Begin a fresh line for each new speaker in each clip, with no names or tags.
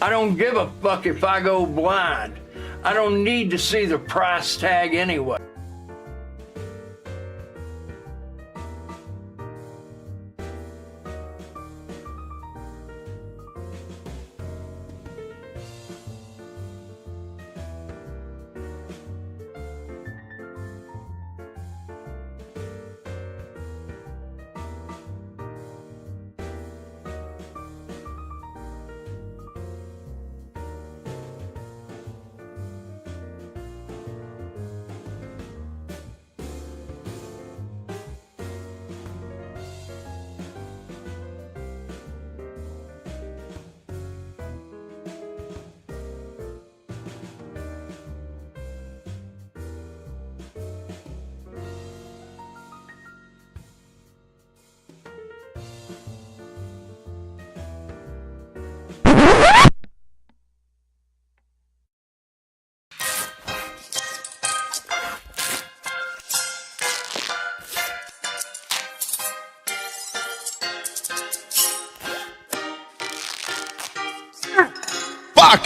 I don't give a fuck if I go blind. I don't need to see the price tag anyway.
Fuck!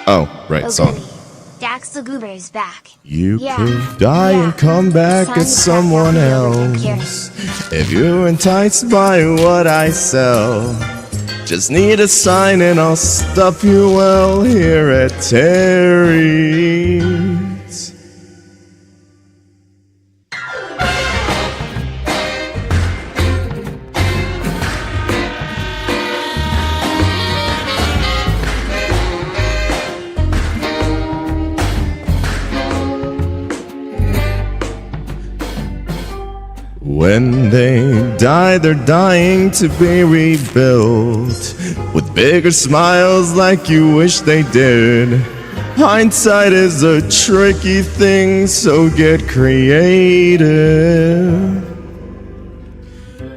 Oh, right, song.
goody. Dax the Goober is back.
You could die and come back
Time to
as
crack
someone
down the overtime
else if you're enticed by what I sell. Just need a sign and I'll stuff you well here at Terry's. When they die, they're dying to be rebuilt with bigger smiles like you wish they did. Hindsight is a tricky thing, so get creative.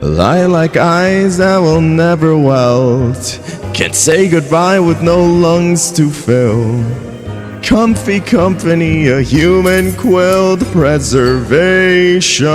Lie like eyes that will never welt, can't say goodbye with no lungs to fill. Comfy company, a human quilt preservation.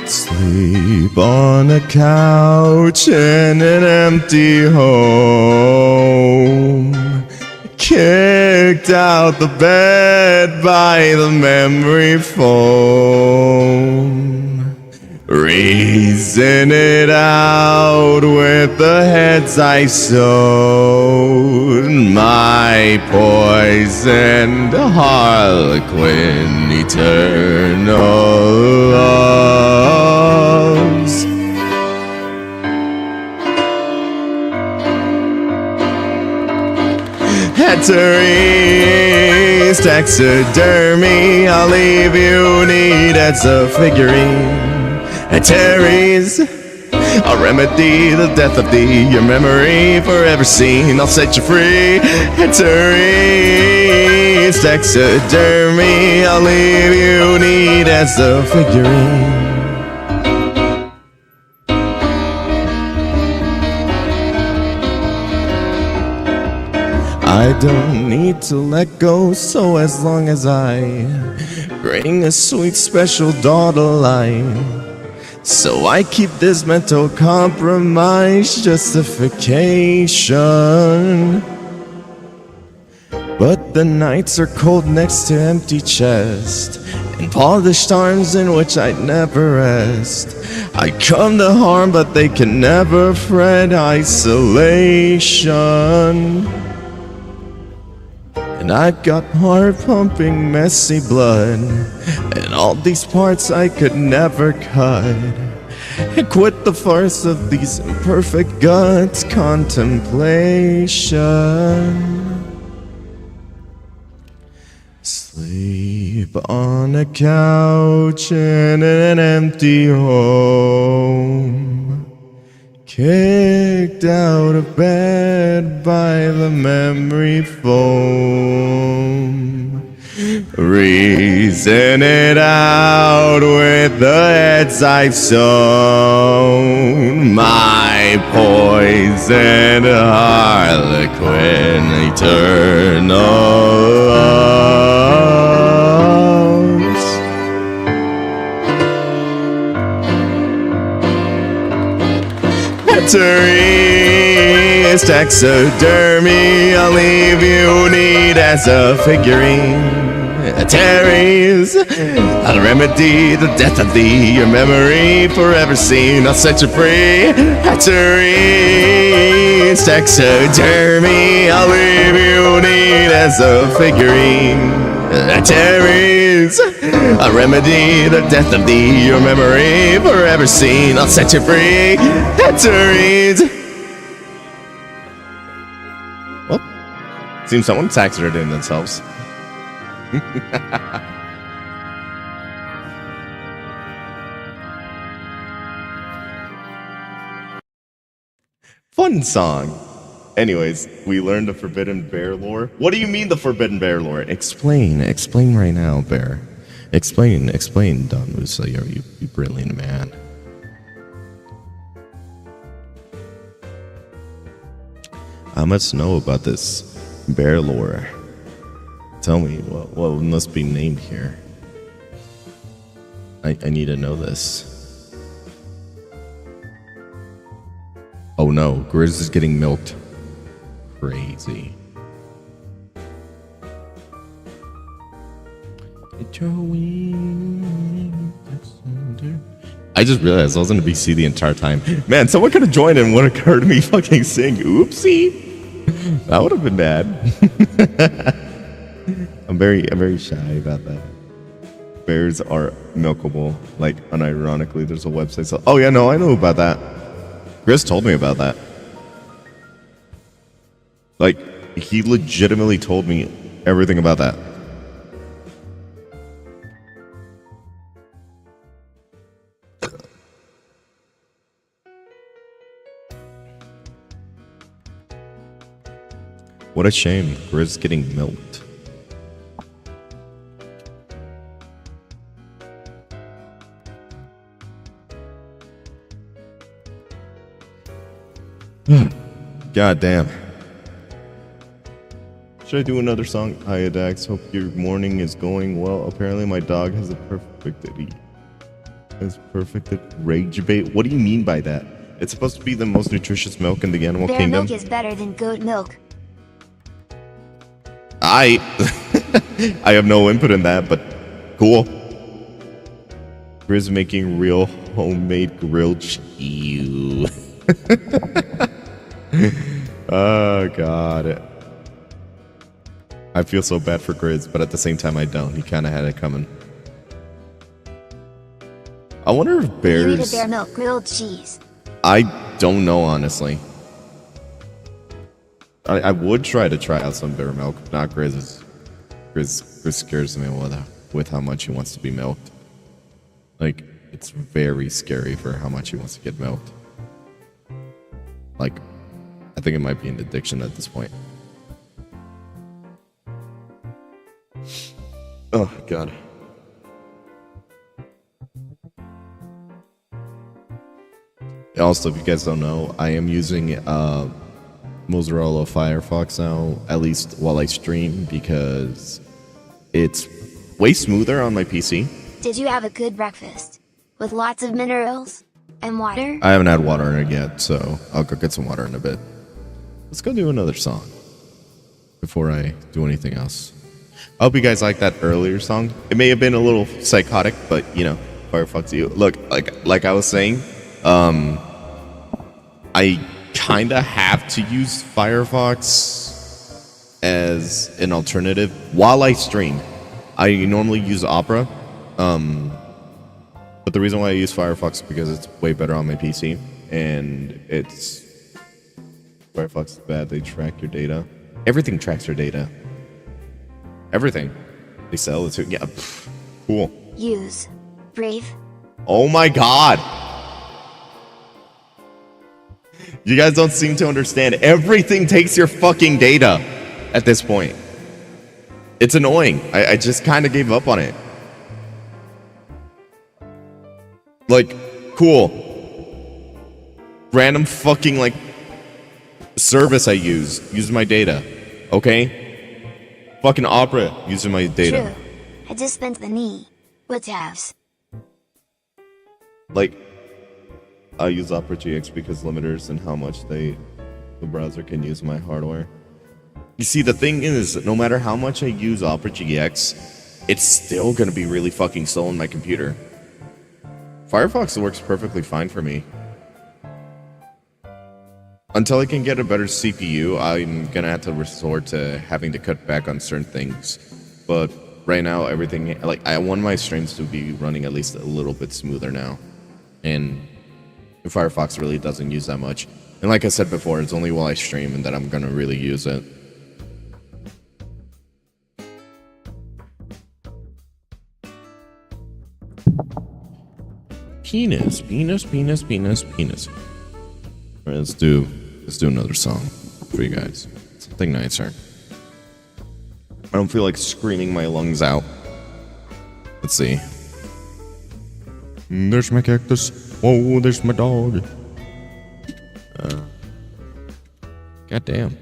Sleep on a couch in an empty home, kicked out the bed by the memory foam. Reason it out with the heads I sewed. My poisoned harlequin eternal loves. Hatteries, taxidermy, I'll leave you neat as a figurine. At Terry's, I'll remedy the death of thee, your memory forever seen, I'll set you free. At Terry's, taxidermy, I'll leave you neat as a figurine. I don't need to let go, so as long as I bring a sweet special daughter line. So I keep this mental compromise justification. But the nights are cold next to empty chest and polished arms in which I'd never rest. I come to harm, but they can never fret isolation. And I've got heart-pumping, messy blood, and all these parts I could never cut. And quit the farce of these imperfect guts, contemplation. Sleep on a couch in an empty home, kicked out of bed by the memory foam. Reason it out with the heads I've sown. My poison harlequin eternals. Battery is taxidermy. I'll leave you neat as a figurine. Terry's, I'll remedy the death of thee. Your memory forever seen. I'll set you free. Terry's taxidermy. I'll leave you neat as a figurine. Terry's, I'll remedy the death of thee. Your memory forever seen. I'll set you free. Terry's. Well, seems someone taxidermied in themselves. Fun song. Anyways, we learned the Forbidden Bear lore. What do you mean the Forbidden Bear lore? Explain right now, Bear. Explain, Don Musa, you brilliant man. I must know about this bear lore. Tell me, what must be named here? I need to know this. Oh no, Grizz is getting milked. Crazy. I just realized I was in BC the entire time. Man, someone could have joined and would have heard me fucking sing Oopsie. That would have been bad. I'm very shy about that. Bears are milkable. Like, unironically, there's a website. So, oh yeah, no, I know about that. Chris told me about that. Like, he legitimately told me everything about that. What a shame. Grizz getting milked. God damn. Should I do another song? Hiya Dax, hope your morning is going well. Apparently my dog has a perfected rage bait. What do you mean by that? It's supposed to be the most nutritious milk in the animal kingdom.
Bear milk is better than goat milk.
I have no input in that, but cool. Grizz making real homemade grilled cheese. Oh god. I feel so bad for Grizz, but at the same time I don't. He kind of had it coming. I wonder if bears...
You eat a bear milk grilled cheese.
I don't know, honestly. I would try out some bear milk. Not Grizz. Grizz scares me with how much he wants to be milked. Like, it's very scary for how much he wants to get milked. Like, I think it might be an addiction at this point. Oh, God. Also, if you guys don't know, I am using Motorola Firefox now, at least while I stream, because it's way smoother on my PC.
Did you have a good breakfast? With lots of minerals? And water?
I haven't had water in it yet, so I'll go get some water in a bit. Let's go do another song before I do anything else. I hope you guys like that earlier song. It may have been a little psychotic, but, you know, Firefox you. Look, like I was saying, I kind of have to use Firefox as an alternative while I stream. I normally use Opera, but the reason why I use Firefox is because it's way better on my PC, and it's... Firefox is bad. They track your data. Everything tracks your data. Everything. They sell it to... Yeah, pff, cool.
Use Brave.
Oh my god! You guys don't seem to understand. Everything takes your fucking data at this point. It's annoying. I just kind of gave up on it. Like, cool. Random fucking, like, service I uses my data. Okay? Fucking Opera using my data.
True. I just spent the knee. With tabs.
Like, I use Opera GX because limiters and how much the browser can use my hardware. You see, the thing is, no matter how much I use Opera GX, it's still gonna be really fucking slow on my computer. Firefox works perfectly fine for me. Until I can get a better CPU, I'm gonna have to resort to having to cut back on certain things. But right now, everything, like, I want my streams to be running at least a little bit smoother now. And Firefox really doesn't use that much. And like I said before, it's only while I stream and that I'm gonna really use it. Penis. Alright, let's do another song for you guys. Something nicer. I don't feel like screaming my lungs out. Let's see. There's my cactus. Oh, there's my dog. God damn.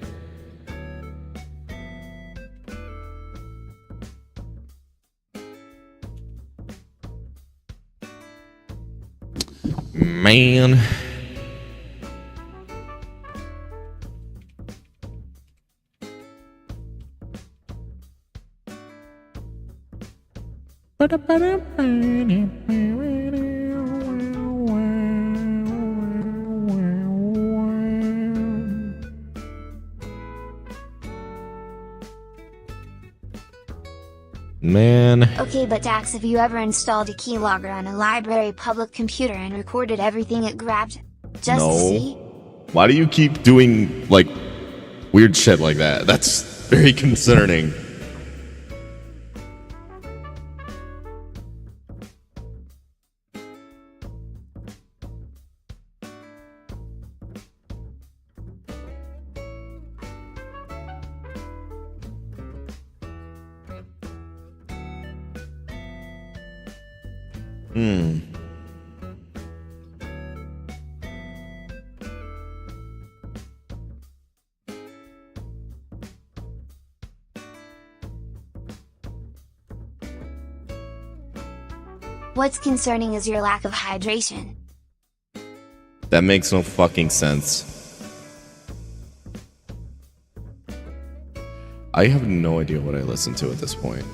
Man. Man.
Okay, but Dax, have you ever installed a keylogger on a library public computer and recorded everything it grabbed? Just to see?
Why do you keep doing, like, weird shit like that? That's very concerning.
What's concerning is your lack of hydration.
That makes no fucking sense. I have no idea what I listen to at this point.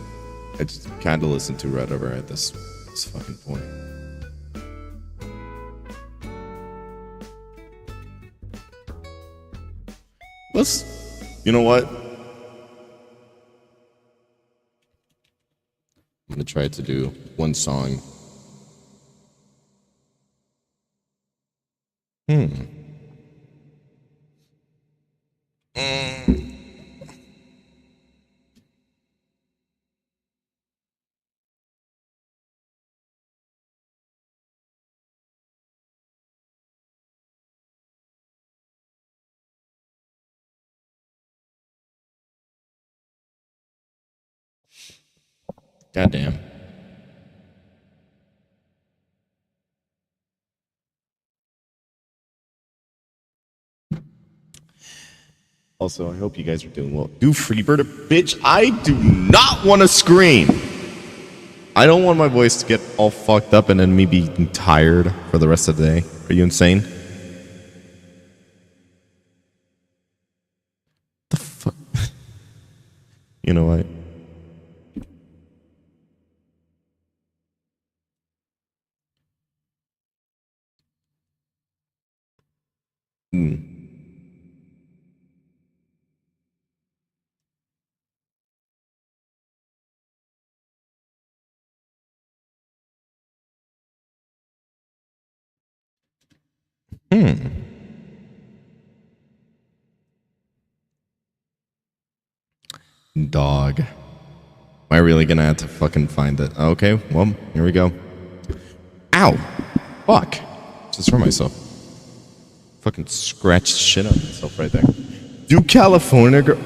I just kind of listen to whatever at this fucking point. You know what? I'm gonna try to do one song. Goddamn. Also, I hope you guys are doing well. Do Freebird a bitch. I do not want to scream. I don't want my voice to get all fucked up and then me being tired for the rest of the day. Are you insane? The fuck? You know what? Dog. Am I really gonna have to fucking find it? Okay, well, here we go. Ow! Fuck! Just for myself. Fucking scratched shit on myself right there. Do California girl...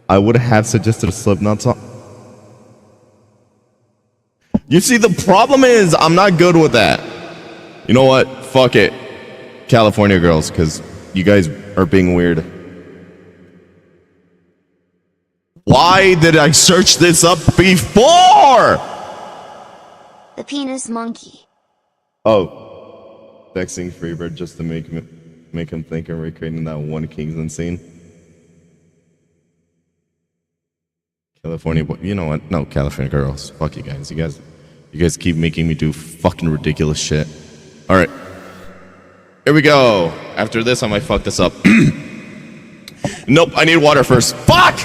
I would have suggested a Slipknot song. You see, the problem is I'm not good with that. You know what? Fuck it. California Girls, because you guys are being weird. Why did I search this up before?
The penis monkey.
Oh. Vexing Freebird just to make him think of recreating that one Kingsland scene. California boy. You know what? No, California Girls. Fuck you guys. You guys keep making me do fucking ridiculous shit. Alright. Here we go. After this, I might fuck this up. Nope, I need water first. Fuck!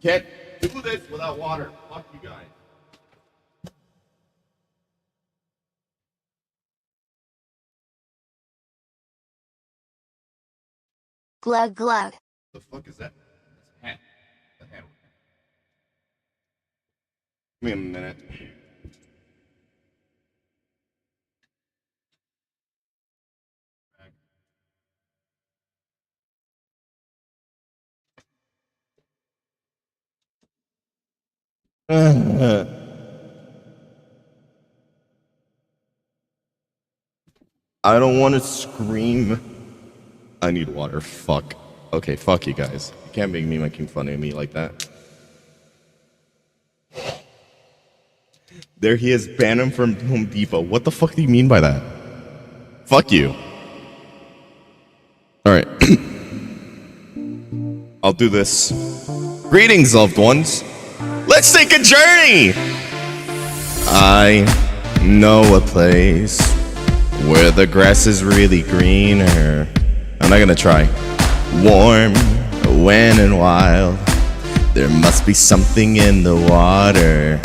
Can't do this without water. Fuck you guys.
Glug glug.
The fuck is that? It's a hat. The hat. Give me a minute. I don't want to scream. I need water. Fuck. Okay, fuck you guys. You can't make me making fun of me like that. There he is, ban him from Home Depot. What the fuck do you mean by that? Fuck you. Alright. I'll do this. Greetings, loved ones. Let's take a journey! I know a place where the grass is really greener. I'm not gonna try. Warm, when and wild. There must be something in the water.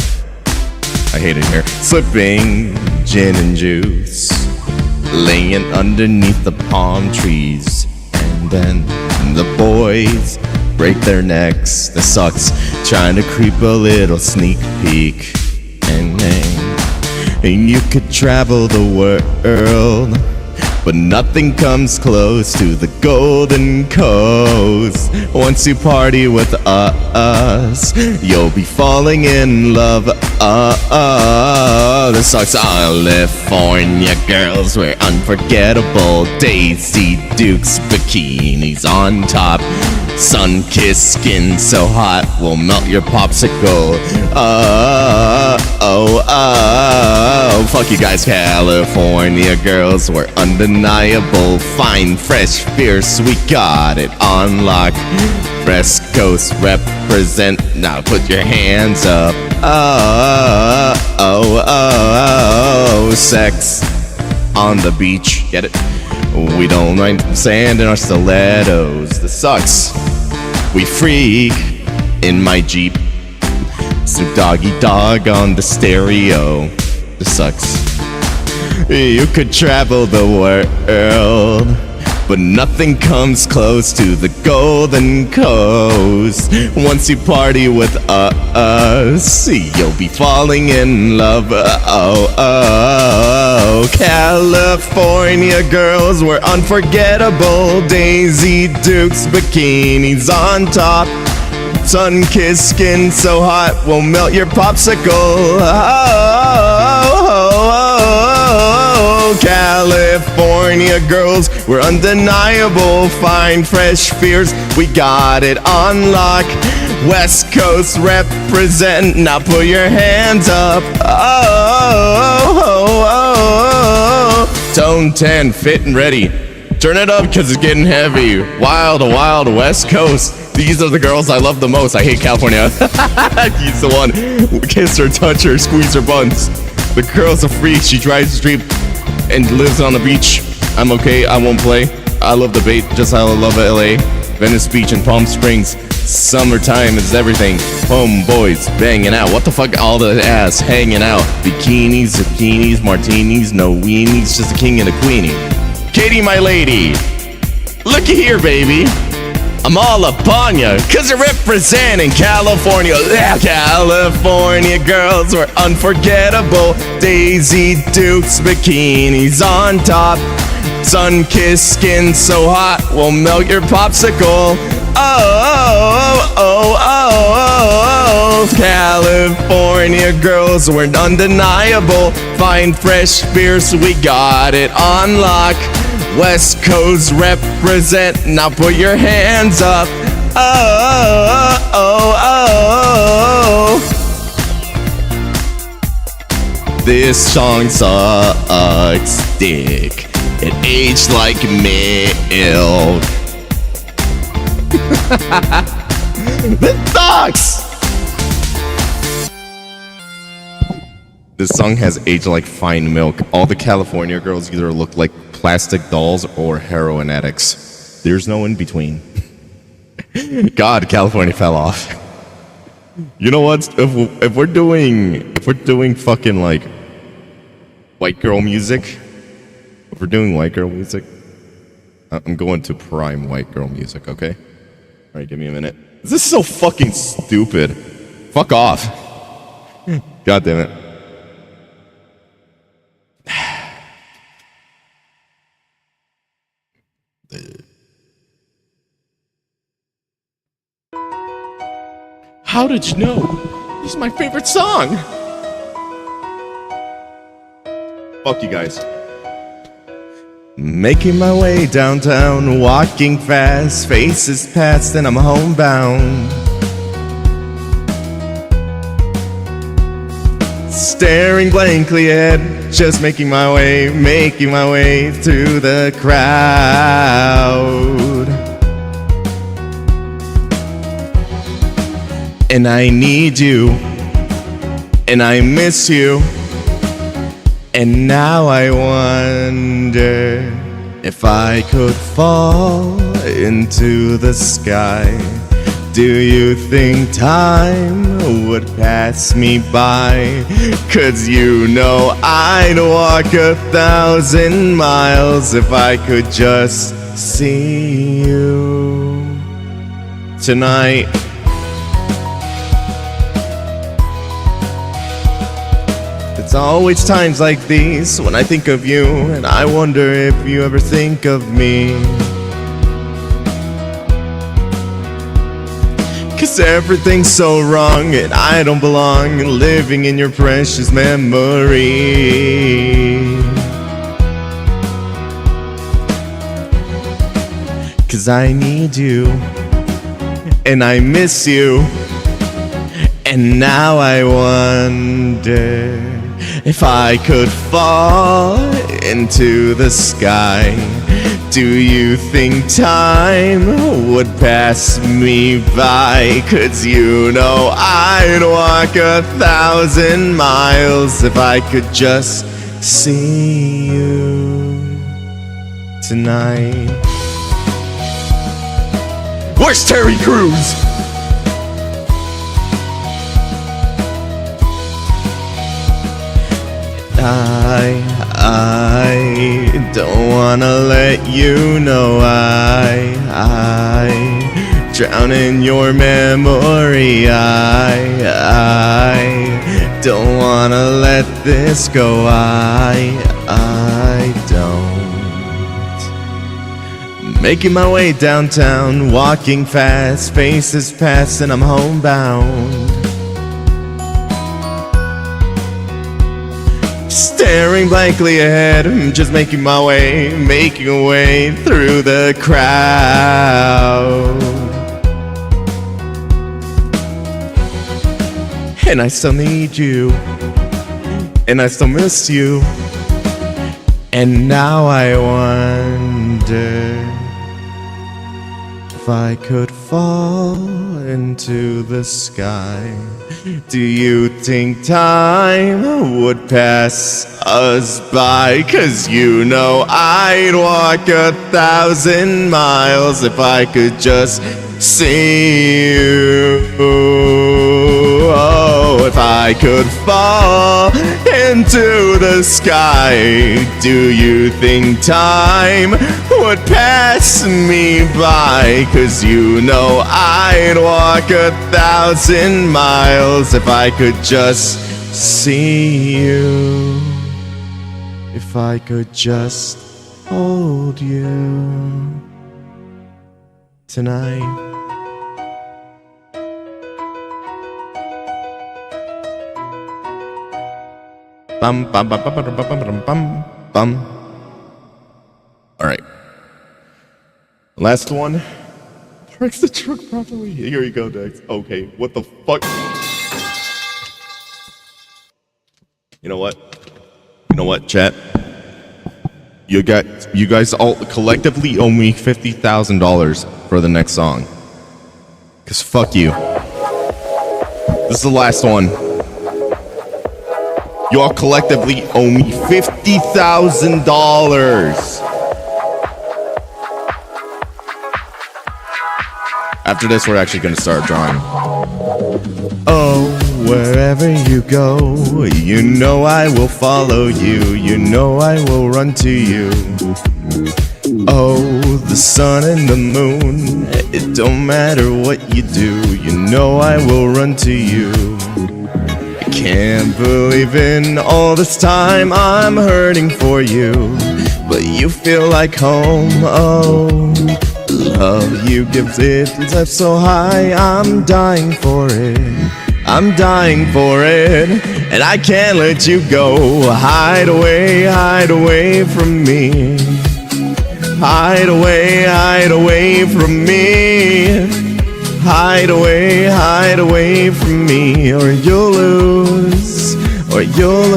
I hate it here. Slipping gin and juice, laying underneath the palm trees. And then the boys break their necks. This sucks. Trying to creep a little sneak peek. And you could travel the world, but nothing comes close to the Golden Coast. Once you party with us, you'll be falling in love. This sucks. California girls wear unforgettable Daisy Dukes bikinis on top. Sun-kissed skin so hot will melt your popsicle. Fuck you guys. California girls we're undeniable, fine, fresh, fierce. We got it on lock. West Coast represent. Now put your hands up. Sex on the beach. Get it? We don't mind sand in our stilettos. This sucks. We freak in my Jeep. Snoop Doggy Dogg on the stereo. This sucks. You could travel the world, but nothing comes close to the Golden Coast. Once you party with us, you'll be falling in love. California girls were unforgettable. Daisy Dukes bikinis on top. Sun-kissed skin so hot will melt your popsicle. California girls, we're undeniable, fine, fresh, fierce. We got it on lock. West Coast represent. Now put your hands up. Tone 10, fit and ready. Turn it up because it's getting heavy. Wild, wild West Coast. These are the girls I love the most. I hate California. He's the one. Kiss her, touch her, squeeze her buns. The girl's a freak. She drives the street and lives on the beach. I'm okay. I won't play. I love the bait, just how I love LA. Venice Beach and Palm Springs. Summertime is everything. Homeboys banging out. What the fuck? All the ass hanging out. Bikinis, zucchinis, martinis, no weenies. Just a king and a queenie. Katie, my lady. Looky here, baby. I'm all up on ya, cause you're representing California. Yeah, California girls were unforgettable. Daisy Dukes bikinis on top. sun-kissed skin so hot will melt your popsicle. Oh, oh, oh, oh, oh. California girls weren't undeniable. Fine fresh beers, we got it on lock. West Coast represent, now put your hands up. Oh, oh, oh, oh. This song sucks dick. It aged like milk. This sucks! This song has aged like fine milk. All the California girls either look like plastic dolls or heroin addicts. There's no in between. God, California fell off. You know what? If we're doing fucking like white girl music, if we're doing white girl music, I'm going to prime white girl music, okay? Alright, give me a minute. This is so fucking stupid. Fuck off. God damn it. How did you know? This is my favorite song. Fuck you guys. Making my way downtown, walking fast, faces past and I'm homebound. Staring blankly ahead, just making my way through the crowd. And I need you, and I miss you. And now I wonder if I could fall into the sky. Do you think time would pass me by? 'Cause you know I'd walk 1,000 miles if I could just see you tonight. It's always times like these when I think of you, and I wonder if you ever think of me. 'Cause everything's so wrong and I don't belong living in your precious memory. 'Cause I need you and I miss you. And now I wonder if I could fall into the sky. Do you think time would pass me by? 'Cause you know I'd walk 1,000 miles if I could just see you tonight. Where's Terry Crews? I don't wanna let you know I drown in your memory. I don't wanna let this go. I don't. Making my way downtown, walking fast, faces pass and I'm homebound. Staring blankly ahead, just making my way, making a way through the crowd. And I still need you, and I still miss you. And now I wonder if I could fall into the sky. Do you think time would pass us by? 'Cause you know I'd walk 1,000 miles if I could just see you. Oh, if I could fall into the sky, do you think time would pass me by? 'Cause you know I'd walk 1,000 miles if I could just see you. If I could just hold you tonight. Bum bum bum bum bum bum bum bum bum. All right. Last one. Parks the truck properly. Here you go, Dex. Okay, what the fuck? You know what? You know what, chat? You guys all collectively owe me $50,000 for the next song. Cause fuck you. This is the last one. You all collectively owe me $50,000. After this, we're actually gonna start drawing. Oh, wherever you go, you know I will follow you. You know I will run to you. Oh, the sun and the moon, it don't matter what you do. You know I will run to you. I can't believe in all this time I'm hurting for you, but you feel like home. Oh, love you give it up so high, I'm dying for it. I'm dying for it, and I can't let you go. Hide away from me. Hide away from me. Hide away from me, or you'll lose, or you'll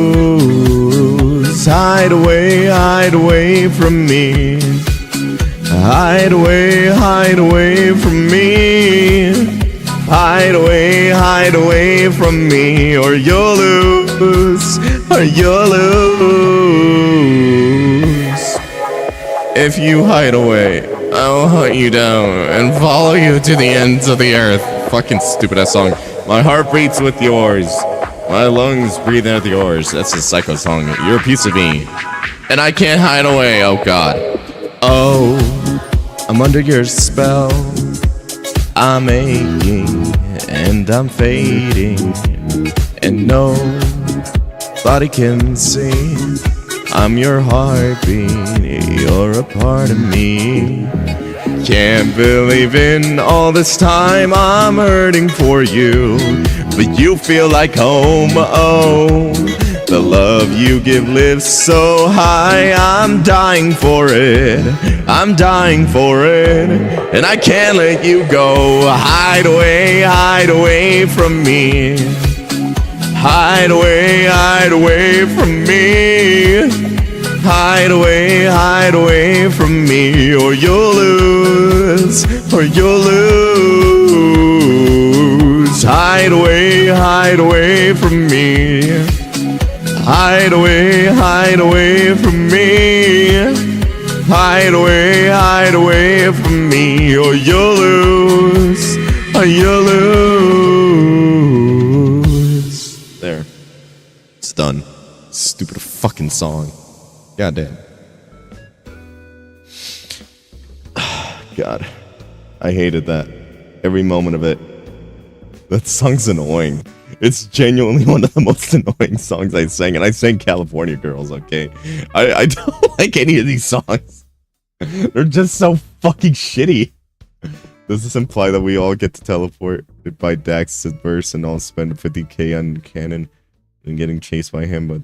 lose. Hide away from me. Hide away from me. Hide away from me, or you'll lose, or you'll lose. If you hide away, I'll hunt you down and follow you to the ends of the earth. Fucking stupid ass song. My heart beats with yours. My lungs breathe out yours. That's a Psycho song. You're a piece of me, and I can't hide away. Oh God. Oh, I'm under your spell. I'm aching and I'm fading, and nobody can see. I'm your heartbeat, you're a part of me. Can't believe in all this time I'm hurting for you, but you feel like home. Oh, the love you give lives so high, I'm dying for it. I'm dying for it, and I can't let you go. Hide away from me. Hide away from me. Hide away from me, or you'll lose, or you'll lose. Hide away from me. Hide away from me. Hide away from me, or you'll lose, or you'll lose. There. It's done. Stupid fucking song. God damn. God. I hated that. Every moment of it. That song's annoying. It's genuinely one of the most annoying songs I sang, and I sang California Girls, okay? I don't like any of these songs. They're just so fucking shitty. Does this imply that we all get to teleport by Dax's verse and all spend 50k on Cannon and getting chased by him, but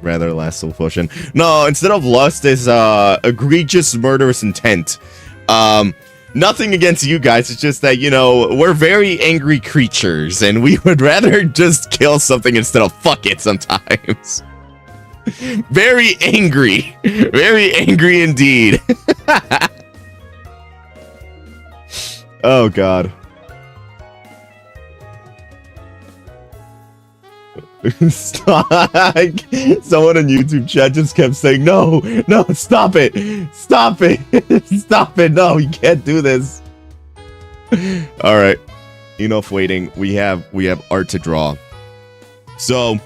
rather last soul potion? No, instead of lust is egregious murderous intent. Nothing against you guys, it's just that, you know, we're very angry creatures, and we would rather just kill something instead of fuck it sometimes. Very angry indeed. Oh God. Stop. Someone in YouTube chat just kept saying, no, stop it, stop it, stop it, no, you can't do this. All right, enough waiting. We have art to draw. So,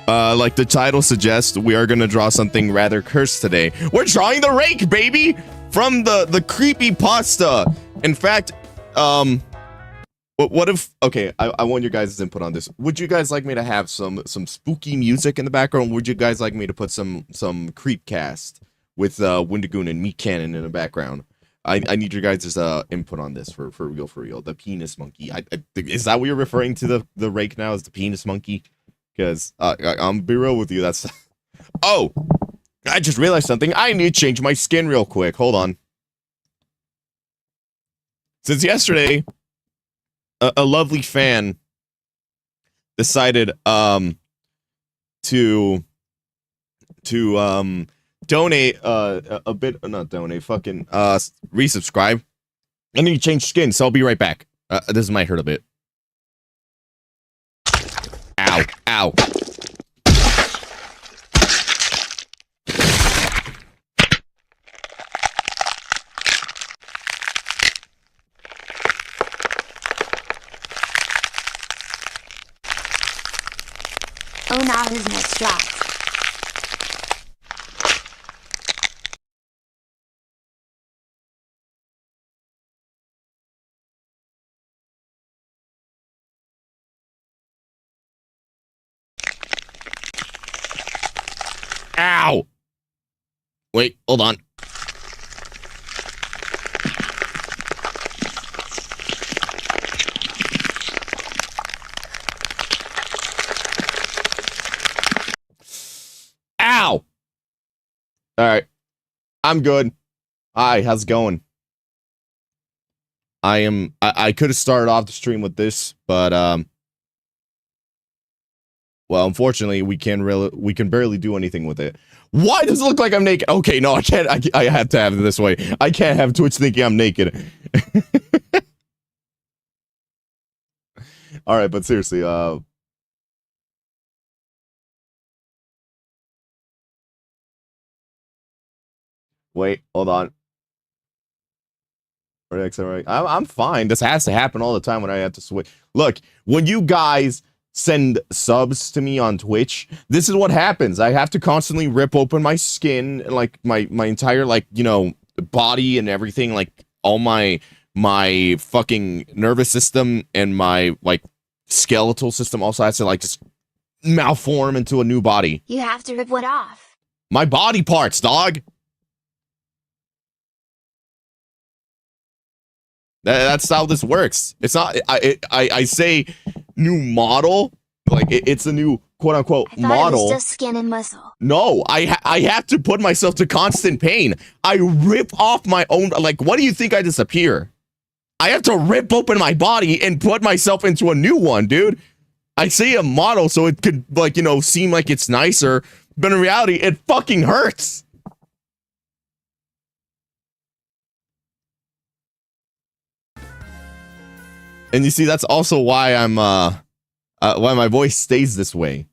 like the title suggests, we are gonna draw something rather cursed today. We're drawing the rake, baby, from the creepy pasta. In fact, What if? Okay, I want your guys' input on this. Would you guys like me to have some spooky music in the background? Would you guys like me to put some creepcast with Windigoon and Meat Cannon in the background? I need your guys' input on this for real. The penis monkey. Is that what you're referring to the rake now as the penis monkey? Because I'm be real with you. That's oh, I just realized something. I need to change my skin real quick. Hold on. Since yesterday, a lovely fan decided to donate a bit, not donate, fucking resubscribe. I need to change skin, so I'll be right back. This might hurt a bit. Ow, ow.
Oh, now his nuts dropped.
Ow! Wait, hold on. Ow! Alright. I'm good. Hi, how's it going? I could have started off the stream with this, but well, unfortunately, we can barely do anything with it. Why does it look like I'm naked? Okay, no, I can't. I have to have it this way. I can't have Twitch thinking I'm naked. All right, but seriously, wait, hold on. I'm fine. This has to happen all the time when I have to switch. Look, when you guys send subs to me on Twitch, this is what happens. I have to constantly rip open my skin and like my entire like, you know, body and everything, like all my fucking nervous system and my like skeletal system also has to like just malform into a new body.
You have to rip what off?
My body parts, dog. That's how this works. It's not. I say new model, like it's a new quote unquote model.
It was just skin and muscle.
No, I have to put myself to constant pain. I rip off my own. Like, what do you think I disappear? I have to rip open my body and put myself into a new one, dude. I say a model so it could, like, you know, seem like it's nicer, but in reality, it fucking hurts. And you see, that's also why I'm, why my voice stays this way.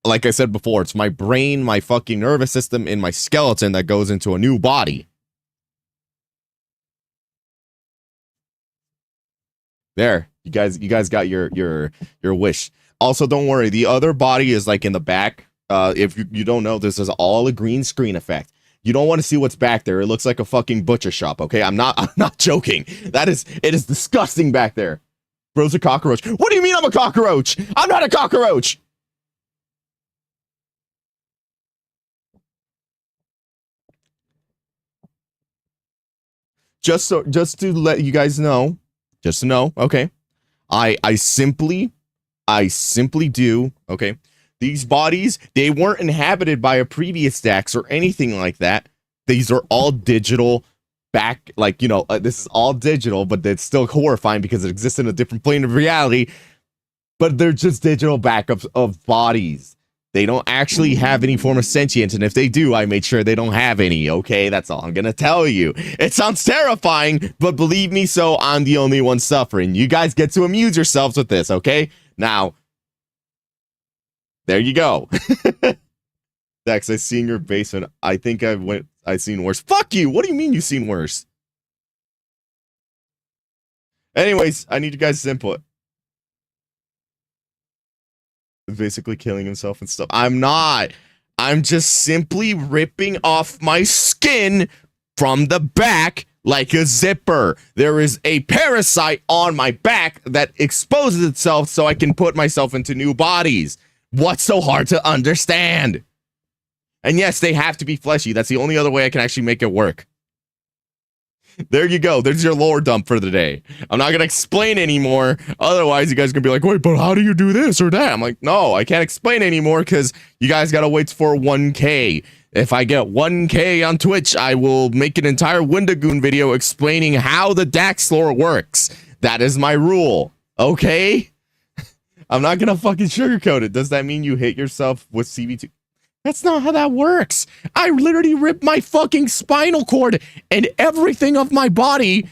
Like I said before, it's my brain, my fucking nervous system, and my skeleton that goes into a new body. There, you guys got your wish. Also, don't worry, the other body is like in the back. If you don't know, this is all a green screen effect. You don't want to see what's back there. It looks like a fucking butcher shop, okay? I'm not joking. It is disgusting back there. Bro's a cockroach. What do you mean I'm a cockroach? I'm not a cockroach. Just to let you guys know, just to know, okay? I simply do, okay? These bodies, they weren't inhabited by a previous Dax or anything like that. These are all digital back, like, you know, this is all digital, but it's still horrifying because it exists in a different plane of reality. But they're just digital backups of bodies. They don't actually have any form of sentience, and if they do, I made sure they don't have any, okay? That's all I'm gonna tell you. It sounds terrifying, but believe me so, I'm the only one suffering. You guys get to amuse yourselves with this, okay? Now, there you go. Dex, I seen your basement. I think I seen worse. Fuck you! What do you mean you seen worse? Anyways, I need you guys' input. Basically killing himself and stuff. I'm not. I'm just simply ripping off my skin from the back like a zipper. There is a parasite on my back that exposes itself so I can put myself into new bodies. What's so hard to understand? And yes, they have to be fleshy. That's the only other way I can actually make it work. There you go. There's your lore dump for the day. I'm not going to explain anymore. Otherwise, you guys are going to be like, wait, but how do you do this or that? I'm like, no, I can't explain anymore because you guys got to wait for 1K. If I get 1K on Twitch, I will make an entire Wendigoon video explaining how the Dax lore works. That is my rule. Okay? I'm not going to fucking sugarcoat it. Does that mean you hit yourself with CB2? That's not how that works. I literally ripped my fucking spinal cord and everything of my body.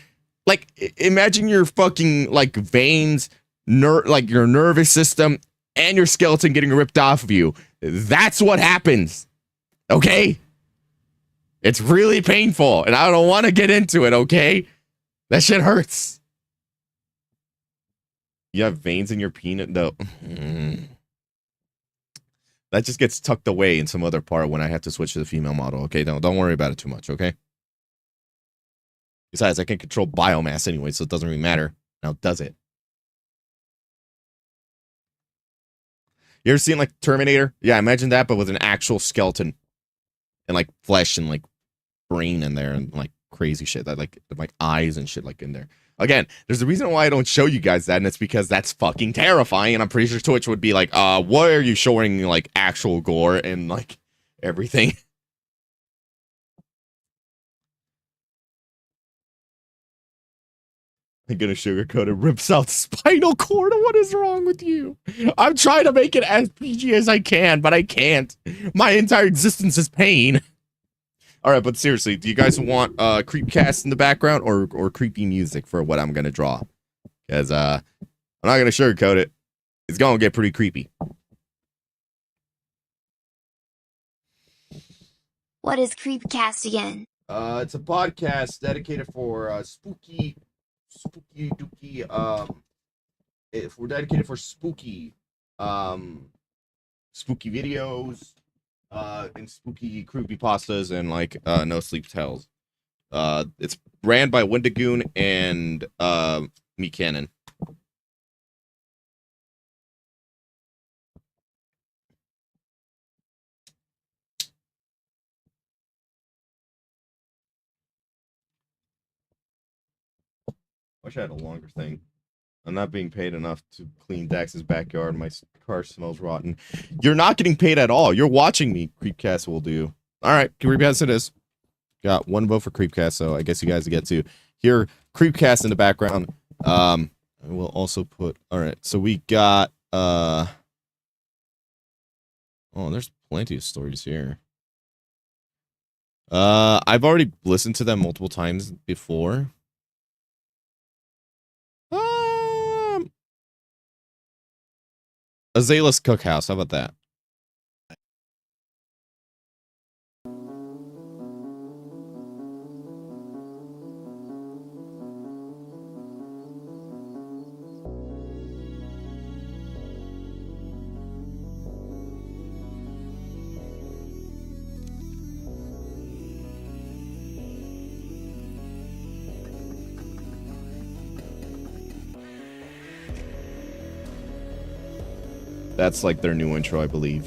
Like, imagine your fucking, like, veins, like your nervous system, and your skeleton getting ripped off of you. That's what happens. Okay? It's really painful, and I don't want to get into it, okay? That shit hurts. You have veins in your peanut, though. That just gets tucked away in some other part when I have to switch to the female model, okay? Don't worry about it too much, okay? Besides, I can control biomass anyway, so it doesn't really matter. Now, does it? You ever seen, like, Terminator? Yeah, imagine that, but with an actual skeleton. And, like, flesh and, like, brain in there and, like, crazy shit. That, like eyes and shit, like, in there. Again, there's a reason why I don't show you guys that, and it's because that's fucking terrifying, and I'm pretty sure Twitch would be like, why are you showing, like, actual gore and, like, everything? I'm gonna sugarcoat it, rips out spinal cord. What is wrong with you? I'm trying to make it as PG as I can, but I can't. My entire existence is pain. All right, but seriously, do you guys want creepcast in the background or creepy music for what I'm gonna draw? Because I'm not gonna sugarcoat it. It's gonna get pretty creepy.
What is Creepcast again?
It's a podcast dedicated for spooky dooky. If we're dedicated for spooky videos. And spooky creepypastas and like no sleep tells. It's ran by Wendigoon and me Cannon. Wish I had a longer thing. I'm not being paid enough to clean Dax's backyard. My car smells rotten. You're not getting paid at all. You're watching me. Creepcast will do. All right, Creepcast it is. Got one vote for Creepcast, so I guess you guys get to hear Creepcast in the background. I will also put. All right, so we got. Oh, there's plenty of stories here. I've already listened to them multiple times before. Azalea's Cookhouse. How about that? That's like their new intro, I believe.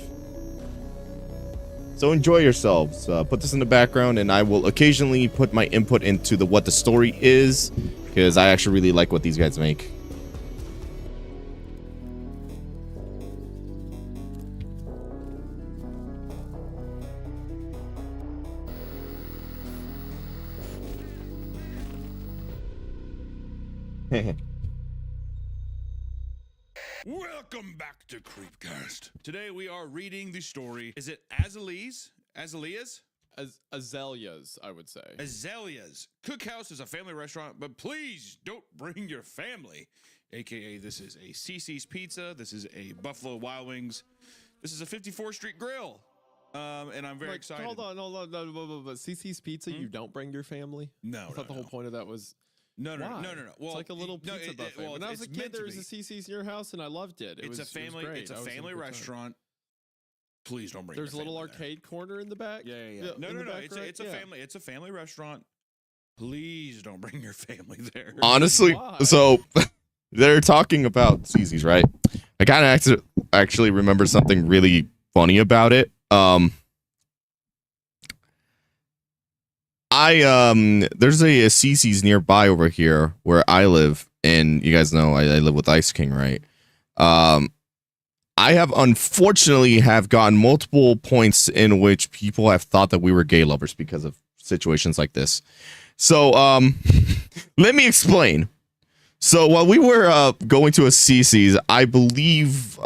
So enjoy yourselves. Put this in the background, and I will occasionally put my input into what the story is, because I actually really like what these guys make.
Welcome back to Creepcast. Today we are reading the story. Is it Azalea's?
Azaleas, I would say.
Azalea's Cookhouse is a family restaurant, but please don't bring your family. AKA, this is a CC's Pizza. This is a Buffalo Wild Wings. This is a 54th Street Grill. And I'm very excited.
Hold on. But CC's Pizza, you don't bring your family?
No,
I thought the whole point of that was...
No.
Well,
it's
like a little pizza buffet. When I was a kid, there was a CC's in your house, and I loved it.
It's a family restaurant. Please don't bring.
There's a little arcade corner in the back.
Yeah. No. It's a family restaurant. Please don't bring your family there.
Honestly,
Why?
so they're talking about CC's, right? I kind of actually remember something really funny about it. There's a CC's nearby over here where I live, and you guys know I live with Ice King, right? I have unfortunately have gotten multiple points in which people have thought that we were gay lovers because of situations like this. So let me explain. So while we were going to a CC's, I believe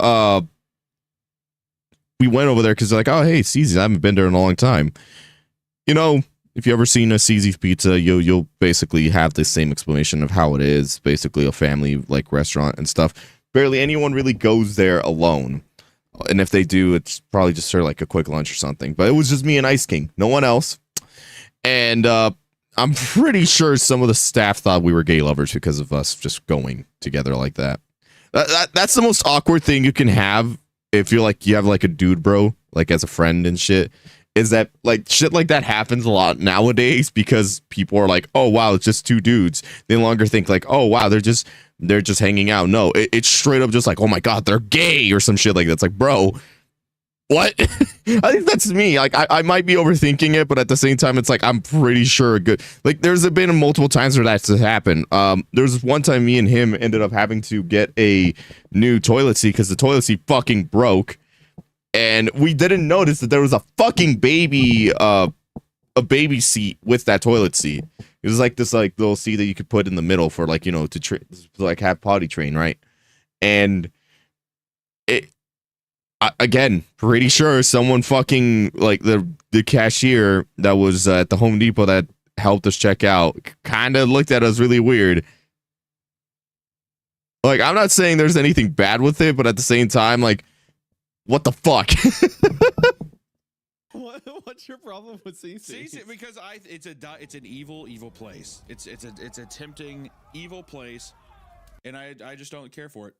we went over there because they're like, oh hey, CC's, I haven't been there in a long time. You know, if you ever seen a CC's pizza, you'll basically have the same explanation of how it is, basically a family like restaurant and stuff. Barely anyone really goes there alone. And if they do, it's probably just sort of like a quick lunch or something. But it was just me and Ice King, no one else. And I'm pretty sure some of the staff thought we were gay lovers because of us just going together like that. That's the most awkward thing you can have if you're like, you have like a dude bro, like as a friend and shit. Is that like shit like that happens a lot nowadays because people are like, oh wow, it's just two dudes. They no longer think like, oh wow, they're just hanging out. No, it's straight up just like, oh my god, they're gay or some shit like that. It's like, bro, what? I think that's me. Like I might be overthinking it, but at the same time, it's like I'm pretty sure good. Like there's been multiple times where that's happened. There's one time me and him ended up having to get a new toilet seat because the toilet seat fucking broke. And we didn't notice that there was a fucking baby, a baby seat with that toilet seat. It was like this like little seat that you could put in the middle for like, you know, to like have potty train, right? And again, pretty sure someone fucking like the cashier that was at the Home Depot that helped us check out kind of looked at us really weird. Like, I'm not saying there's anything bad with it, but at the same time, like, what the fuck?
What's your problem with CC?
Because it's an evil place. It's a tempting evil place, and I just don't care for it.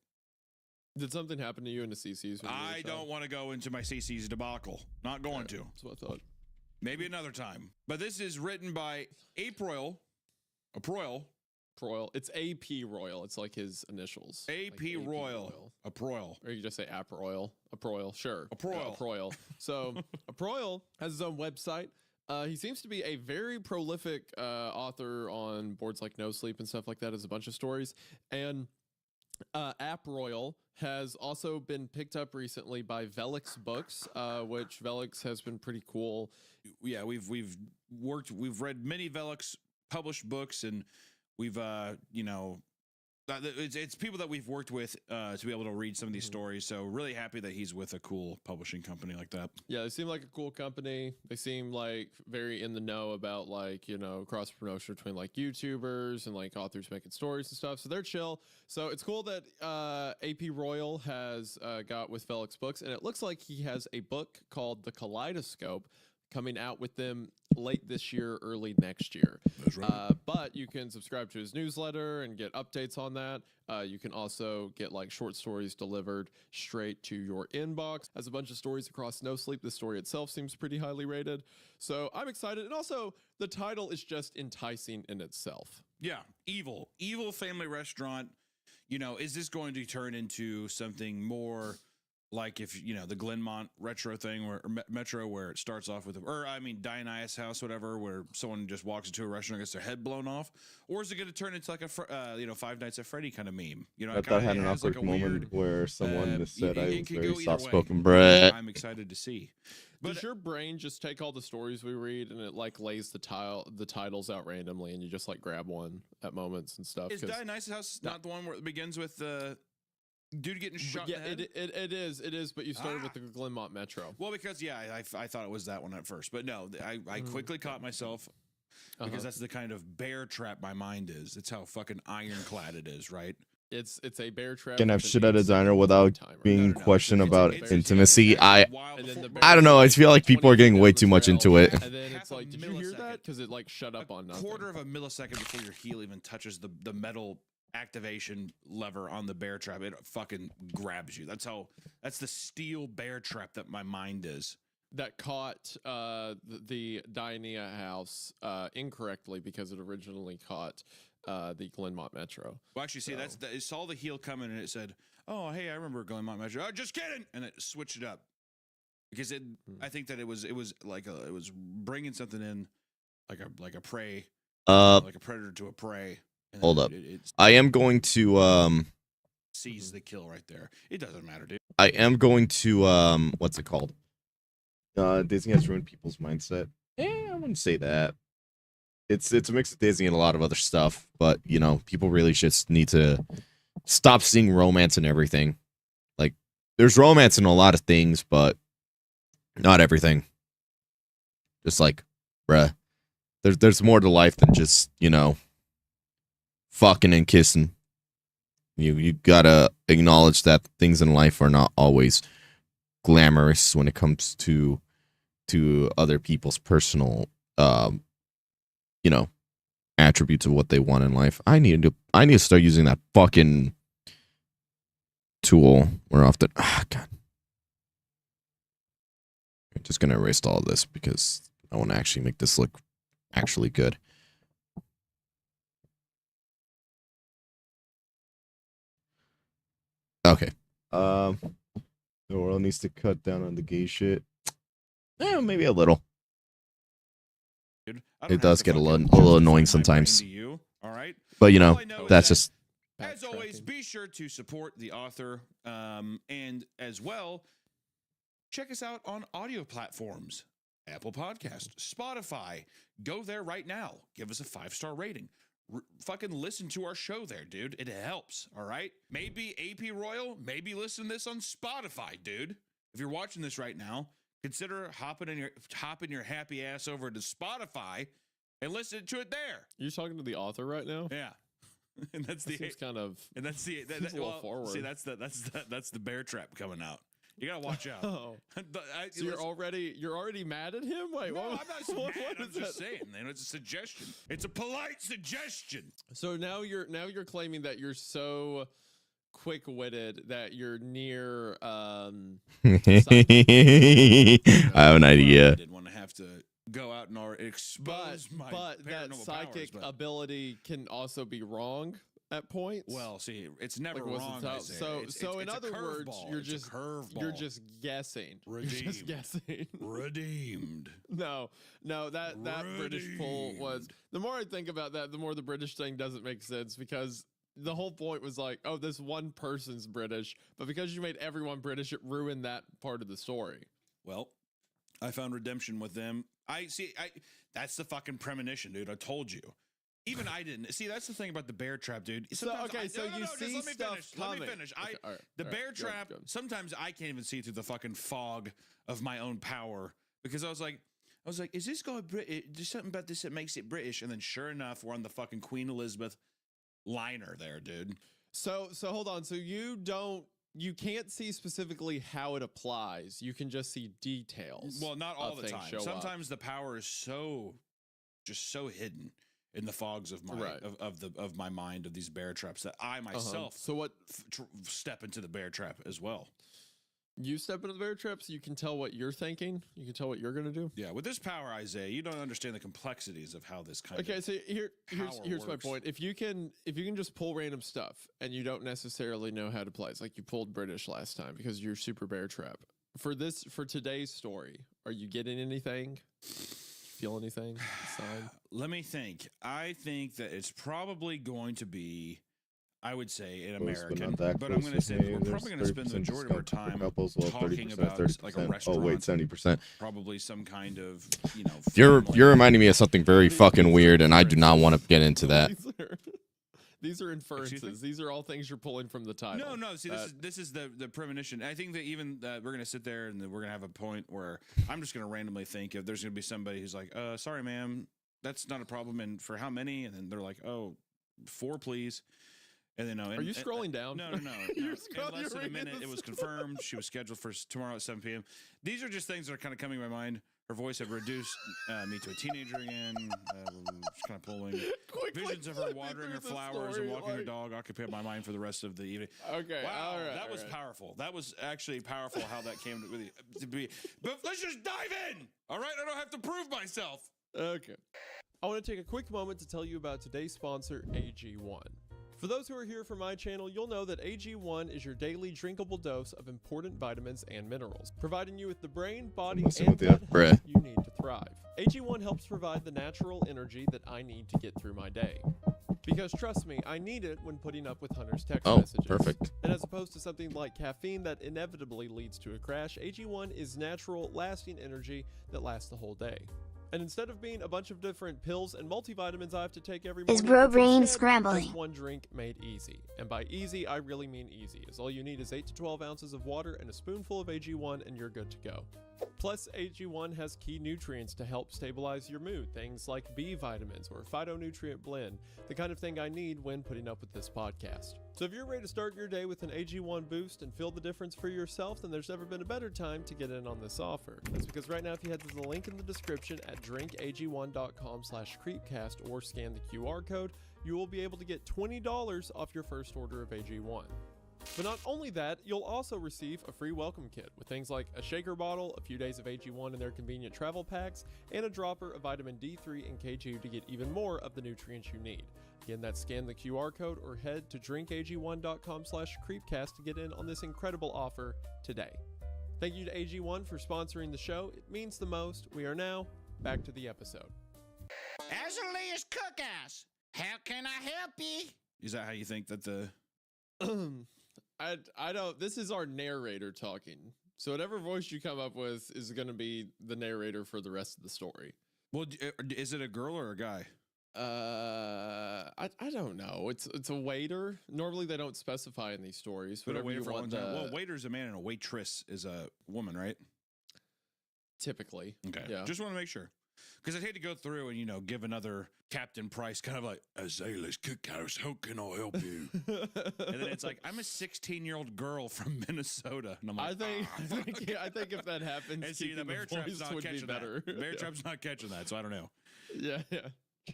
Did something happen to you in the CC's?
I don't want to go into my CC's debacle. Not going to.
That's what I thought.
Maybe another time. But this is written by Aproil.
Proil. It's AP Royal. It's like his initials.
AP
like
Royal. Aproil.
Or you just say Aproil. Aproil. Sure.
Aproil.
Aproil. So Aproil has his own website. He seems to be a very prolific author on boards like No Sleep and stuff like that. Has a bunch of stories. And App Royal has also been picked up recently by Velix Books, which Velix has been pretty cool.
Yeah, we've read many Velix published books, and we've it's people that we've worked with to be able to read some of these stories. So really happy that he's with a cool publishing company like that.
Yeah, they seem like a cool company. They seem like very in the know about like, you know, cross promotion between like YouTubers and like authors making stories and stuff. So they're chill. So it's cool that AP Royal has got with Felix Books, and it looks like he has a book called The Kaleidoscope coming out with them late this year, early next year.
That's right.
But you can subscribe to his newsletter and get updates on that. You can also get like short stories delivered straight to your inbox. Has a bunch of stories across No Sleep. The story itself seems pretty highly rated. So I'm excited. And also the title is just enticing in itself.
Yeah. Evil family restaurant. You know, is this going to turn into something more like if, you know, the Glenmont retro thing or Metro where it starts off with, Dionysus House, whatever, where someone just walks into a restaurant and gets their head blown off? Or is it going to turn into like a, Five Nights at Freddy kind of meme? You know,
I thought I had an awkward moment where someone just said I was very soft-spoken.
I'm excited to see. But
does your brain just take all the stories we read and it like lays the titles out randomly and you just like grab one at moments and stuff?
Is Dionysus House not the one where it begins with the dude getting shot in the head?
It is, but you started with the Glenmont Metro.
Well, because, I thought it was that one at first. But no, I quickly caught myself because that's the kind of bear trap my mind is. It's how fucking ironclad it is, right?
It's a bear trap.
Can have shit at a diner without being questioned about intimacy. I don't know. I feel like people are getting way too much into it.
And then it's like, did you hear that? Because it like shut up on nothing.
Quarter of a millisecond before your heel even touches the metal activation lever on the bear trap, it fucking grabs you. That's the steel bear trap that my mind is.
that caught the Diania house incorrectly because it originally caught the Glenmont Metro.
Well, actually, see, it saw the heel coming and it said, "Oh, hey, I remember Glenmont Metro." Oh, just kidding, and it switched it up because I think that it was like it was bringing something in like a prey, like a predator to a prey. And
Hold up.
It
I am going to
seize the kill right there. It doesn't matter, dude.
I am going to what's it called? Disney has ruined people's mindset. I wouldn't say that. It's a mix of Disney and a lot of other stuff, but you know, people really just need to stop seeing romance in everything. Like, there's romance in a lot of things, but not everything. Just like, bruh, there's more to life than just, you know, fucking and kissing. You gotta acknowledge that things in life are not always glamorous when it comes to other people's personal you know, attributes of what they want in life. I need to start using that fucking tool more often. God. I'm just gonna erase all of this because I want to actually make this look actually good. Okay. The world needs to cut down on the gay shit. Maybe a little.
Dude,
It does get a little annoying sometimes.
You, all right?
But you
All
know,
I know is
that's
that,
just
as always, be sure to support the author, and as well, check us out on audio platforms, Apple Podcast, Spotify. Go there right now. Give us a 5-star rating. Fucking listen to our show there, dude. It helps, all right? Maybe AP Royal, maybe listen to this on Spotify, dude. If you're watching this right now, consider hopping your happy ass over to Spotify and listen to it there.
You're talking to the author right now?
Yeah. And that's
That seems kind of
that's
a little forward.
See, that's the bear trap coming out. You gotta watch out.
Oh. So you're already mad at him? Wait,
no,
what?
I'm not so mad. I'm just saying, man. It's a suggestion. It's a polite suggestion.
So now you're claiming that you're so quick-witted that you're near.
I have an idea.
I didn't want to have to go out and expose my
but that
paranormal
psychic
powers, but
ability can also be wrong at points.
well, see, it's never
Like, what's the
wrong.
top-
Isaiah.
so
It's
in
a
other words,
curveball.
you're
It's a
just
curveball.
guessing. You're just
Redeemed.
guessing.
Redeemed.
No, that British pull was. The more I think about that, the more the British thing doesn't make sense because the whole point was like, oh, this one person's British, but because you made everyone British, it ruined that part of the story.
Well, I found redemption with them. That's the fucking premonition, dude. I told you. Even I didn't. See, that's the thing about the bear trap, dude.
So
Sometimes
you see stuff coming.
Let me finish.
Okay, all right,
The
all
bear
right,
trap,
good.
sometimes I can't even see through the fucking fog of my own power because I was like, is this guy British? There's something about this that makes it British. And then sure enough, we're on the fucking Queen Elizabeth liner there, dude.
So hold on. So you can't see specifically how it applies. You can just see details.
Well, not all
of
the
things
time.
show up.
Sometimes the power is just so hidden in the fogs of my
Right.
of my mind of these bear traps that I myself
So what
step into the bear trap as well.
you step into the bear traps, you can tell what you're thinking. You can tell what you're gonna do.
Yeah, with this power, Isaiah, you don't understand the complexities of how this kind
Okay,
of
so here's my
works.
point. If you can just pull random stuff and you don't necessarily know how to play, it's like you pulled British last time because you're super bear trap. For today's story, are you getting anything? Feel anything? Sign?
Let me think. I think that it's probably going to be, I would say, an American, but I'm going to say we're probably going to spend the majority of our time talking about like a restaurant.
Oh wait, 70%.
Probably some kind of,
You're
family.
reminding me of something very fucking weird, and I do not want to get into that.
These are inferences. These are all things you're pulling from the title.
No. See, this is the premonition. I think that even we're going to sit there and we're going to have a point where I'm just going to randomly think if there's going to be somebody who's like, sorry, ma'am, that's not a problem. And for how many? And then they're like, 4, please. And then,
Are you scrolling down?
No.
You're
In less than a minute, it was confirmed. She was scheduled for tomorrow at 7 p.m. These are just things that are kind of coming to my mind Her voice had reduced me to a teenager again. Just kind of pulling. Visions of her watering her flowers and walking her dog occupied my mind for the rest of the evening.
Okay,
wow,
all right,
that was powerful. That was actually powerful how that came to be. But let's just dive in. All right, I don't have to prove myself.
Okay. I want to take a quick moment to tell you about today's sponsor, AG1. For those who are here for my channel, you'll know that AG1 is your daily drinkable dose of important vitamins and minerals, providing you with the brain, body, and gut health you need to thrive. AG1 helps provide the natural energy that I need to get through my day. Because trust me, I need it when putting up with Hunter's text messages.
Perfect.
And as opposed to something like caffeine that inevitably leads to a crash, AG1 is natural, lasting energy that lasts the whole day. And instead of being a bunch of different pills and multivitamins I have to take every morning,
Is bro brain
instead,
scrambling?
just one drink made easy. And by easy, I really mean easy, as all you need is 8 to 12 ounces of water and a spoonful of AG1 and you're good to go. Plus, AG1 has key nutrients to help stabilize your mood, things like B vitamins or phytonutrient blend, the kind of thing I need when putting up with this podcast. So if you're ready to start your day with an AG1 boost and feel the difference for yourself, then there's never been a better time to get in on this offer. That's because right now, if you head to the link in the description at drinkag1.com/creepcast or scan the QR code, you will be able to get $20 off your first order of AG1. But not only that, you'll also receive a free welcome kit with things like a shaker bottle, a few days of AG1 in their convenient travel packs, and a dropper of vitamin D3 and K2 to get even more of the nutrients you need. Again, that's scan the QR code or head to drinkag1.com/creepcast to get in on this incredible offer today. Thank you to AG1 for sponsoring the show. It means the most. We are now back to the episode.
Azalea's Cookhouse. How can I help you?
Is that how you think that the...
I don't, this is our narrator talking. So whatever voice you come up with is going to be the narrator for the rest of the story.
Well, is it a girl or a guy?
I don't know. It's a waiter. Normally they don't specify in these stories.
But a
Whatever
waiter
you
for a long
want.
time. Well, waiter's a man and a waitress is a woman, right?
Typically.
Okay.
Yeah.
Just want to make sure. Because I'd hate to go through and, give another Captain Price kind of like, Azalea's Cookhouse, how can I help you? And then it's like, I'm a 16-year-old girl from Minnesota. And I'm like,
I think if that happens,
and see, the Bear Trap's not catching that. Bear Trap's not catching that, so I don't know.
Yeah.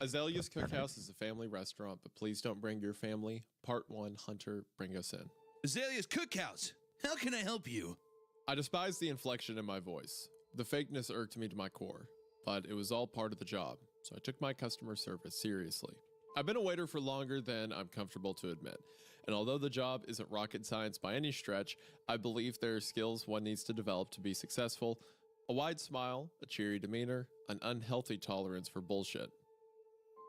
Azalea's Cookhouse is a family restaurant, but please don't bring your family. Part 1, Hunter, bring us in.
Azalea's Cookhouse, how can I help you?
I despise the inflection in my voice. The fakeness irked me to my core, but it was all part of the job, so I took my customer service seriously. I've been a waiter for longer than I'm comfortable to admit, and although the job isn't rocket science by any stretch, I believe there are skills one needs to develop to be successful. A wide smile, a cheery demeanor, an unhealthy tolerance for bullshit.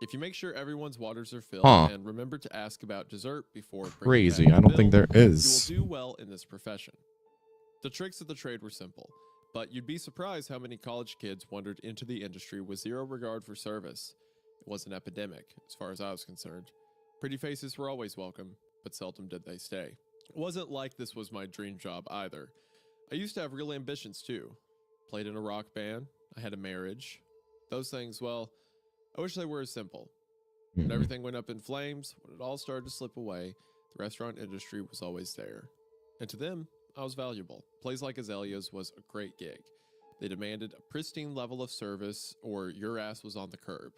If you make sure everyone's waters are filled and remember to ask about dessert before
Crazy. I don't think there is.
You will do well in this profession. The tricks of the trade were simple, but you'd be surprised how many college kids wandered into the industry with zero regard for service. It was an epidemic, as far as I was concerned. Pretty faces were always welcome, but seldom did they stay. It wasn't like this was my dream job either. I used to have real ambitions too. Played in a rock band, I had a marriage. Those things, well, I wish they were as simple. When everything went up in flames, when it all started to slip away, the restaurant industry was always there. And to them, I was valuable. A place like Azalea's was a great gig. They demanded a pristine level of service or your ass was on the curb.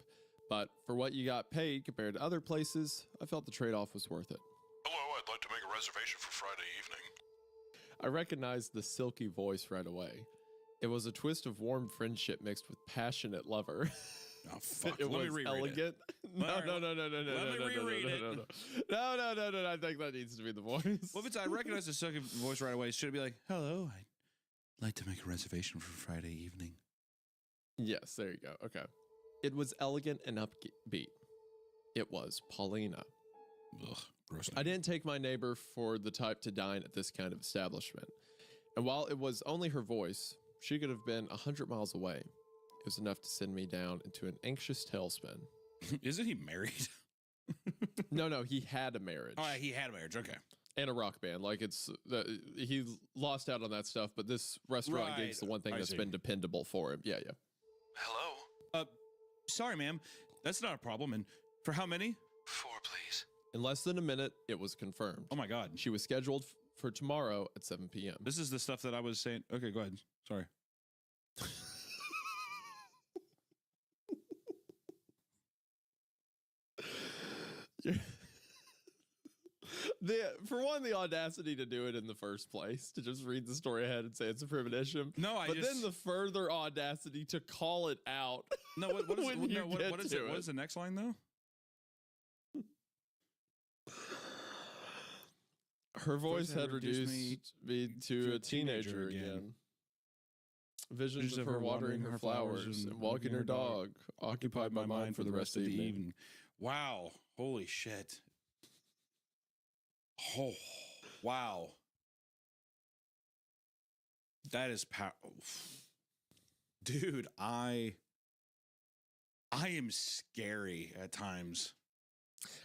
But for what you got paid compared to other places, I felt the trade-off was worth it.
Hello, I'd like to make a reservation for Friday evening.
I recognized the silky voice right away. It was a twist of warm friendship mixed with passionate lover.
Oh, fuck.
It
Let me
was
reread
elegant. No. I think that needs to be the voice.
Well, if it's, I recognize the silky voice right away, should it be like, hello, I'd like to make a reservation for Friday evening?
Yes, there you go. Okay. It was elegant and upbeat. It was Paulina.
Ugh, gross.
I didn't take my neighbor for the type to dine at this kind of establishment. And while it was only her voice, she could have been 100 miles away. It was enough to send me down into an anxious tailspin.
Isn't he married?
No, he had a marriage.
Oh, he had a marriage. Okay.
And a rock band. Like he lost out on that stuff, but this restaurant gig's the one thing that's been dependable for him. Yeah.
Hello?
Sorry, ma'am. That's not a problem. And for how many?
4, please.
In less than a minute, it was confirmed.
Oh my God.
She was scheduled for tomorrow at 7 p.m.
This is the stuff that I was saying. Okay, go ahead. Sorry.
For one, the audacity to do it in the first place, to just read the story ahead and say it's a premonition.
No,
then the further audacity to call it out.
No, what is it?
when you
No, what
get
is
to
it? What is the next line though?
Her voice had reduced me to a teenager again. Visions of her watering her flowers and walking her dog occupied my mind for the rest of the evening.
Wow. Holy shit. Oh, wow. That is Dude, I am scary at times.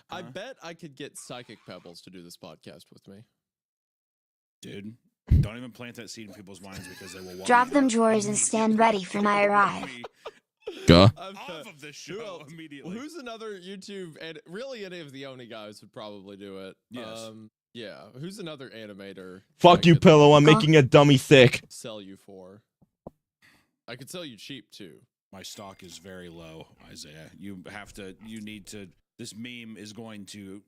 I bet I could get Psychic Pebbles to do this podcast with me.
Dude, don't even plant that seed in people's minds because they will walk
Drop them drawers and stand ready for my arrive.
off of this show immediately.
Who's another YouTube, and really any of the Oni guys would probably do it.
Yes.
Yeah. Who's another animator?
Fuck you, Pillow. I'm making a dummy thick.
Sell you for. I could sell you cheap too.
My stock is very low, Isaiah. You need to, this meme is going to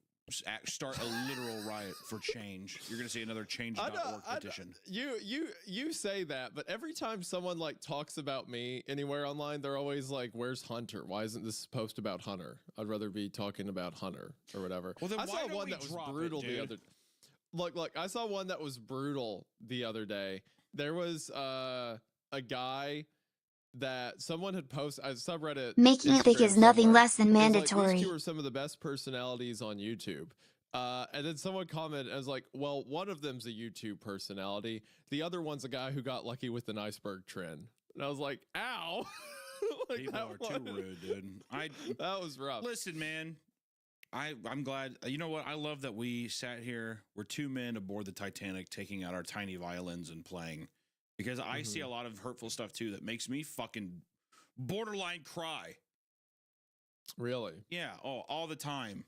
start a literal riot for change. You're going to see another change.org petition.
You say that, but every time someone like talks about me anywhere online, they're always like, "Where's Hunter? Why isn't this post about Hunter? I'd rather be talking about Hunter or whatever."
Well, then
I
why
saw
don't
one
we
that was
drop
brutal
it,
the
dude?
other. Look, I saw one that was brutal the other day. There was a guy that someone had posted a subreddit.
Making it big
Instagram
is nothing
somewhere.
less than
It was like,
mandatory.
these two are some of the best personalities on YouTube. And then someone commented, I was like, well, one of them's a YouTube personality. The other one's a guy who got lucky with an iceberg trend. And I was like, ow. Like,
People are too rude, dude.
That was rough.
Listen, man. I'm glad. You know what? I love that we sat here. We're two men aboard the Titanic taking out our tiny violins and playing. Because I see a lot of hurtful stuff, too, that makes me fucking borderline cry.
Really?
Yeah. Oh, all the time.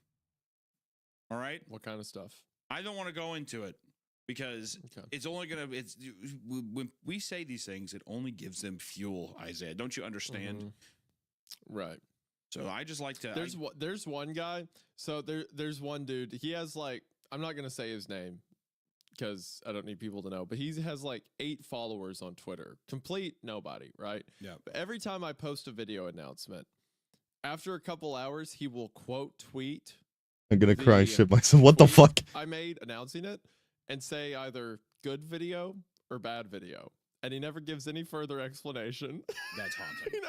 All right?
What kind of stuff?
I don't want to go into it because it's only going to, when we say these things, it only gives them fuel, Isaiah. Don't you understand?
Right.
So I just like to.
There's one guy. So there's one dude. He has like, I'm not going to say his name because I don't need people to know, but he has like 8 followers on Twitter. Complete nobody, right?
Yeah.
But every time I post a video announcement, after a couple hours, he will quote tweet.
I'm gonna cry and shit myself. What the fuck?
I made announcing it and say either good video or bad video. And he never gives any further explanation.
That's haunting.
He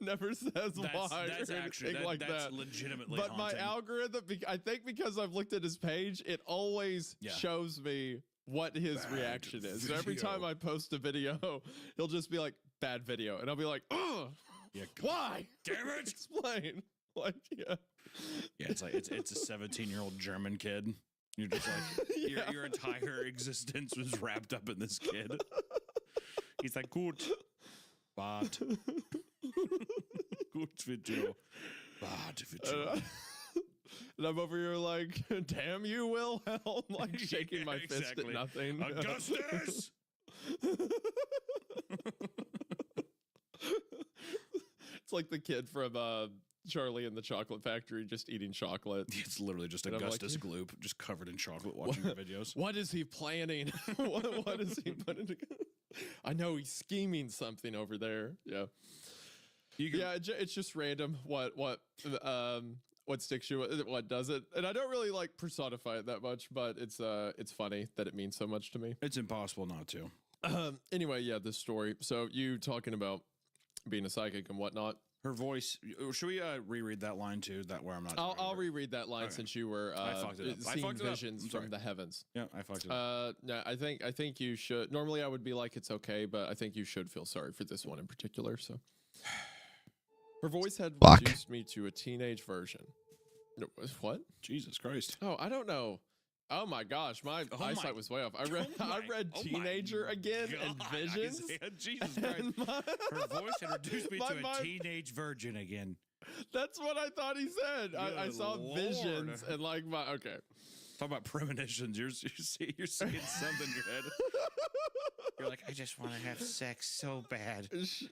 never says why
that's
or
actually
anything like
that's
that.
legitimately
But
haunting.
my algorithm, I think because I've looked at his page, it always shows me what his reaction is. So every time I post a video, he'll just be like, bad video. And I'll be like, oh, why?
Damn it.
Explain. Like, yeah.
Yeah, it's like it's a 17-year-old German kid. You're just like your entire existence was wrapped up in this kid. He's like, gut, bad, gut video, bad video.
And I'm over here like, damn you, Wilhelm, like shaking my fist at nothing.
Augustus.
It's like the kid from Charlie and the Chocolate Factory just eating chocolate.
It's literally just Augustus Gloop, just covered in chocolate, watching your videos.
What is he planning? what is he putting together? I know he's scheming something over there. Yeah. It's just random. What sticks you? What does it? And I don't really like personify it that much, but it's funny that it means so much to me.
It's impossible not to.
Anyway, yeah, this story. So you talking about being a psychic and whatnot.
Her voice. Should we reread that line too? That where I'm not.
I'll reread that line since you were seeing visions from the heavens.
Yeah, I fucked it up.
No, I think you should. Normally, I would be like it's okay, but I think you should feel sorry for this one in particular. So, her voice had reduced me to a teenage version. No, what?
Jesus Christ!
Oh, I don't know. Oh my gosh, my eyesight was way off. I read teenager again and visions.
Jesus Christ! Her voice had reduced me to a teenage virgin again.
That's what I thought he said. I saw visions and like okay.
Talk about premonitions. You're seeing something in your head. You're like, I just want to have sex so bad.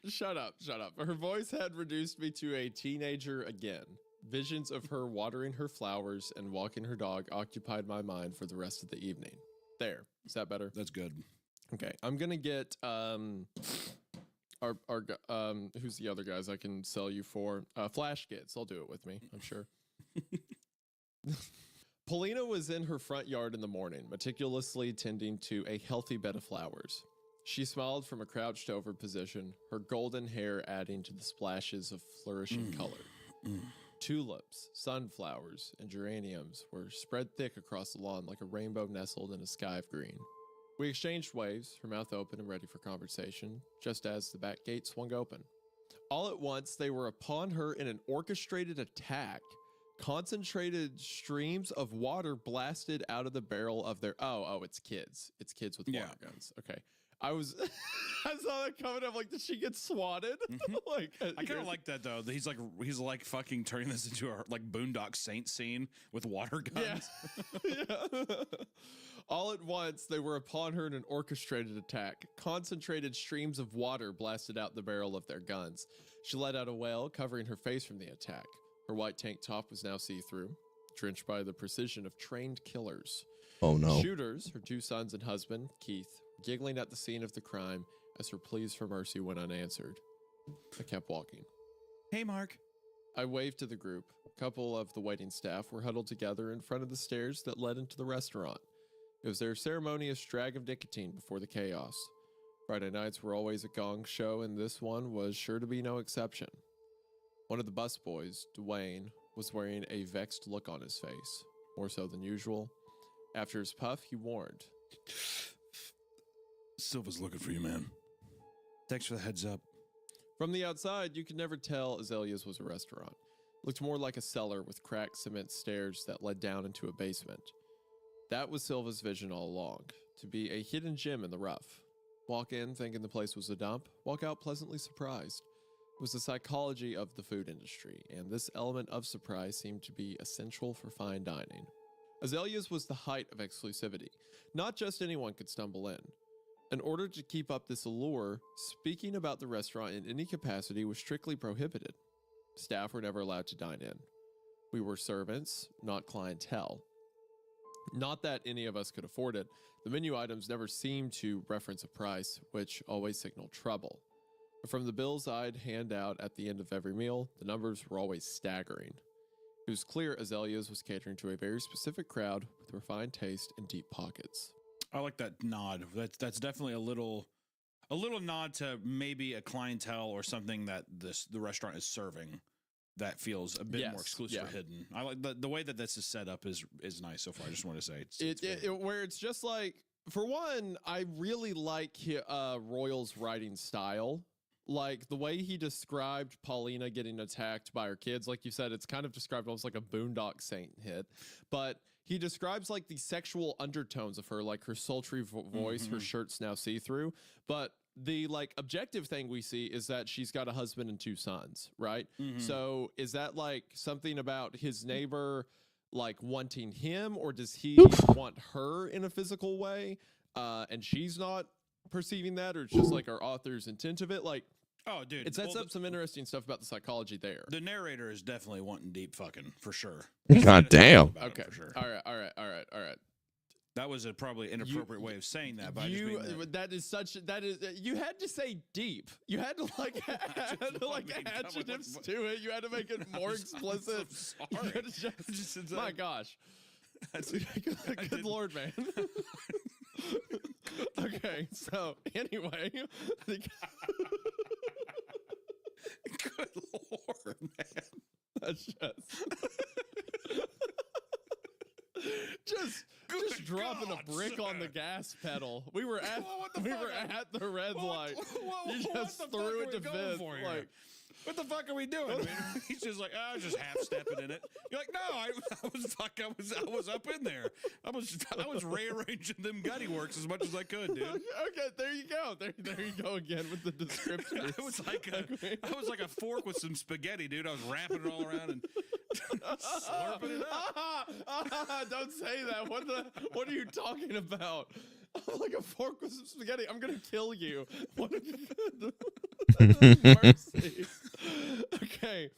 Shut up. Her voice had reduced me to a teenager again. Visions of her watering her flowers and walking her dog occupied my mind for the rest of the evening. There. Is that better?
That's good.
Okay. I'm going to get who's the other guys I can sell you for? Flash Kids. They'll do it with me, I'm sure. Paulina was in her front yard in the morning, meticulously tending to a healthy bed of flowers. She smiled from a crouched over position, her golden hair adding to the splashes of flourishing color. Tulips, sunflowers, and geraniums were spread thick across the lawn like a rainbow nestled in a sky of green. We exchanged waves, her mouth open and ready for conversation, just as the back gate swung open. All at once, they were upon her in an orchestrated attack. Concentrated streams of water blasted out of the barrel of their... Oh, it's kids. It's kids with water guns. Okay. I saw that coming up. Like, did she get swatted?
I kind of like that though. He's like fucking turning this into a like Boondock Saint scene with water guns.
Yeah. All at once, they were upon her in an orchestrated attack. Concentrated streams of water blasted out the barrel of their guns. She let out a wail, covering her face from the attack. Her white tank top was now see-through, drenched by the precision of trained killers.
Oh no.
Shooters, her 2 sons and husband, Keith, giggling at the scene of the crime as her pleas for mercy went unanswered. I kept walking.
Hey, Mark.
I waved to the group. A couple of the waiting staff were huddled together in front of the stairs that led into the restaurant. It was their ceremonious drag of nicotine before the chaos. Friday nights were always a gong show, and this one was sure to be no exception. One of the busboys, Dwayne, was wearing a vexed look on his face, more so than usual. After his puff, he warned.
Silva's looking for you, man. Thanks for the heads up.
From the outside, you could never tell Azalea's was a restaurant. It looked more like a cellar with cracked cement stairs that led down into a basement. That was Silva's vision all along, to be a hidden gem in the rough. Walk in thinking the place was a dump, walk out pleasantly surprised. It was the psychology of the food industry, and this element of surprise seemed to be essential for fine dining. Azalea's was the height of exclusivity. Not just anyone could stumble in. In order to keep up this allure, speaking about the restaurant in any capacity was strictly prohibited. Staff were never allowed to dine in. We were servants, not clientele. Not that any of us could afford it, the menu items never seemed to reference a price, which always signaled trouble. But from the bills I'd hand out at the end of every meal, the numbers were always staggering. It was clear Azalea's was catering to a very specific crowd with refined taste and deep pockets.
I like that nod. That's definitely a little nod to maybe a clientele or something that the restaurant is serving that feels a bit more exclusive or hidden. I like the way that this is set up is nice so far. I just want to say
where it's just like, for one, I really like Royal's writing style. Like the way he described Paulina getting attacked by her kids, like you said, it's kind of described almost like a Boondock Saint hit, but he describes like the sexual undertones of her, like her sultry voice, her shirt's now see-through, but the like objective thing we see is that she's got a husband and 2 sons, right? So is that like something about his neighbor like wanting him, or does he want her in a physical way and she's not perceiving that, or it's just like our author's intent of it? Like,
oh dude,
it sets up some interesting stuff about the psychology there.
The narrator is definitely wanting deep fucking for sure.
God damn.
Okay,
for sure.
all right.
That was a probably inappropriate way of saying that, but
you had to say deep. You had to like add adjectives to it. You had to make it more explicit.
So sorry.
My gosh. Good Lord, man. Okay, so anyway.
Good Lord, man.
That's just dropping a brick on the gas pedal. We were at the red light. You just threw it to Vince. Like,
what the fuck are we doing? I mean, he's just like, I was just half stepping in it. You're like, no, I was up in there. I was rearranging them gutty works as much as I could, dude.
Okay, there you go. There you go again with the description.
I was like a fork with some spaghetti, dude. I was wrapping it all around and slurping it up.
Don't say that. What are you talking about? I'm like a fork with some spaghetti. I'm gonna kill you. Mercy. Okay.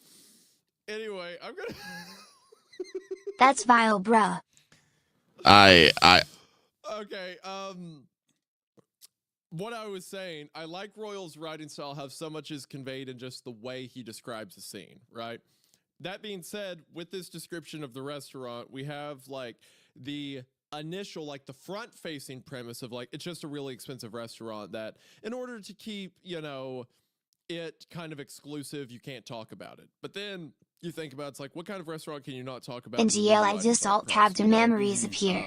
Anyway, I'm gonna.
That's vile, bruh.
I
Okay. What I was saying, I like Royal's writing style how so much is conveyed in just the way he describes the scene, right? That being said, with this description of the restaurant, we have like the initial, like the front facing premise of like, it's just a really expensive restaurant that in order to keep, you know, it kind of exclusive, you can't talk about it. But then you think about it's like, what kind of restaurant can you not talk about?
In
in the
GL, I
movie
just
Life
alt
Without
tabbed and
Price, you know?
memories appeared.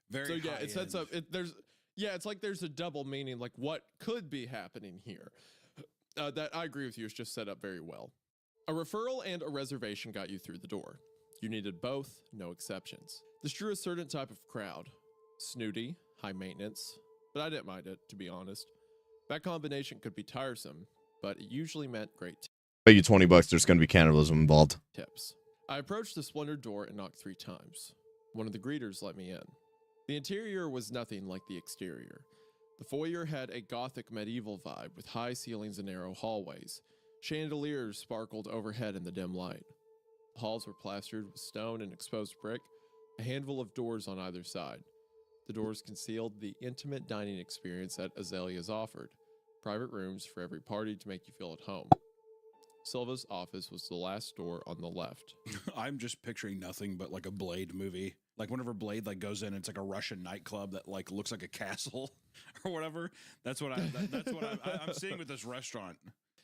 Very
So yeah,
high
it sets
end.
up. It's like there's a double meaning, like what could be happening here. That I agree with you is just set up very well. A referral and a reservation got you through the door. You needed both, no exceptions. This drew a certain type of crowd, snooty, high maintenance, but I didn't mind it, to be honest. That combination could be tiresome, but it usually meant great
bet you $20 there's gonna be cannibalism involved.
tips. I approached the splintered door and knocked 3 times. One of the greeters let me in. The interior was nothing like the exterior. The foyer had a gothic medieval vibe with high ceilings and narrow hallways. Chandeliers sparkled overhead in the dim light. The halls were plastered with stone and exposed brick, a handful of doors on either side. The doors concealed the intimate dining experience that Azalea's offered, private rooms for every party to make you feel at home. Silva's office was the last door on the left.
I'm just picturing nothing but like a Blade movie. Like whenever Blade like goes in, it's like a Russian nightclub that like looks like a castle or whatever. That's what I'm seeing with this restaurant.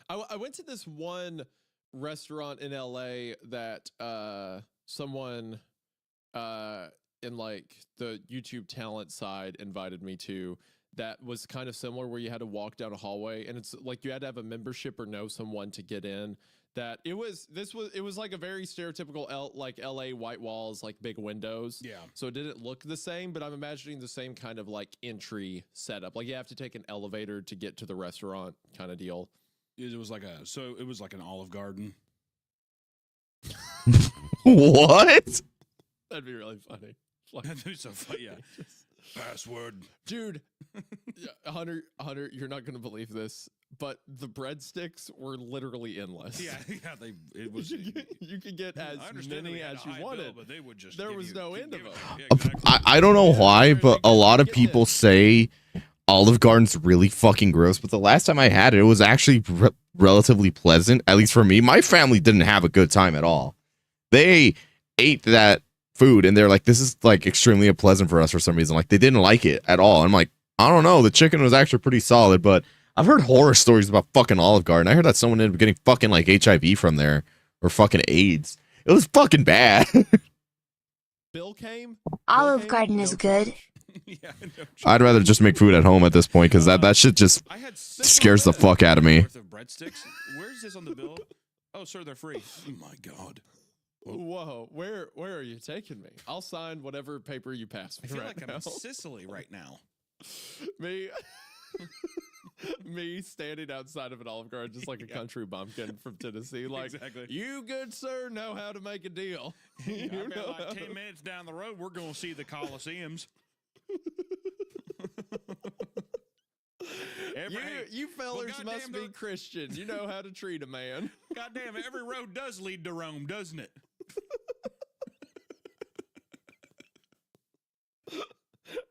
I went to this one restaurant in LA that someone in like the YouTube talent side invited me to that was kind of similar where you had to walk down a hallway and it's like you had to have a membership or know someone to get in. That it was like a very stereotypical like LA white walls, like big windows.
Yeah.
So it didn't look the same, but I'm imagining the same kind of like entry setup. Like you have to take an elevator to get to the restaurant kind of deal.
It was like an Olive Garden.
What?
That'd be really funny. Like,
That'd be so funny. Yeah. Password.
dude, yeah, Hunter, you're not gonna believe this, but the breadsticks were literally endless.
Yeah, it was.
You could get as
I understand that we
many
had
as
a
you
high
wanted.
bill, but they would just
There
give
was
you-
no
give-
end of
give-
them.
yeah, exactly.
I don't know why, but a lot of people say Olive Garden's really fucking gross. But the last time I had it, it was actually relatively pleasant. At least for me, my family didn't have a good time at all. They ate that food and they're like, this is like extremely unpleasant for us for some reason. Like they didn't like it at all. I'm like, I don't know. The chicken was actually pretty solid, but I've heard horror stories about fucking Olive Garden. I heard that someone ended up getting fucking like HIV from there or fucking AIDS. It was fucking bad.
Bill came.
Olive Garden is good.
Yeah, no,
I'd rather just make food at home at this point because that shit just
I had
scares the fuck out of me.
worth of breadsticks. Where's this on the bill? Oh, sir, they're free. Oh my god.
Whoa, where are you taking me? I'll sign whatever paper you pass
I
me
feel
right
like I'm
now.
in Sicily right now.
me, me standing outside of an Olive Garden just like a country bumpkin from Tennessee. Like,
Exactly.
you good sir know how to make a deal.
I
You
bet
know how
like
to-
10 minutes down the road, we're going to see the Colosseums.
You fellers
goddamn,
must be
they're-
Christian. You know how to treat a man.
Goddamn, every road does lead to Rome, doesn't it?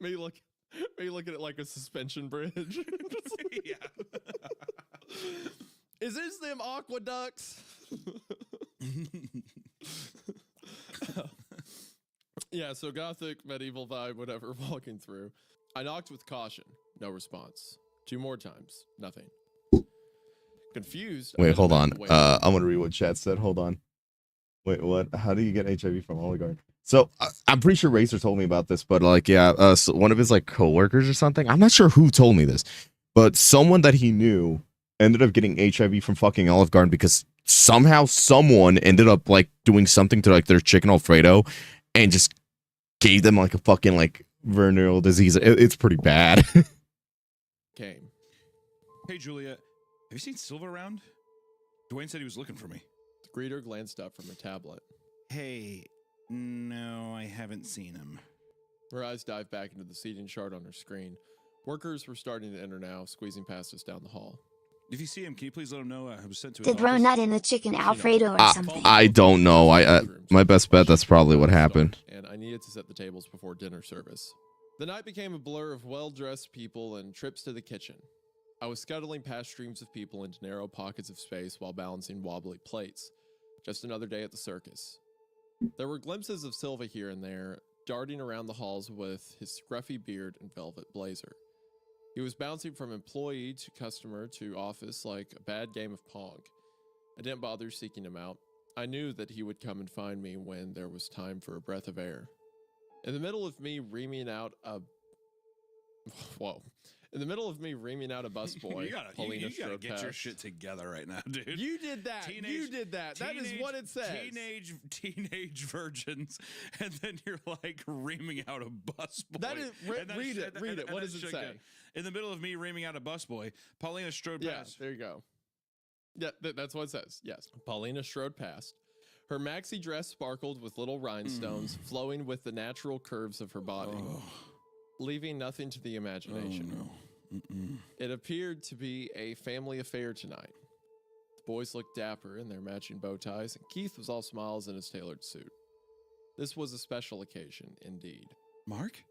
me looking at like a suspension bridge.
Yeah.
Is this them aqueducts? Yeah, so gothic, medieval vibe, whatever, walking through. I knocked with caution. No response. 2 more times. Nothing. Confused. I
Wait,
headed
hold
back
on.
to wait.
I'm gonna read what chat said. Hold on. Wait, what? How do you get HIV from Olive Garden? So I'm pretty sure Racer told me about this, but like, yeah, so one of his like coworkers or something. I'm not sure who told me this, but someone that he knew ended up getting HIV from fucking Olive Garden because somehow someone ended up like doing something to like their chicken Alfredo and just gave them like a fucking like venereal disease. It's pretty bad.
Came.
Hey, Julia, have you seen Silva around? Dwayne said he was looking for me.
The greeter glanced up from her tablet.
Hey, no, I haven't seen him.
Her eyes dived back into the seating chart on her screen. Workers were starting to enter now, squeezing past us down the hall.
If you see him, can you please let him know I was sent to his
Did Bro
office?
nut in the chicken Alfredo or something?
I don't know. My best bet that's probably what happened.
And I needed to set the tables before dinner service. The night became a blur of well-dressed people and trips to the kitchen. I was scuttling past streams of people into narrow pockets of space while balancing wobbly plates. Just another day at the circus. There were glimpses of Silva here and there, darting around the halls with his scruffy beard and velvet blazer. He was bouncing from employee to customer to office like a bad game of Pong. I didn't bother seeking him out. I knew that he would come and find me when there was time for a breath of air. In the middle of me reaming out a busboy,
You gotta get your shit together right now, dude.
You did that. You did that. That is what it says.
Teenage virgins, and then you're like reaming out a busboy.
That is read it. What does it say?
In the middle of me reaming out a busboy, Paulina strode past.
There you go. Yeah, that's what it says. Yes. Paulina strode past. Her maxi dress sparkled with little rhinestones flowing with the natural curves of her body, leaving nothing to the imagination. It appeared to be a family affair tonight. The boys looked dapper in their matching bow ties, and Keith was all smiles in his tailored suit. This was a special occasion, indeed.
Mark?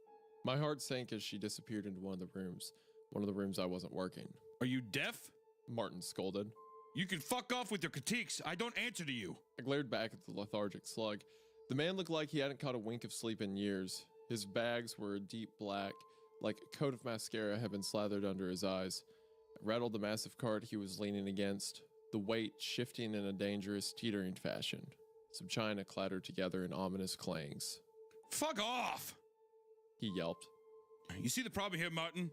My heart sank as she disappeared into one of the rooms I wasn't working.
Are you deaf?
Martin scolded.
You can fuck off with your critiques. I don't answer to you.
I glared back at the lethargic slug. The man looked like he hadn't caught a wink of sleep in years. His bags were deep black, like a coat of mascara had been slathered under his eyes. I rattled the massive cart he was leaning against, the weight shifting in a dangerous, teetering fashion. Some china clattered together in ominous clangs.
Fuck off!
He yelped.
You see the problem here, Martin?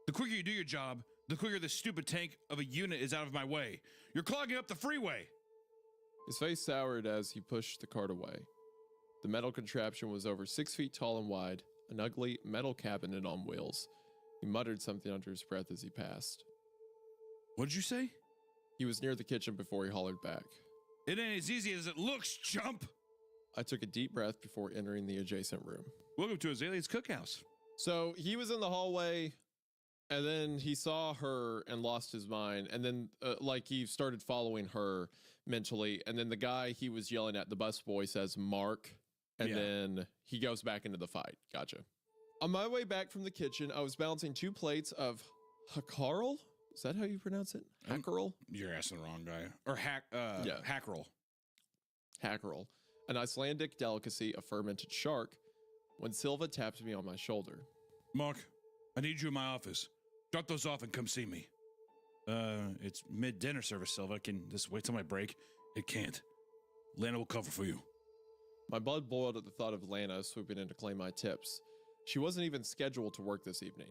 The quicker you do your job, the quicker this stupid tank of a unit is out of my way. You're clogging up the freeway.
His face soured as he pushed the cart away. The metal contraption was over 6 feet tall and wide, an ugly metal cabinet on wheels. He muttered something under his breath as he passed.
What did you say?
He was near the kitchen before he hollered back.
It ain't as easy as it looks, chump.
I took a deep breath before entering the adjacent room.
Welcome to Azalea's Cookhouse.
So he was in the hallway, and then he saw her and lost his mind, and then he started following her mentally, and then the guy he was yelling at, the busboy, says Mark, and then he goes back into the fight. Gotcha. On my way back from the kitchen, I was balancing 2 plates of hackerel. Is that how you pronounce it? Hackerel?
You're asking the wrong guy. Or hackerel.
Hackerel. An Icelandic delicacy, a fermented shark, when Silva tapped me on my shoulder.
Mark, I need you in my office. Drop those off and come see me. It's mid-dinner service, Silva. Can this wait till my break? It can't. Lana will cover for you.
My blood boiled at the thought of Lana swooping in to claim my tips. She wasn't even scheduled to work this evening.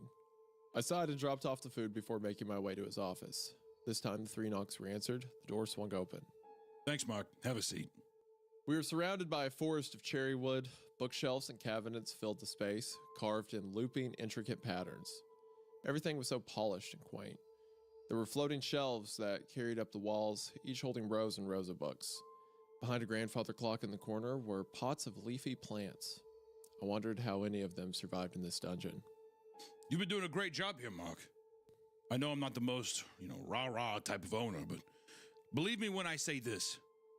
I sighed and dropped off the food before making my way to his office. This time, the 3 knocks were answered. The door swung open.
Thanks, Mark. Have a seat.
We were surrounded by a forest of cherry wood. Bookshelves and cabinets filled the space, carved in looping, intricate patterns. Everything was so polished and quaint. There were floating shelves that carried up the walls, each holding rows and rows of books. Behind a grandfather clock in the corner were pots of leafy plants. I wondered how any of them survived in this dungeon.
You've been doing a great job here, Mark. I know I'm not the most, rah-rah type of owner, but believe me when I say this.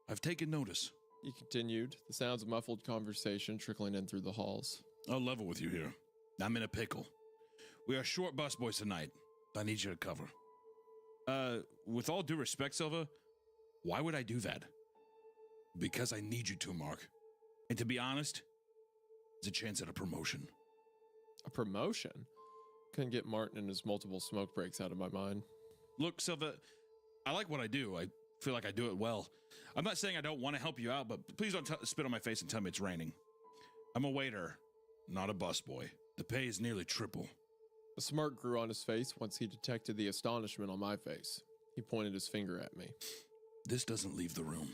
I've taken notice.
He continued, the sounds of muffled conversation trickling in through the halls.
I'll level with you here. I'm in a pickle. We are short busboys tonight. I need you to cover. With all due respect, Silva, why would I do that? Because I need you to, Mark. And to be honest, there's a chance at a promotion.
A promotion? Couldn't get Martin and his multiple smoke breaks out of my mind.
Look, Silva, I like what I do. I feel like I do it well. I'm not saying I don't want to help you out, but please don't spit on my face and tell me it's raining. I'm a waiter, not a busboy. The pay is nearly triple.
A smirk grew on his face once he detected the astonishment on my face. He pointed his finger at me.
This doesn't leave the room.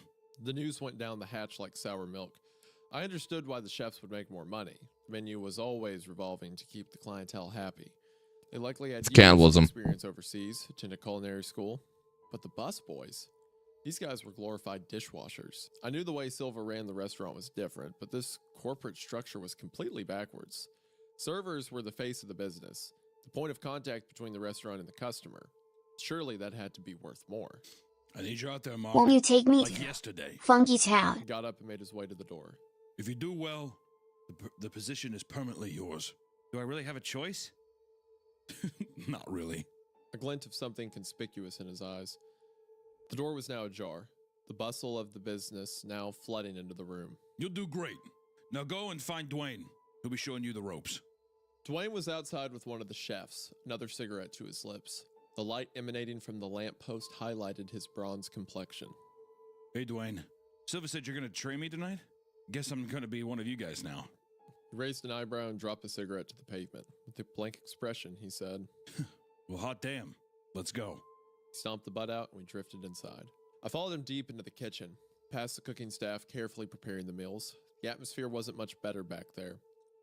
The news went down the hatch like sour milk. I understood why the chefs would make more money. The menu was always revolving to keep the clientele happy. They likely had
cannibalism.
Experience overseas, attended culinary school. But the busboys, these guys were glorified dishwashers. I knew the way Silva ran the restaurant was different, but this corporate structure was completely backwards. Servers were the face of the business, the point of contact between the restaurant and the customer. Surely that had to be worth more.
I need you out there, Mark.
Won't you take me
Like
to
yesterday.
Funky Town?
He got up and made his way to the door.
If you do well, the position is permanently yours. Do I really have a choice? Not really.
A glint of something conspicuous in his eyes. The door was now ajar, the bustle of the business now flooding into the room.
You'll do great. Now go and find Dwayne. He'll be showing you the ropes.
Dwayne was outside with one of the chefs, another cigarette to his lips. The light emanating from the lamppost highlighted his bronze complexion.
Hey, Dwayne. Silva said you're going to train me tonight? Guess I'm going to be one of you guys now.
He raised an eyebrow and dropped the cigarette to the pavement. With a blank expression, he said,
Well, hot damn. Let's go.
He stomped the butt out and we drifted inside. I followed him deep into the kitchen, past the cooking staff carefully preparing the meals. The atmosphere wasn't much better back there.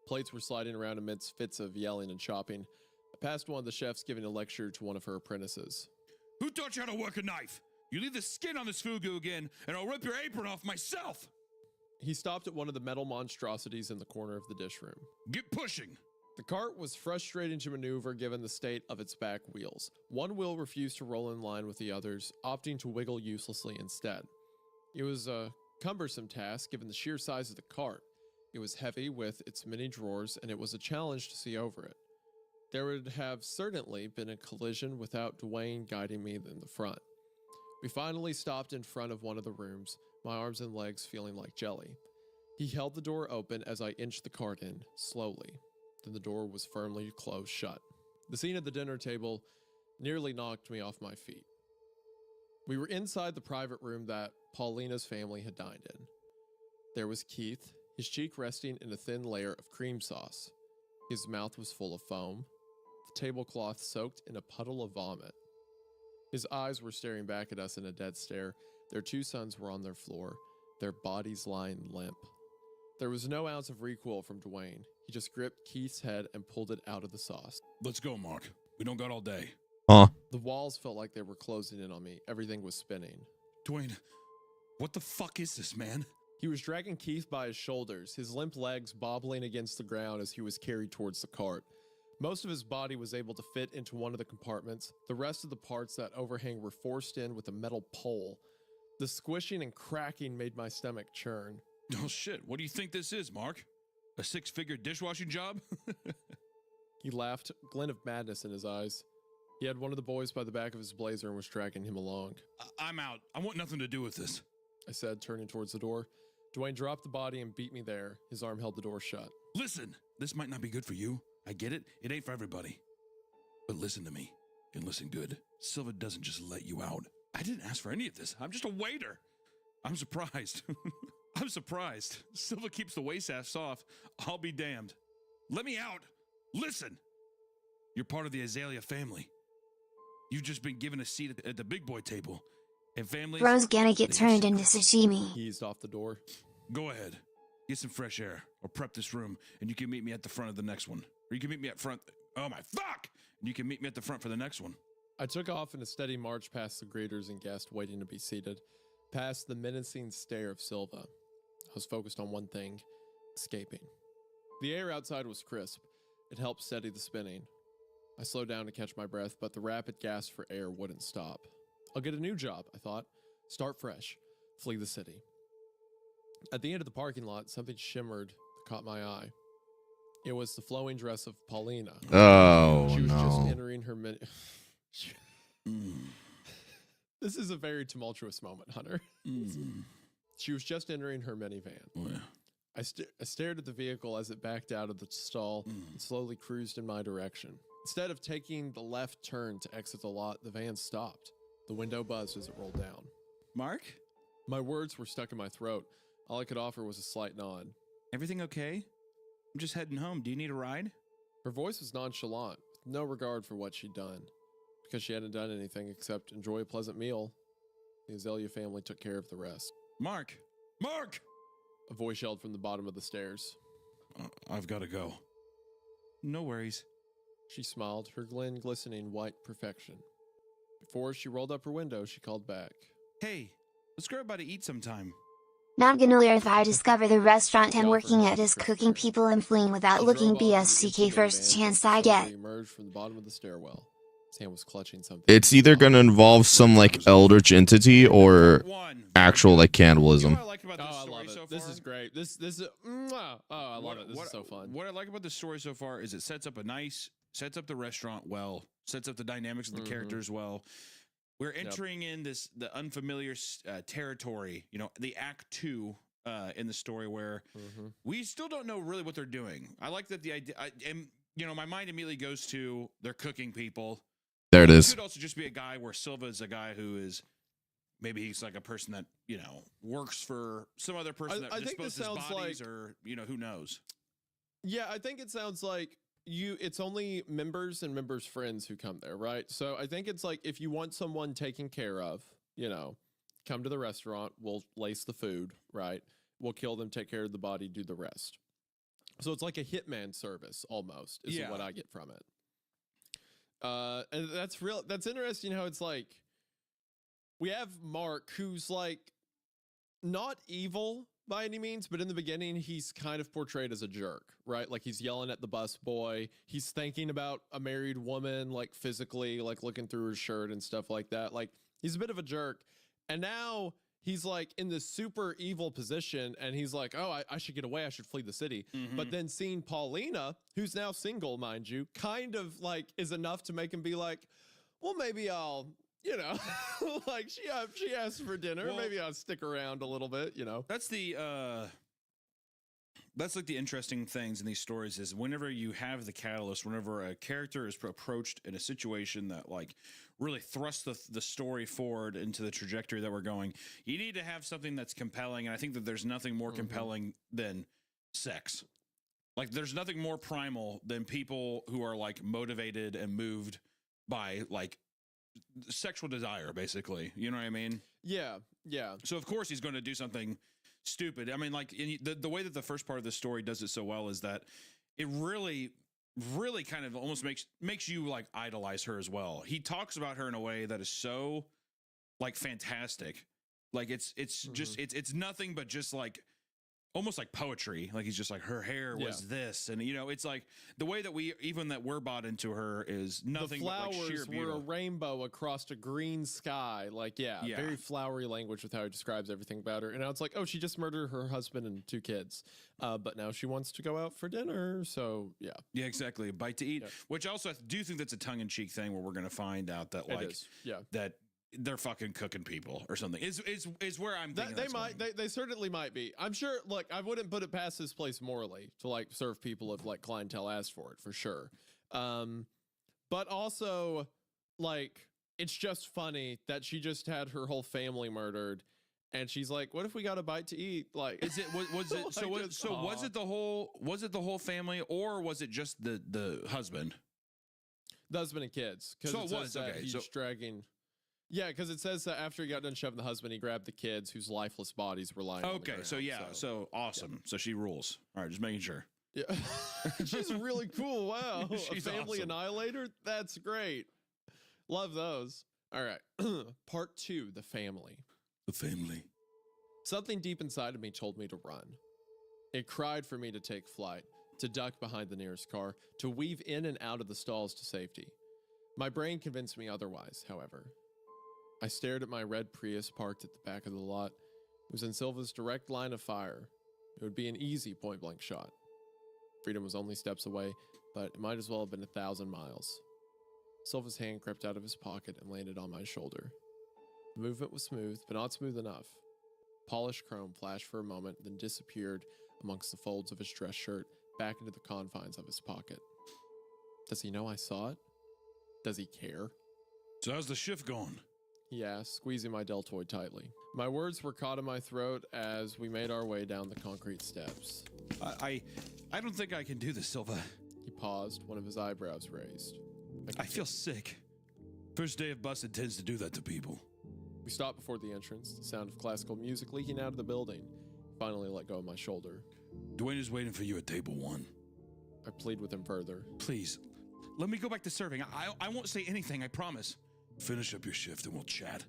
Plates were sliding around amidst fits of yelling and chopping. I passed one of the chefs giving a lecture to one of her apprentices.
Who taught you how to work a knife? You leave the skin on this fugu again, and I'll rip your apron off myself.
He stopped at one of the metal monstrosities in the corner of the dish room.
Get pushing.
The cart was frustrating to maneuver given the state of its back wheels. One wheel refused to roll in line with the others, opting to wiggle uselessly instead. It was a cumbersome task given the sheer size of the cart. It was heavy with its many drawers, and it was a challenge to see over it. There would have certainly been a collision without Dwayne guiding me in the front. We finally stopped in front of one of the rooms, my arms and legs feeling like jelly. He held the door open as I inched the cart in, slowly. Then the door was firmly closed shut. The scene at the dinner table nearly knocked me off my feet. We were inside the private room that Paulina's family had dined in. There was Keith, his cheek resting in a thin layer of cream sauce. His mouth was full of foam, the tablecloth soaked in a puddle of vomit. His eyes were staring back at us in a dead stare. Their two sons were on their floor, their bodies lying limp. There was no ounce of recoil from Dwayne. He just gripped Keith's head and pulled it out of the sauce.
Let's go, Mark. We don't got all day.
The walls felt like they were closing in on me. Everything was spinning.
Dwayne, what the fuck is this, man?
He was dragging Keith by his shoulders, his limp legs bobbling against the ground as he was carried towards the cart. Most of his body was able to fit into one of the compartments. The rest of the parts that overhang were forced in with a metal pole. The squishing and cracking made my stomach churn.
Oh shit, what do you think this is, Mark? A 6-figure dishwashing job?
He laughed, a glint of madness in his eyes. He had one of the boys by the back of his blazer and was dragging him along.
I'm out. I want nothing to do with this.
I said, turning towards the door. Dwayne dropped the body and beat me there. His arm held the door shut.
Listen, this might not be good for you. I get it. It ain't for everybody. But listen to me, and listen good. Silva doesn't just let you out. I didn't ask for any of this. I'm just a waiter. I'm surprised. I'm surprised. Silva keeps the waitstaffs off. I'll be damned. Let me out. Listen. You're part of the Azalea family. You've just been given a seat at the big boy table. And families...
Bro's gonna get turned into sashimi.
He eased off the door.
Go ahead. Get some fresh air. Or prep this room, and you can meet me at the front of the next one. Or you can meet me at front... Oh my fuck! And you can meet me at the front for the next one.
I took off in a steady march past the greeters and guests waiting to be seated, past the menacing stare of Silva. I was focused on one thing, escaping. The air outside was crisp. It helped steady the spinning. I slowed down to catch my breath, but the rapid gasp for air wouldn't stop. I'll get a new job, I thought. Start fresh. Flee the city. At the end of the parking lot, something shimmered that caught my eye. It was the flowing dress of Paulina.
Oh,
She was just
no.
entering her This is a very tumultuous moment, Hunter. She was just entering her minivan.
Oh, yeah.
I stared at the vehicle as it backed out of the stall and slowly cruised in my direction. Instead of taking the left turn to exit the lot, the van stopped. The window buzzed as it rolled down.
Mark?
My words were stuck in my throat. All I could offer was a slight nod.
Everything okay? I'm just heading home. Do you need a ride?
Her voice was nonchalant, with no regard for what she'd done. Because she hadn't done anything except enjoy a pleasant meal, the Azalea family took care of the rest.
Mark! Mark!
A voice yelled from the bottom of the stairs.
I've got to go. No worries.
She smiled, her glistening white perfection. Before she rolled up her window, she called back.
Hey, let's grab by to eat sometime.
Not gonna lie, if I discover the restaurant I'm working at is cooking people and fleeing without
She
looking
drove off into
BSCK
the
first
minivan
chance
and
I
slowly
get.
emerged from the bottom of the stairwell. Sam was clutching something.
It's either going to involve some like eldritch entity or actual like
You know
cannibalism.
what I like about this
I
story
love it.
so far?
This is great. This is oh, I love it. This is so fun.
What I like about this story so far is it sets up the restaurant well, sets up the dynamics of the characters well. We're entering in the unfamiliar territory, you know, the act 2 in the story where we still don't know really what they're doing. I like that the idea, and you know, my mind immediately goes to they're cooking people.
There it is.
It could also just be a guy where Silva is a guy who is maybe he's like a person that, you know, works for some other person that disposes bodies, or, you know, who knows.
Yeah, I think it sounds like it's only members and members' friends who come there, right? So I think it's like if you want someone taken care of, you know, come to the restaurant, we'll lace the food, right? We'll kill them, take care of the body, do the rest. So it's like a hitman service almost is what I get from it. And that's interesting how it's like we have Mark, who's like not evil by any means, but in the beginning he's kind of portrayed as a jerk, right? Like he's yelling at the bus boy, he's thinking about a married woman, like physically, like looking through her shirt and stuff like that. Like he's a bit of a jerk, and now he's like in this super evil position, and he's like, oh, I should get away, I should flee the city. But then seeing Paulina, who's now single, mind you, kind of like is enough to make him be like, well, maybe I'll, you know, like she asked for dinner, well, maybe I'll stick around a little bit, you know.
That's like the interesting things in these stories is whenever you have the catalyst, whenever a character is approached in a situation that like really thrusts the story forward into the trajectory that we're going, you need to have something that's compelling. And I think that there's nothing more compelling than sex. Like there's nothing more primal than people who are like motivated and moved by like sexual desire, basically. You know what I mean?
Yeah. Yeah.
So of course he's going to do something stupid. I mean, like the way that the first part of the story does it so well is that it really kind of almost makes you like idolize her as well. He talks about her in a way that is so like fantastic. Like it's just it's nothing but just like almost like poetry. Like he's just like, her hair was this, and you know, it's like the way that we're bought into her is nothing.
The flowers
but like sheer beauty.
Were a rainbow across a green sky. Like very flowery language with how he describes everything about her. And now it's like, oh, she just murdered her husband and 2 kids, but now she wants to go out for dinner. So yeah, exactly, a bite to eat. Which also I do think that's a tongue-in-cheek thing where we're going to find out that that they're fucking cooking people or something. Is where I'm thinking they certainly might be. I'm sure. Look, I wouldn't put it past this place morally to like serve people if like clientele asked for it, for sure. But also like it's just funny that she just had her whole family murdered, and she's like, "What if we got a bite to eat?" Like,
was it was it the whole family, or was it just the husband?
The husband and kids.
So it was okay.
He's dragging. Yeah, because it says that after he got done shoving the husband, he grabbed the kids whose lifeless bodies were lying.
Okay, on the ground, so awesome. Yeah. So she rules. All right, just making sure.
Yeah, she's really cool. Wow,
she's
a family
awesome.
Annihilator. That's great. Love those. All right, part 2: the family.
The family.
Something deep inside of me told me to run. It cried for me to take flight, to duck behind the nearest car, to weave in and out of the stalls to safety. My brain convinced me otherwise, however. I stared at my red Prius parked at the back of the lot. It was in Silva's direct line of fire. It would be an easy point-blank shot. Freedom was only steps away, but it might as well have been 1,000 miles. Silva's hand crept out of his pocket and landed on my shoulder. The movement was smooth, but not smooth enough. Polished chrome flashed for a moment, then disappeared amongst the folds of his dress shirt, back into the confines of his pocket. Does he know I saw it? Does he care?
So how's the shift going?
He asked, squeezing my deltoid tightly. My words were caught in my throat as we made our way down the concrete steps.
I don't think I can do this, Silva.
He paused, one of his eyebrows raised.
I feel sick. First day of busted tends to do that to people.
We stopped before the entrance, the sound of classical music leaking out of the building. Finally let go of my shoulder.
Dwayne is waiting for you at table 1.
I plead with him further.
Please, let me go back to serving. I won't say anything, I promise. Finish up your shift and we'll chat.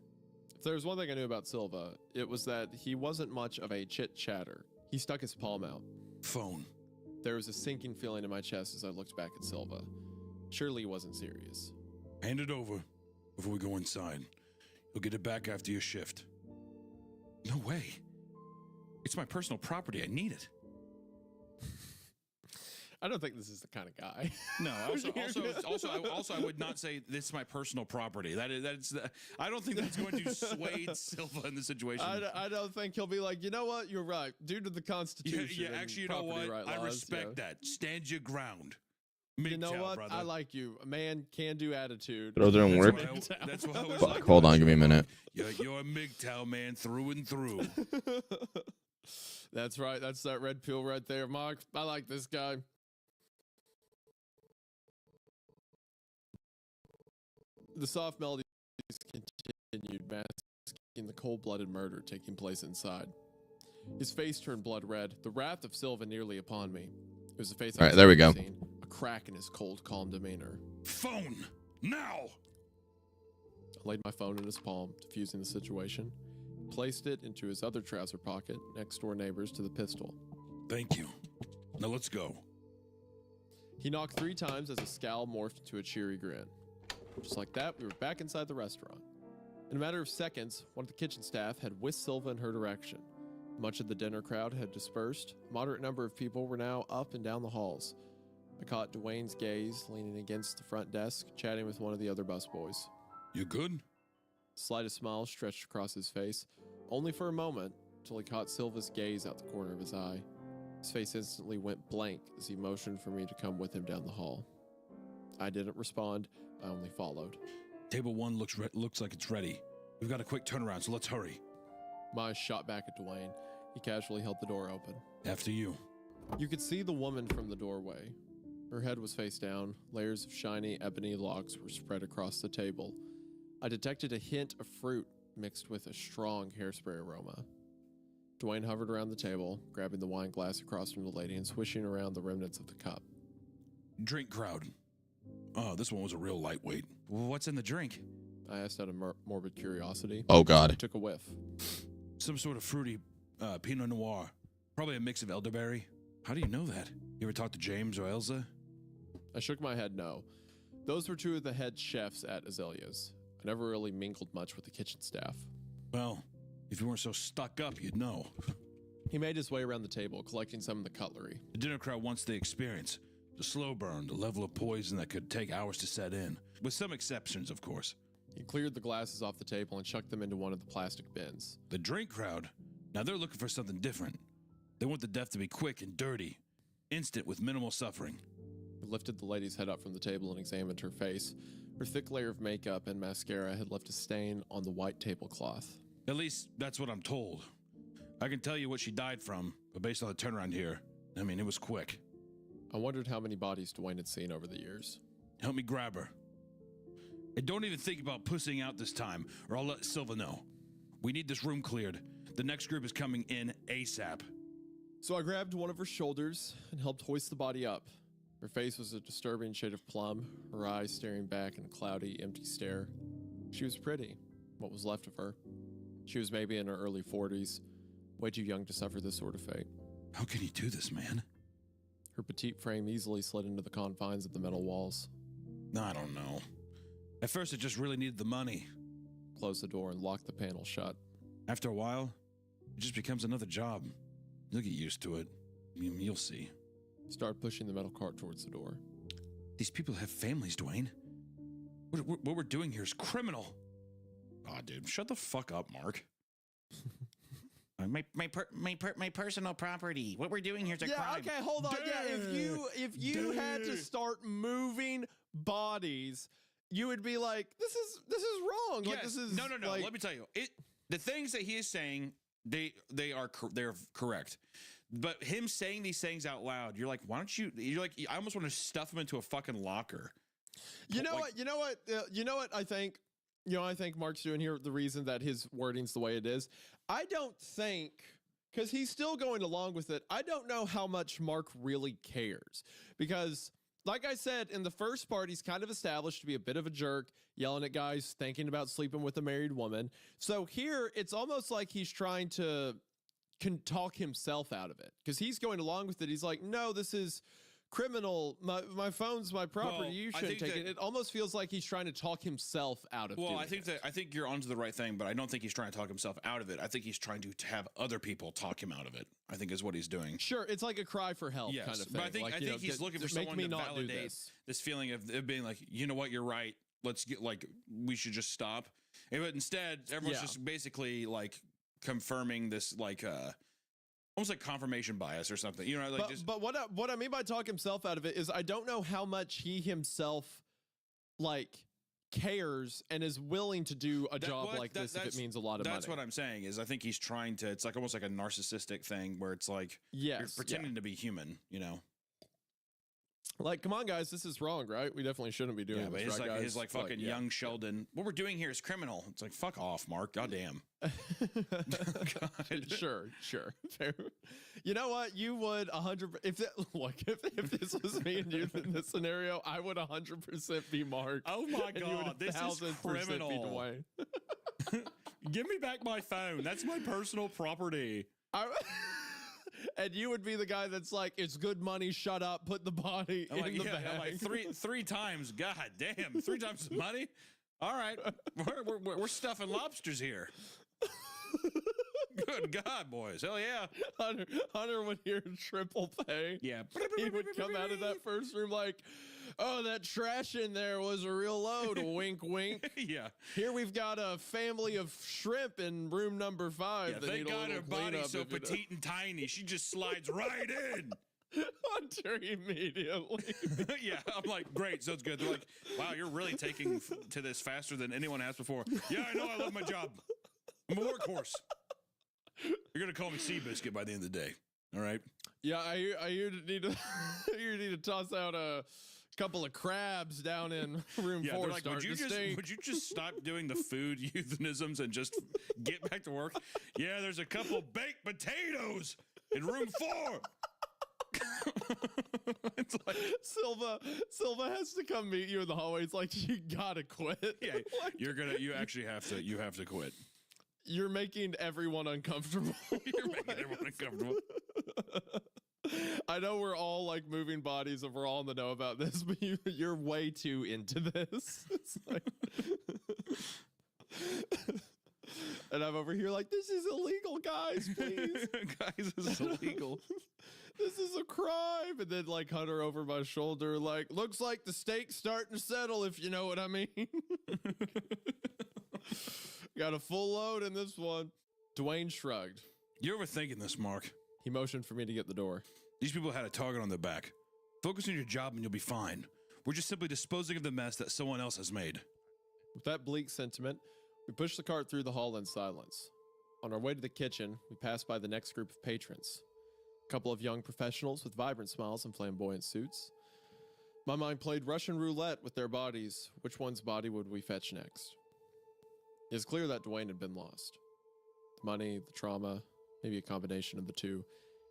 If there was one thing I knew about Silva, it was that he wasn't much of a chit-chatter. He stuck his palm out.
Phone.
There was a sinking feeling in my chest as I looked back at Silva. Surely he wasn't serious.
Hand it over before we go inside. You'll get it back after your shift. No way. It's my personal property. I need it.
I don't think this is the kind of guy.
No. Also, I would not say this is my personal property. I don't think that's going to sway Silva in the situation.
I don't think he'll be like, you know what? You're right. Due to the Constitution.
Yeah. Actually, you know what? I respect that. Stand your ground.
You know
MGTOW,
what?
brother.
I like you. A man can do attitude.
Those don't work.
That's what I was
Fuck,
like.
hold on, give me a minute.
You're a MGTOW man through and through.
That's right. That's that red pill right there, Mark. I like this guy. The soft melodies continued, masking the cold-blooded murder taking place inside. His face turned blood red, the wrath of Silva nearly upon me. It was a face
All right, there we go.
seen, a crack in his cold, calm demeanor.
Phone now.
I laid my phone in his palm, diffusing the situation, placed it into his other trouser pocket, next door neighbors to the pistol.
Thank you. Now let's go.
He knocked 3 times as a scowl morphed into a cheery grin. Just like that, we were back inside the restaurant. In a matter of seconds, one of the kitchen staff had whisked Silva in her direction. Much of the dinner crowd had dispersed. A moderate number of people were now up and down the halls. I caught Dwayne's gaze leaning against the front desk, chatting with one of the other busboys.
You good?
Slightest smile stretched across his face, only for a moment, till he caught Silva's gaze out the corner of his eye. His face instantly went blank as he motioned for me to come with him down the hall. I didn't respond. I only followed.
Table 1 looks like it's ready. We've got a quick turnaround, so let's hurry.
My eyes shot back at Dwayne. He casually held the door open.
After you.
You could see the woman from the doorway. Her head was face down. Layers of shiny ebony locks were spread across the table. I detected a hint of fruit mixed with a strong hairspray aroma. Dwayne hovered around the table, grabbing the wine glass across from the lady and swishing around the remnants of the cup.
Drink crowd. Oh, this one was a real lightweight. What's in the drink?
I asked out of morbid curiosity.
Oh,
I
God.
took a whiff.
Some sort of fruity Pinot Noir. Probably a mix of elderberry. How do you know that? You ever talk to James or Elsa?
I shook my head no. Those were 2 of the head chefs at Azalea's. I never really mingled much with the kitchen staff.
Well, if you weren't so stuck up, you'd know.
He made his way around the table, collecting some of the cutlery.
The dinner crowd wants the experience. The slow burn, the level of poison that could take hours to set in. With some exceptions, of course.
He cleared the glasses off the table and chucked them into one of the plastic bins.
The drink crowd, now they're looking for something different. They want the death to be quick and dirty. Instant with minimal suffering.
He lifted the lady's head up from the table and examined her face. Her thick layer of makeup and mascara had left a stain on the white tablecloth.
At least, that's what I'm told. I can tell you what she died from, but based on the turnaround here, I mean, it was quick.
I wondered how many bodies Dwayne had seen over the years.
Help me grab her. And don't even think about pussing out this time, or I'll let Silva know. We need this room cleared. The next group is coming in ASAP.
So I grabbed one of her shoulders and helped hoist the body up. Her face was a disturbing shade of plum, her eyes staring back in a cloudy, empty stare. She was pretty, what was left of her. She was maybe in her early 40s, way too young to suffer this sort of fate.
How can you do this, man?
Her petite frame easily slid into the confines of the metal walls.
I don't know. At first, it just really needed the money.
Closed the door and locked the panel shut.
After a while, it just becomes another job. You'll get used to it. You'll see.
Start pushing the metal cart towards the door.
These people have families, Dwayne. What we're doing here is criminal. Aw, dude, shut the fuck up, Mark.
My personal property. What we're doing here is a crime.
Okay, hold on. Yeah, if you had to start moving bodies, you would be like, this is wrong.
Yes.
Like this is
No.
like,
Let me tell you. The things that he is saying, they're correct. But him saying these things out loud, you're like, why don't you? You're like, I almost want to stuff him into a fucking locker.
You know what? I think Mark's doing here. The reason that his wording's the way it is, I don't think, because he's still going along with it. I don't know how much Mark really cares, because, like I said, in the first part, he's kind of established to be a bit of a jerk, yelling at guys, thinking about sleeping with a married woman. So here, it's almost like he's trying to talk himself out of it, because he's going along with it. He's like, no, this is criminal. My phone's my property.
Well,
You
I
shouldn't
think
take it.
that-
It almost feels like he's trying to talk himself out of
Well,
doing
I think
it.
I think you're onto the right thing, but I don't think he's trying to talk himself out of it. I think he's trying to have other people talk him out of it. I think is what he's doing.
Sure, it's like a cry for help
Yes,
kind of thing.
but I think
like,
I
you
think
know,
he's looking for
make
someone
me
to
not do
validate this feeling of being like, you know what, you're right. Let's get like we should just stop. But instead, everyone's just basically like confirming this like almost like confirmation bias or something. You know, like
but what I mean by talk himself out of it is I don't know how much he himself like cares and is willing to do a job like this if it means a lot of money.
That's what I'm saying is I think he's trying to. It's like almost like a narcissistic thing where it's like you're pretending to be human. You know.
Like, come on, guys, this is wrong, right? We definitely shouldn't be doing
Yeah, but
this,
his
right,
like
guys?
his like fucking young Sheldon. What we're doing here is criminal. It's like fuck off, Mark. Goddamn.
Sure. Fair. You know what? You would 100. If this was me and you in this scenario, I would 100% be Mark.
Oh my
and you would
god, this is
1000% be
criminal.
Dwayne.
Give me back my phone. That's my personal property.
And you would be the guy that's like, it's good money. Shut up. Put the body
I'm
in
like,
the
yeah,
bag.
I'm like three times. God damn, 3 times the money. All right, we're stuffing lobsters here. Good God, boys! Hell yeah!
Hunter would hear triple pay.
Yeah,
He would come out of that first room like, oh, that trash in there was a real load. Wink, wink.
Yeah.
Here we've got a family of shrimp in room number 5.
Yeah,
that
thank
need a
God
little
her body's
cleanup,
so
if you know.
petite and tiny. She just slides right in.
Hunter immediately.
Yeah, I'm like, great, sounds good. They're like, wow, you're really taking to this faster than anyone has before. Yeah, I know, I love my job. I'm a workhorse. You're gonna call me Seabiscuit by the end of the day. All right.
Yeah, I hear need to you need to toss out a couple of crabs down in room 4.
They're like, would you just stop doing the food euthanisms and just get back to work? Yeah, there's a couple baked potatoes in room 4. It's like
Silva has to come meet you in the hallway. It's like, you gotta quit.
Yeah, you actually have to quit.
You're making everyone uncomfortable.
You're making everyone uncomfortable.
I know we're all like moving bodies and we're all in the know about this, but you're way too into this. It's like and I'm over here like, this is illegal, guys, please.
Guys, this is illegal.
This is a crime. And then like Hunter over my shoulder, like, looks like the stake's starting to settle, if you know what I mean. Got a full load in this one. Dwayne shrugged.
You're overthinking this, Mark.
He motioned for me to get the door.
These people had a target on their back. Focus on your job and you'll be fine. We're just simply disposing of the mess that someone else has made.
With that bleak sentiment, we pushed the cart through the hall in silence. On our way to the kitchen, we passed by the next group of patrons. A couple of young professionals with vibrant smiles and flamboyant suits. My mind played Russian roulette with their bodies. Which one's body would we fetch next? It is clear that Dwayne had been lost. The money, the trauma, maybe a combination of the two,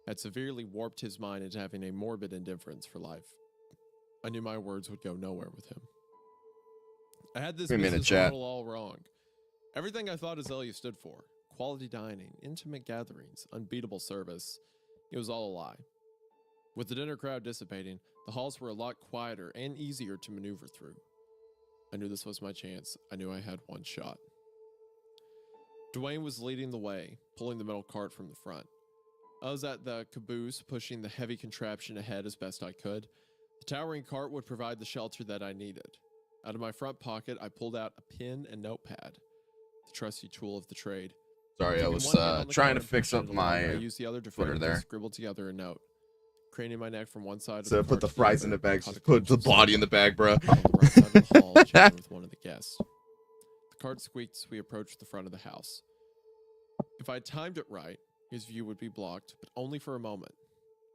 had severely warped his mind into having a morbid indifference for life. I knew my words would go nowhere with him. I had this business model all wrong. Everything I thought Azalea stood for, quality dining, intimate gatherings, unbeatable service, it was all a lie. With the dinner crowd dissipating, the halls were a lot quieter and easier to maneuver through. I knew this was my chance. I knew I had one shot. Dwayne was leading the way, pulling the metal cart from the front. I was at the caboose, pushing the heavy contraption ahead as best I could. The towering cart would provide the shelter that I needed. Out of my front pocket, I pulled out a pen and notepad, the trusty tool of the trade.
Sorry, I was trying to fix up my
I used the other to
footer there.
scribble together a note. Craning my neck from one side
So
of the
put the
cart to
fries in
other,
the bag.
caught a
Put the
glimpse of
body in the bag, bro.
on the right side of the hall, chatting with one of the guests. The cart squeaked as we approached the front of the house. If I timed it right, his view would be blocked, but only for a moment.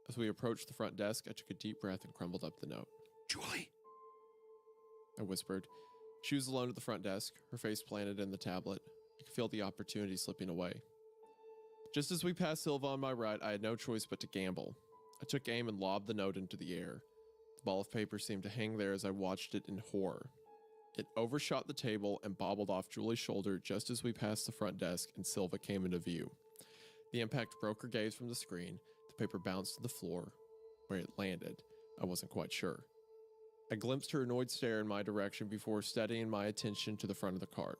As we approached the front desk, I took a deep breath and crumbled up the note.
Julie,
I whispered. She was alone at the front desk, her face planted in the tablet. I could feel the opportunity slipping away. Just as we passed Silva on my right, I had no choice but to gamble. I took aim and lobbed the note into the air. The ball of paper seemed to hang there as I watched it in horror. It overshot the table and bobbled off Julie's shoulder just as we passed the front desk and Silva came into view. The impact broke her gaze from the screen. The paper bounced to the floor. Where it landed, I wasn't quite sure. I glimpsed her annoyed stare in my direction before steadying my attention to the front of the cart.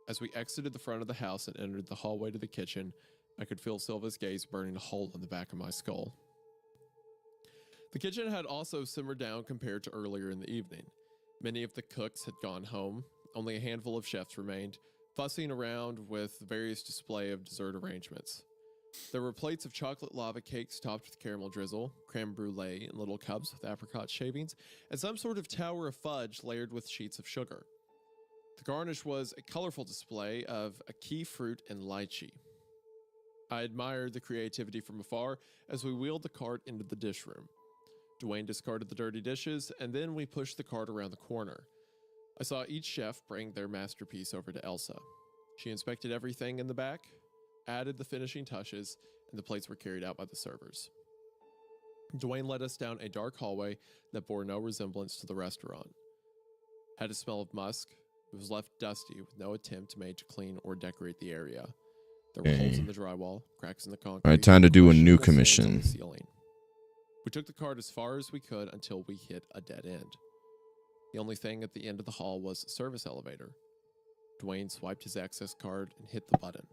As we exited the front of the house and entered the hallway to the kitchen, I could feel Silva's gaze burning a hole in the back of my skull. The kitchen had also simmered down compared to earlier in the evening. Many of the cooks had gone home. Only a handful of chefs remained, fussing around with various display of dessert arrangements. There were plates of chocolate lava cakes topped with caramel drizzle, creme brulee in little cups with apricot shavings, and some sort of tower of fudge layered with sheets of sugar. The garnish was a colorful display of a key fruit and lychee. I admired the creativity from afar as we wheeled the cart into the dish room. Dwayne discarded the dirty dishes, and then we pushed the cart around the corner. I saw each chef bring their masterpiece over to Elsa. She inspected everything in the back, added the finishing touches, and the plates were carried out by the servers. Dwayne led us down a dark hallway that bore no resemblance to the restaurant. Had a smell of musk. It was left dusty with no attempt made to clean or decorate the area. There were holes in the drywall, cracks in the concrete.
All right, time to do a new
questionable stains on
commission.
the ceiling. We took the cart as far as we could until we hit a dead end. The only thing at the end of the hall was a service elevator. Dwayne swiped his access card and hit the button.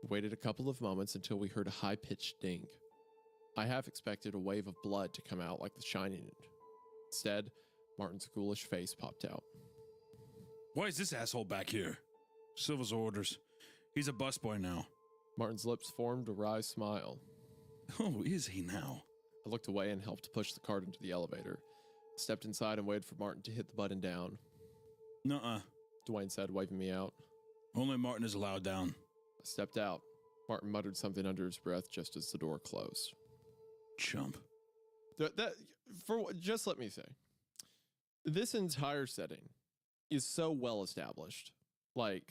We waited a couple of moments until we heard a high-pitched ding. I half expected a wave of blood to come out like The Shining. Instead, Martin's ghoulish face popped out.
Why is this asshole back here? Silva's orders. He's a busboy now.
Martin's lips formed a wry smile.
Oh, is he now?
I looked away and helped push the cart into the elevator. I stepped inside and waited for Martin to hit the button down.
Nuh-uh.
Dwayne said, waving me out.
Only Martin is allowed down.
I stepped out. Martin muttered something under his breath just as the door closed.
Chump.
Just let me say, this entire setting is so well established. Like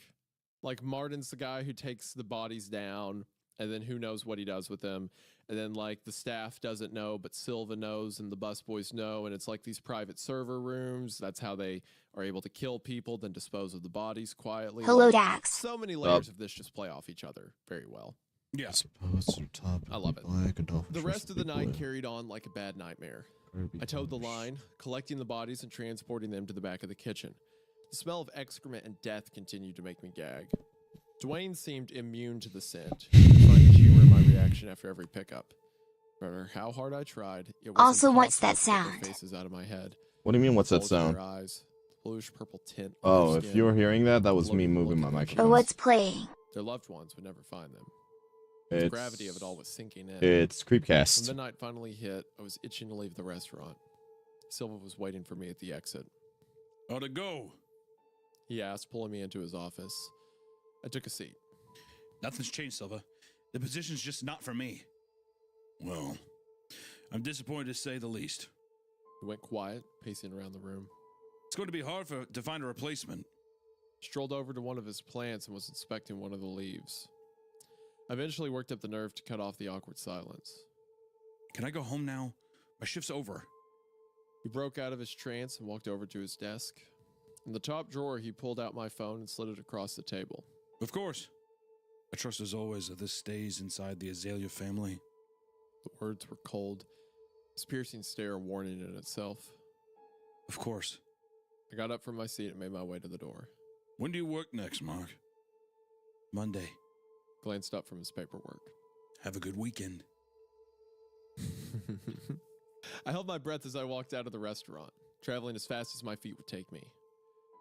Martin's the guy who takes the bodies down, and then who knows what he does with them. And then, like, the staff doesn't know, but Silva knows, and the busboys know, and it's like these private server rooms. That's how they are able to kill people, then dispose of the bodies quietly.
Hello,
Like,
Dax.
so many layers of this just play off each other very well.
Yeah.
I love it. The rest of the night carried on like a bad nightmare. I towed the line, collecting the bodies and transporting them to the back of the kitchen. The smell of excrement and death continued to make me gag. Dwayne seemed immune to the scent, finding humor in my reaction after every pickup. No matter how hard I tried, it was
Also, what's that
impossible to get
sound?
their faces out of my head.
What do you mean, what's that
Bulge in
sound?
their eyes, bluish purple tint. on
Oh,
their
if
skin,
you were hearing that, that was me
looking
moving my
at their
microphone.
Or what's playing?
Their loved ones would never find them. The gravity of it all was sinking in.
It's
When
Creepcast.
midnight finally hit, I was itching to leave the restaurant. Silva was waiting for me at the exit.
Ought to go.
He asked, pulling me into his office. I took a seat.
Nothing's changed, Silva. The position's just not for me. Well, I'm disappointed to say the least.
He went quiet, pacing around the room.
It's going to be hard to find a replacement.
Strolled over to one of his plants and was inspecting one of the leaves. I eventually worked up the nerve to cut off the awkward silence.
Can I go home now? My shift's over.
He broke out of his trance and walked over to his desk. In the top drawer, he pulled out my phone and slid it across the table.
Of course. I trust as always that this stays inside the Azalea family.
The words were cold, his piercing stare a warning in itself.
Of course.
I got up from my seat and made my way to the door.
When do you work next, Mark? Monday.
Glanced up from his paperwork.
Have a good weekend.
I held my breath as I walked out of the restaurant, traveling as fast as my feet would take me.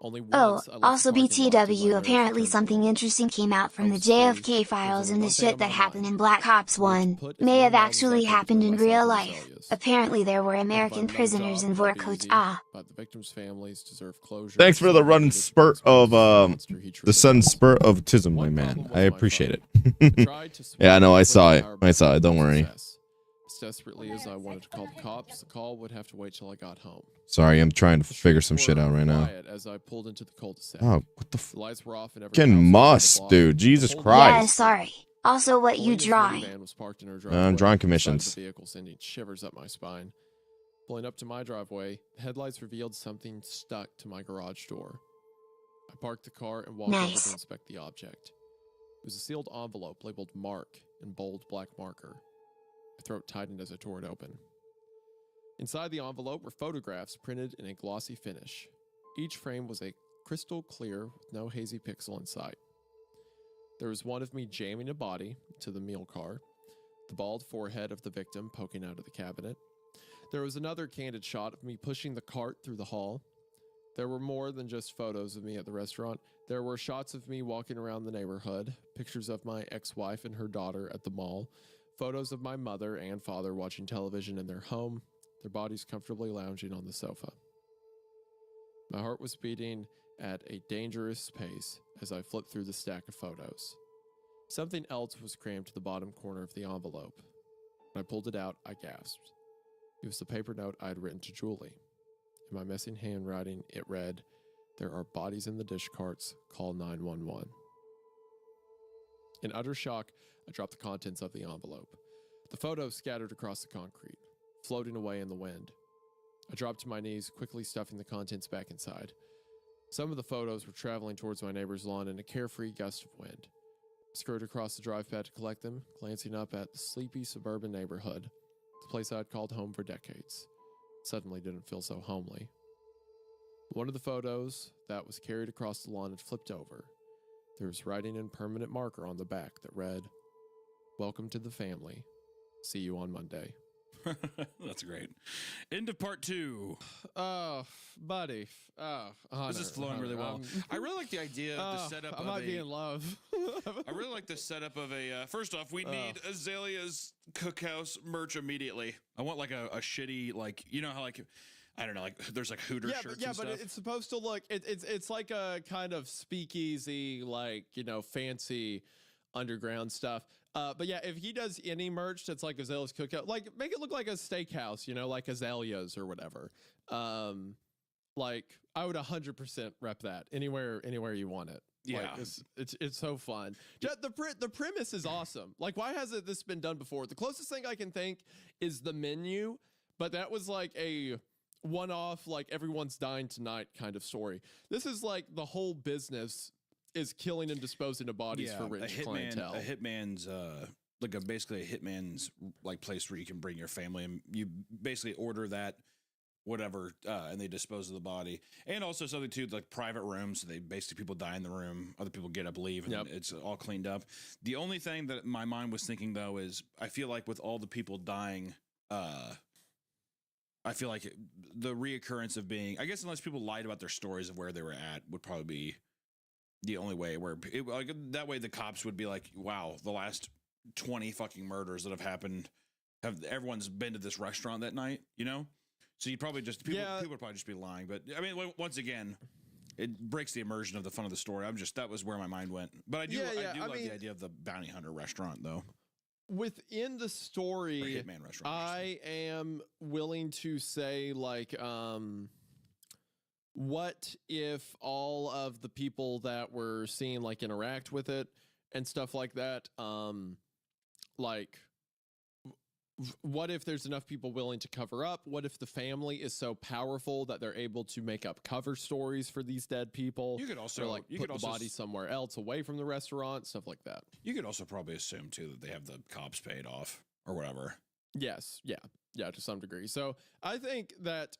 Only
Oh,
once I left
also
the parking lot did my
BTW,
nerves
apparently
turn
something
cold.
interesting came out from
I
the
was free.
JFK
There's
files
only
and the
one thing
shit
on
that
my
happened
mind.
in Black Ops
I need
1
to put as
may
many
have
miles
actually
as I can
happened
between
in
myself
real
and
life.
Azalea's.
Apparently there were
I'll find
American
another
prisoners
job,
in
that'll be
Vorkut.
easy, but the victims' families deserve closure.
Thanks for the run spurt of the sudden spurt of autism, my
One
man.
problem was
I
my
appreciate
phone. I
it.
tried to
Yeah, I know. I
switch
saw
the
it.
power
I saw it.
button
Don't
with
worry.
success. As desperately as I wanted to call the cops, the call would have to wait till I got home.
Sorry, I'm trying to
The
figure
streets
some shit
were
out right now.
quiet as I pulled into the cul-de-sac.
Oh, what the f?
The lights were off and every
Fucking
house on the
must,
block.
dude. Jesus
The whole
Christ.
Yeah, sorry. Also, what you
Selena's
drawing?
minivan was parked in her
I'm
driveway,
drawing
beside
commissions.
The vehicle, sending shivers up my spine. Pulling up to my driveway, the headlights revealed something stuck to my garage door. I parked the car and walked over
Nice.
to inspect the object. It was a sealed envelope labeled Mark in bold black marker. My throat tightened as I tore it open. Inside the envelope were photographs printed in a glossy finish. Each frame was a crystal clear with no hazy pixel in sight. There was one of me jamming a body to the meal car, the bald forehead of the victim poking out of the cabinet. There was another candid shot of me pushing the cart through the hall. There were more than just photos of me at the restaurant. There were shots of me walking around the neighborhood, pictures of my ex-wife and her daughter at the mall, photos of my mother and father watching television in their home, their bodies comfortably lounging on the sofa. My heart was beating at a dangerous pace as I flipped through the stack of photos. Something else was crammed to the bottom corner of the envelope. When I pulled it out, I gasped. It was the paper note I had written to Julie. In my messing handwriting, it read, "There are bodies in the dish carts. Call 911." In utter shock, I dropped the contents of the envelope. The photos scattered across the concrete, floating away in the wind. I dropped to my knees, quickly stuffing the contents back inside. Some of the photos were traveling towards my neighbor's lawn in a carefree gust of wind. I scurried across the drive pad to collect them, glancing up at the sleepy suburban neighborhood, the place I had called home for decades. It suddenly didn't feel so homely. One of the photos that was carried across the lawn had flipped over. There was writing in permanent marker on the back that read, "Welcome to the family. See you on Monday."
That's great. Into part 2.
Oh, buddy. Oh, Hunter,
This is flowing really well. I really like the idea of the setup
I
of
might be in love.
I really like the setup of a. First off, we need Azalea's Cookhouse merch immediately. I want like a shitty, like, you know how like, I don't know, like there's like Hooter shirts and stuff.
But it's supposed to look. It's like a kind of speakeasy, like, you know, fancy underground stuff. But yeah, if he does any merch that's like Azalea's Cookout, like make it look like a steakhouse, you know, like Azalea's or whatever. Like I would 100% rep that anywhere you want it.
Yeah,
like, it's so fun. The premise is awesome. Like, why hasn't this been done before? The closest thing I can think is the menu, but that was like a one-off, like everyone's dying tonight kind of story. This is like the whole business is killing and disposing of bodies for rich clientele.
A hitman's like basically a hitman's like place where you can bring your family and you basically order that whatever and they dispose of the body. And also something too, like private rooms. So they basically, people die in the room, other people get up, leave, and it's all cleaned up. The only thing that my mind was thinking though is I feel like with all the people dying, I feel like the reoccurrence of being, I guess unless people lied about their stories of where they were at, would probably be the only way where it, like, that way the cops would be like, wow, the last 20 fucking murders that have happened, everyone's been to this restaurant that night, you know? So you'd probably just, people would probably just be lying. But I mean, once again, it breaks the immersion of the fun of the story. That was where my mind went. But I do love the idea of the bounty hunter restaurant though.
Within the story,
Hitman restaurant,
I am willing to say, like, what if all of the people that we're seeing like interact with it and stuff like that, like, what if there's enough people willing to cover up? What if the family is so powerful that they're able to make up cover stories for these dead people?
You could also
like put the body somewhere else away from the restaurant, stuff like that. You
could also probably assume too that they have the cops paid off or whatever.
Yes, yeah, to some degree. So I think that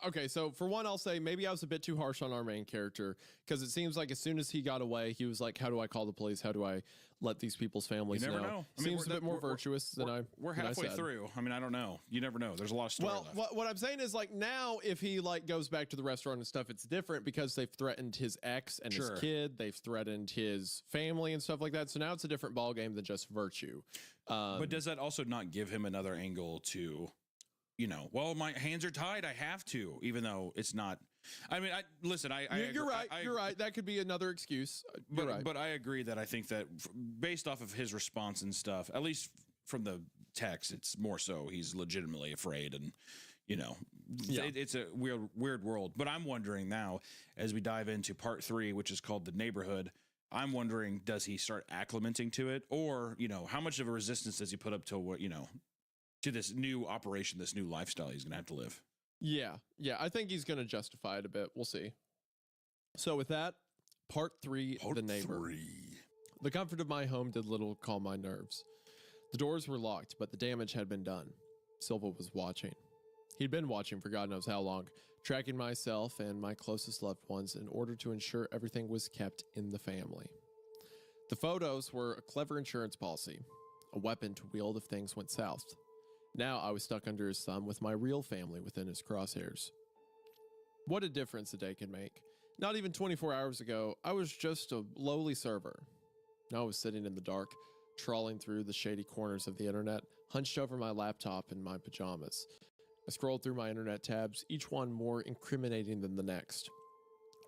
okay, so for one, I'll say maybe I was a bit too harsh on our main character, because it seems like as soon as he got away, he was like, how do I call the police? How do I let these people's families know?
You never know. I mean,
seems a bit more virtuous than
we're halfway through. I mean, I don't know. You never know. There's a lot of story left.
What I'm saying is, like, now if he like goes back to the restaurant and stuff, it's different because they've threatened his ex and his kid. They've threatened his family and stuff like that. So now it's a different ballgame than just virtue.
But does that also not give him another angle to, you know, well, my hands are tied, I have to, even though it's not. I mean, you're right. You're right. That could be another excuse. But I agree that I think that based off of his response and stuff, at least from the text, it's more so he's legitimately afraid, and you know, it's a weird world. But I'm wondering now, as we dive into part 3, which is called The Neighborhood, I'm wondering, does he start acclimating to it, or, you know, how much of a resistance does he put up to what, you know, to this new operation, this new lifestyle he's going to have to live?
Yeah, I think he's going to justify it a bit. We'll see. So with that, part 3, The Neighbor. The comfort of my home did little calm my nerves. The doors were locked, but the damage had been done. Silva was watching. He'd been watching for God knows how long, tracking myself and my closest loved ones in order to ensure everything was kept in the family. The photos were a clever insurance policy, a weapon to wield if things went south. Now I was stuck under his thumb with my real family within his crosshairs. What a difference a day can make. Not even 24 hours ago, I was just a lowly server. Now I was sitting in the dark, trawling through the shady corners of the internet, hunched over my laptop in my pajamas. I scrolled through my internet tabs, each one more incriminating than the next.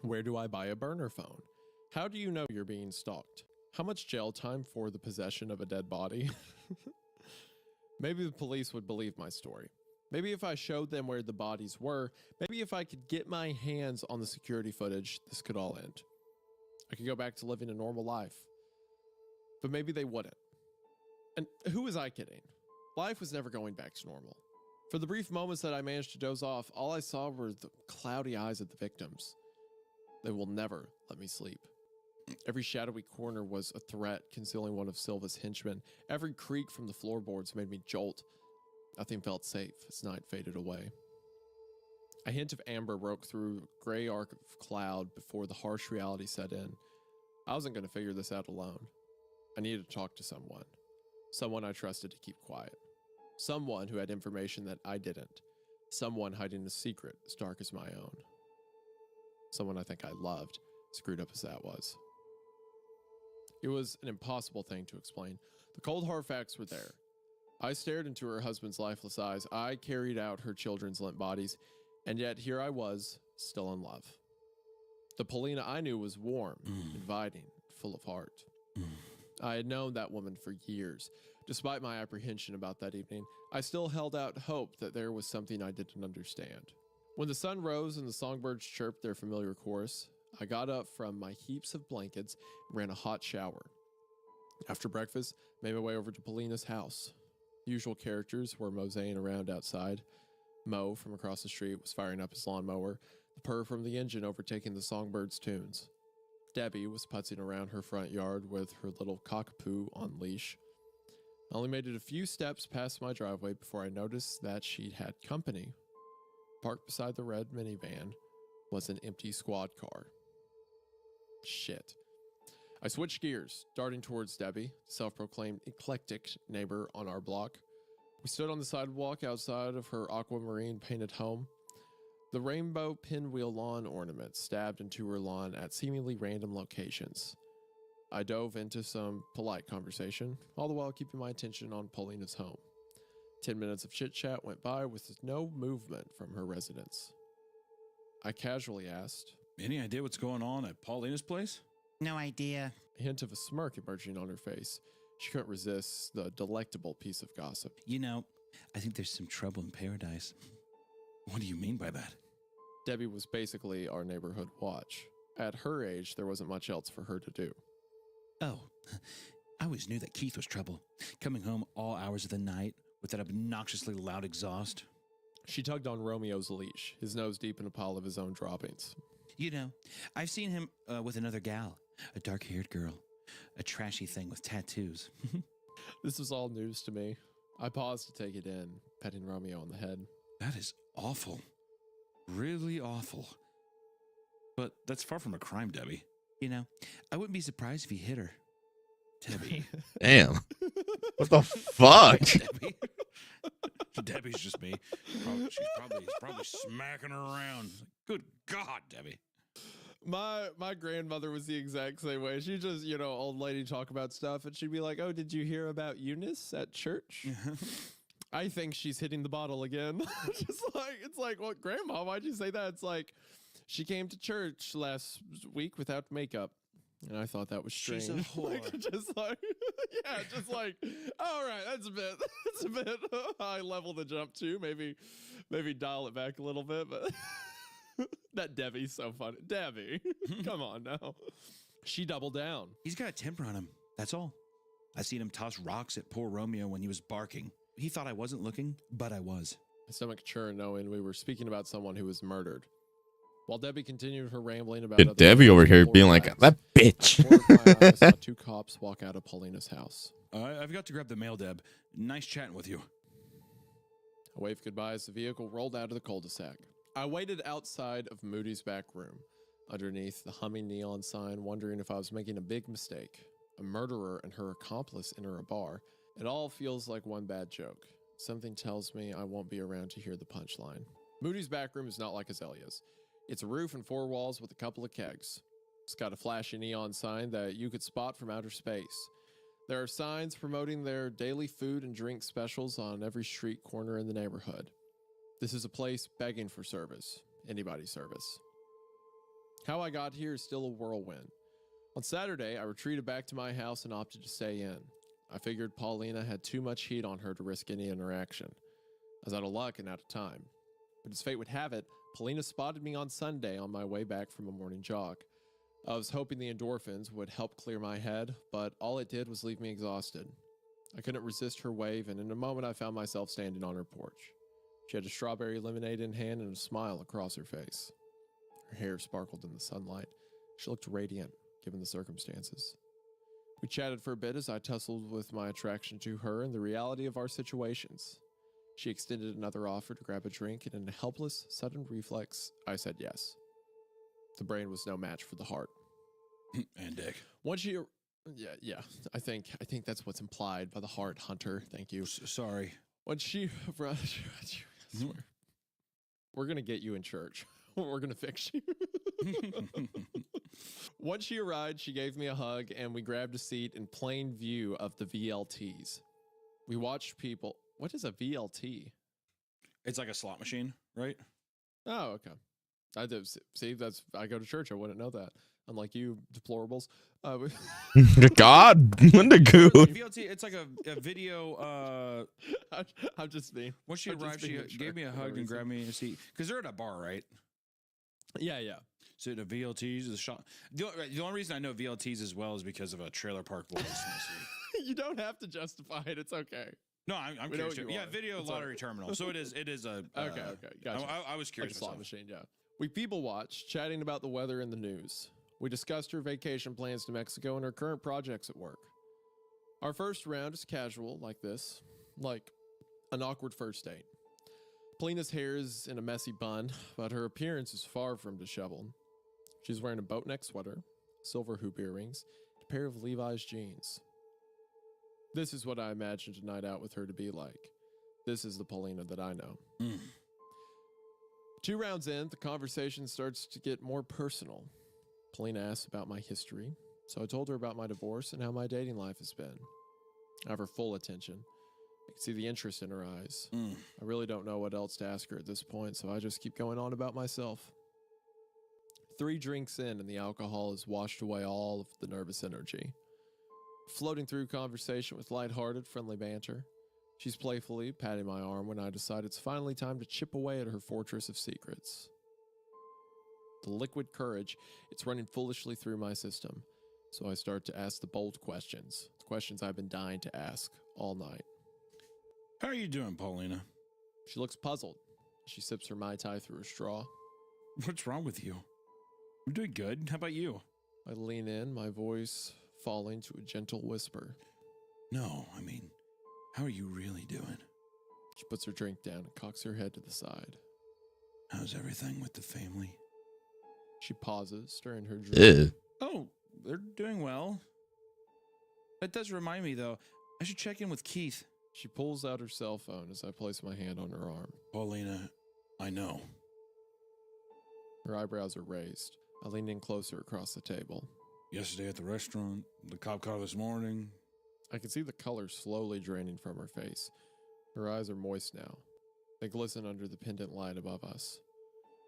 Where do I buy a burner phone? How do you know you're being stalked? How much jail time for the possession of a dead body? Maybe the police would believe my story. Maybe if I showed them where the bodies were, maybe if I could get my hands on the security footage, this could all end. I could go back to living a normal life. But maybe they wouldn't. And who was I kidding? Life was never going back to normal. For the brief moments that I managed to doze off, all I saw were the cloudy eyes of the victims. They will never let me sleep. Every shadowy corner was a threat concealing one of Silva's henchmen. Every creak from the floorboards made me jolt. Nothing felt safe as night faded away. A hint of amber broke through a gray arc of cloud before the harsh reality set in. I wasn't going to figure this out alone. I needed to talk to someone. Someone I trusted to keep quiet. Someone who had information that I didn't. Someone hiding a secret as dark as my own. Someone I think I loved, screwed up as that was. It was an impossible thing to explain. The cold hard facts were there. I stared into her husband's lifeless eyes. I carried out her children's limp bodies, and yet here I was, still in love. The Paulina I knew was warm, inviting, full of heart. I had known that woman for years. Despite my apprehension about that evening, I still held out hope that there was something I didn't understand. When the sun rose and the songbirds chirped their familiar chorus, I got up from my heaps of blankets and ran a hot shower. After breakfast, made my way over to Paulina's house. The usual characters were moseying around outside. Mo from across the street was firing up his lawnmower, the purr from the engine overtaking the songbirds' tunes. Debbie was putzing around her front yard with her little cockapoo on leash. I only made it a few steps past my driveway before I noticed that she'd had company. Parked beside the red minivan was an empty squad car. Shit. I switched gears, darting towards Debbie, self-proclaimed eclectic neighbor on our block. We stood on the sidewalk outside of her aquamarine painted home. The rainbow pinwheel lawn ornament stabbed into her lawn at seemingly random locations. I dove into some polite conversation, all the while keeping my attention on Paulina's home. 10 minutes of chit-chat went by with no movement from her residence. I casually asked,
Any idea what's going on at Paulina's place?
No idea.
a hint of a smirk emerging on her face. She couldn't resist the delectable piece of gossip.
You know, I think there's some trouble in paradise.
What do you mean by that?
Debbie was basically our neighborhood watch. At her age, there wasn't much else for her to do.
Oh, I always knew that Keith was trouble. Coming home all hours of the night with that obnoxiously loud exhaust.
She tugged on Romeo's leash, his nose deep in a pile of his own droppings.
You know, I've seen him with another gal, a dark-haired girl, a trashy thing with tattoos.
This was all news to me. I paused to take it in, petting Romeo on the head.
That is awful. Really awful. But that's far from a crime, Debbie.
You know, I wouldn't be surprised if he hit her.
Debbie.
Damn. What the fuck?
Debbie. Debbie's just me. He's probably smacking her around. Good God, Debbie.
My grandmother was the exact same way. She just, old lady talk about stuff, and she'd be like, "Oh, did you hear about Eunice at church?" I think she's hitting the bottle again. It's like, what, Grandma? Why'd you say that? It's like, she came to church last week without makeup. And I thought that was strange.
She's a whore.
All right, that's a bit high level to jump to. Maybe dial it back a little bit, but that Debbie's so funny. Debbie, come on now. She doubled down.
He's got a temper on him, that's all. I seen him toss rocks at poor Romeo when he was barking. He thought I wasn't looking, but I was.
My stomach churned knowing we were speaking about someone who was murdered. While Debbie continued her rambling about
Good
other
Debbie over here
floor
being like,
rats,
that
I
bitch.
horrified eyes saw two cops walk out of Paulina's house.
I've got to grab the mail, Deb. Nice chatting with you.
I waved goodbye as the vehicle rolled out of the cul-de-sac. I waited outside of Moody's back room, underneath the humming neon sign, wondering if I was making a big mistake. A murderer and her accomplice enter a bar. It all feels like one bad joke. Something tells me I won't be around to hear the punchline. Moody's back room is not like Azalea's. It's a roof and four walls with a couple of kegs. It's got a flashy neon sign that you could spot from outer space. There are signs promoting their daily food and drink specials on every street corner in the neighborhood. This is a place begging for service. Anybody's service. How I got here is still a whirlwind. On Saturday, I retreated back to my house and opted to stay in. I figured Paulina had too much heat on her to risk any interaction. I was out of luck and out of time. But as fate would have it, Paulina spotted me on Sunday on my way back from a morning jog. I was hoping the endorphins would help clear my head, but all it did was leave me exhausted. I couldn't resist her wave, and in a moment I found myself standing on her porch. She had a strawberry lemonade in hand and a smile across her face. Her hair sparkled in the sunlight. She looked radiant, given the circumstances. We chatted for a bit as I tussled with my attraction to her and the reality of our situations. She extended another offer to grab a drink, and in a helpless, sudden reflex, I said yes. The brain was no match for the heart.
And dick.
Once you... Yeah. I think that's what's implied by the heart, Hunter. Thank you.
Sorry.
When she... I swear. We're going to get you in church. We're going to fix you. Once she arrived, she gave me a hug, and we grabbed a seat in plain view of the VLTs. We watched people... What is a VLT?
It's like a slot machine, right?
Oh, okay. I do. See, I go to church. I wouldn't know that. Unlike you, deplorables.
God, Wendigoon.
VLT, it's like a video.
I'm just me.
When she
I'm just
arrived, she
being a
gave me a
jerk for no
hug and
reason.
grabbed me a seat. Because they're at a bar, right?
Yeah.
So the VLTs is shot. The only reason I know VLTs as well is because of a trailer park voice.
You don't have to justify it. It's okay.
No, I'm
We know
curious.
what you
Yeah,
are.
video
It's
lottery terminal. So it is a.
Okay. Gotcha.
I was
Like
curious.
a slot
myself.
machine, yeah. We people watched, chatting about the weather and the news. We discussed her vacation plans to Mexico and her current projects at work. Our first round is casual, like this. Like an awkward first date. Paulina's hair is in a messy bun, but her appearance is far from disheveled. She's wearing a boat-neck sweater, silver hoop earrings, and a pair of Levi's jeans. This is what I imagined a night out with her to be like. This is the Paulina that I know. 2 rounds in, the conversation starts to get more personal. Paulina asks about my history, so I told her about my divorce and how my dating life has been. I have her full attention. I can see the interest in her eyes. I really don't know what else to ask her at this point, so I just keep going on about myself. 3 drinks in, and the alcohol has washed away all of the nervous energy. Floating through conversation with lighthearted, friendly banter. She's playfully patting my arm when I decide it's finally time to chip away at her fortress of secrets. The liquid courage, it's running foolishly through my system, so I start to ask the bold questions, the questions I've been dying to ask all night.
How are you doing, Paulina?
She looks puzzled. She sips her Mai Tai through a straw.
What's wrong with you? I'm doing good. How about you?
I lean in, my voice falling to a gentle whisper.
No, I mean, how are you really doing?
She puts her drink down and cocks her head to the side.
How's everything with the family?
She pauses, stirring her drink.
Ew.
Oh, they're doing well. That does remind me, though. I should check in with Keith.
She pulls out her cell phone as I place my hand on her arm.
Paulina, I know.
Her eyebrows are raised. I lean in closer across the table.
Yesterday at the restaurant, the cop car this morning.
I can see the color slowly draining from her face. Her eyes are moist now. They glisten under the pendant light above us.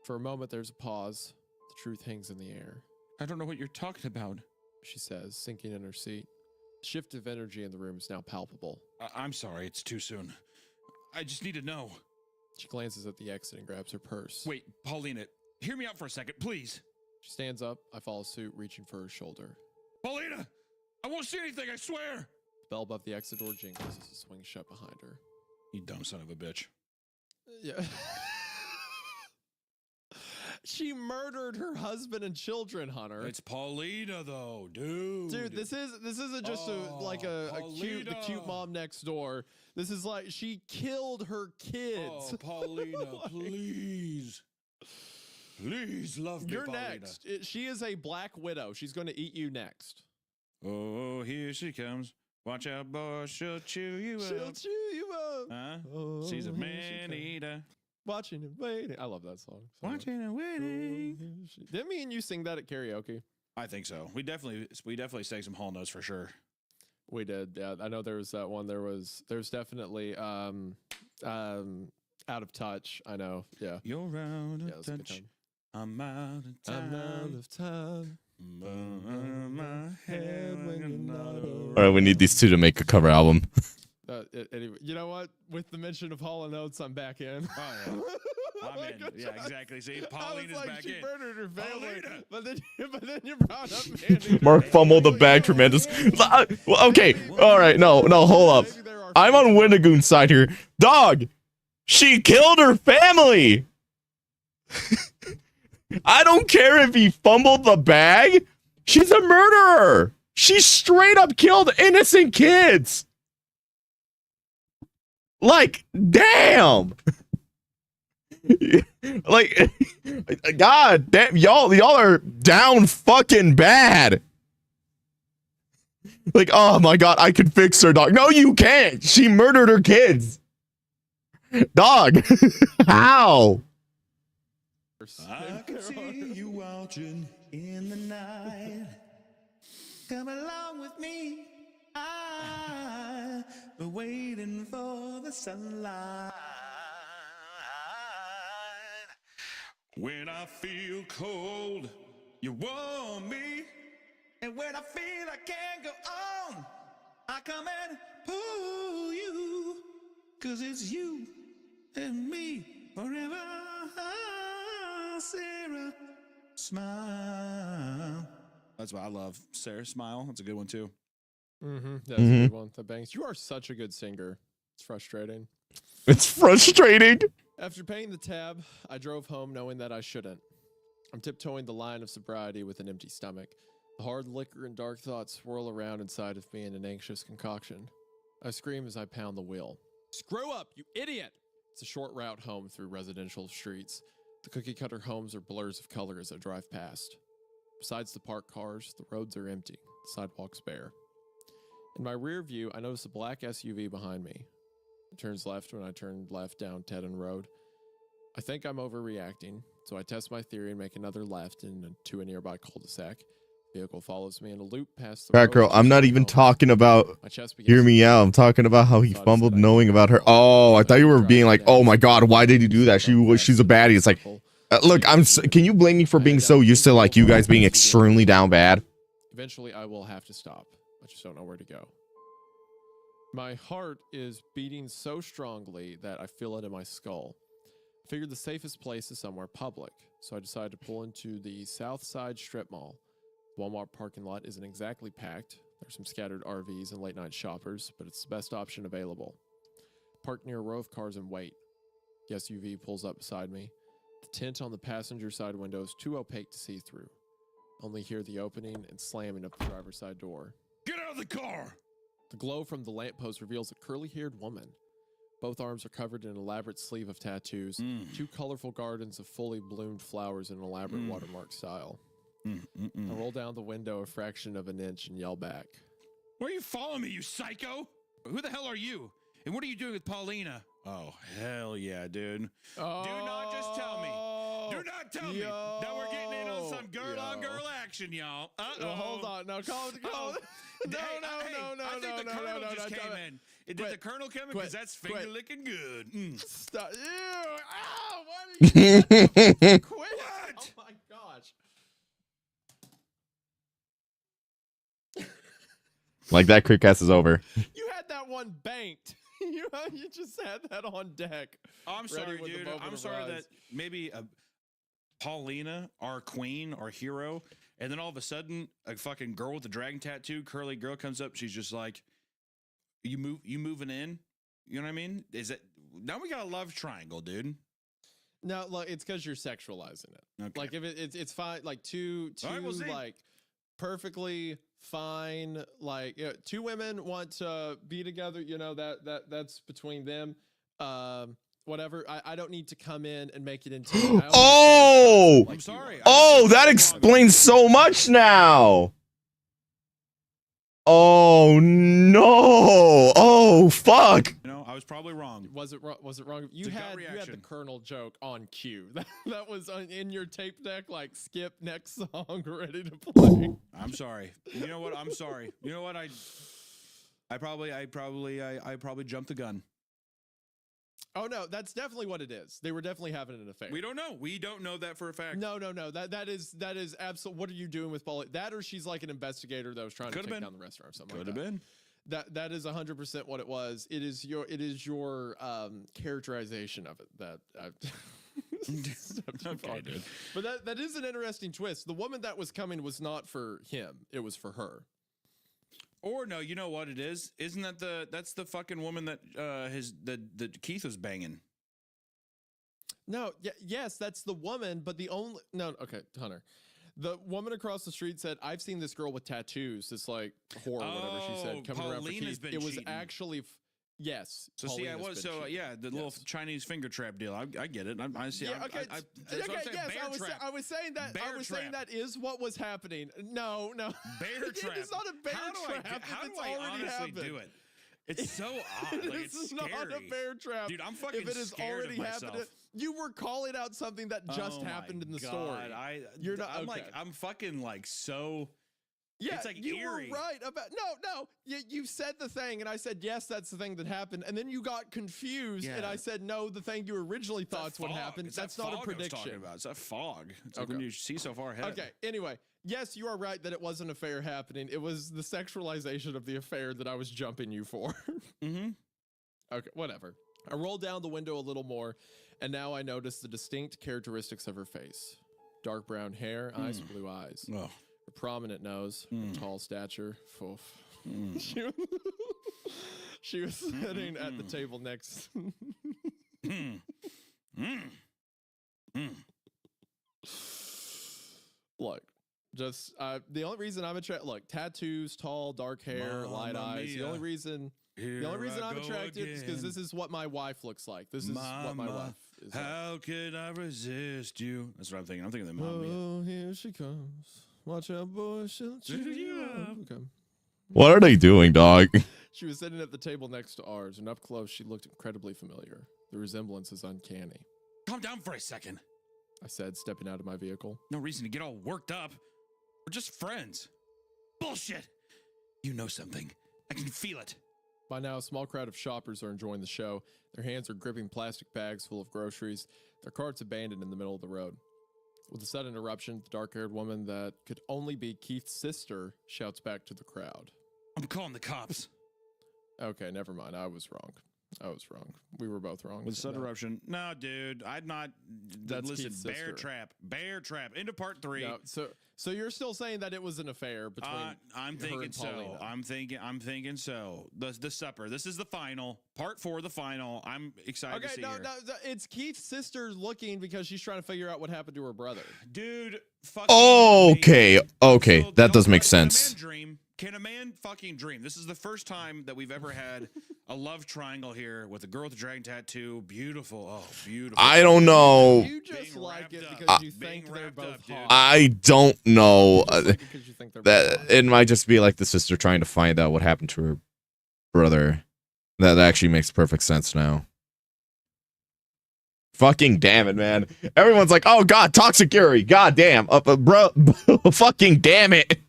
For a moment, there's a pause. The truth hangs in the air.
I don't know what you're talking about.
She says, sinking in her seat. The shift of energy in the room is now palpable.
I'm sorry, it's too soon. I just need to know.
She glances at the exit and grabs her purse.
Wait, Paulina, hear me out for a second, please.
She stands up. I follow suit, reaching for her shoulder.
Paulina, I won't see anything, I swear.
The bell above the exit door jingles as it swings shut behind her.
You dumb son of a bitch.
Yeah. She murdered her husband and children, Hunter.
It's Paulina, though, dude.
Dude, this isn't just the cute mom next door. This is like she killed her kids.
Oh, Paulina, please. Please love me,
You're
Paulina.
next. She is a black widow. She's going to eat you next.
Oh, here she comes. Watch out, boy. She'll chew you up.
She'll chew you up.
Huh?
Oh,
She's a
here
man
she
eater.
Watching and waiting. I love that song. So much.
Watching and waiting.
Didn't me and you sing that at karaoke?
I think so. We definitely sang some hall notes for sure.
We did. Yeah, I know there was that one. There's definitely out of touch. I know. Yeah.
You're out
Yeah,
of
it was a good
touch.
time.
I'm out of time.
I'm out of time.
Burn my head when you're not around.
All right, we need these two to make a cover album.
Anyway, you know what? With the mention of Hall & Oates, I'm back in.
Oh, yeah. I'm
my
in.
gosh,
Yeah, exactly. See,
I
Paulina's
was like,
back
she
in.
murdered her family,
Paulina!
but then you brought up Mandy.
Mark fumbled the bag tremendous. Okay, all right, no, hold up. I'm on Windigoon's side here. Dog, she killed her family. I don't care if he fumbled the bag. She's a murderer. She straight up killed innocent kids. Like, damn. Like, God damn, y'all are down fucking bad. Like, oh my God, I can fix her, dog. No, you can't. She murdered her kids. Dog, how?
I can see you watching in the night. Come along with me. I've been waiting for the sunlight.
When I feel cold, you warm me.
And when I feel I can't go on, I come and pull you. 'Cause it's you and me forever. Sarah, smile.
That's what I love. Sarah Smile. That's a good one, too.
Mm-hmm. That's a good one. That bangs. You are such a good singer. It's frustrating.
It's frustrating.
After paying the tab, I drove home knowing that I shouldn't. I'm tiptoeing the line of sobriety with an empty stomach. The hard liquor and dark thoughts swirl around inside of me in an anxious concoction. I scream as I pound the wheel. Screw up, you idiot! It's a short route home through residential streets. The cookie-cutter homes are blurs of color as I drive past. Besides the parked cars, the roads are empty, the sidewalks bare. In my rear view, I notice a black SUV behind me. It turns left when I turn left down Tedden Road. I think I'm overreacting, so I test my theory and make another left to a nearby cul-de-sac. The vehicle follows me in a loop past the
Crack
road.
girl, I'm not even talking about.
My chest begins
Hear
to
me out. I'm talking about how he fumbled knowing about her. Oh, I thought you were being like, oh my God, why did he do that? She's a baddie. It's like, look, can you blame me for being so used to like you guys being extremely down bad?
Eventually, I will have to stop. I just don't know where to go. My heart is beating so strongly that I feel it in my skull. I figured the safest place is somewhere public, so I decided to pull into the South Side Strip Mall. The Walmart parking lot isn't exactly packed. There's some scattered RVs and late-night shoppers, but it's the best option available. Park near a row of cars and wait. The SUV pulls up beside me. The tint on the passenger side window is too opaque to see through. Only hear the opening and slamming of the driver's side door.
Get out of the car!
The glow from the lamppost reveals a curly-haired woman. Both arms are covered in an elaborate sleeve of tattoos, two colorful gardens of fully bloomed flowers in an elaborate watermark style. I roll down the window a fraction of an inch and yell back.
Why are you following me, you psycho? Who the hell are you? And what are you doing with Paulina? Oh, hell yeah, dude.
Oh,
Do not just tell me. Do not tell me that we're getting in on some girl-on-girl action, y'all. Uh-oh.
Hold on. No, call. No.
I think the colonel just came in. Did the colonel come in? Because that's finger licking good.
Stop. Ew. Ow, why did you quit?
What?
Oh my gosh.
Like that Crickcast is over.
You had that one banked. You just had that on deck.
I'm sorry, dude. I'm sorry that maybe Paulina, our queen, our hero, and then all of a sudden a fucking girl with a dragon tattoo, curly girl comes up. She's just like, you moving in? You know what I mean? Is it now we got a love triangle, dude?
No, look, it's because you're sexualizing it.
Okay.
Like if it's fine, like two
All right, we'll see.
like perfectly fine, like two women want to be together. You know that's between them. Whatever. I don't need to come in and make it into.
Oh!
I'm sorry.
Oh, that explains so much now. Oh no! Oh fuck!
You know, I was probably wrong.
Was it wrong? Was it wrong? You
It's a gut
had the
reaction.
Colonel joke on cue. That was in your tape deck. Like skip next song, ready to play.
I'm sorry. You know what? I'm sorry. You know what? I probably jumped the gun.
Oh no, that's definitely what it is. They were definitely having an affair.
We don't know. We don't know that for a fact.
No. That is absolute. What are you doing with Polly? That or she's like an investigator that was trying to take down the restaurant or something.
Could have been.
That is 100% what it was. It is your characterization of it that.
Okay, dude.
But that is an interesting twist. The woman that was coming was not for him. It was for her.
Or no, you know what it is? Isn't that that's the fucking woman that that Keith was banging?
No, yes, that's the woman, but okay, Hunter. The woman across the street said, "I've seen this girl with tattoos." This like whore, whatever she said, coming around for
Paulina's
Keith.
been
It was
cheating.
actually yes.
So see, I was so yeah, the little Chinese finger trap deal. I get it. I see.
Yeah, okay.
That's
Okay,
what I'm saying.
yes,
Bear trap.
I was saying that.
Bear
I was saying
trap.
that is what was happening. No.
Bear trap.
It's not a bear trap.
How
if
do
it's
I
already
honestly
happened.
do it? It's so odd. Like, it's
It's
scary.
not a bear trap.
Dude, I'm fucking
if it is
scared
already
of myself.
happened. You were calling out something that just
Oh my
happened in the
God,
story. You're not.
I'm
okay.
I'm fucking like so.
Yeah,
it's like
you
eerie.
were right about no. You said the thing, and I said yes, that's the thing that happened, and then you got confused, and
Yeah.
I said no, the thing you originally thought would happen.
It's
That's
that
not a
fog I was
prediction.
talking about. It's that fog. It's like
Okay.
when you see so far ahead.
Okay. Anyway, yes, you are right that it was an affair happening. It was the sexualization of the affair that I was jumping you for.
Mm-hmm.
Okay, whatever. I rolled down the window a little more, and now I noticed the distinct characteristics of her face: dark brown hair, ice blue eyes.
Oh.
A prominent nose, a tall stature. Oof. She was sitting at the table next. Look, just the only reason I'm attracted. Look, tattoos, tall, dark hair, light
Mamma
eyes. The
mia.
only reason
I
I'm
go
attracted is because
again.
this is what my wife looks like. This is what my
Mama,
wife is like.
How could I resist you? That's what I'm thinking. I'm thinking of the mom.
Oh, here she comes. Watch out, boy. She'll chew you up. Okay.
What are they doing, dog?
She was sitting at the table next to ours, and up close, she looked incredibly familiar. The resemblance is uncanny.
Calm down for a second.
I said, stepping out of my vehicle.
No reason to get all worked up. We're just friends. Bullshit. You know something. I can feel it.
By now, a small crowd of shoppers are enjoying the show. Their hands are gripping plastic bags full of groceries, their carts abandoned in the middle of the road. With a sudden eruption, the dark-haired woman that could only be Keith's sister shouts back to the crowd.
I'm calling the cops.
Okay, never mind. I was wrong. We were both wrong.
With sudden eruption. No, dude. I'd not.
That's
Listen,
Keith's
bear
sister.
trap. Bear trap. Into part 3.
No, so you're still saying that it was an affair between
I'm
her
thinking
and
so.
Paulina.
I'm thinking so. The supper. This is the final. Part 4, the final. I'm excited to
Okay,
see
no,
her.
it's Keith's sister looking because she's trying to figure out what happened to her brother.
Dude, fucking
Okay, okay,
So,
that does make
can a man
sense.
dream? Can a man fucking dream? This is the first time that we've ever had a love triangle here with a girl with a dragon tattoo. Beautiful. Oh, beautiful.
I don't know.
You just
Being
like
wrapped
it
up.
because you
Being
think they're
wrapped
both
up, dude.
hot.
I don't know.
You just like it 'cause you think they're both
That
hot.
it might just be like the sister trying to find out what happened to her brother. That actually makes perfect sense now. Fucking damn it, man. Everyone's like, oh god, toxic Yuri. God damn. Bro, fucking damn it.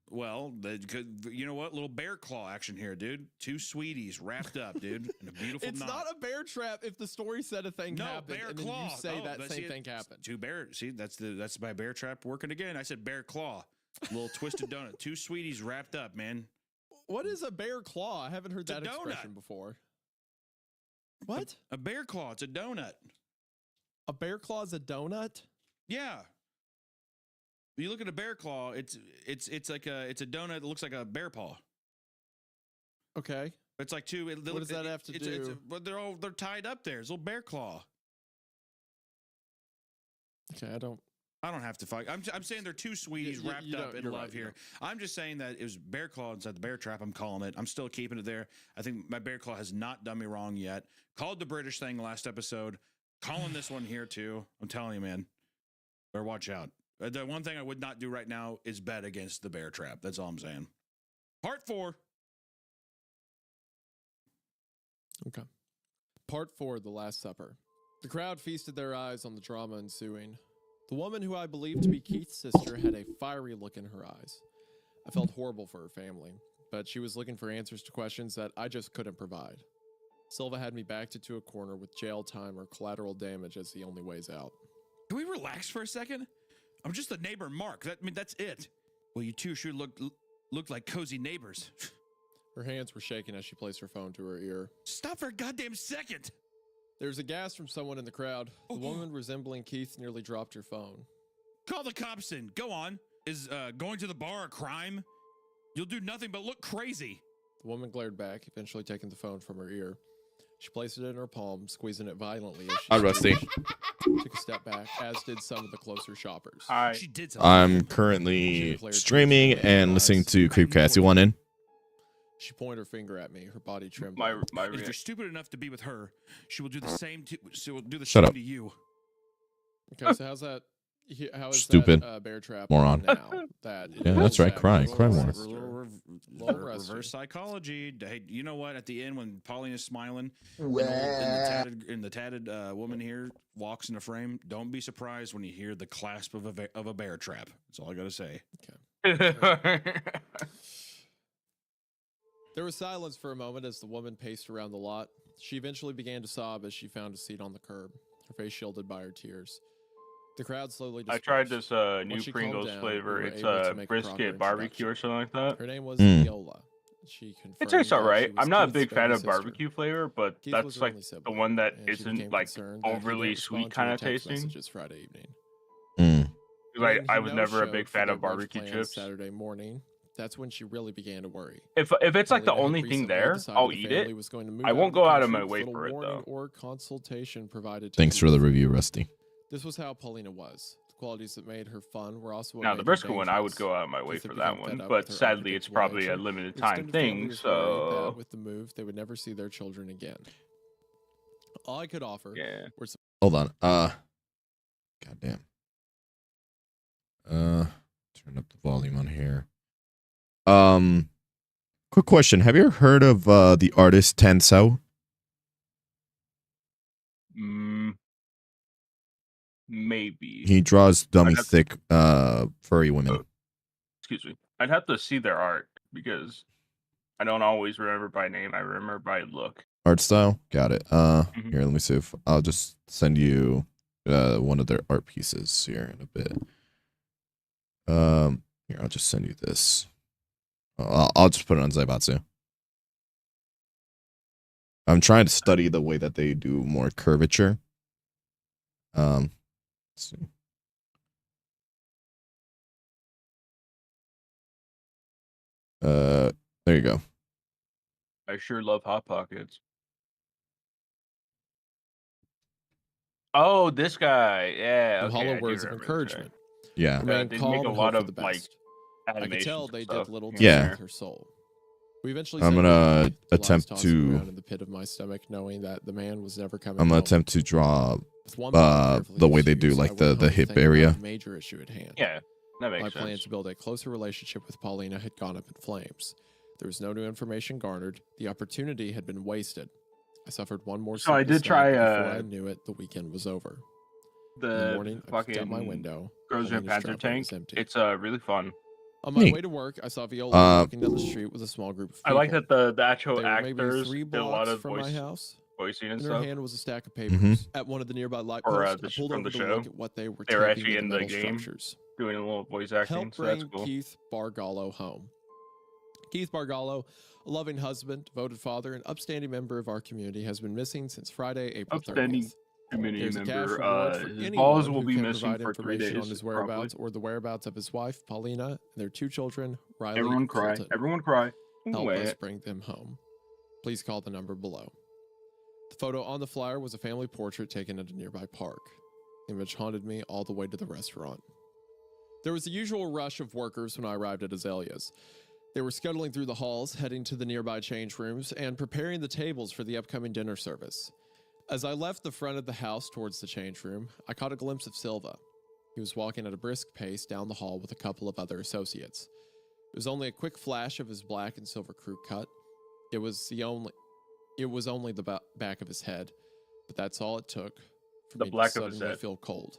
Well, you know what? Little bear claw action here, dude. 2 sweeties wrapped up, dude, in a beautiful
It's
knot.
not a bear trap if the story said a thing
No,
happened
bear
and
claw.
then you say
Oh,
that
but
same
see,
thing
it's
happened.
2 bear. See, that's my bear trap working again. I said bear claw. Little twisted donut. 2 sweeties wrapped up, man.
What is a bear claw? I haven't heard
It's a
that
donut.
expression before. What?
A bear claw. It's a donut.
A bear claw is a donut?
Yeah. You look at a bear claw. It's like it's a donut that looks like a bear paw.
Okay.
It's like two.
What does that have to do?
But they're tied up there. It's a little bear claw.
Okay, I don't
have to fight. I'm saying they're two sweeties wrapped up in love here. I'm just saying that it was bear claw inside the bear trap. I'm calling it. I'm still keeping it there. I think my bear claw has not done me wrong yet. Called the British thing last episode. Calling this one here too. I'm telling you, man. Better watch out. The one thing I would not do right now is bet against the bear trap. That's all I'm saying. Part 4.
Okay. Part 4, The Last Supper. The crowd feasted their eyes on the drama ensuing. The woman who I believed to be Keith's sister had a fiery look in her eyes. I felt horrible for her family, but she was looking for answers to questions that I just couldn't provide. Silva had me backed into a corner with jail time or collateral damage as the only ways out.
Can we relax for a second? I'm just the neighbor, Mark. That's it. Well, you two sure look like cozy neighbors.
Her hands were shaking as she placed her phone to her ear.
Stop for a goddamn second.
There was a gasp from someone in the crowd. The woman resembling Keith nearly dropped her phone.
Call the cops in. Go on. Is going to the bar a crime? You'll do nothing but look crazy.
The woman glared back, eventually taking the phone from her ear. She placed it in her palm, squeezing it violently as
Hi, Rusty.
took a step back, as did some of the closer shoppers.
She did something.
I'm currently streaming and listening to Creepcast. You want in?
She pointed her finger at me, her body trembling.
My if you're stupid enough to be with her, she will do the same to
Shut up.
to you.
Okay, so how's that? How is
Stupid.
that bear trap
Moron.
now?
Yeah, that's right. Cry more.
Reverse psychology. Hey, you know what? At the end, when Paulina's smiling, and the tatted woman here walks in the frame, don't be surprised when you hear the clasp of a bear trap. That's all I gotta say.
Okay. There was silence for a moment as the woman paced around the lot. She eventually began to sob as she found a seat on the curb, her face shielded by her tears. The crowd slowly dispersed.
I tried this new
Once she
Pringles
calmed down,
flavor.
we were
It's
able to make a proper
brisket barbecue or something like that.
Her name was Viola. She confirmed
It tastes
that
alright.
she was
I'm not a
Keith's
big fan
baby
of
sister.
barbecue flavor, but
Keith was
that's
her
like
only
the
sibling,
one that
and she
isn't
became
like
concerned that he didn't
overly
respond
sweet
to
kind
her
of
text
tasting.
messages Friday evening.
Like
When
I
he
was
no
never a
showed
big
for
fan
their
of
lunch
barbecue
plans
chips.
Saturday morning, that's when she really began to worry.
If it's like the
Paulina had
only thing
recently
there,
decided
I'll
the
eat
family
it.
was going to move
I
out
won't
of the
go out of my
country
way
with
for it
little warning
though.
or consultation provided to
Thanks for the review, Rusty.
This was how Paulina was. The qualities that made her fun were also what
Now
made
the
her
brisket one, I would
dangerous.
go out of my way
Keith had
for that
become
one,
fed up
but
with her
sadly it's
unpredictable
probably a
nature.
limited
Her
time
extended family
thing,
was worried that
so
with the move, they would never see their children again. All I could offer
yeah.
were some
Hold on. Goddamn. Turn up the volume on here. Quick question. Have you ever heard of the artist Tensou?
Maybe.
He draws dummy
I'd have-
thick furry women.
Excuse me. I'd have to see their art because I don't always remember by name. I remember by look.
Art style? Got it. Here, let me see if I'll just send you one of their art pieces here in a bit. Here, I'll just send you this. I'll just put it on Zaibatsu. I'm trying to study the way that they do more curvature. Let's see. There you go.
I sure love Hot Pockets. Oh, this guy. Yeah.
some
Okay,
hollow
I do
words of
remember this guy.
encouragement.
Yeah.
Remain
they
calm
make a
and
lot
hope for
of
the
like
best. I could
animations
tell
and
they
stuff
did little
here
to
and
Yeah.
there.
with her soul. We eventually
I'm
said
gonna
goodbye, the last
attempt
tossing
to-
around in the pit of my stomach, knowing that the man was never coming
I'm gonna
home.
attempt to draw
With one body carefully
the way they do
choose, I
like
went
the
home
hip
thinking about
area.
the major issue at hand.
Yeah, that
My
makes
plan
sense.
to build a closer relationship with Paulina had gone up in flames. There was no new information garnered. The opportunity had been wasted. I suffered one more
So I
sleepless
did try,
night before I knew it. The weekend was over. In the
The
morning, I looked out my
fucking
window.
Grows
Paulina's
Panther
driveway
tank.
was empty.
It's really fun.
On my
Neat.
way to work, I saw Viola
Uh,
walking down the street with a small group of
I
people.
like that the actual
They were maybe
actors
3
did a lot
blocks
of
from my house.
voicing and
In her
stuff.
hand was a stack of papers.
Mhm.
At one of the nearby light
Or,
posts,
the
I
sh-
pulled
from
over
the
to look
show.
at what they were
They were
taping
actually
to
in
the
the
metal
game.
structures.
Doing a little voice acting,
Help
so that's
bring
cool.
Keith Bargallo home. Keith Bargallo, a loving husband, devoted father, and upstanding member of our community, has been missing since Friday, April
Upstanding
30th.
community
There's a cash
member.
reward for
His
anyone
balls will
who
be
can
missing
provide
for 3
information
days.
on his
Probably.
whereabouts or the whereabouts of his wife, Paulina, and their 2 children, Riley
Everyone
and
cry.
Colton.
Everyone cry.
Help
Wait.
us bring them home. Please call the number below. The photo on the flyer was a family portrait taken at a nearby park. The image haunted me all the way to the restaurant. There was the usual rush of workers when I arrived at Azalea's. They were scuttling through the halls, heading to the nearby change rooms, and preparing the tables for the upcoming dinner service. As I left the front of the house towards the change room, I caught a glimpse of Silva. He was walking at a brisk pace down the hall with a couple of other associates. It was only a quick flash of his black and silver crew cut. It was only the back of his head, but that's all it took for me to suddenly feel cold.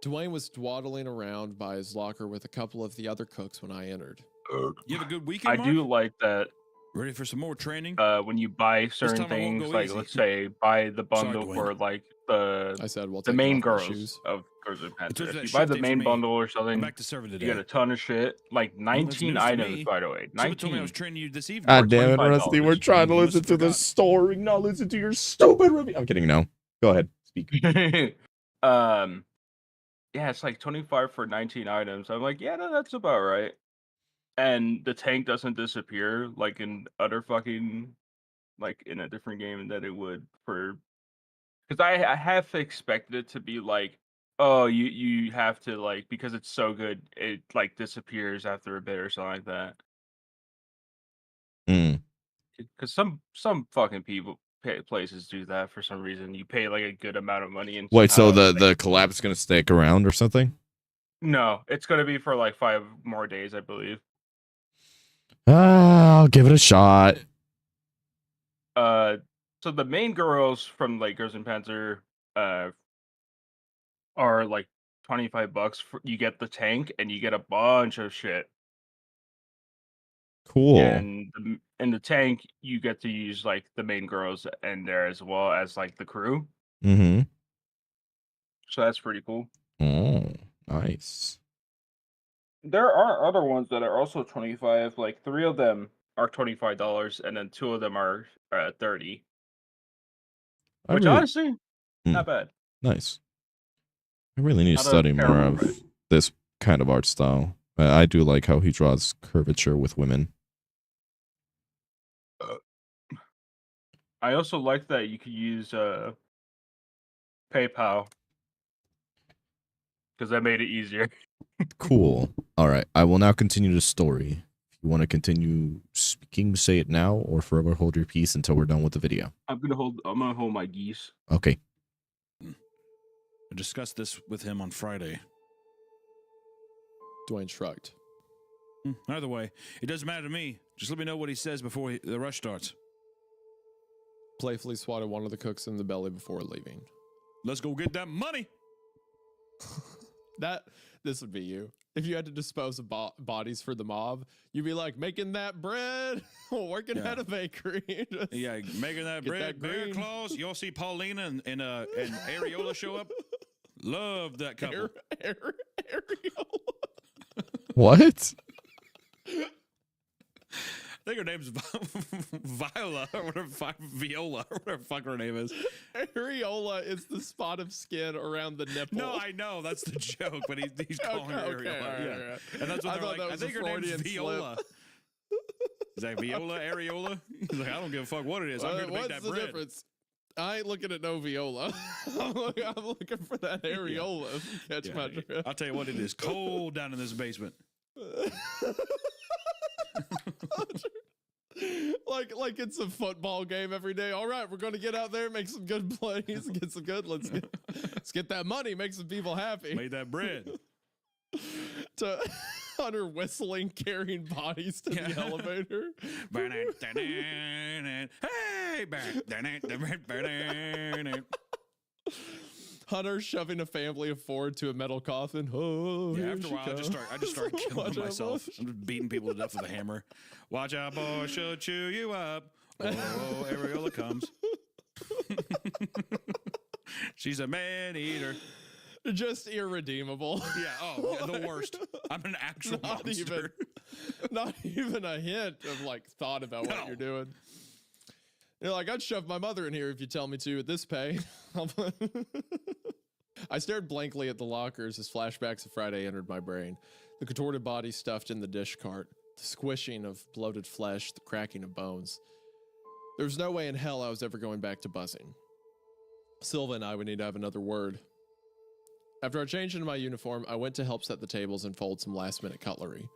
Dwayne was dawdling around by his locker with a couple of the other cooks when I entered.
You have a good weekend, Mark?
I do like that.
Ready for some more training?
When you buy certain things, like let's say buy the bundle for like the main girls of Girls and Panthers. If you buy the main bundle or something,
back to serving today.
you get a ton of shit. Like 19 items, by the way. 19.
Told me I was training you this evening.
God damn it, Rusty. We're trying to listen to the story, not listen to your stupid review. I'm kidding. No. Go ahead. Speak.
Yeah, it's like 25 for 19 items. I'm like, yeah, no, that's about right. And the tank doesn't disappear like in other fucking, like in a different game that it would for. Because I have expected it to be like, oh, you have to like, because it's so good, it like disappears after a bit or something like that. Because some fucking places do that for some reason. You pay like a good amount of money and
wait, so the collab is gonna stick around or something?
No, it's gonna be for like 5 more days, I believe.
I'll give it a shot.
So the main girls from like Girls and Panzer are like $25 for you get the tank and you get a bunch of shit.
Cool.
And in the tank you get to use like the main girls in there as well as like the crew.
Mm-hmm.
So that's pretty cool.
Oh, nice.
There are other ones that are also 25. Like 3 of them are $25 and then 2 of them are 30. Which honestly, not bad.
Nice. I really need to study more of this kind of art style. I do like how he draws curvature with women.
I also like that you could use PayPal because that made it easier.
Cool. All right. I will now continue the story. If you want to continue speaking, say it now or forever hold your peace until we're done with the video.
I'm gonna hold my geese.
Okay.
I discussed this with him on Friday.
Dwayne shrugged.
Either way, it doesn't matter to me. Just let me know what he says before the rush starts.
Playfully swatted one of the cooks in the belly before leaving.
Let's go get that money.
This would be you. If you had to dispose of bodies for the mob, you'd be like making that bread, working at a bakery.
Yeah, making that bread. Bear Claws. You'll see Paulina and Areola show up. Love that couple.
Areola.
What?
I think her name's Viola or whatever, Viola or whatever fuck her name is.
Areola is the spot of skin around the nipple.
No, I know that's the joke, but he's calling her Areola. Right. And that's what they're like. I think her name's Viola. Is that Viola, Areola? He's like, I don't give a fuck what it is. I'm here to make that bread. What's the difference?
I ain't looking at no Viola. I'm looking for that Areola.
Yeah. Catch my drift. I'll tell you what, it is cold down in this basement.
like it's a football game every day. All right, we're gonna get out there, make some good plays, get some good. Let's get that money, make some people happy.
Made that bread.
To Hunter whistling, carrying bodies to the elevator.
Hey,
Hunter shoving a family of 4 to a metal coffin. Oh,
yeah, after a while, I just start killing myself. I'm just beating people to death with a hammer. Watch out, boy, she'll chew you up. Oh, Areola comes. She's a man eater.
Just irredeemable.
Yeah, the worst. I'm an actual monster.
Not even a hint of like thought about what you're doing. You're like, I'd shove my mother in here if you tell me to at this pay. I stared blankly at the lockers as flashbacks of Friday entered my brain. The contorted body stuffed in the dish cart, the squishing of bloated flesh, the cracking of bones. There was no way in hell I was ever going back to buzzing. Silva and I would need to have another word. After I changed into my uniform, I went to help set the tables and fold some last-minute cutlery.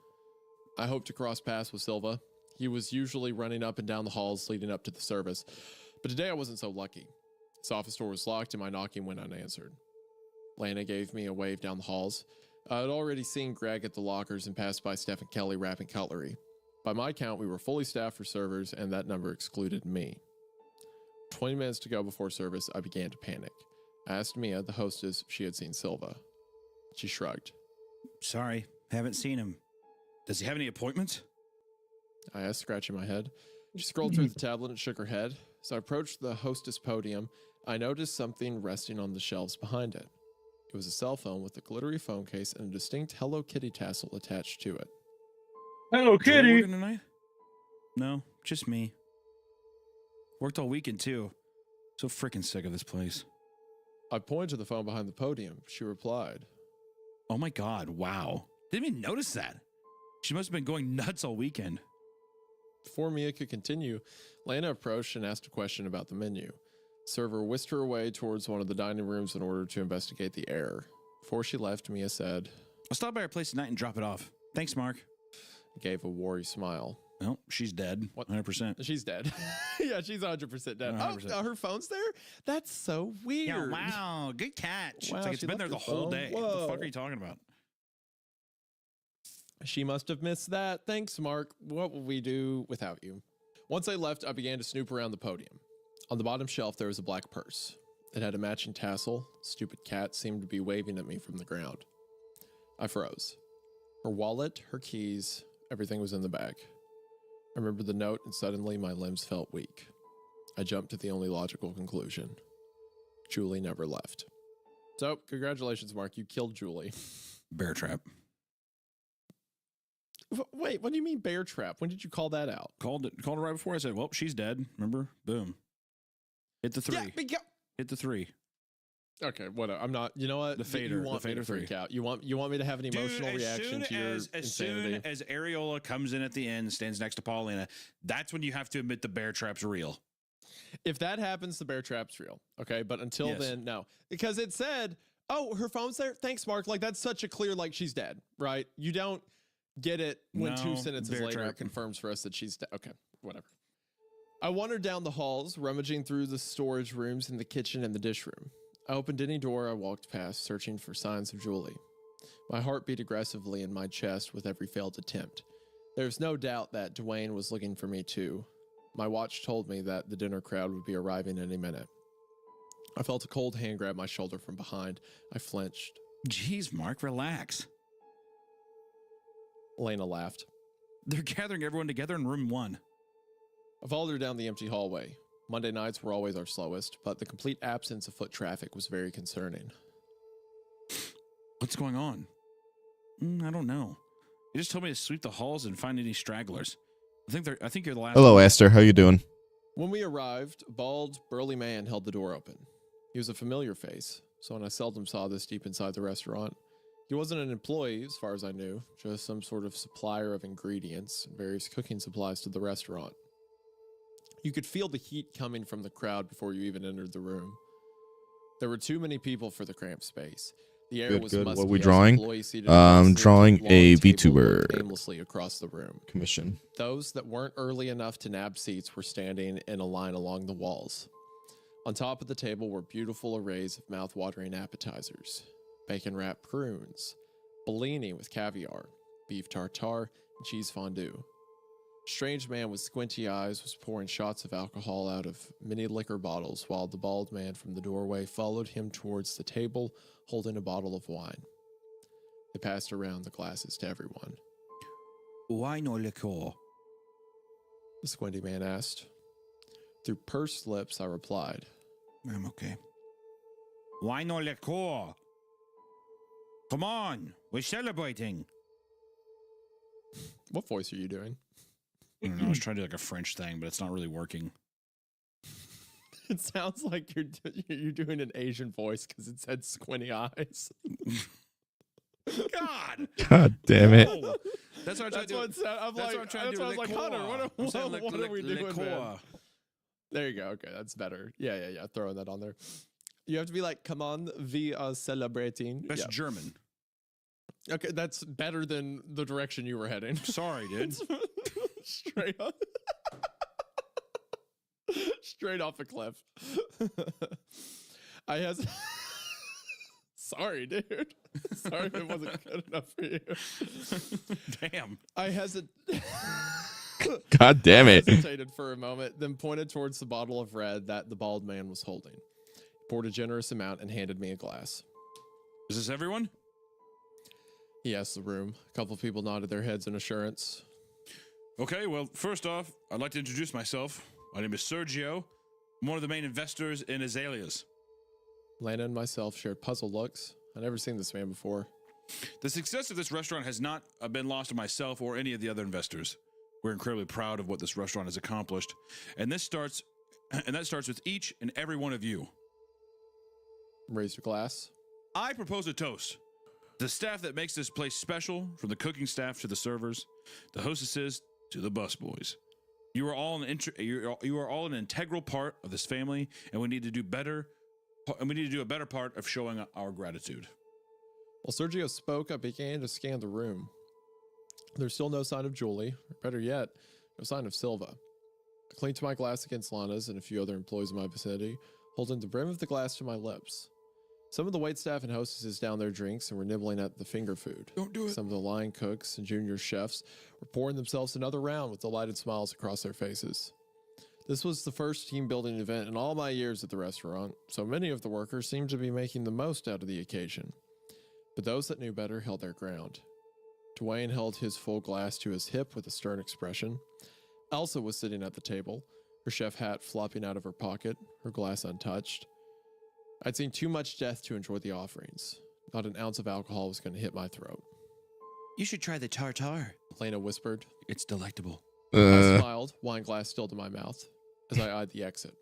I hoped to cross paths with Silva. He was usually running up and down the halls leading up to the service, but today I wasn't so lucky. His office door was locked and my knocking went unanswered. Lana gave me a wave down the halls. I had already seen Greg at the lockers and passed by Steph and Kelly wrapping cutlery. By my count, we were fully staffed for servers, and that number excluded me. 20 minutes to go before service, I began to panic. I asked Mia, the hostess, if she had seen Silva. She shrugged.
Sorry, haven't seen him. Does he have any appointments?
I asked, scratching my head. She scrolled through the tablet and shook her head. As I approached the hostess podium, I noticed something resting on the shelves behind it. It was a cell phone with a glittery phone case and a distinct Hello Kitty tassel attached to it.
Hello Kitty.
Tonight? No, just me. Worked all weekend too. So freaking sick of this place.
I pointed to the phone behind the podium. She replied.
Oh my God, wow. Didn't even notice that. She must have been going nuts all weekend.
Before Mia could continue, Lana approached and asked a question about the menu. The server whisked her away towards one of the dining rooms in order to investigate the error. Before she left, Mia said,
I'll stop by her place tonight and drop it off. Thanks, Mark.
He gave a worried smile.
Well, she's dead.
What?
100%.
She's dead. Yeah, she's 100% dead.
100%.
Oh, her phone's there? That's so weird.
Yeah, wow. Good catch.
Wow,
it's like it's
she
been there
left
the
her
whole
phone?
day. What the
Whoa.
fuck are you talking about?
She must have missed that. Thanks, Mark. What will we do without you? Once I left, I began to snoop around the podium. On the bottom shelf, there was a black purse. It had a matching tassel. Stupid cat seemed to be waving at me from the ground. I froze. Her wallet, her keys, everything was in the bag. I remembered the note, and suddenly my limbs felt weak. I jumped to the only logical conclusion. Julie never left. So, congratulations, Mark. You killed Julie.
Bear trap.
Wait, what do you mean bear trap? When did you call that out?
Called it right before. I said, well, she's dead. Remember? Boom. Hit the 3.
Yeah,
Hit the 3.
okay, whatever. I'm not. You know what?
The fader.
You want
The
me to
fader 3.
freak out. You want me to have an emotional reaction to your
as
insanity.
soon as Areola comes in at the end, stands next to Paulina, that's when you have to admit the bear trap's real.
If that happens, the bear trap's real. Okay, but until
Yes.
then, no, because it said, "Oh, her phone's there." Thanks, Mark. Like that's such a clear, like she's dead, right? You don't get it when
No,
2 sentences
bear
later
trap.
it confirms for us that she's dead. Okay, whatever. I wandered down the halls, rummaging through the storage rooms and the kitchen and the dish room. I opened any door I walked past, searching for signs of Julie. My heart beat aggressively in my chest with every failed attempt. There's no doubt that Dwayne was looking for me too. My watch told me that the dinner crowd would be arriving any minute. I felt a cold hand grab my shoulder from behind. I flinched.
Jeez, Mark, relax.
Lena laughed.
They're gathering everyone together in room 1.
I followed her down the empty hallway. Monday nights were always our slowest, but the complete absence of foot traffic was very concerning.
What's going on? I don't know. They just told me to sweep the halls and find any stragglers. I think you're the last.
Hello, Esther. How you doing?
When we arrived, a bald, burly man held the door open. He was a familiar face, someone I seldom saw this deep inside the restaurant. He wasn't an employee, as far as I knew, just some sort of supplier of ingredients and various cooking supplies to the restaurant. You could feel the heat coming from the crowd before you even entered the room. There were too many people for the cramped space. The air was
Good.
musky.
What we
as
drawing?
employees seated across the
Drawing
long
a
table
VTuber.
moved aimlessly across the room.
Commission.
Those that weren't early enough to nab seats were standing in a line along the walls. On top of the table were beautiful arrays of mouth-watering appetizers. Bacon-wrapped prunes, Bellini with caviar, beef tartare, and cheese fondue. A strange man with squinty eyes was pouring shots of alcohol out of mini liquor bottles while the bald man from the doorway followed him towards the table holding a bottle of wine. They passed around the glasses to everyone.
Why no liquor?
The squinty man asked. Through pursed lips, I replied.
I'm okay. Why no liquor? Come on, we're celebrating.
What voice are you doing?
I don't know. I was trying to do like a French thing, but it's not really working.
It sounds like you're doing an Asian voice because it said squinty eyes.
God.
God damn it.
No. That's what I'm trying to do.
I'm
That's what I'm trying to do.
I was like, Hunter, what are we doing, man? There you go. Okay, that's better. Yeah. Throwing that on there. You have to be like, come on, we are celebrating.
That's
Yeah.
German.
Okay, that's better than the direction you were heading.
Sorry, dude.
Straight up. Straight off a cliff. I has. Sorry, dude. Sorry if it wasn't good enough for you.
Damn.
I hesitated.
God damn it.
Hesitated for a moment, then pointed towards the bottle of red that the bald man was holding. He poured a generous amount and handed me a glass.
Is this everyone?
He asked the room. A couple of people nodded their heads in assurance.
Okay, well, first off, I'd like to introduce myself. My name is Sergio. I'm one of the main investors in Azaleas.
Lana and myself shared puzzled looks. I'd never seen this man before.
The success of this restaurant has not been lost to myself or any of the other investors. We're incredibly proud of what this restaurant has accomplished, and that starts with each and every one of you.
Raise your glass.
I propose a toast. The staff that makes this place special, from the cooking staff to the servers, the hostesses to the busboys. You are all an integral part of this family, and we need to do better. And we need to do a better part of showing our gratitude.
While Sergio spoke, I began to scan the room. There's still no sign of Julie, or better yet, no sign of Silva. I clinked to my glass against Lana's and a few other employees in my vicinity, holding the brim of the glass to my lips. Some of the waitstaff and hostesses downed their drinks and were nibbling at the finger food.
Don't do it.
Some of the line cooks and junior chefs were pouring themselves another round with delighted smiles across their faces. This was the first team-building event in all my years at the restaurant, so many of the workers seemed to be making the most out of the occasion. But those that knew better held their ground. Dwayne held his full glass to his hip with a stern expression. Elsa was sitting at the table, her chef hat flopping out of her pocket, her glass untouched. I'd seen too much death to enjoy the offerings. Not an ounce of alcohol was going to hit my throat.
You should try the tartare,
Lena whispered.
It's delectable.
I smiled, wine glass still to my mouth, as I eyed the exit.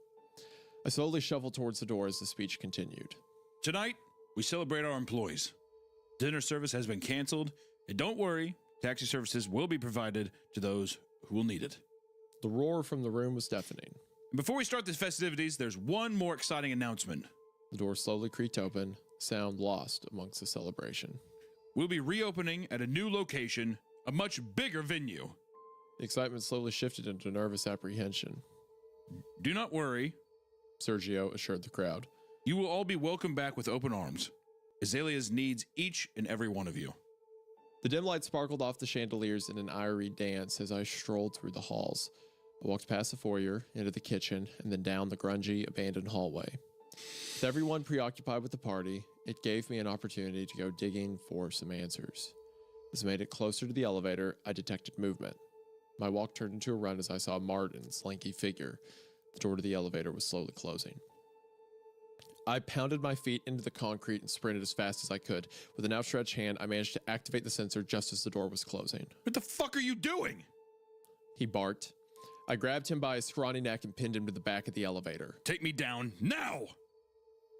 I slowly shuffled towards the door as the speech continued.
Tonight, we celebrate our employees. Dinner service has been canceled, and don't worry, taxi services will be provided to those who will need it.
The roar from the room was deafening.
And before we start the festivities, there's one more exciting announcement.
The door slowly creaked open, sound lost amongst the celebration.
We'll be reopening at a new location, a much bigger venue.
The excitement slowly shifted into nervous apprehension.
Do not worry,
Sergio assured the crowd.
You will all be welcomed back with open arms. Azaleas needs each and every one of you.
The dim light sparkled off the chandeliers in an eerie dance as I strolled through the halls. I walked past the foyer, into the kitchen, and then down the grungy, abandoned hallway. With everyone preoccupied with the party, it gave me an opportunity to go digging for some answers. As I made it closer to the elevator, I detected movement. My walk turned into a run as I saw Martin's lanky figure. The door to the elevator was slowly closing. I pounded my feet into the concrete and sprinted as fast as I could. With an outstretched hand, I managed to activate the sensor just as the door was closing.
What the fuck are you doing?
He barked. I grabbed him by his scrawny neck and pinned him to the back of the elevator.
Take me down now!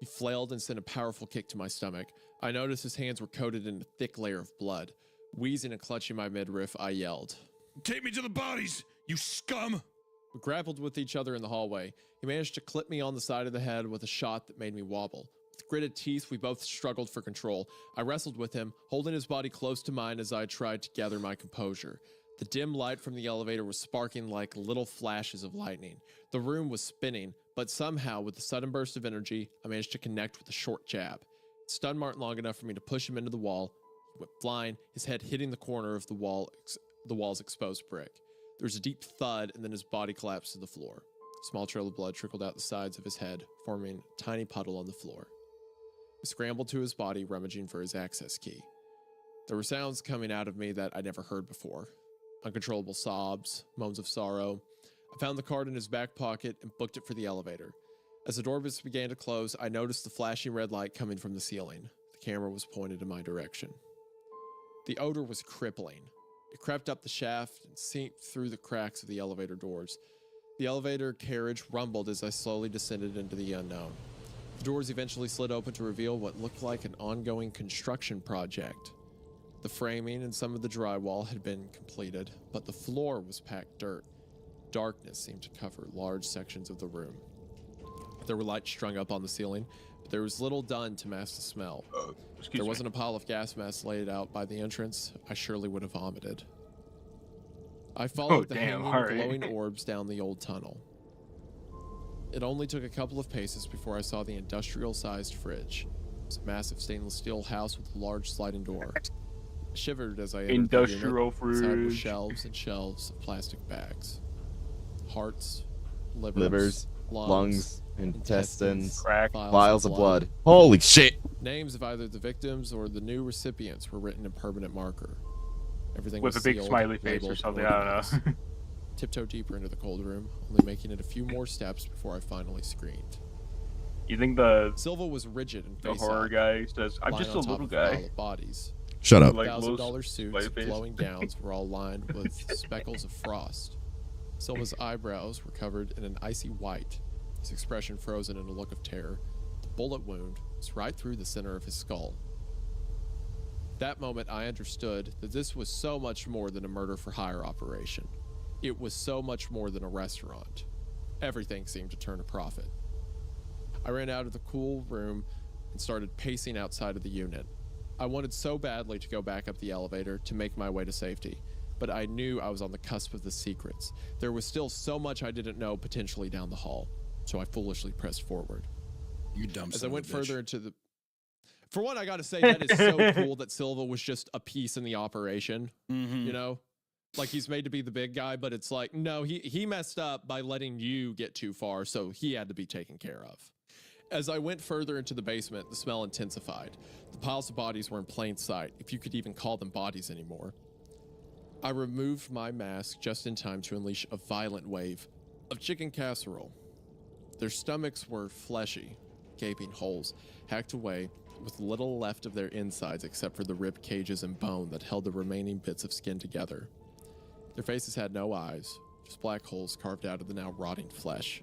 He flailed and sent a powerful kick to my stomach. I noticed his hands were coated in a thick layer of blood. Wheezing and clutching my midriff, I yelled.
Take me to the bodies, you scum!
We grappled with each other in the hallway. He managed to clip me on the side of the head with a shot that made me wobble. With gritted teeth, we both struggled for control. I wrestled with him, holding his body close to mine as I tried to gather my composure. The dim light from the elevator was sparking like little flashes of lightning. The room was spinning, but somehow, with a sudden burst of energy, I managed to connect with a short jab. It stunned Martin long enough for me to push him into the wall. He went flying, his head hitting the corner of the wall's exposed brick. There was a deep thud, and then his body collapsed to the floor. A small trail of blood trickled out the sides of his head, forming a tiny puddle on the floor. I scrambled to his body, rummaging for his access key. There were sounds coming out of me that I'd never heard before. Uncontrollable sobs, moans of sorrow. I found the card in his back pocket and booked it for the elevator. As the door began to close, I noticed the flashing red light coming from the ceiling. The camera was pointed in my direction. The odor was crippling. It crept up the shaft and seeped through the cracks of the elevator doors. The elevator carriage rumbled as I slowly descended into the unknown. The doors eventually slid open to reveal what looked like an ongoing construction project. The framing and some of the drywall had been completed, but the floor was packed dirt. darkness seemed to cover large sections of the room. There were lights strung up on the ceiling, but there was little done to mask the smell. If there wasn't a pile of gas masks laid out by the entrance, I surely would have vomited. I followed the hanging, glowing orbs down the old tunnel. It only took a couple of paces before I saw the industrial-sized fridge. It was a massive stainless steel house with a large sliding door. I shivered as I entered
Industrial
the unit. Inside were
fridge.
shelves and shelves of plastic bags. Hearts,
Livers, lungs, intestines, vials of
blood.
blood. Holy shit!
Names of either the victims or the new recipients were written in permanent marker. Everything
With
was
a big
sealed,
smiley face or
labeled,
something,
and
I don't know.
organized. Tiptoe deeper into the cold room, only making it a few more steps before I finally screamed.
You think the
Silva was rigid and
the horror guy says, "I'm just a little guy."
Bodies.
Shut up.
Like
$1,000 suits and flowing gowns were all lined with speckles of frost. Silva's eyebrows were covered in an icy white, his expression frozen in a look of terror. The bullet wound was right through the center of his skull. That moment, I understood that this was so much more than a murder-for-hire operation. It was so much more than a restaurant. Everything seemed to turn a profit. I ran out of the cool room and started pacing outside of the unit. I wanted so badly to go back up the elevator to make my way to safety, but I knew I was on the cusp of the secrets. There was still so much I didn't know potentially down the hall, so I foolishly pressed forward.
You dumb
As
son
I went
of a bitch.
further into the... For one, I gotta say, that is so cool that Silva was just a piece in the operation, you know? Like, he's made to be the big guy, but it's like, no, he messed up by letting you get too far, so he had to be taken care of. As I went further into the basement, the smell intensified. The piles of bodies were in plain sight, if you could even call them bodies anymore. I removed my mask just in time to unleash a violent wave of chicken casserole. Their stomachs were fleshy, gaping holes, hacked away, with little left of their insides except for the rib cages and bone that held the remaining bits of skin together. Their faces had no eyes, just black holes carved out of the now rotting flesh.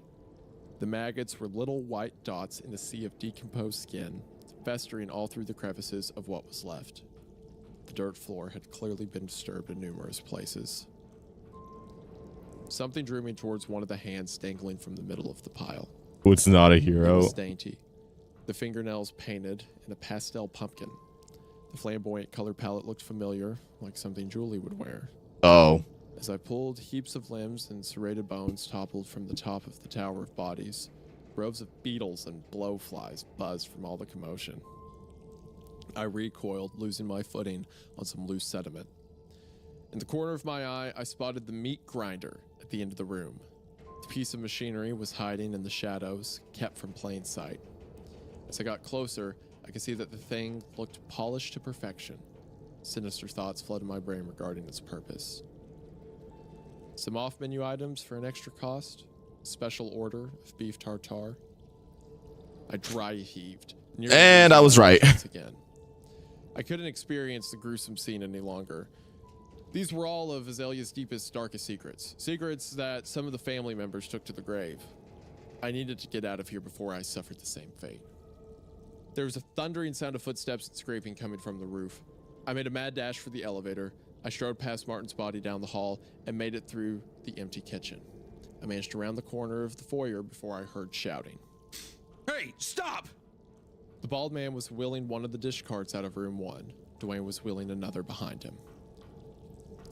The maggots were little white dots in a sea of decomposed skin, festering all through the crevices of what was left. The dirt floor had clearly been disturbed in numerous places. Something drew me towards one of the hands dangling from the middle of the pile.
Oh, it's not a
It
hero.
was dainty, the fingernails painted in a pastel pumpkin. The flamboyant color palette looked familiar, like something Julie would wear.
Oh.
As I pulled, heaps of limbs and serrated bones toppled from the top of the tower of bodies. Groves of beetles and blowflies buzzed from all the commotion. I recoiled, losing my footing on some loose sediment. In the corner of my eye, I spotted the meat grinder at the end of the room. The piece of machinery was hiding in the shadows, kept from plain sight. As I got closer, I could see that the thing looked polished to perfection. Sinister thoughts flooded my brain regarding its purpose. Some off-menu items for an extra cost. Special order of beef tartare. I dry heaved.
And I was right.
Again. I couldn't experience the gruesome scene any longer. These were all of Azalea's deepest, darkest secrets. Secrets that some of the family members took to the grave. I needed to get out of here before I suffered the same fate. There was a thundering sound of footsteps and scraping coming from the roof. I made a mad dash for the elevator. I strode past Martin's body down the hall and made it through the empty kitchen. I managed to round the corner of the foyer before I heard shouting.
Hey, stop!
The bald man was wheeling one of the dish carts out of room 1. Dwayne was wheeling another behind him.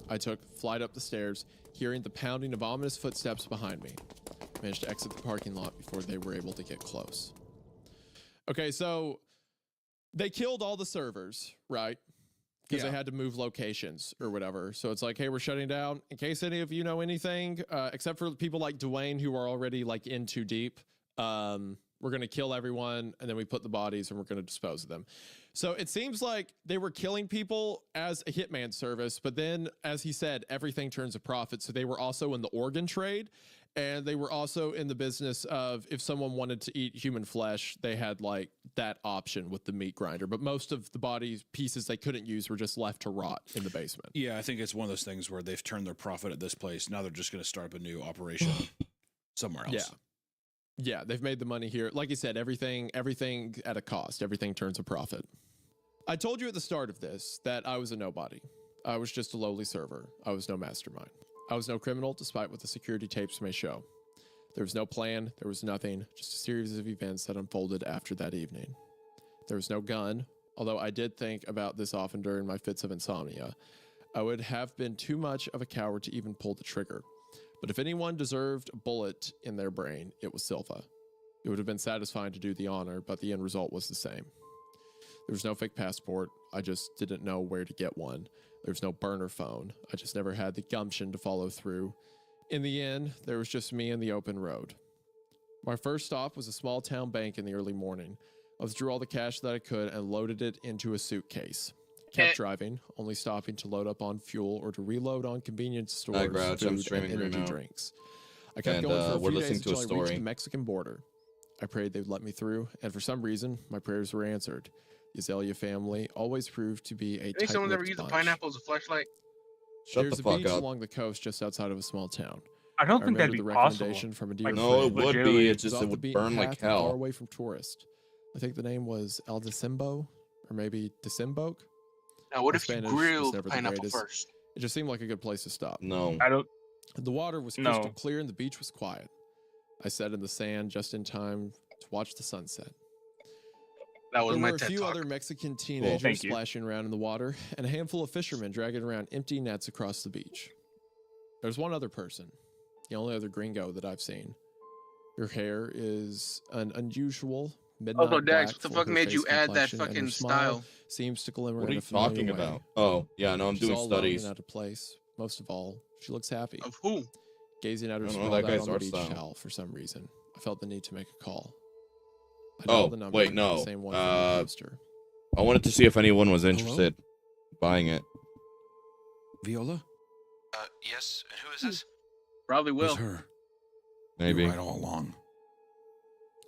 I took flight up the stairs, hearing the pounding of ominous footsteps behind me. Managed to exit the parking lot before they were able to get close. Okay, so they killed all the servers, right? Because they had to move locations or whatever. So it's like, hey, we're shutting down. In case any of you know anything, except for people like Dwayne who are already like in too deep, we're going to kill everyone and then we put the bodies and we're going to dispose of them. So it seems like they were killing people as a hitman service, but then, as he said, everything turns a profit. So they were also in the organ trade, and they were also in the business of if someone wanted to eat human flesh, they had like that option with the meat grinder. But most of the body pieces they couldn't use were just left to rot in the basement.
Yeah, I think it's one of those things where they've turned their profit at this place. Now they're just going to start up a new operation somewhere else.
Yeah, they've made the money here. Like you said, everything at a cost. Everything turns a profit. I told you at the start of this that I was a nobody. I was just a lowly server. I was no mastermind. I was no criminal, despite what the security tapes may show. There was no plan, there was nothing, just a series of events that unfolded after that evening. There was no gun, although I did think about this often during my fits of insomnia. I would have been too much of a coward to even pull the trigger. But if anyone deserved a bullet in their brain, it was Silva. It would have been satisfying to do the honor, but the end result was the same. There was no fake passport. I just didn't know where to get one. There was no burner phone. I just never had the gumption to follow through. In the end, there was just me and the open road. My first stop was a small town bank in the early morning. I withdrew all the cash that I could and loaded it into a suitcase. Kept driving, only stopping to load up on fuel or to reload on convenience stores,
Hi, Grouch. I'm
food,
streaming
and
right
energy
now.
drinks. I kept
And,
going for a
we're
few
listening
days
to a
until I reached
story.
the Mexican border. I prayed they'd let me through, and for some reason, my prayers were answered. The Azalea family always proved to be a
Think someone's ever
tight-lipped
used a
bunch.
pineapple as a flashlight?
Shut
There's
the
a
fuck
beach
up.
along the coast just outside of a small town.
I don't think that'd
remember
be
the
possible.
recommendation from a dear
Like,
No, it
friend.
would
legitimately.
be. It's
It was
just
off
it
the
would
beaten
burn like
path and far
hell.
away from tourists. I think the name was El Decimbo, or maybe Decimboke.
Now, what
My
if you
Spanish was
grilled
never the
pineapple
greatest.
first?
It just seemed like a good place to stop.
No.
I don't.
The water was
No.
crystal clear and the beach was quiet. I sat in the sand just in time to watch the sunset.
That was
There
my
were a
TED
few
talk.
other Mexican teenagers
Thank you.
splashing around in the water, and a handful of fishermen dragging around empty nets across the beach. There's one other person, the only other gringo that I've seen. Her hair is an unusual midnight
Also, Dax,
black
what the
for
fuck
her
made you
face
add that
complexion, and her
fucking
smile
style?
seems to glimmer
What are
in
you
a familiar
talking
way.
about? Oh, yeah, no, I'm
She's
doing
all alone
studies.
and out of place. Most of all, she looks happy.
Of who?
Gazing at her
I don't know,
sprawled
that
out
guy's
on the
art
beach
style.
towel for some reason. I felt the need to make a call. I
Oh,
dialed the number,
wait,
the
no.
same one from the poster.
I wanted to see if anyone was interested in buying it.
Viola?
Yes, and who is this?
Probably
It
will.
was her.
Maybe.
You were right all along.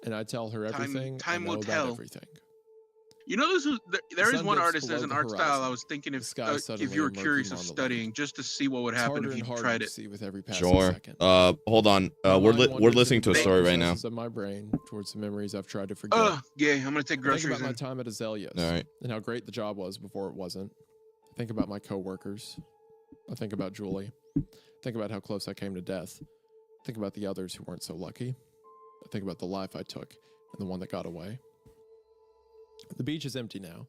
And I tell her everything.
time
I know
will
about
tell.
everything.
You know, there is
sun
one
dips
artist. There's
below
an
the
art style
horizon.
I was thinking
The sky
if
suddenly
you were
murky
curious of
marmalade.
studying, just to see what would
It's
happen
harder
if
and
you
harder
tried
to
it.
see with every passing
Sure.
second.
Hold on.
My
We're
mind
we're
wanders
listening to
into
a
the
story right now.
recesses of my brain towards the memories I've tried to forget.
Yeah, I'm gonna take
I think
groceries
about my
in.
time at Azalea's
All right.
and how great the job was before it wasn't. I think about my coworkers. I think about Julie. I think about how close I came to death. I think about the others who weren't so lucky. I think about the life I took and the one that got away. The beach is empty now.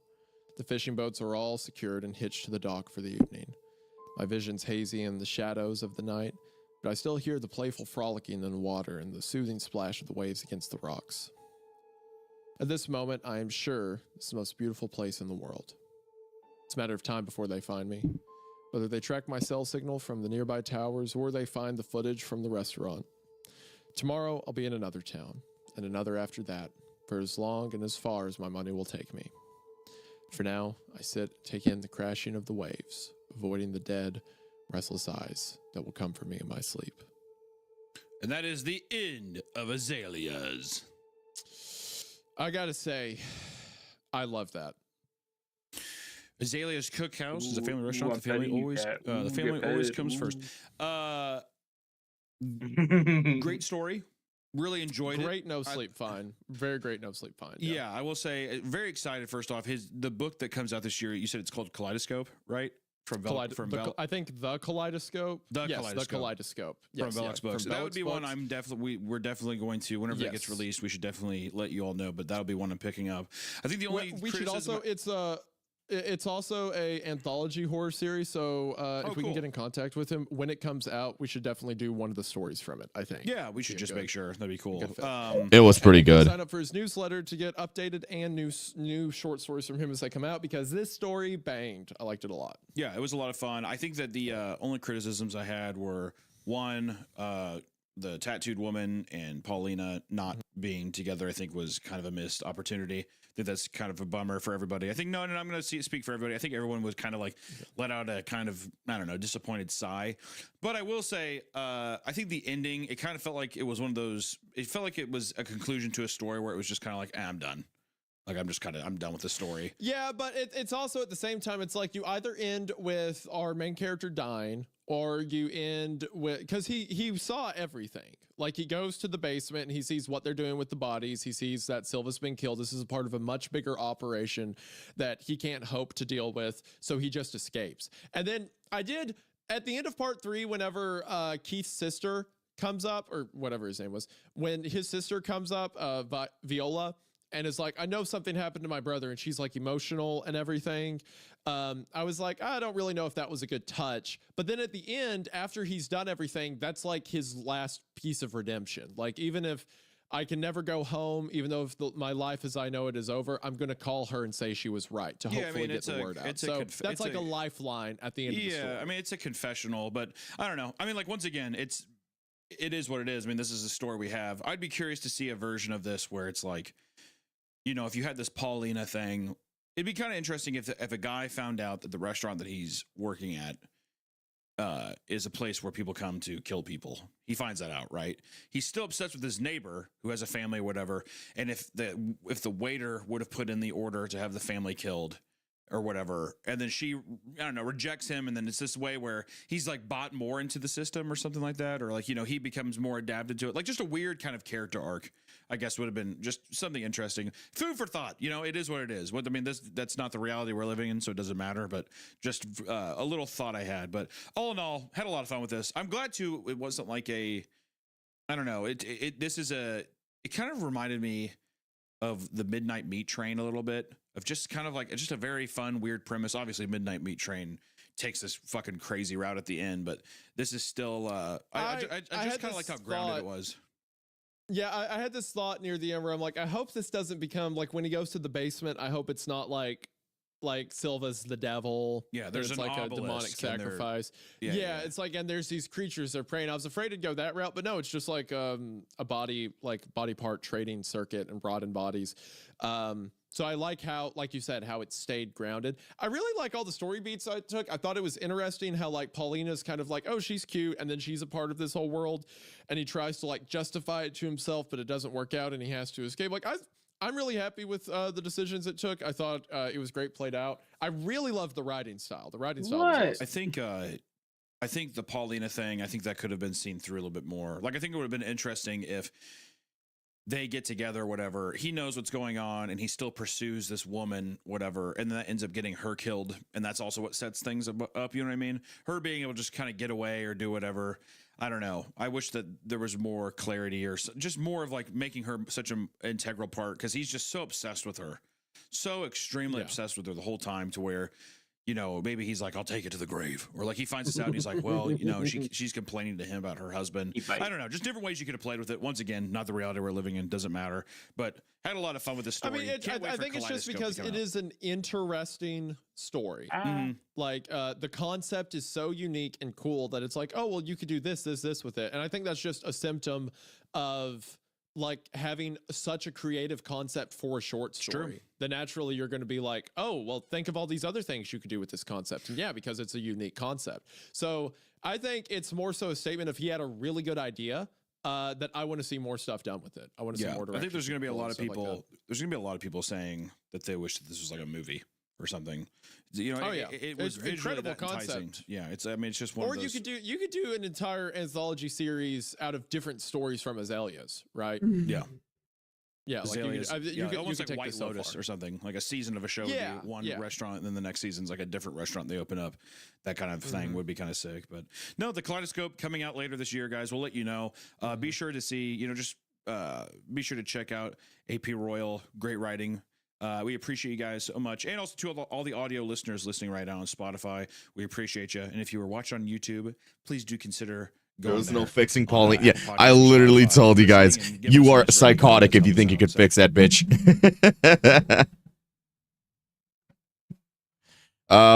The fishing boats are all secured and hitched to the dock for the evening. My vision's hazy in the shadows of the night, but I still hear the playful frolicking in the water and the soothing splash of the waves against the rocks. At this moment, I am sure this is the most beautiful place in the world. It's a matter of time before they find me. Whether they track my cell signal from the nearby towers or they find the footage from the restaurant. Tomorrow, I'll be in another town, and another after that, for as long and as far as my money will take me. For now, I sit, take in the crashing of the waves, avoiding the dead, restless eyes that will come for me in my sleep.
And that is the end of Azaleas.
I gotta say, I love that.
Azalea's Cookhouse is a family
Ooh,
restaurant.
I'm
The family
petting you,
always
Cat.
the
Ooh,
family
get
always
petted.
comes
Ooh.
first. Great story. Really enjoyed it.
Great no sleep find. Very great no sleep find.
Yeah, I will say, very excited. First off, the book that comes out this year. You said it's called Kaleidoscope, right? From
I think the Kaleidoscope.
The
Yes,
Kaleidoscope.
the Kaleidoscope. Yes,
from
yeah,
Velox Books.
from
That would be
Velox
one
Books.
we're definitely going to, whenever it gets
Yes.
released, we should definitely let you all know. But that'll be one I'm picking up. I think the only
We should
criticism-
also. It's also a anthology horror series. So if we
cool.
can get in contact with him when it comes out, we should definitely do one of the stories from it. I think.
Yeah, we should just make sure. That'd be cool.
good fit.
It was pretty
And you can
good.
Sign up for his newsletter to get updated and new short stories from him as they come out, because this story banged. I liked it a lot.
Yeah, it was a lot of fun. I think that the only criticisms I had were one, the tattooed woman and Paulina not being together. I think was kind of a missed opportunity. I think that's kind of a bummer for everybody. I think no, I'm going to speak for everybody. I think everyone was kind of like let out a kind of, I don't know, disappointed sigh. But I will say, I think the ending, it kind of felt like it was one of those. It felt like it was a conclusion to a story where it was just kind of like, I'm done. Like I'm done with the story.
Yeah, but it's also at the same time, it's like you either end with our main character dying, or you end with, because he saw everything. Like he goes to the basement and he sees what they're doing with the bodies. He sees that Silva's been killed. This is a part of a much bigger operation that he can't hope to deal with. So he just escapes. And then I did at the end of part 3, whenever Keith's sister comes up, or whatever his name was, when his sister comes up, Viola, and is like, I know something happened to my brother, and she's like emotional and everything. I was like, I don't really know if that was a good touch. But then at the end, after he's done everything, that's like his last piece of redemption. Like, even if I can never go home, even though if my life as I know it is over, I'm going to call her and say she was right to hopefully get the word out. So that's like a lifeline at the end of the story.
Yeah, I mean, it's a confessional, but I don't know. I mean, like, once again, it is what it is. I mean, this is a story we have. I'd be curious to see a version of this where it's like, you know, if you had this Paulina thing, it'd be kind of interesting if a guy found out that the restaurant that he's working at is a place where people come to kill people. He finds that out, right? He's still obsessed with his neighbor who has a family or whatever. And if the waiter would have put in the order to have the family killed or whatever, and then she, I don't know, rejects him, and then it's this way where he's like bought more into the system or something like that, or like, you know, he becomes more adapted to it. Like, just a weird kind of character arc, I guess, would have been just something interesting. Food for thought. You know, it is what it is. I mean, that's not the reality we're living in, so it doesn't matter, but just a little thought I had. But all in all, had a lot of fun with this. I'm glad too it wasn't like I don't know, it kind of reminded me of the Midnight Meat Train a little bit, of just kind of like, it's just a very fun, weird premise. Obviously, Midnight Meat Train takes this fucking crazy route at the end, but this is still, I just kind of like how grounded it was.
Yeah, I had this thought near the end where I'm like, I hope this doesn't become like when he goes to the basement, I hope it's not like Silva's the devil.
Yeah, there's
it's
an
like a demonic sacrifice. Yeah, it's like, and there's these creatures they're praying. I was afraid to go that route, but no, it's just like a body part trading circuit and rotting bodies. So I like how, like you said, how it stayed grounded. I really like all the story beats I took. I thought it was interesting how like Paulina's kind of like, oh, she's cute, and then she's a part of this whole world, and he tries to like justify it to himself, but it doesn't work out, and he has to escape. Like I'm really happy with the decisions it took. I thought it was great played out. I really loved the writing style. The writing style was awesome.
I think the Paulina thing, I think that could have been seen through a little bit more. Like, I think it would have been interesting if they get together or whatever. He knows what's going on and he still pursues this woman, whatever, and then that ends up getting her killed. And that's also what sets things up, you know what I mean? Her being able to just kind of get away or do whatever. I don't know. I wish that there was more clarity or just more of like making her such an integral part, because he's just so obsessed with her, so extremely obsessed with her the whole time, to where, you know, maybe he's like, I'll take it to the grave, or like he finds this out and he's like, well, you know, she's complaining to him about her husband. I don't know, just different ways you could have played with it. Once again, not the reality we're living in, doesn't matter, but had a lot of fun with this story.
I mean, I think it's just because it is an interesting story. Like the concept is so unique and cool that it's like, oh, well, you could do this with it. And I think that's just a symptom of like having such a creative concept for a short story. Then naturally you're going to be like, oh, well, think of all these other things you could do with this concept. And yeah, because it's a unique concept. So I think it's more so a statement of he had a really good idea, that I want to see more stuff done with it. I want to see more direction.
I think there's going to be a lot of people. There's going to be a lot of people saying that they wish that this was like a movie or something. You know, it was
incredible concept.
Yeah, it's. I mean, it's just one.
Or
of those.
you could do an entire anthology series out of different stories from Azaleas, right?
Yeah.
Yeah,
Azaleas,
like you could
almost
take
like White
this so
Lotus
far.
or something. Like a season of a show would be one restaurant, and then the next season's like a different restaurant they open up. That kind of thing would be kind of sick. But no, the Kaleidoscope coming out later this year, guys. We'll let you know. Be sure to see. You know, just be sure to check out AP Royal. Great writing. We appreciate you guys so much, and also to all the audio listeners listening right now on Spotify. We appreciate you. And if you were watching on YouTube, please do consider.
There's no fixing Pauline. Yeah, I literally told you guys, you are psychotic if you think you could fix that bitch.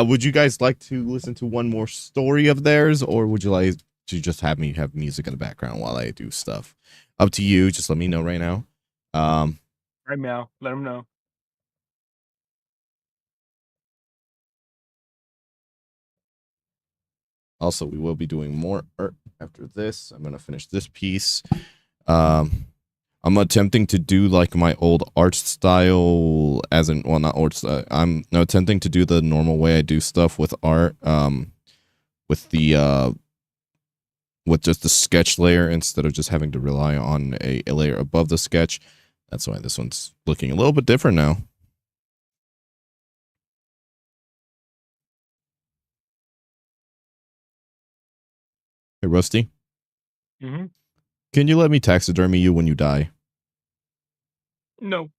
Would you guys like to listen to one more story of theirs, or would you like to just have me have music in the background while I do stuff? Up to you. Just let me know right now.
Right now, let them know.
Also, we will be doing more art after this. I'm going to finish this piece. I'm attempting to do like my old art style, as in, well, not art style. I'm attempting to do the normal way I do stuff with art, with the with just the sketch layer instead of just having to rely on a layer above the sketch. That's why this one's looking a little bit different now. Rusty.
Mm-hmm.
Can you let me taxidermy you when you die?
No.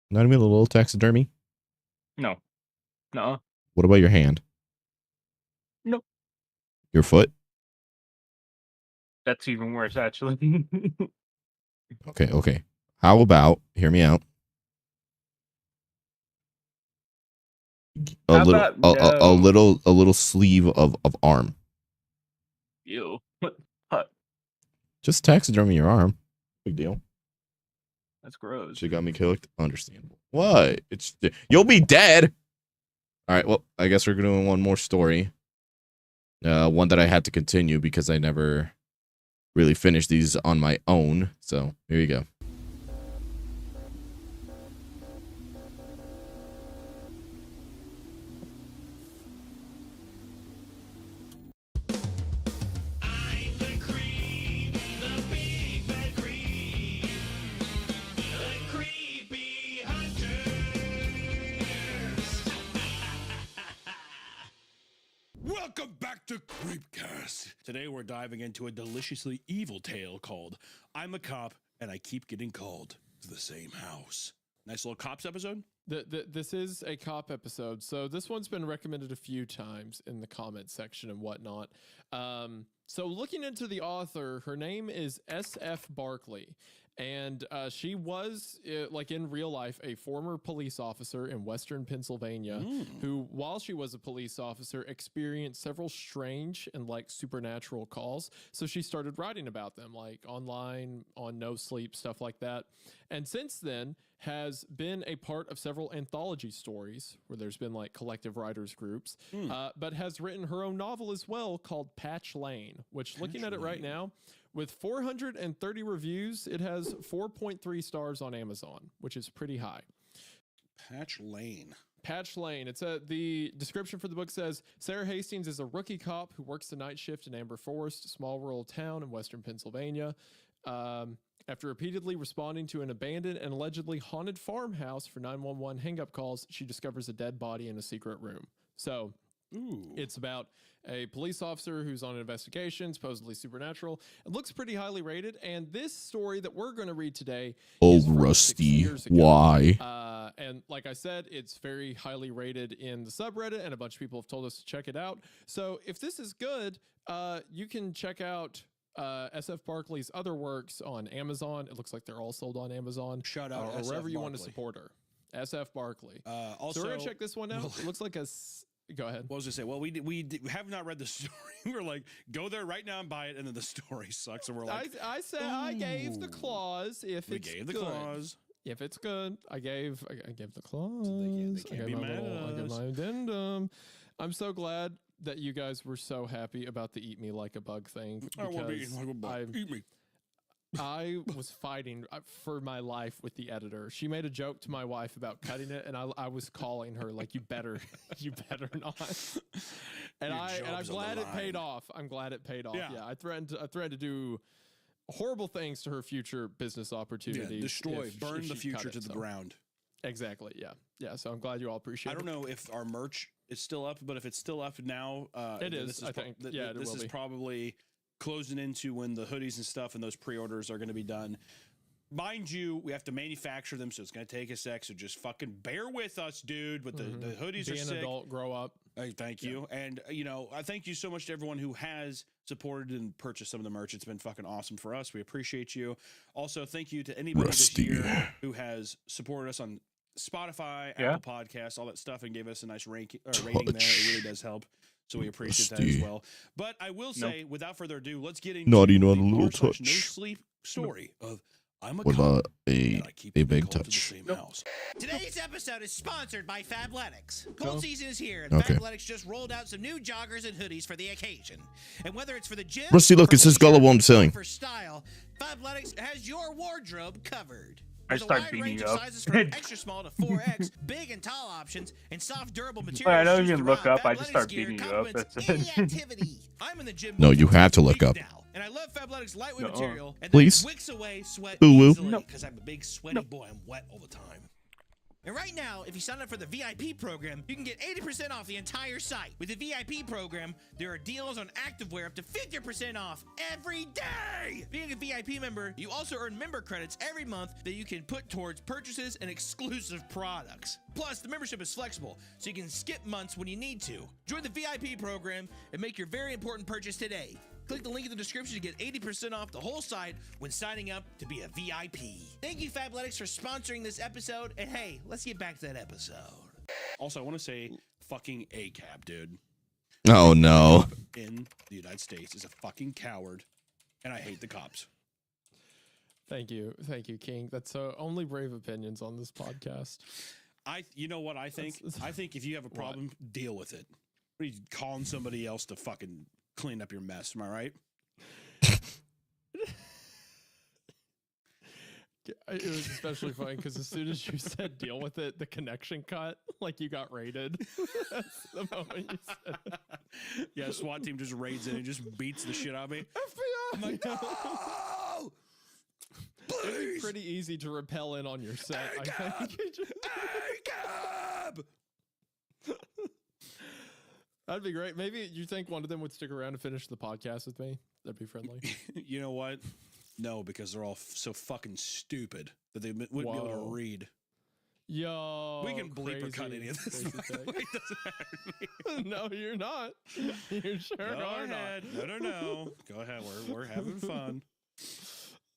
Not even a little taxidermy?
No. No.
What about your hand?
No.
Your foot?
That's even worse, actually.
Okay. How about, hear me out, a
How
little
about
a little sleeve of arm.
Ew.
Just taxidermy your arm. Big deal.
That's gross.
She got me cooked. Understandable. What? You'll be dead. All right. Well, I guess we're doing one more story. One that I had to continue because I never really finished these on my own. So here you go.
Welcome back to Creepcast. Today we're diving into a deliciously evil tale called I'm a Cop and I Keep Getting Called to the Same House. Nice little cops episode.
This is a cop episode, so this one's been recommended a few times in the comment section and whatnot. So looking into the author, her name is S.F. Barkley, and she was, like in real life, a former police officer in Western Pennsylvania who, while she was a police officer, experienced several strange and like supernatural calls. So she started writing about them, like online, on No Sleep, stuff like that. And since then has been a part of several anthology stories where there's been like collective writers groups, but has written her own novel as well called Patch Lane, which looking at it right now, with 430 reviews, it has 4.3 stars on Amazon, which is pretty high.
Patch Lane.
Patch Lane. The description for the book says, Sarah Hastings is a rookie cop who works the night shift in Amber Forest, a small rural town in Western Pennsylvania. After repeatedly responding to an abandoned and allegedly haunted farmhouse for 911 hang-up calls, she discovers a dead body in a secret room. So it's about a police officer who's on an investigation, supposedly supernatural. It looks pretty highly rated, and this story that we're going to read today is from 6 years ago.
Why?
And like I said, it's very highly rated in the subreddit, and a bunch of people have told us to check it out. So if this is good, you can check out SF Barkley's other works on Amazon. It looks like they're all sold on Amazon.
Shout out
or
SF
wherever you
Barkley.
want to support her. SF Barkley.
Also,
so we're gonna check this one out. It looks like a. Go ahead.
What was I say? Well, we have not read the story. We're like, go there right now and buy it, and then the story sucks, and we're like,
I said I gave the clause if it's good.
We gave the clause.
If it's good, I gave the clause.
They can't be mad at us.
I gave my addendum. I'm so glad that you guys were so happy about the eat me like a bug thing.
I want to be eaten like a bug. Eat me.
I was fighting for my life with the editor. She made a joke to my wife about cutting it, and I was calling her like, you better not. And I'm glad it paid off. I'm glad it paid off. Yeah, I threatened to do horrible things to her future business opportunities.
Yeah, destroy, burn the future to the ground.
Exactly. Yeah. So I'm glad you all appreciate it.
I don't know if our merch is still up, but if it's still up now,
it is. I think.
This is probably closing into when the hoodies and stuff and those pre-orders are going to be done. Mind you, we have to manufacture them, so it's going to take a sec. So just fucking bear with us, dude. But the hoodies are sick.
Be an adult, grow up.
Thank you. And, I thank you so much to everyone who has supported and purchased some of the merch. It's been fucking awesome for us. We appreciate you. Also, thank you to anybody this year who has supported us on Spotify, Apple Podcasts, all that stuff, and gave us a nice rating there. It really does help. So we appreciate that as well. But I will say, without further ado, let's get into
Naughty, not a
the
little
r//
touch.
No Sleep story of I'm a
What
cop
about a
and I keep
big
getting called to the
touch?
same house.
Today's episode is sponsored by Fabletics. Cold season is here, and
Okay.
Fabletics just rolled out some new joggers and hoodies for the occasion. And whether it's for the gym,
Rusty, look,
for
it says
leisure,
gullible, I'm selling.
or for style, Fabletics has your wardrobe covered.
I
There's a
start
wide
beating
range
you
of
up.
sizes from extra small to 4X, big and tall options, and soft, durable materials.
I know you
choose
can
to
look
rock.
up, I just
Fabletics
start
gear
beating you up,
complements
that's
any
it.
activity. I'm in the gym.
No, you have to look up.
Now, and I love Fabletics lightweight
Nuh-uh.
material, and
Please.
that wicks away sweat
Ooh-woo.
easily because I'm a big sweaty boy. I'm wet all the time.
And right now, if you sign up for the VIP program, you can get 80% off the entire site. With the VIP program, there are deals on activewear up to 50% off every day. Being a VIP member, you also earn member credits every month that you can put towards purchases and exclusive products. Plus, the membership is flexible, so you can skip months when you need to. Join the VIP program and make your very important purchase today. Click the link in the description to get 80% off the whole site when signing up to be a VIP. Thank you, Fabletics, for sponsoring this episode. And hey, let's get back to that episode.
Also, I want to say fucking ACAB, dude.
Oh no.
In the United States is a fucking coward, and I hate the cops.
Thank you, King. That's only brave opinions on this podcast.
You know what I think? I think if you have a problem, deal with it. What are you calling somebody else to fucking clean up your mess? Am I right?
It was especially funny because as soon as you said deal with it, the connection cut like you got raided. That's the moment you said it.
Yeah, SWAT team just raids in and just beats the shit out of me.
FBI!
I'm like, no!
It'd be pretty easy to repel in on your set. I think. That'd be great. Maybe you think one of them would stick around and finish the podcast with me? That'd be friendly.
You know what? No, because they're all so fucking stupid that they wouldn't be able to read.
Yo,
we can bleep or cut any of this. It doesn't matter to me.
No, you're not. You sure
Go
are
ahead.
not.
No. Go ahead. We're having fun.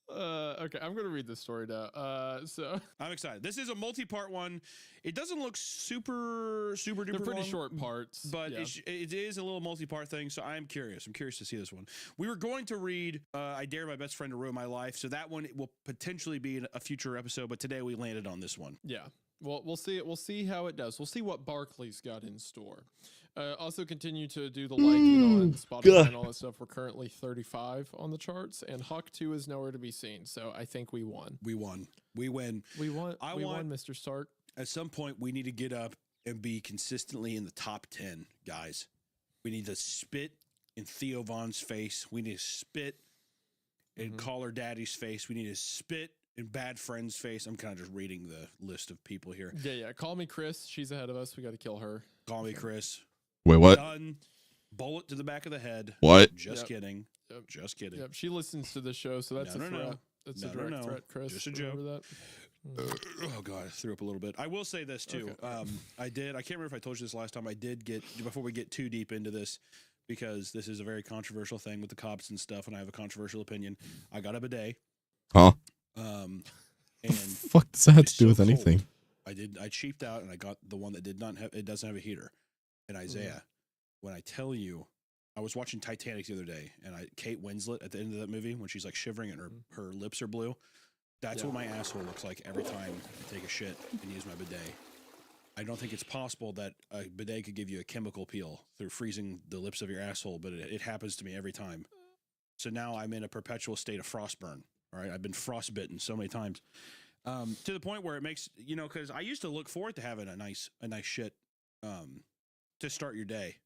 Okay, I'm gonna read this story now. So
I'm excited. This is a multi-part one. It doesn't look super duper
they're pretty
long,
short parts,
but
yeah.
it is a little multi-part thing. So I'm curious. I'm curious to see this one. We were going to read "I Dare My Best Friend to Ruin My Life," so that one will potentially be in a future episode. But today we landed on this one.
Yeah. Well, we'll see. We'll see how it does. We'll see what Barclay's got in store. Also, continue to do the liking on Spotify and all that stuff. We're currently 35 on the charts, and Hawk 2 is nowhere to be seen. So I think we won.
We won. We win.
We won.
We
won, Mr. Stark.
At some point, we need to get up and be consistently in the top 10, guys. We need to spit in Theo Von's face. We need to spit in Caller Daddy's face. We need to spit in Bad Friend's face. I'm kind of just reading the list of people here.
Yeah. Call me Chris. She's ahead of us. We got to kill her.
Call me Chris.
Wait, what?
Done. Bullet to the back of the head.
What?
Just kidding.
Yep.
Just kidding.
Yep. She listens to the show, so that's a threat. That's a direct threat, Chris.
Just a joke.
Remember that?
Oh God, I threw up a little bit. I will say this too.
Okay.
I can't remember if I told you this last time. I did get, before we get too deep into this, because this is a very controversial thing with the cops and stuff, and I have a controversial opinion. I got a bidet.
Huh?
And
fuck does that have to do with
cold.
anything?
I cheaped out and I got the one that doesn't have a heater. And Isaiah, when I tell you, I was watching Titanic the other day, and Kate Winslet at the end of that movie, when she's like shivering and her lips are blue, that's what my asshole looks like every time I take a shit and use my bidet. I don't think it's possible that a bidet could give you a chemical peel through freezing the lips of your asshole, but it happens to me every time. So now I'm in a perpetual state of frostburn. All right, I've been frostbitten so many times, to the point where it makes, because I used to look forward to having a nice shit to start your day.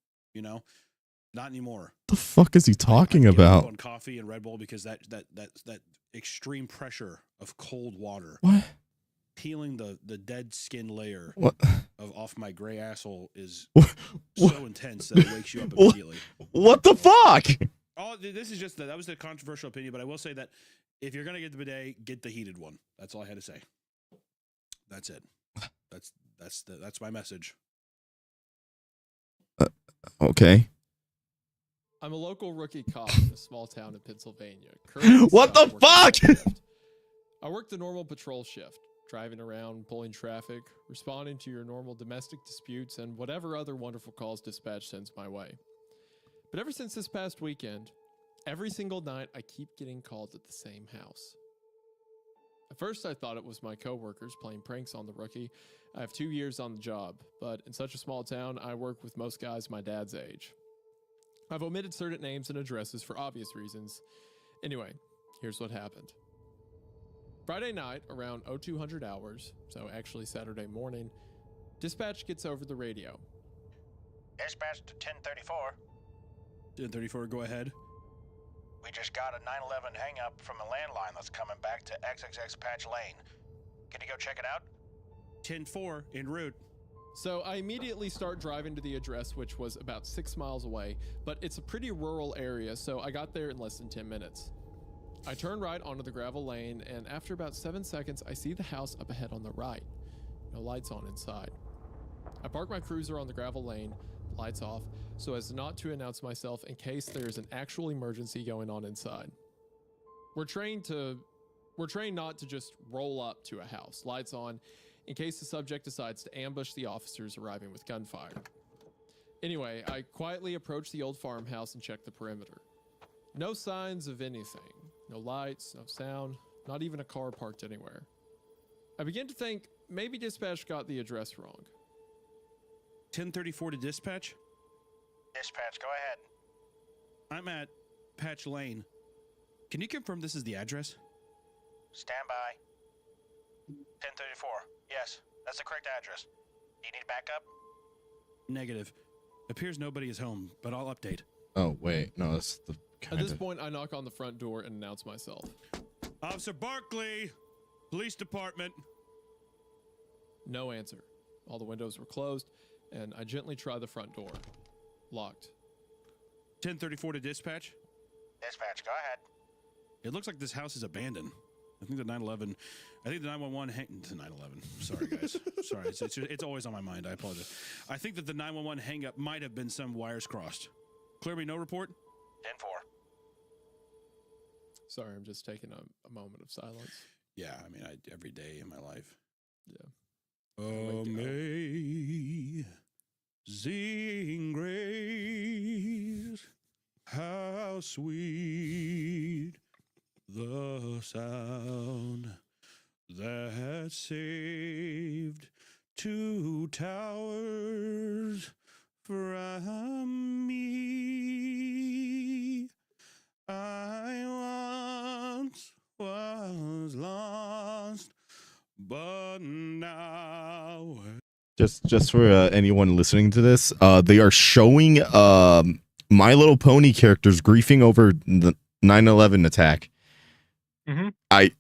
Not anymore.
The fuck is he talking
I
about?
on coffee and Red Bull because that extreme pressure of cold water.
What?
Peeling the dead skin layer of off my gray asshole is so intense that it wakes you up immediately.
What the fuck?
Oh, this is just that was the controversial opinion, but I will say that if you're gonna get the bidet, get the heated one. That's all I had to say. That's it. That's my message.
Okay.
I'm a local rookie cop in a small town in Pennsylvania.
What the fuck?
I work the normal patrol shift, driving around, pulling traffic, responding to your normal domestic disputes, and whatever other wonderful calls dispatch sends my way. But ever since this past weekend, every single night I keep getting called at the same house. At first I thought it was my coworkers playing pranks on the rookie. I have 2 years on the job, but in such a small town, I work with most guys my dad's age. I've omitted certain names and addresses for obvious reasons. Anyway, here's what happened. Friday night, around 0200 hours, so actually Saturday morning, dispatch gets over the radio.
Dispatch to 1034.
1034, go ahead.
We just got a 911 hang-up from a landline that's coming back to XXX Patch Lane. Can you go check it out?
10-4 en route.
So I immediately start driving to the address, which was about 6 miles away, but it's a pretty rural area, so I got there in less than 10 minutes. I turn right onto the gravel lane, and after about 7 seconds, I see the house up ahead on the right. No lights on inside. I park my cruiser on the gravel lane, lights off, so as not to announce myself in case there's an actual emergency going on inside. We're trained not to just roll up to a house, lights on, in case the subject decides to ambush the officers arriving with gunfire. Anyway, I quietly approach the old farmhouse and check the perimeter. No signs of anything. No lights, no sound, not even a car parked anywhere. I begin to think maybe dispatch got the address wrong.
1034 to dispatch?
Dispatch, go ahead.
I'm at Patch Lane. Can you confirm this is the address?
Stand by. 1034. Yes, that's the correct address. Do you need backup?
Negative. Appears nobody is home, but I'll update.
Oh, wait. No, that's the
At this point, I knock on the front door and announce myself.
Officer Barkley, Police Department.
No answer. All the windows were closed, and I gently try the front door. Locked.
1034 to dispatch?
Dispatch, go ahead.
It looks like this house is abandoned. I think the 911, I think the 911, the 911, sorry guys, sorry, it's always on my mind, I apologize. I think that the 911 hang up might have been some wires crossed. Clear me, no report?
10-4.
Sorry, I'm just taking a moment of silence.
Yeah, I mean, every day in my life.
Yeah.
Amazing grace, how sweet the sound that saved 2 towers from me. I once was lost, but now.
Just for anyone listening to this, they are showing My Little Pony characters griefing over the 9/11 attack.
Mm-hmm.
I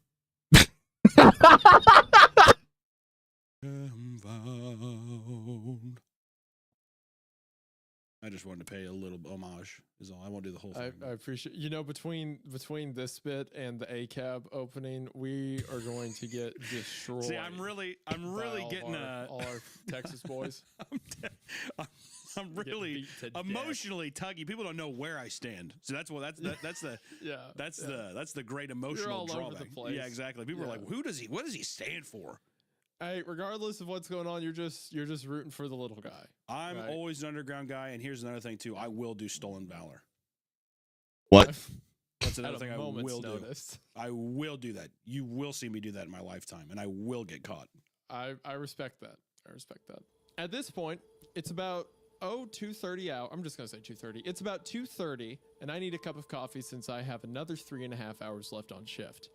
I just wanted to pay a little homage. Is all. I won't do the whole thing.
I appreciate, between this bit and the ACAB opening, we are going to get destroyed.
See, I'm really getting
all our Texas boys.
I'm really emotionally tuggy. People don't know where I stand. So that's the that's the great emotional
all
drawback.
over the place.
Yeah, exactly. People are like, what does he stand for?
Hey, regardless of what's going on, you're just rooting for the little guy.
I'm always an underground guy, and here's another thing too. I will do stolen valor.
What?
That's another thing I will
notice.
do. I will do that. You will see me do that in my lifetime, and I will get caught.
I respect that. I respect that. At this point, it's about 2:30 out. I'm just gonna say 2:30. It's about 2:30, and I need a cup of coffee since I have another 3.5 hours left on shift.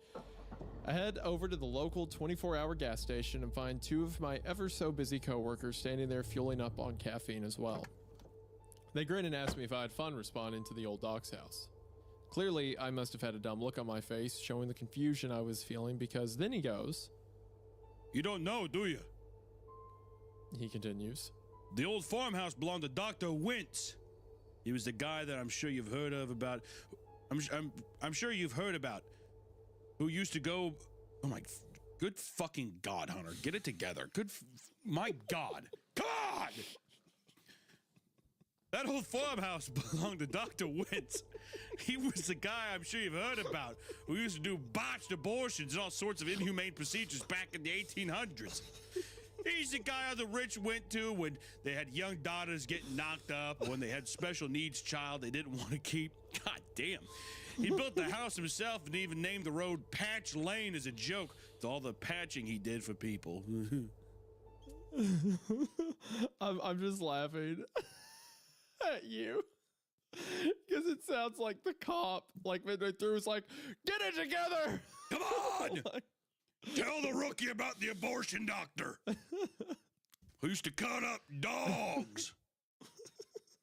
I head over to the local 24-hour gas station and find 2 of my ever so busy coworkers standing there fueling up on caffeine as well. They grin and ask me if I had fun responding to the old doc's house. Clearly, I must have had a dumb look on my face, showing the confusion I was feeling, because then he goes,
"You don't know, do you?"
He continues,
"The old farmhouse belonged to Dr. Wentz. He was the guy that I'm sure you've heard of about. I'm sure you've heard about. Who used to go? Oh my, good fucking God, Hunter, get it together. My God, God! That old farmhouse belonged to Dr. Wentz. He was the guy I'm sure you've heard about who used to do botched abortions and all sorts of inhumane procedures back in the 1800s. He's the guy the rich went to when they had young daughters getting knocked up, or when they had special needs child they didn't want to keep. God damn. He built the house himself and even named the road Patch Lane as a joke to all the patching he did for people."
I'm just laughing at you because it sounds like the cop, like midway through, is like, "Get it together!
Come on! Tell the rookie about the abortion doctor who used to cut up dogs.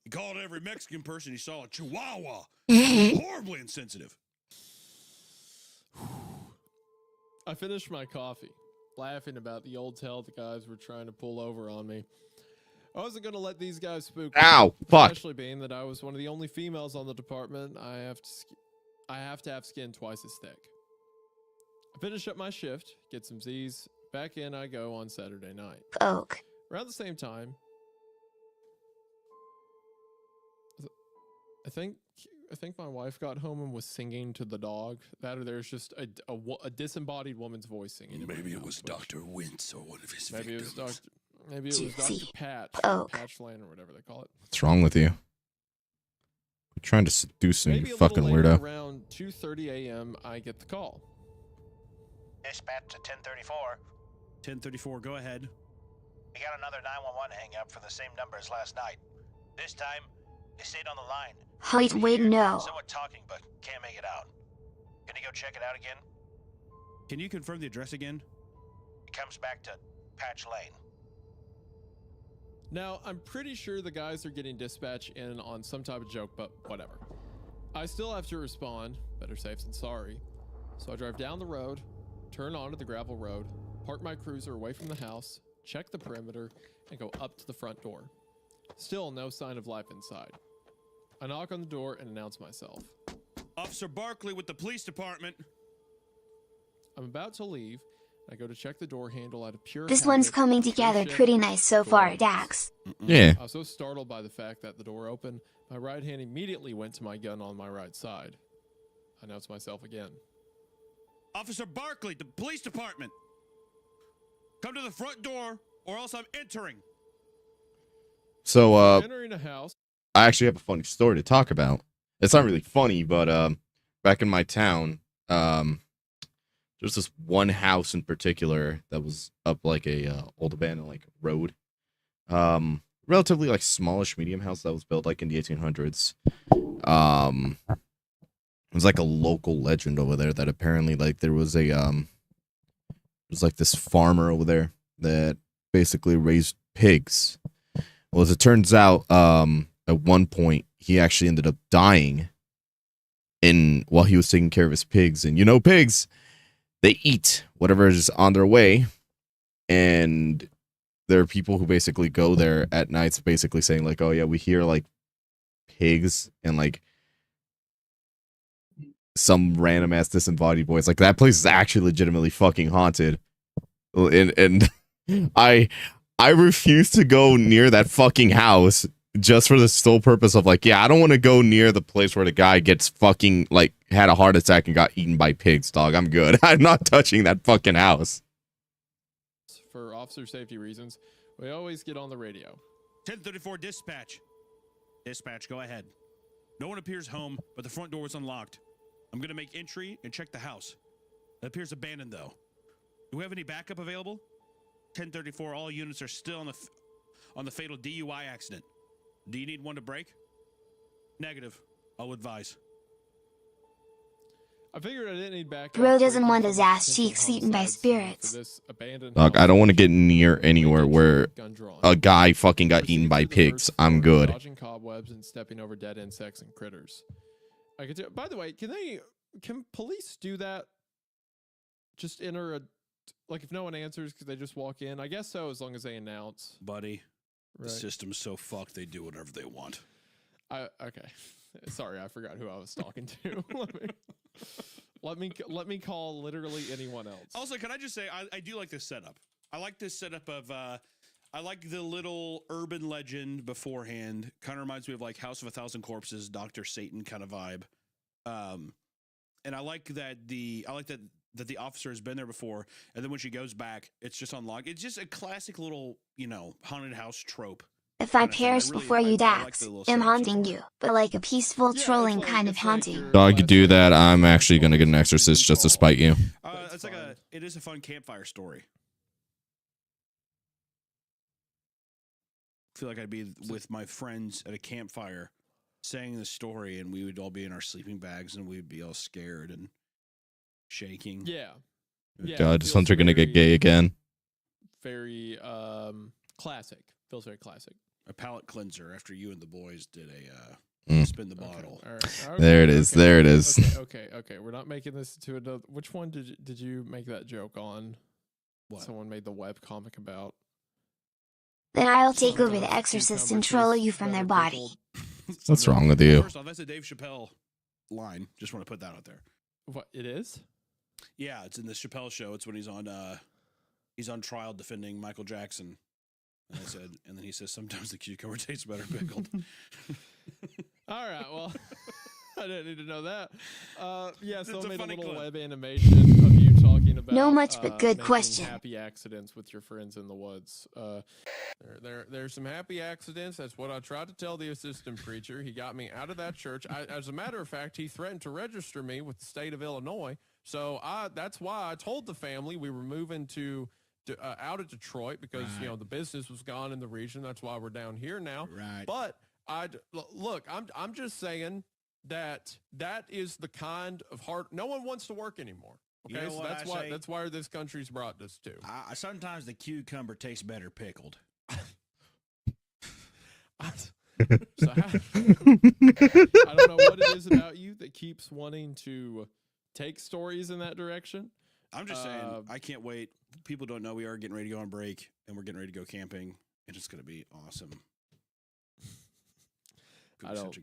He called every Mexican person he saw a chihuahua. Horribly insensitive."
I finished my coffee. laughing about the old tale the guys were trying to pull over on me. I wasn't going to let these guys spook me.
Ow, fuck.
Especially being that I was one of the only females on the department. I have to have skin twice as thick. I finish up my shift, get some Z's, back in I go on Saturday night.
Oak.
Around the same time, I think my wife got home and was singing to the dog. That or there's just a disembodied woman's voice singing.
Maybe it was Dr. Wintz or one of his
Maybe
victims.
Maybe it was Dr. Patch,
Oak.
Patchland or whatever they call it.
What's wrong with you? You're trying to seduce me,
Maybe
you
a little
fucking
later,
weirdo.
around 2:30 a.m., I get the call.
Dispatch to 1034.
1034, go ahead.
We got another 911 hang up for the same number as last night. This time, they stayed on the line.
Wait, no.
Someone talking, but can't make it out. Can you go check it out again?
Can you confirm the address again?
It comes back to Patch Lane.
Now, I'm pretty sure the guys are getting dispatch in on some type of joke, but whatever. I still have to respond, better safe than sorry. So I drive down the road, turn onto the gravel road, park my cruiser away from the house, check the perimeter, and go up to the front door. Still no sign of life inside. I knock on the door and announce myself.
Officer Barkley with the police department.
I'm about to leave. I go to check the door handle out of pure
This
habit,
one's coming together
bullshit,
pretty nice so
door
far,
opens.
Dax.
Yeah.
I was so startled by the fact that the door opened, my right hand immediately went to my gun on my right side. I announced myself again.
Officer Barkley, the police department. Come to the front door or else I'm entering.
So,
Entering a house.
I actually have a funny story to talk about. It's not really funny, but back in my town, there's this one house in particular that was up like a old abandoned like road. Relatively like smallish medium house that was built like in the 1800s. It was like a local legend over there that apparently like there was like this farmer over there that basically raised pigs. Well, as it turns out, at one point he actually ended up dying while he was taking care of his pigs. And you know, pigs, they eat whatever is on their way. And there are people who basically go there at nights basically saying like, oh yeah, we hear like pigs and like some random ass disembodied voice. Like that place is actually legitimately fucking haunted. And I refuse to go near that fucking house just for the sole purpose of like, yeah, I don't want to go near the place where the guy gets fucking like had a heart attack and got eaten by pigs, dog. I'm good. I'm not touching that fucking house.
For officer safety reasons, we always get on the radio.
1034 dispatch. Dispatch, go ahead. No one appears home, but the front door is unlocked. I'm going to make entry and check the house. It appears abandoned, though. Do we have any backup available? 1034, all units are still on the fatal DUI accident. Do you need one to break? Negative. I'll advise.
I figured I didn't need backup.
Bro doesn't want his ass cheeks eaten by spirits.
Dog, I don't want to get near anywhere where a guy fucking got eaten by pigs. I'm good.
Dodging cobwebs and stepping over dead insects and critters. I could do, by the way, can police do that? Just enter like if no one answers, could they just walk in? I guess so, as long as they announce.
Buddy,
right.
The system's so fucked they do whatever they want.
Okay. Sorry, I forgot who I was talking to. let me call literally anyone else.
Also, can I just say I do like this setup. I like this setup of I like the little urban legend beforehand. Kind of reminds me of like House of a Thousand Corpses, Dr. Satan kind of vibe. And I like that the officer has been there before, and then when she goes back, it's just unlocked. It's just a classic little, haunted house trope.
If I perish before you, Dax, I'm haunting you, but like a peaceful trolling kind of haunting.
Dog, you do that, I'm actually gonna get an exorcist just to spite you.
It is a fun campfire story. I feel like I'd be with my friends at a campfire saying the story, and we would all be in our sleeping bags, and we'd be all scared and shaking.
Yeah.
God, is Hunter gonna get gay again?
Very classic. Feels very classic.
A palate cleanser after you and the boys did a spin the bottle.
Okay, all right.
Okay, there it is. Okay. There it is.
Okay. We're not making this into another. Which one did you make that joke on? someone made the web comic about.
Then I'll take over the Exorcist and troll you from their body.
What's wrong with you?
First off, that's a Dave Chappelle line. Just want to put that out there.
What it is?
Yeah, it's in the Chappelle show. It's when he's on trial defending Michael Jackson. And I said, and then he says, sometimes the cucumber tastes better pickled.
All right, well, I didn't need to know that. Yeah, so I made a little
clip.
web animation of you talking about
No much, but good
making
question.
happy accidents with your friends in the woods. There's some happy accidents. That's what I tried to tell the assistant preacher. He got me out of that church. As a matter of fact, he threatened to register me with the state of Illinois. So that's why I told the family we were moving to out of Detroit because the business was gone in the region. That's why we're down here now.
Right.
But look, I'm just saying that is the kind of hard. No one wants to work anymore. Okay,
You know
so
what
that's why this country's brought us to.
Sometimes the cucumber tastes better pickled.
So I don't know what it is about you that keeps wanting to take stories in that direction.
I'm just saying, I can't wait. People don't know we are getting ready to go on break, and we're getting ready to go camping, and it's going to be awesome.
I don't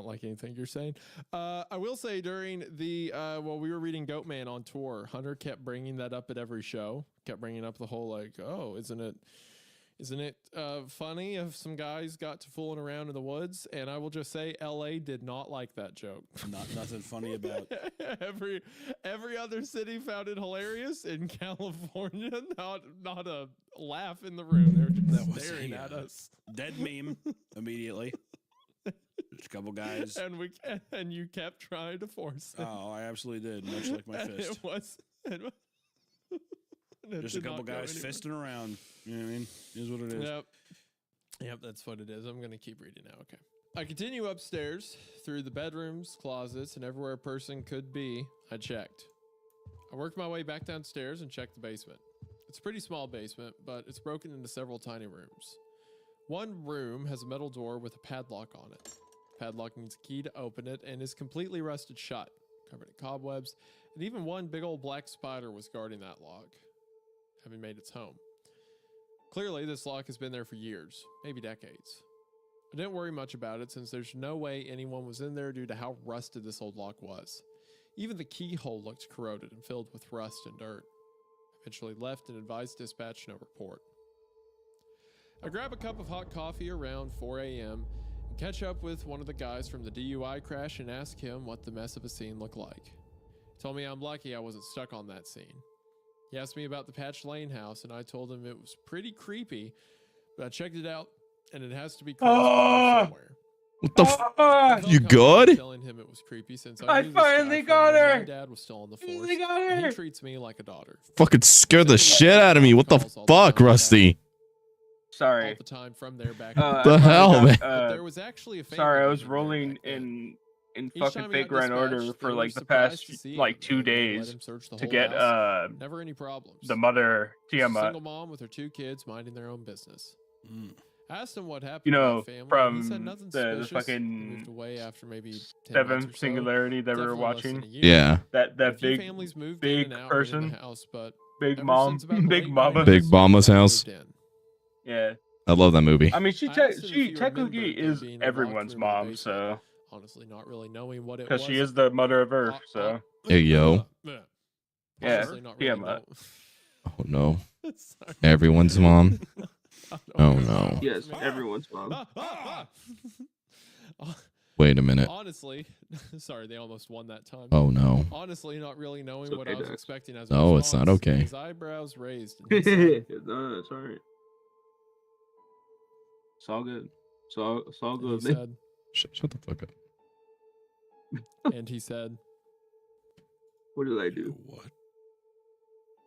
like anything you're saying. I will say during the while we were reading Goatman on tour, Hunter kept bringing that up at every show. Kept bringing up the whole isn't it funny if some guys got to fooling around in the woods? And I will just say, LA did not like that joke.
Nothing funny about
every other city found it hilarious. In California, not a laugh in the room. They were just staring at us.
Dead meme immediately. Just a couple guys,
and you kept trying to force it.
Oh, I absolutely did, much like my fist. Just a couple guys fisting around. You know what I mean? Is what it is.
Yep, that's what it is. I'm going to keep reading now. Okay. I continue upstairs through the bedrooms, closets, and everywhere a person could be. I checked. I worked my way back downstairs and checked the basement. It's a pretty small basement, but it's broken into several tiny rooms. One room has a metal door with a padlock on it. The padlock needs a key to open it and is completely rusted shut, covered in cobwebs, and even one big old black spider was guarding that lock, having made its home. Clearly, this lock has been there for years, maybe decades. I didn't worry much about it since there's no way anyone was in there due to how rusted this old lock was. Even the keyhole looked corroded and filled with rust and dirt. I eventually left and advised dispatch no report. I grab a cup of hot coffee around 4 a.m. and catch up with one of the guys from the DUI crash and ask him what the mess of a scene looked like. He told me I'm lucky I wasn't stuck on that scene. He asked me about the Patch Lane house, and I told him it was pretty creepy, but I checked it out, and it has to be somewhere.
What the You good?
Telling him it was creepy since
I
knew this
finally
guy
got
from when
her.
My dad was still on the force.
Finally got her.
And he treats me like a daughter.
Fucking scared the shit out of me. What the fuck, Rusty?
Sorry.
All the time from there back.
The hell, man?
But there was actually a
sorry, I
family
was
living there
rolling
back then.
in
Each
fucking
time we
fake
got
run order
dispatched,
for
they
like
were
the past
surprised to see
like
him,
2
and they let
days
him search the
to
whole
get
house. Never any problems.
the mother
Just a single
Tiamat.
mom with her 2 kids minding their own business. I asked him what happened
You know,
to that family. And he said
from
nothing
the
suspicious.
fucking
He moved away after maybe 10 months or
Seventh
so.
Singularity that we were
Definitely less than
watching.
a year.
Yeah.
That
A few
big
families moved in
big
and out
person,
in the house, but
big
ever
mom,
since about the
big
late
mama,
90s,
Big Mama's
nobody
house.
moved in.
Yeah,
I love that movie.
I mean, she
I asked him if he
technically
remembered there
is
being a locked
everyone's
room in the
mom,
basement,
so
honestly not really knowing what it
because
was.
she is the mother of Earth, so
Hey, yo.
yeah,
Honestly, not really
Tiamat.
Oh, no.
Sorry.
Everyone's mom.
I don't
Oh,
know.
no.
Yes, everyone's mom.
Wait a minute.
Honestly, sorry, they almost won that time.
Oh, no.
Honestly, not really knowing
It's
what
okay,
I was
Dex.
expecting as a
No, it's not
response,
okay.
His eyebrows raised. And he said,
No, that's all right. It's all good. It's all
and
good.
he said,
Shut the fuck up.
and he said,
What did I
You
do?
know what?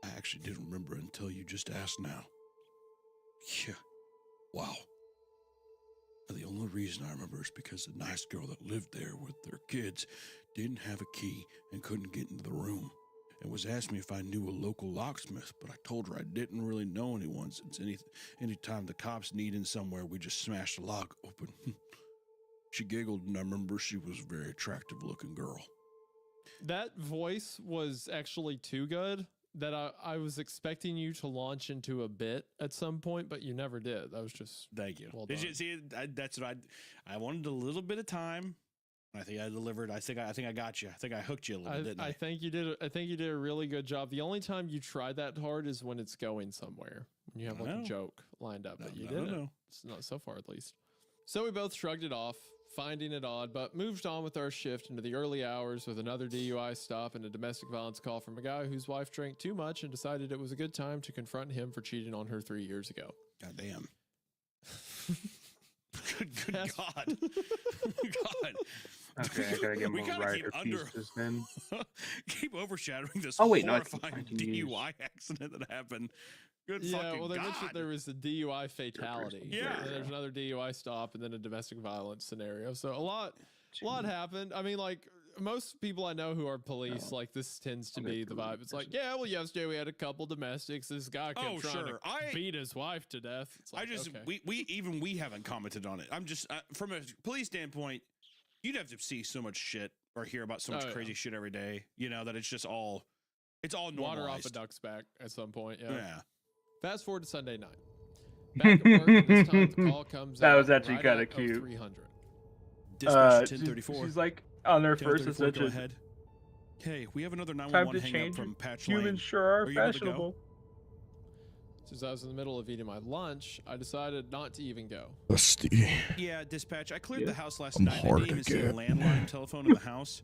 I actually didn't remember until you just asked now. Yeah. Wow. And the only reason I remember is because the nice girl that lived there with their kids didn't have a key and couldn't get into the room and was asking me if I knew a local locksmith, but I told her I didn't really know anyone since any time the cops need in somewhere, we just smashed the lock open. She giggled, and I remember she was a very attractive looking girl.
that voice was actually too good. that I was expecting you to launch into a bit at some point, but you never did. That was just
Thank you.
Well
Did
done.
you see? That's what I wanted a little bit of time. I think I delivered. I think I got you. I think I hooked you a little bit, didn't I?
I think you did. I think you did a really good job. The only time you try that hard is when it's going somewhere. When you have like a joke lined up, but you didn't. It's not so far, at least. So we both shrugged it off, finding it odd, but moved on with our shift into the early hours with another DUI stop and a domestic violence call from a guy whose wife drank too much and decided it was a good time to confront him for cheating on her 3 years ago.
God damn. Good God. God.
Okay, I gotta get
We
more
gotta
rider
keep
pieces then.
keep overshadowing this
Oh, wait, no, I
horrifying
can use-
DUI accident that happened. Good
Yeah,
fucking
well, they
God.
mentioned there was a DUI fatality.
Yeah.
And there's another DUI stop and then a domestic violence scenario. So a lot happened. I mean, like most people I know who are police, like this tends to be the vibe. It's like, yeah, well, yesterday we had a couple domestics. This guy kept trying to beat his wife to death. It's like, okay.
we haven't commented on it. I'm just from a police standpoint, you'd have to see so much shit or hear about so much crazy shit every day, you know, that it's all normalized.
Water off a duck's back at some point.
Yeah.
Fast forward to Sunday night. Back at work, and this time the call comes
That
out
was actually
right
kinda
at
cute.
0300.
Dispatch 1034.
She's like on their first
1034, go
ascension.
ahead. Okay, we have another
Time
911
to
hang up
change.
from Patch Lane.
Humans sure are
you able to go?
fashionable.
Since I was in the middle of eating my lunch, I decided not to even go.
Rusty.
Yeah, dispatch. I cleared
Yeah.
the house last
I'm
night. I
hard
didn't even see a
again.
landline telephone in the house.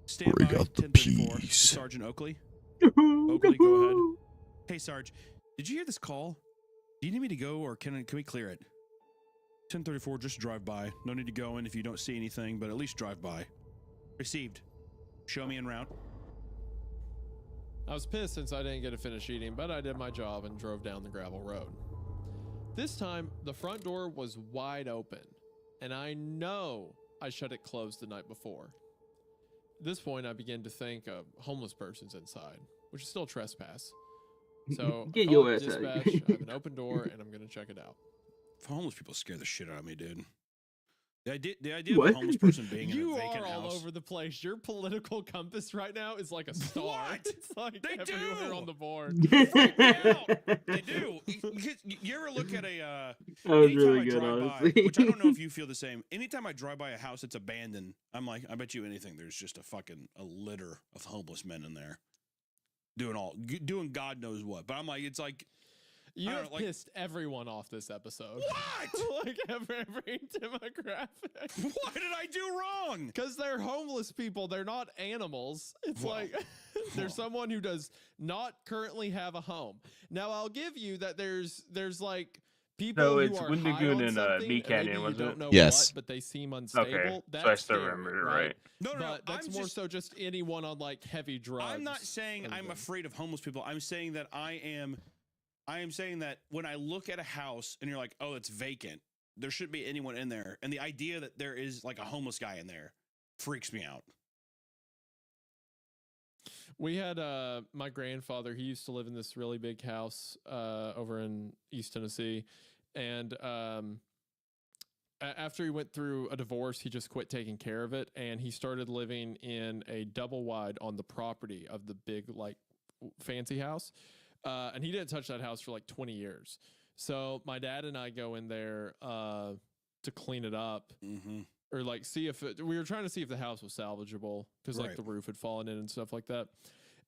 Stand
Bring
by,
out the
1034.
peas.
Sergeant Oakley. Oakley, go ahead. Hey, Sarge, did you hear this call? Do you need me to go, or can we clear it? 1034, just drive by. No need to go in if you don't see anything, but at least drive by. Received. Show me en route.
I was pissed since I didn't get to finish eating, but I did my job and drove down the gravel road. This time, the front door was wide open, and I know I shut it closed the night before. At this point, I began to think a homeless person's inside, which is still trespass. So
Get
I
your
called
ass out.
dispatch, I have an open door, and I'm going to check it out.
Homeless people scare the shit out of me, dude. The idea of
What?
a homeless person being in
You
a vacant
are all
house.
over the place. Your political compass right now is like a star.
What?
It's like
They
everywhere
do.
on the board.
They do. You ever look at a
That was
anytime
really
I
good,
drive
honestly.
by, which I don't know if you feel the same. Anytime I drive by a house that's abandoned, I'm like, I bet you anything there's just a litter of homeless men in there doing God knows what. But I'm like, it's like
You
I don't
have
know, like-
pissed everyone off this episode.
What?
Like every demographic.
What did I do wrong?
Because they're homeless people. They're not animals. It's like there's someone who does not currently have a home. Now I'll give you that there's like people
No,
who
it's
are
Wind
high
Lagoon
on
and,
something,
Meat
and maybe
Canyon,
you
wasn't
don't
it?
know
Yes.
what, but they seem unstable.
Okay,
That's
so I still
scary,
remember it right.
No,
But that's
I'm
more
just-
so just anyone on like heavy drugs.
I'm not saying
or
I'm
anything.
afraid of homeless people. I'm saying that I am saying that when I look at a house and you're like, oh, it's vacant, there shouldn't be anyone in there. And the idea that there is like a homeless guy in there freaks me out.
We had my grandfather, he used to live in this really big house over in East Tennessee. And after he went through a divorce, he just quit taking care of it. And he started living in a double wide on the property of the big, like, fancy house. And he didn't touch that house for like 20 years. So my dad and I go in there to clean it up.
Mm-hmm.
Or like see if we were trying to see if the house was salvageable because like
Right.
the roof had fallen in and stuff like that.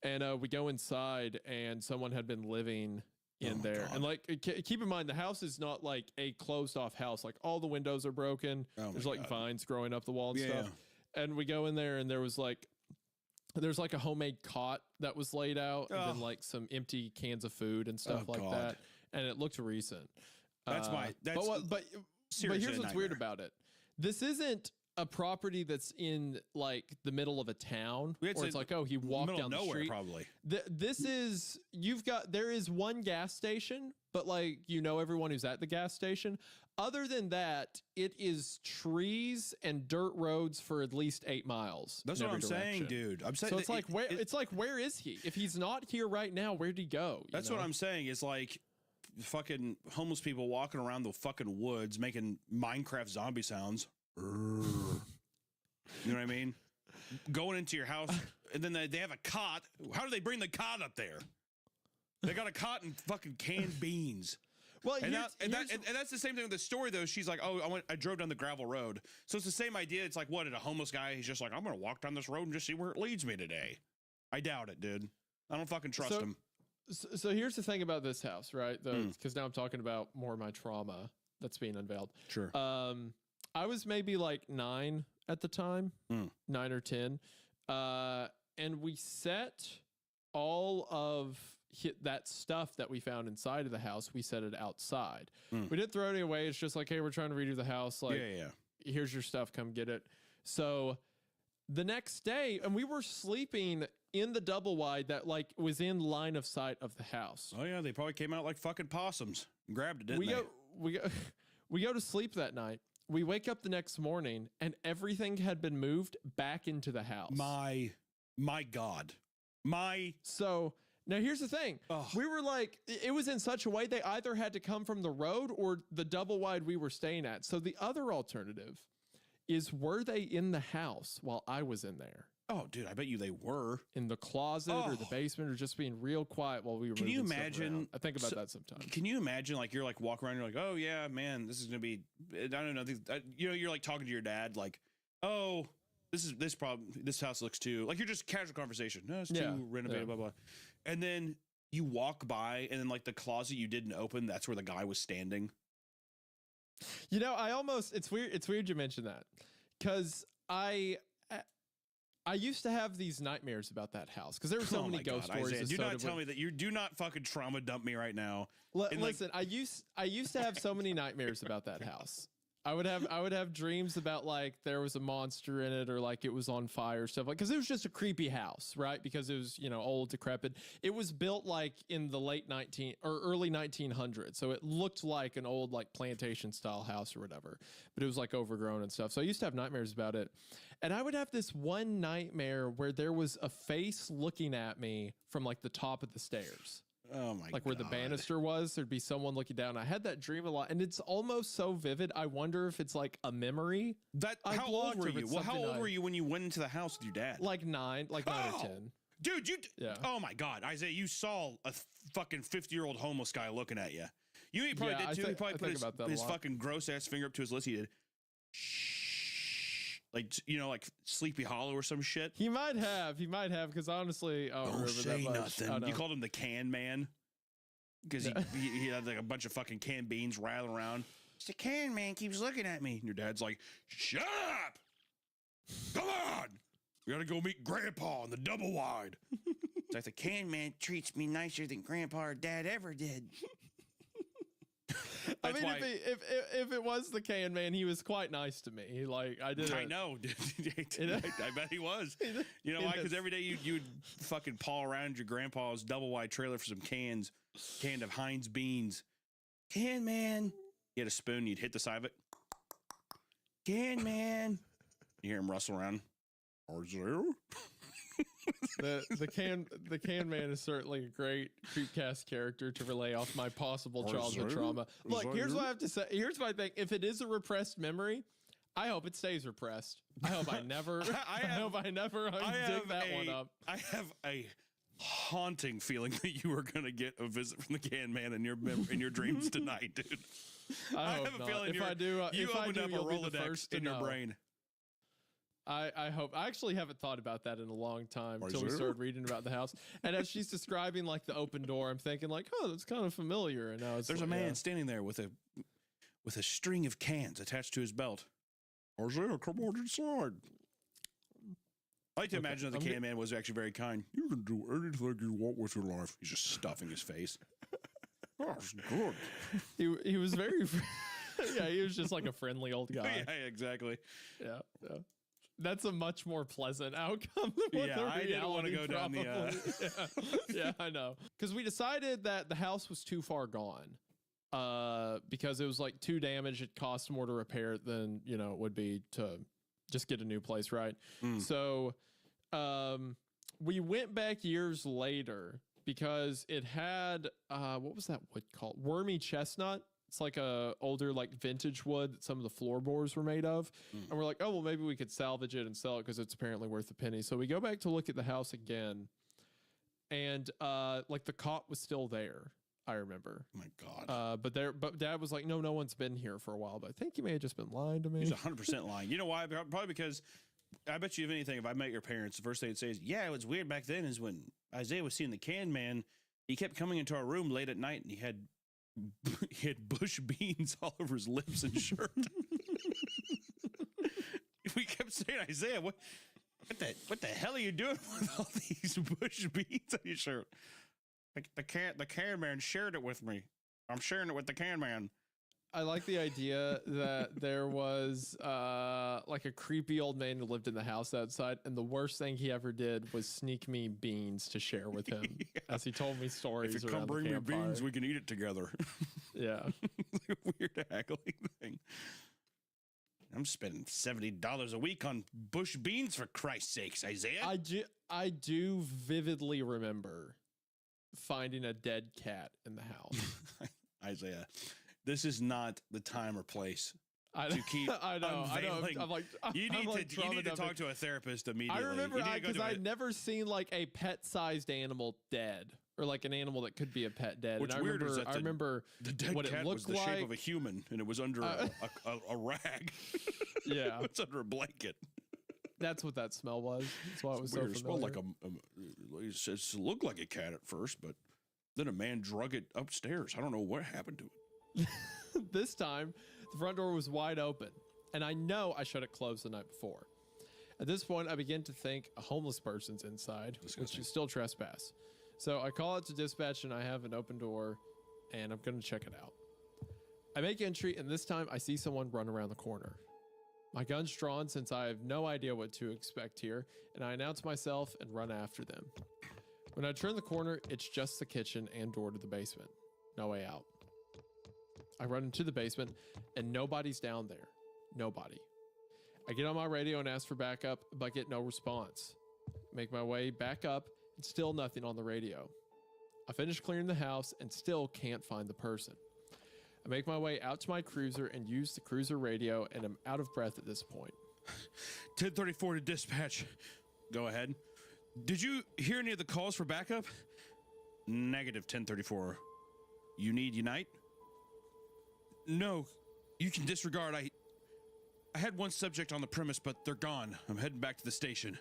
And we go inside and someone had been living in there.
God.
And like keep in mind the house is not like a closed off house. Like all the windows are broken.
Oh
There's
my
like
God.
vines growing up the wall and
Yeah.
stuff. And we go in there and there's like a homemade cot that was laid out and then
Oh.
like some empty cans of food and stuff
Oh,
like
God.
that. And it looked recent.
That's
but
seriously
here's
a
what's weird
nightmare.
about it. This isn't a property that's in like the middle of a town
It's
where it's
in
like, oh, he walked
middle
down
of
the
nowhere,
street.
probably.
This is there is one gas station, but like everyone who's at the gas station. Other than that, it is trees and dirt roads for at least 8 miles.
That's
in
what I'm
every
saying,
direction.
dude. I'm saying
So it's
that
like where is he? If he's not here right now, where'd he go? You
That's
know?
what I'm saying. It's like fucking homeless people walking around the fucking woods making Minecraft zombie sounds. You know what I mean? Going into your house and then they have a cot. How do they bring the cot up there? They got a cot and fucking canned beans.
Well,
and that's the same thing with the story, though. She's like, oh, I drove down the gravel road. So it's the same idea. It's like, what, did a homeless guy? He's just like, I'm going to walk down this road and just see where it leads me today. I doubt it, dude. I don't fucking trust him.
So here's the thing about this house, right? Because now I'm talking about more of my trauma that's being unveiled.
Sure.
I was maybe like 9 at the time, 9 or 10. And we set all of that stuff that we found inside of the house, we set it outside. We didn't throw it away. It's just like, hey, we're trying to redo the house. Like, here's your stuff. Come get it. So the next day, and we were sleeping in the double wide that like was in line of sight of the house.
Oh yeah, they probably came out like fucking possums and grabbed it, didn't they?
We go to sleep that night. We wake up the next morning and everything had been moved back into the house.
My God.
So now here's the thing. We were like, it was in such a way they either had to come from the road or the double wide we were staying at. So the other alternative is, were they in the house while I was in there?
Oh, dude, I bet you they were.
In the closet or the basement, or just being real quiet while we were moving stuff around. I think about that sometimes.
Can you imagine, like, you're like walking around, you're like, oh yeah, man, this is gonna be, I don't know, you're like talking to your dad, like, oh, this house looks too, like, you're just casual conversation. No, it's too renovated, blah blah. And then you walk by, and then like the closet you didn't open, that's where the guy was standing.
You know, it's weird you mentioned that, because I used to have these nightmares about that house because there were so many ghost stories.
Isaiah, do not tell me that you do not fucking trauma dump me right now.
Listen, I used to have so many nightmares about that house. I would have dreams about like there was a monster in it, or like it was on fire, stuff like, because it was just a creepy house, right? Because it was, you know, old, decrepit. It was built like in the early 1900s, so it looked like an old like plantation style house or whatever, but it was like overgrown and stuff. So I used to have nightmares about it, and I would have this one nightmare where there was a face looking at me from like the top of the stairs.
Oh my God.
Like where the banister was, there'd be someone looking down. I had that dream a lot, and it's almost so vivid. I wonder if it's like a memory.
How old were you? Well, how old were you when you went into the house with your dad?
Like 9 or 10.
Dude, oh my God, Isaiah, you saw a fucking 50-year-old homeless guy looking at you. He probably did too. He probably put his fucking gross ass finger up to his lips. He did. Shh. Like, you know, like Sleepy Hollow or some shit.
He might have, because honestly, I don't remember
say
that much.
Nothing. You called him the Can Man because he had like a bunch of fucking canned beans rattling around. The Can Man keeps looking at me. And your dad's like, shut up! Come on! We gotta go meet Grandpa in the double wide. It's like, the Can Man treats me nicer than Grandpa or Dad ever did.
I mean, if it was the Can Man, he was quite nice to me. Like, I
know, dude. I bet he was. You know why? Because every day you would fucking paw around your grandpa's double wide trailer for some can of Heinz beans. Can Man. You had a spoon, you'd hit the side of it. Can Man. You hear him rustle around.
The can man is certainly a great Creepcast character to relay off my possible childhood trauma. Look, here's what I have to say. Here's what I think. If it is a repressed memory, I hope it stays repressed. I hope I never dig that one up.
I have a haunting feeling that you are gonna get a visit from the Can Man in your dreams tonight, dude.
I have a feeling you
opened up a Rolodex in your brain.
I hope. I actually haven't thought about that in a long time until we started reading about the house. And as she's describing like the open door, I'm thinking like, oh, that's kind of familiar. And now
there's a man standing there with a string of cans attached to his belt. Isaiah, come on inside. I like to imagine that the Can Man was actually very kind. You can do anything you want with your life. He's just stuffing his face. That's good.
He was very, yeah, he was just like a friendly old guy.
Yeah, exactly.
Yeah. That's a much more pleasant outcome than what the reality
I didn't want to go down
the. Yeah, I know. Because we decided that the house was too far gone. Because it was like too damaged. It cost more to repair it than it would be to just get a new place, right? So, we went back years later because it had what was that wood called? Wormy chestnut. It's like a older, like vintage wood that some of the floorboards were made of. And we're like, oh, well, maybe we could salvage it and sell it because it's apparently worth a penny. So we go back to look at the house again. and like the cot was still there. I remember.
Oh my God.
But Dad was like, no one's been here for a while. But I think he may have just been lying to me.
He's 100% lying. You know why? Probably because I bet you, if anything, if I met your parents, the first thing they'd say is, yeah, it was weird back then is when Isaiah was seeing the can man, he kept coming into our room late at night and he had bush beans all over his lips and shirt. We kept saying, Isaiah, what the hell are you doing with all these bush beans on your shirt? The can man shared it with me. I'm sharing it with the can man.
I like the idea that there was like a creepy old man who lived in the house outside, and the worst thing he ever did was sneak me beans to share with him as he told me stories.
If you
around
come bring
the
me
campfire.
beans, we can eat it together.
Yeah.
Weird haggling thing. I'm spending $70 a week on bush beans for Christ's sakes, Isaiah.
I do vividly remember finding a dead cat in the house.
Isaiah, this is not the time or place to keep
I know.
unveiling. You need to talk
to
to a therapist immediately.
I remember because I'd never seen like a pet-sized animal dead, or like an animal that could be a pet dead.
What's
and
weird is that
I remember
the dead
what
cat
it
was
looked
the
like.
shape of a human, and it was under a rag.
Yeah,
it's under a blanket.
That's what that smell was. That's why it was
weird.
so
It smelled
familiar.
like it looked like a cat at first, but then a man drug it upstairs. I don't know what happened to it.
This time, the front door was wide open, and I know I shut it closed the night before. At this point, I begin to think a homeless person's inside, which is still trespass. So I call out to dispatch, and I have an open door, and I'm going to check it out. I make entry, and this time I see someone run around the corner. My gun's drawn since I have no idea what to expect here, and I announce myself and run after them. When I turn the corner, it's just the kitchen and door to the basement. No way out. I run into the basement, and nobody's down there. Nobody. I get on my radio and ask for backup, but get no response. Make my way back up, and still nothing on the radio. I finish clearing the house and still can't find the person. I make my way out to my cruiser and use the cruiser radio, and I'm out of breath at this point.
1034 to dispatch. Go ahead. Did you hear any of the calls for backup? Negative 1034. You need Unite? No, you can disregard. I had one subject on the premise, but they're gone. I'm heading back to the station.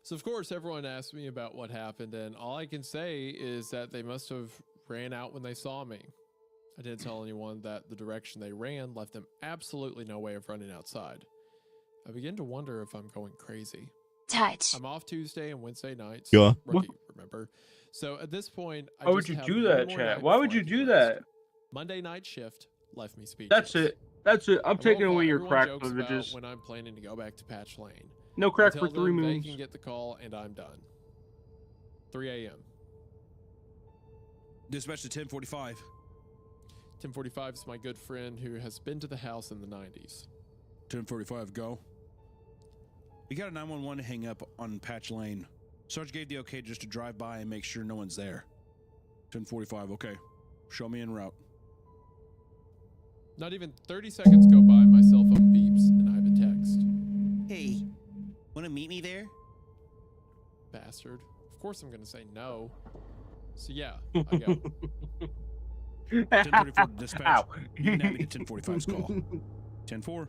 So of course everyone asked me about what happened, and all I can say is that they must have ran out when they saw me. I didn't tell anyone that the direction they ran left them absolutely no way of running outside. I begin to wonder if I'm going crazy.
Touch.
I'm off Tuesday and Wednesday nights.
Yeah.
Rookie, remember? So at this point, I
Why would
just
you
have
do
one
that,
more
chat?
night
Why would
before I
you
can
do
rest.
that?
Monday night shift left me speechless.
That's it. That's it. I'm
I
taking
roll
away
call.
your
Everyone
crack
jokes about
privileges.
when I'm planning to go back to Patch Lane.
No crack
I
for
tell
3
them
moons.
They can get the call, and I'm done. 3 a.m.
Dispatch to 1045.
1045 is my good friend who has been to the house in the 90s.
1045, go. We got a 911 hang up on Patch Lane. Sarge gave the okay just to drive by and make sure no one's there. 1045, okay. Show me en route.
Not even 30 seconds go by, my cell phone beeps, and I have a text.
Hey, want to meet me there?
Bastard. Of course I'm going to say no. So yeah, I go.
1034 dispatch.
Ow.
You can have me to 1045's call. 104.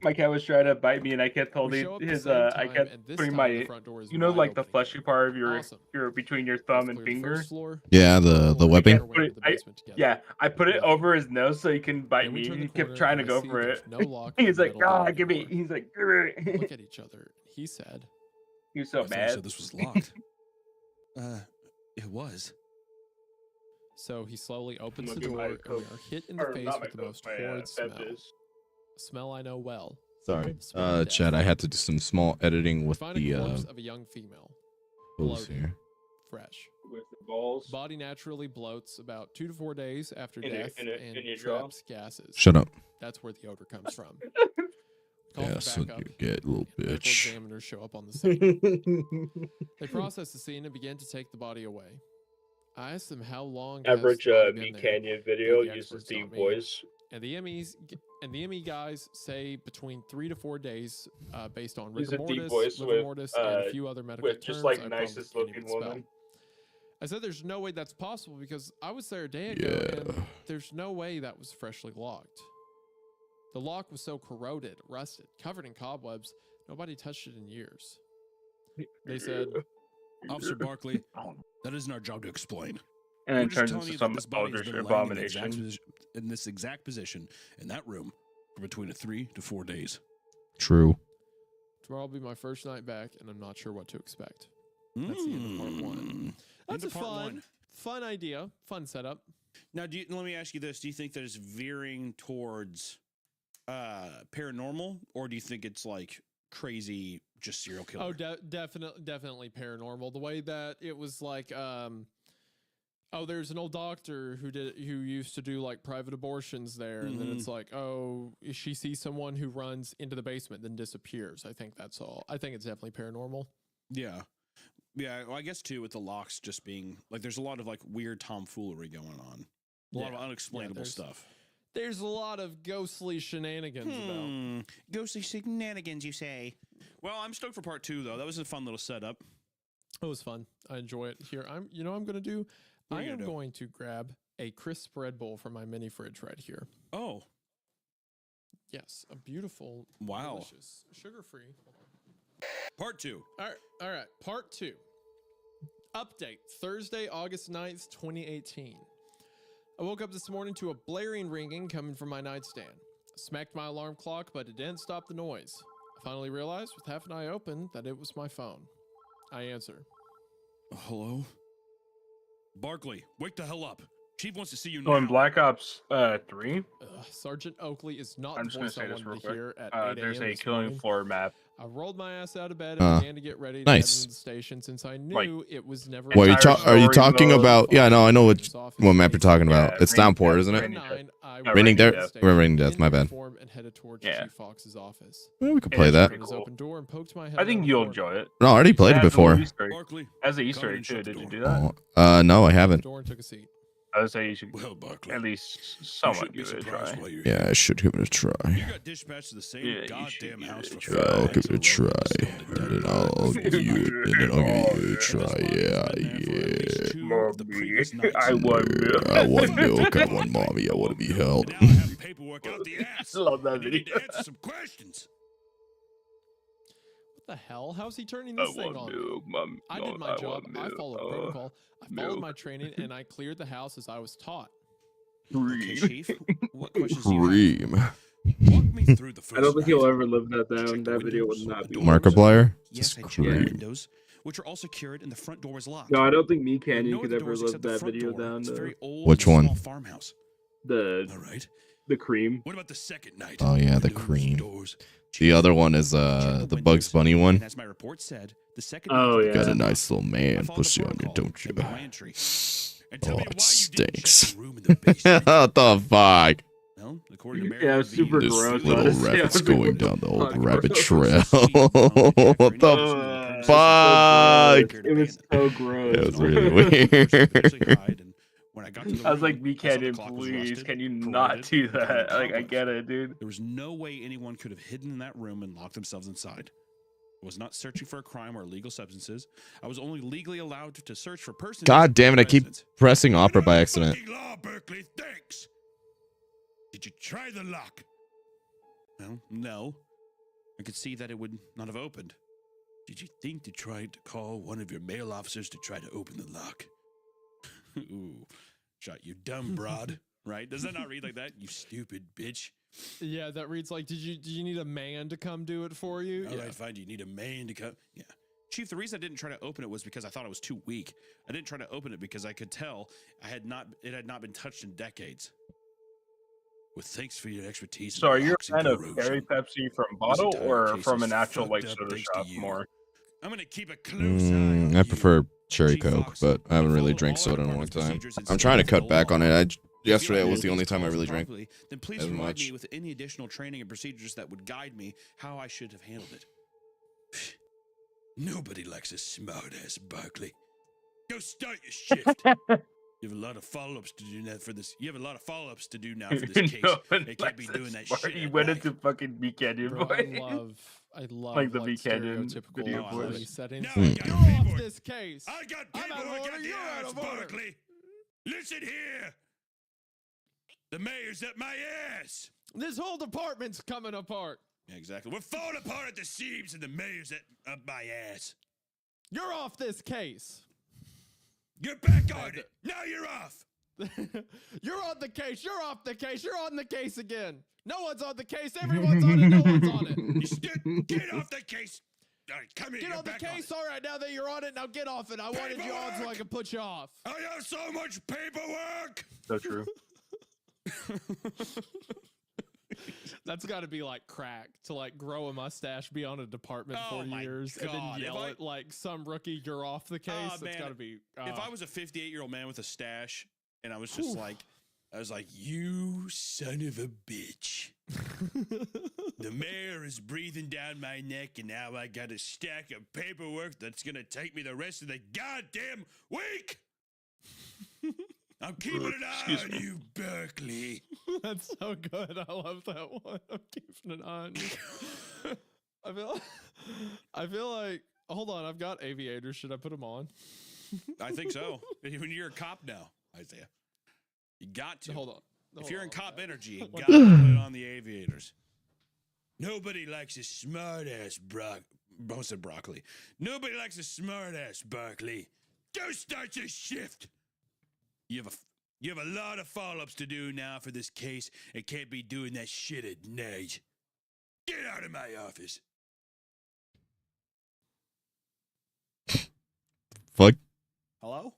My cat was trying to bite me, and I kept
We
holding
show up at the
his.
same
I
time,
kept
and this
putting
time the
my,
front door is
you know,
wide
like the
open
fleshy
again.
part of
Awesome.
your between your thumb and
Clear the
finger.
first floor,
Yeah, the
floor,
webbing.
and we're into the basement together.
Yeah, I put it
Nothing.
over his nose so he can bite
Then we
me.
turn the
He kept
corner,
trying to
and I
go
see
for
there's
it.
no lock on
He's
the
like,
middle door
"Ah, give me."
anymore.
He's like, "Grr."
Look at each other. He said,
He was so
I thought you
mad.
said this was locked. It was.
so he slowly opens
I'm
the
gonna
door,
get
and
my
we
Coke.
are hit in the
Or
face
not my
with the
Coke,
most
my,
horrid smell.
Pepsis.
A smell I know well.
Sorry.
The smell of death.
Chad, I had to do some small editing
We
with
find a
the
corpse of a young female,
hose
bloated,
here.
fresh.
With the balls.
Body naturally bloats about 2 to 4 days after
In your-
death
in your-
and
in your jaw?
traps gases.
Shut up.
That's where the odor comes from. Call
Yeah,
for
so
backup.
you get little
Medical
bitch.
examiners show up on the scene. They process the scene and begin to take the body away. I asked them how long has
Average
the body been
Me
there.
Canyon video
The
uses
experts,
the
not me.
voice
and the ME guys say between 3 to 4 days, based on
He's
rigor
a deep
mortis,
voice
liver
with,
mortis, and a few other medical
with just
terms
like
I probably
nicest
can't
looking
even spell.
woman.
I said there's no way that's possible because I was there a day ago and there's no way that was freshly locked. The lock was so corroded, rusted, covered in cobwebs, nobody touched it in years. They said,
Officer Barkley, that isn't our job to explain.
And then
We're just
turns
telling
into
you
some
that this body has
eldritch
been laying
abomination.
in this exact position in that room for between 3 to 4 days.
True.
tomorrow will be my first night back and I'm not sure what to expect. That's the end of part 1. That's a fun idea, fun setup.
Now, let me ask you this. Do you think that it's veering towards paranormal, or do you think it's like crazy, just serial killer?
Oh, definitely paranormal. The way that it was like, there's an old doctor who used to do like private abortions there, and then it's like, she sees someone who runs into the basement, then disappears. I think that's all. I think it's definitely paranormal.
Yeah. Yeah, well, I guess too with the locks just being like, there's a lot of like weird tomfoolery going on, a lot of unexplainable stuff.
There's a lot of ghostly shenanigans about.
Ghostly shenanigans, you say?
Well, I'm stoked for part 2 though. That was a fun little setup.
It was fun. I enjoy it. Here, I'm going to do. I am going to grab a crisp Red Bull from my mini fridge right here.
Oh,
yes, a beautiful, delicious, sugar-free.
Part 2.
All right. Part 2. Update, Thursday, August 9th, 2018. I woke up this morning to a blaring ringing coming from my nightstand. I smacked my alarm clock, but it didn't stop the noise. I finally realized, with half an eye open, that it was my phone. I answer.
Hello? Barkley, wake the hell up. Chief wants to see you now.
Oh, in Black Ops 3?
Sergeant Oakley is not
I'm
the
just going
voice
to say
I
this
wanted
real
to
quick.
hear at 8 a.m.
There's a
this
killing
morning.
floor map.
I rolled my ass out of bed and began to get ready to head into the station since I knew it was never.
What are you talking about? Yeah, no, I know what map you're talking about. It's Downpour, isn't it? Raining Death. We're Raining Death. My bad.
And headed towards
Yeah.
Chief Fox's office.
Well, we could play that.
His open door and poked my head
I think
around
you'll
the corner.
enjoy it.
No, I already played it before.
As an Easter egg too. Did you do that?
No, I haven't.
Door and took a seat.
I would say you should at least somewhat give it a try.
Yeah, I should give it a try.
You got dispatched to the same goddamn house for
Yeah, I'll give it a try. And then I'll give you a try. Yeah.
Mommy, I want milk.
I want milk. I want mommy. I want to be held.
paperwork out the ass.
Love that
You need
video.
to answer some questions.
What the hell? How's he turning this thing on?
Mom.
I did my job. I followed protocol. I followed
milk.
my training, and I cleared the house as I was taught.
Okay, Chief. What questions do you have?
Cream.
Walk me through the first
I don't think
night.
he'll ever live that down. That video would not be.
Markiplier?
Yes, I
Just
checked the
cream.
windows, which are all secured, and the front door was locked.
No, I don't think me Canyon
No
could
other
ever
doors
live
except the
that
front
video
door.
down.
It's a
To
very old
Which
and
one?
small farmhouse.
the
All right.
the cream.
What about the second night?
Oh yeah, the
Windows,
cream.
doors.
The other one is the Bugs Bunny one.
And as my report said, the second
Oh,
night,
yeah.
Got a nice little man
I followed the
pussy on you,
protocol
don't you?
and my entry. And tell
Oh,
me
it
why you didn't check
stinks.
the room in the basement.
What the fuck?
Well, according to Mary,
Yeah, it's super
This
gross.
little
honestly.
rabbit's
I was like,
going
what the
down the old
fuck,
rabbit
bro?
trail. What the fuck?
It was so gross.
It was really weird.
When I got to the
I was
room,
like, me
I saw the
Canyon,
clock was
please,
rusted,
can you
corroded,
not do
and covered in
that? Like, I
cobwebs.
get it, dude.
There was no way anyone could have hidden in that room and locked themselves inside. I was not searching for a crime or illegal substances. I was only legally allowed to search for persons.
God damn it, I keep
residents.
pressing opera by accident.
Fucking law, Berkeley, thanks. Did you try the lock? Well, no. I could see that it would not have opened. Did you think to try to call one of your male officers to try to open the lock? Ooh, shot you dumb broad, right? Does that not read like that? You stupid bitch.
Yeah, that reads like, did you need a man to come do it for you?
All right, fine. Do you need a man to come? Yeah. Chief, the reason I didn't try to open it was because I thought it was too weak. I didn't try to open it because I could tell it had not been touched in decades. With thanks for your expertise.
So, are you a
locks and
fan of
corrosion.
Cherry Pepsi from
This
bottle
entire
or
case
from
is
an actual like
fucked up
soda
thanks to
shop
you.
more?
I'm gonna keep a close eye on
I
you.
prefer cherry
Chief
Coke,
Fox,
but I haven't
you
really
followed
drank
all
soda in a long
department's
time.
procedures and
I'm trying to
standards
cut back
law.
on it.
If you
Yesterday
don't
was the
handle
only
these
time I
calls
really drank.
properly, then please
as
provide
much.
me with any additional training and procedures that would guide me how I should have handled it. Nobody likes a smart-ass Barkley. Go start your shift. You have a lot of follow-ups to do now for this. You have a lot of follow-ups to do now for this case.
No,
They can't be doing that
smart.
shit.
He
at
went
night.
into fucking B Canyon
Bro,
boy.
I love
Like the B Canyon
stereotypical
video
funny
voice.
settings.
No, I got
You're off
paperwork.
this case.
I got
I'm
people.
out of
I
order.
got the
You're out
ass,
of order.
Barkley. Listen here. The mayor's at my ass.
This whole department's coming apart.
Yeah, exactly. We're falling apart at the seams, and the mayor's up my ass.
You're off this case.
You're back on it. Now you're off.
You're on the case. You're off the case. You're on the case again. No one's on the case. Everyone's on it. No one's on it.
Get off the case. All right, come here.
Get
you're
on the
back
case. All right, now that you're on it, now get off it. I wanted you on so I could put you off.
I have so much paperwork.
So true.
That's got to be like crack to like grow a mustache, be on a department
Oh
40
my
years, and
God.
then
If
yell
I-
at like some rookie, you're off the case. That's
man,
got to be.
If I was a 58-year-old man with a stash, and I was just like, you son of a bitch. The mayor is breathing down my neck, and now I got a stack of paperwork that's going to take me the rest of the goddamn week. I'm keeping an eye on you, Berkeley.
That's so good. I love that one. I'm keeping an eye on you. I feel like. Hold on, I've got aviators. Should I put them on?
I think so. When you're a cop now, Isaiah, you got to.
Hold on.
If you're in cop energy, you got to put it on the aviators. Nobody likes a smart ass broccoli. Nobody likes a smart ass Berkeley. Go start your shift. You have a lot of follow-ups to do now for this case, and can't be doing that shit at night. Get out of my office.
Fuck.
Hello?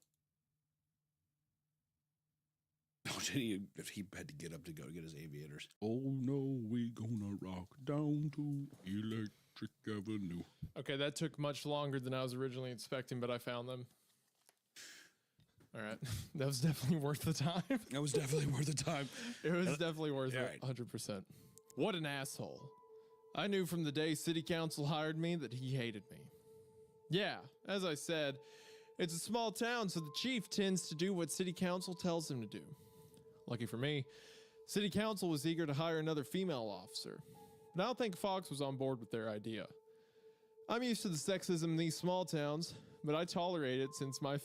Oh, he had to get up to go get his aviators.
Oh no, we gonna rock down to Electric Avenue.
Okay, that took much longer than I was originally expecting, but I found them. All right, that was definitely worth the time.
That was definitely worth the time.
It was definitely worth
All
it,
right.
100%. What an asshole. I knew from the day city council hired me that he hated me. Yeah, as I said, it's a small town, so the chief tends to do what city council tells him to do. Lucky for me, city council was eager to hire another female officer, but I don't think Fox was on board with their idea. I'm used to the sexism in these small towns, but I tolerate it since my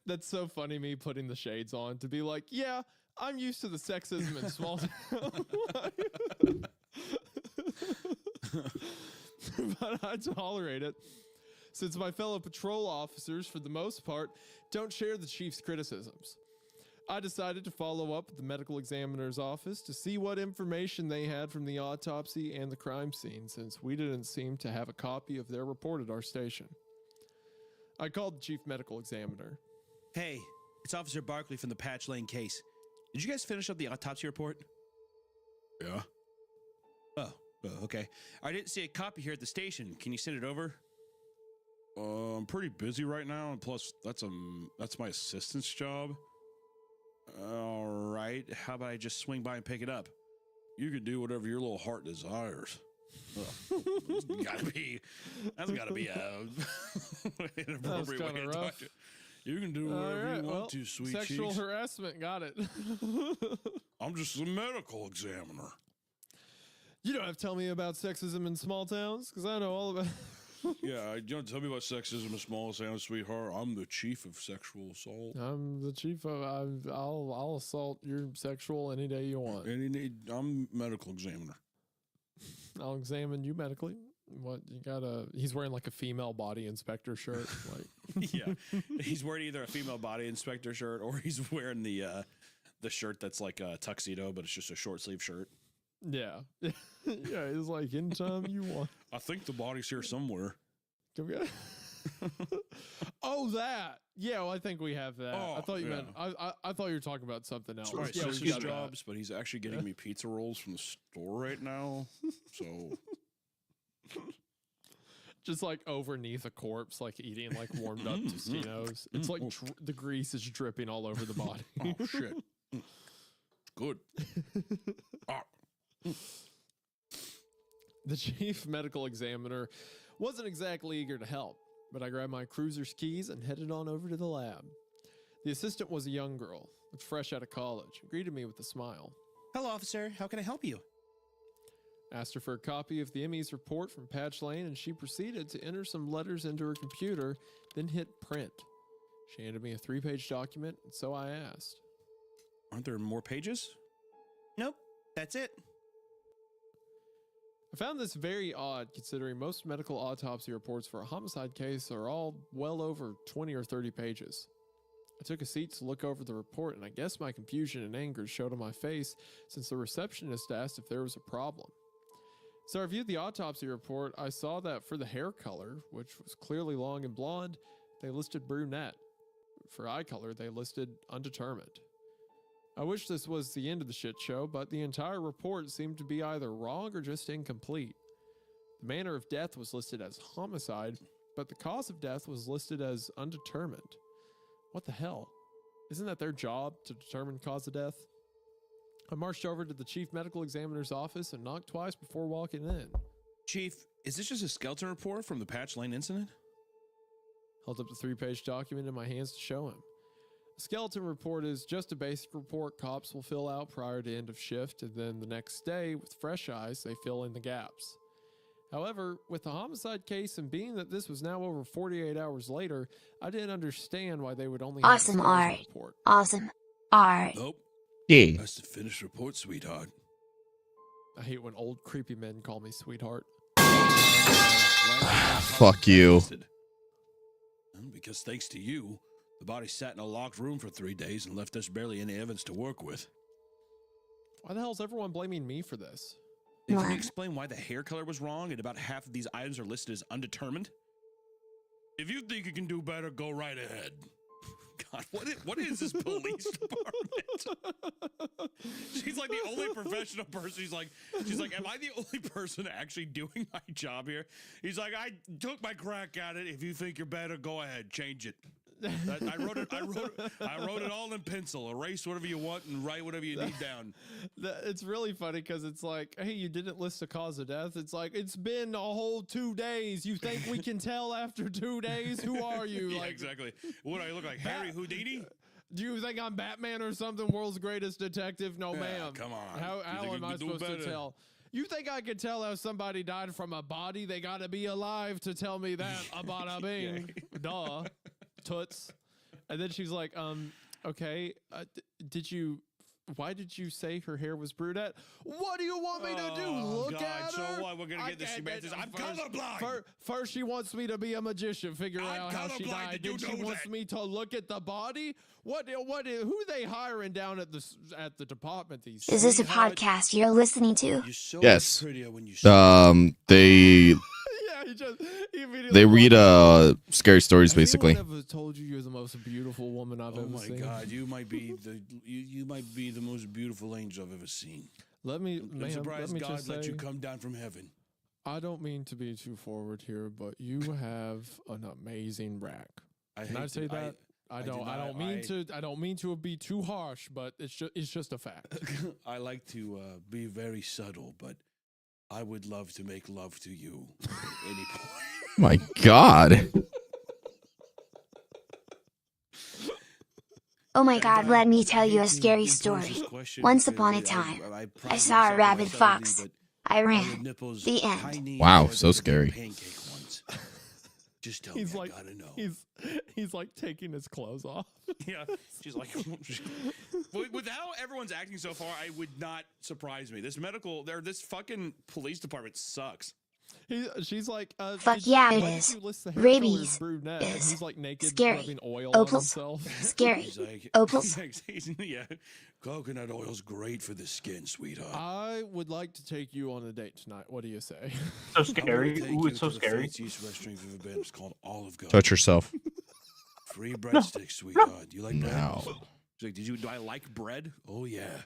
That's so funny, me putting the shades on to be like, yeah, I'm used to the sexism in small towns. But I tolerate it since my fellow patrol officers, for the most part, don't share the chief's criticisms. I decided to follow up with the medical examiner's office to see what information they had from the autopsy and the crime scene, since we didn't seem to have a copy of their report at our station. I called the chief medical examiner.
Hey, it's Officer Barkley from the Patch Lane case. Did you guys finish up the autopsy report?
Yeah.
Oh, okay. I didn't see a copy here at the station. Can you send it over?
I'm pretty busy right now, and plus that's my assistant's job.
All right. How about I just swing by and pick it up?
You can do whatever your little heart desires.
That's gotta be a inappropriate way to talk to.
You can do whatever you want to, sweet
sexual
cheeks.
harassment, got it.
I'm just a medical examiner.
You don't have to tell me about sexism in small towns, because I know all about.
Yeah, you want to tell me about sexism in small towns, sweetheart? I'm the chief of sexual assault.
I'm the chief of. I'll assault your sexual any day you want.
I'm medical examiner.
I'll examine you medically. What you got? He's wearing like a female body inspector shirt. Like,
Yeah, he's wearing either a female body inspector shirt or he's wearing the shirt that's like a tuxedo, but it's just a short sleeve shirt.
yeah, yeah. It's like anytime you want.
I think the body's here somewhere.
Come get Oh, that. Yeah, well, I think we have that.
Oh,
I thought you
yeah.
meant. I thought you were talking about something else.
Right,
Yeah,
so
we
it's
got
his
that.
jobs, but he's actually getting me pizza rolls from the store right now. So
Just like overneath a corpse, like eating like warmed up Tostinos. It's like the grease is dripping all over the body.
oh shit, good.
The chief medical examiner wasn't exactly eager to help, but I grabbed my cruiser's keys and headed on over to the lab. The assistant was a young girl, looked fresh out of college, and greeted me with a smile.
Hello, officer. How can I help you?
Asked her for a copy of the ME's report from Patch Lane, and she proceeded to enter some letters into her computer, then hit print. She handed me a 3-page document, and so I asked.
Aren't there more pages?
Nope, that's it.
I found this very odd, considering most medical autopsy reports for a homicide case are all well over 20 or 30 pages. I took a seat to look over the report, and I guess my confusion and anger showed on my face since the receptionist asked if there was a problem. So I reviewed the autopsy report. I saw that for the hair color, which was clearly long and blonde, they listed brunette. For eye color, they listed undetermined. I wish this was the end of the shit show, but the entire report seemed to be either wrong or just incomplete. The manner of death was listed as homicide, but the cause of death was listed as undetermined. What the hell? Isn't that their job to determine cause of death? I marched over to the chief medical examiner's office and knocked twice before walking in.
Chief, is this just a skeleton report from the Patch Lane incident?
Held up the 3-page document in my hands to show him. A skeleton report is just a basic report cops will fill out prior to end of shift, and then the next day, with fresh eyes, they fill in the gaps. However, with the homicide case and being that this was now over 48 hours later, I didn't understand why they would only
Awesome
have a skeleton
art.
report.
Awesome art.
Nope.
Yeah.
That's the finished report, sweetheart.
I hate when old creepy men call me sweetheart.
Fuck you.
Because thanks to you, the body sat in a locked room for 3 days and left us barely any evidence to work with.
Why the hell is everyone blaming me for this?
Can you explain why the hair color was wrong and about half of these items are listed as undetermined? If you think you can do better, go right ahead. God, what is this police department? She's like the only professional person. She's like, am I the only person actually doing my job here? He's like, I took my crack at it. If you think you're better, go ahead, change it. I wrote it all in pencil. Erase whatever you want and write whatever you need down.
It's really funny because it's like, hey, you didn't list a cause of death. It's like, it's been a whole 2 days. You think we can tell after 2 days? Who are you?
Yeah,
like,
exactly. What do I look like, Harry Houdini?
Do you think I'm Batman or something? World's greatest detective? No, ma'am.
Come on.
How am I supposed to tell? You think I could tell how somebody died from a body? They got to be alive to tell me that. Bada bing. Duh. Toots. And then she's like, okay, why did you say her hair was brunette? What do you want me to do? Look at her?
So what? We're gonna get this semantics. I'm colorblind.
First, she wants me to be a magician, figure out how she died.
Did
Then she wants me to look at the body. Who they hiring down at the department? These
Is this a podcast you're listening to?
You're so
Yes.
prettier when you
They
he immediately
they read scary stories basically.
I've never told you you're the most beautiful woman I've ever seen.
Oh my God, you might be the most beautiful angel I've ever seen.
I'm
surprised God
just
let you
say,
come down from heaven.
I don't mean to be too forward here, but you have an amazing rack. Can I say that? I don't mean to be too harsh, but it's just a fact.
I like to be very subtle, but I would love to make love to you at any point.
My God.
Oh my God, let me tell you a scary story. Once upon a time, I saw a rabid fox. I ran. The end.
Wow, so scary.
Just tell me, I gotta know.
He's like taking his clothes off.
Yeah, she's like, with how everyone's acting so far, I would not surprise me. This fucking police department sucks.
She's like,
fuck yeah, it is. Rabies is
he's like naked,
scary.
rubbing oil
Opals,
on himself.
scary.
Like,
Opals.
Yeah, coconut oil's great for the skin, sweetheart.
I would like to take you on a date tonight. What do you say?
So scary. Ooh, it's so scary.
Fanciest restaurant you've ever been. It's called Olive Garden.
Touch yourself.
Free breadsticks, sweetheart. You like bread?
No.
She's like, do I like bread? Oh yeah.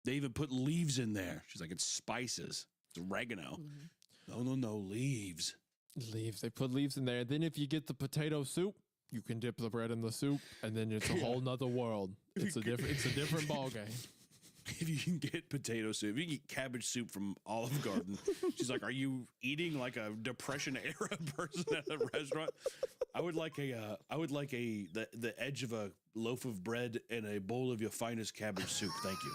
They even put leaves in there. She's like, it's spices. It's oregano. No, leaves.
Leaves. They put leaves in there. Then if you get the potato soup, you can dip the bread in the soup, and then it's a whole nother world. It's a different ball game.
if you can get potato soup, if you can get cabbage soup from Olive Garden. She's like, are you eating like a Depression era person at a restaurant? I would like the edge of a loaf of bread and a bowl of your finest cabbage soup. Thank you.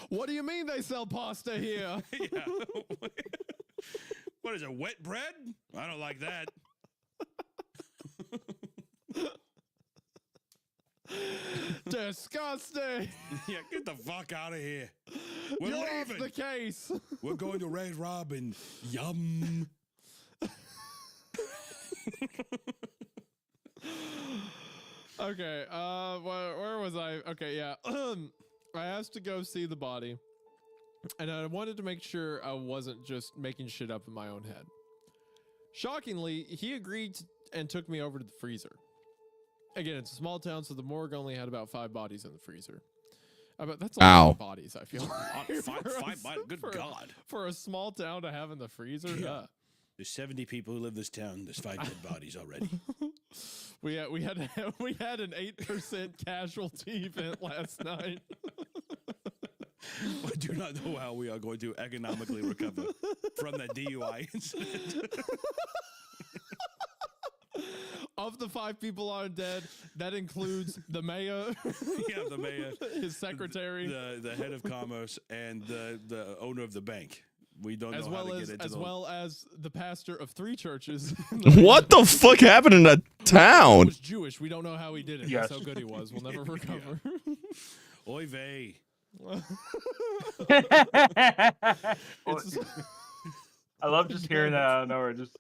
What do you mean they sell pasta here?
Yeah. What is it, wet bread? I don't like that.
Disgusting.
Yeah, get the fuck out of here. We're
You're
leaving.
off the case.
We're going to Red Robin. Yum.
Okay, where was I? Okay, yeah. I asked to go see the body, and I wanted to make sure I wasn't just making shit up in my own head. Shockingly, he agreed and took me over to the freezer. Again, it's a small town, so the morgue only had about 5 bodies in the freezer. But that's a lot of bodies, I feel.
Five bodies. Good God.
For a small town to have in the freezer?
Yeah. There's 70 people who live this town. There's 5 dead bodies already.
We had an 8% casualty event last night.
I do not know how we are going to economically recover from that DUI incident.
Of the 5 people are dead, that includes the mayor.
Yeah, the mayor,
his secretary,
the head of commerce, and the owner of the bank. We don't know how to get into
as well as the pastor of 3 churches.
What the fuck happened in that
He
town?
was Jewish. We don't know how he did it.
Yes.
That's how good he was. We'll never recover.
Oy vey.
I love just hearing that out of nowhere. Just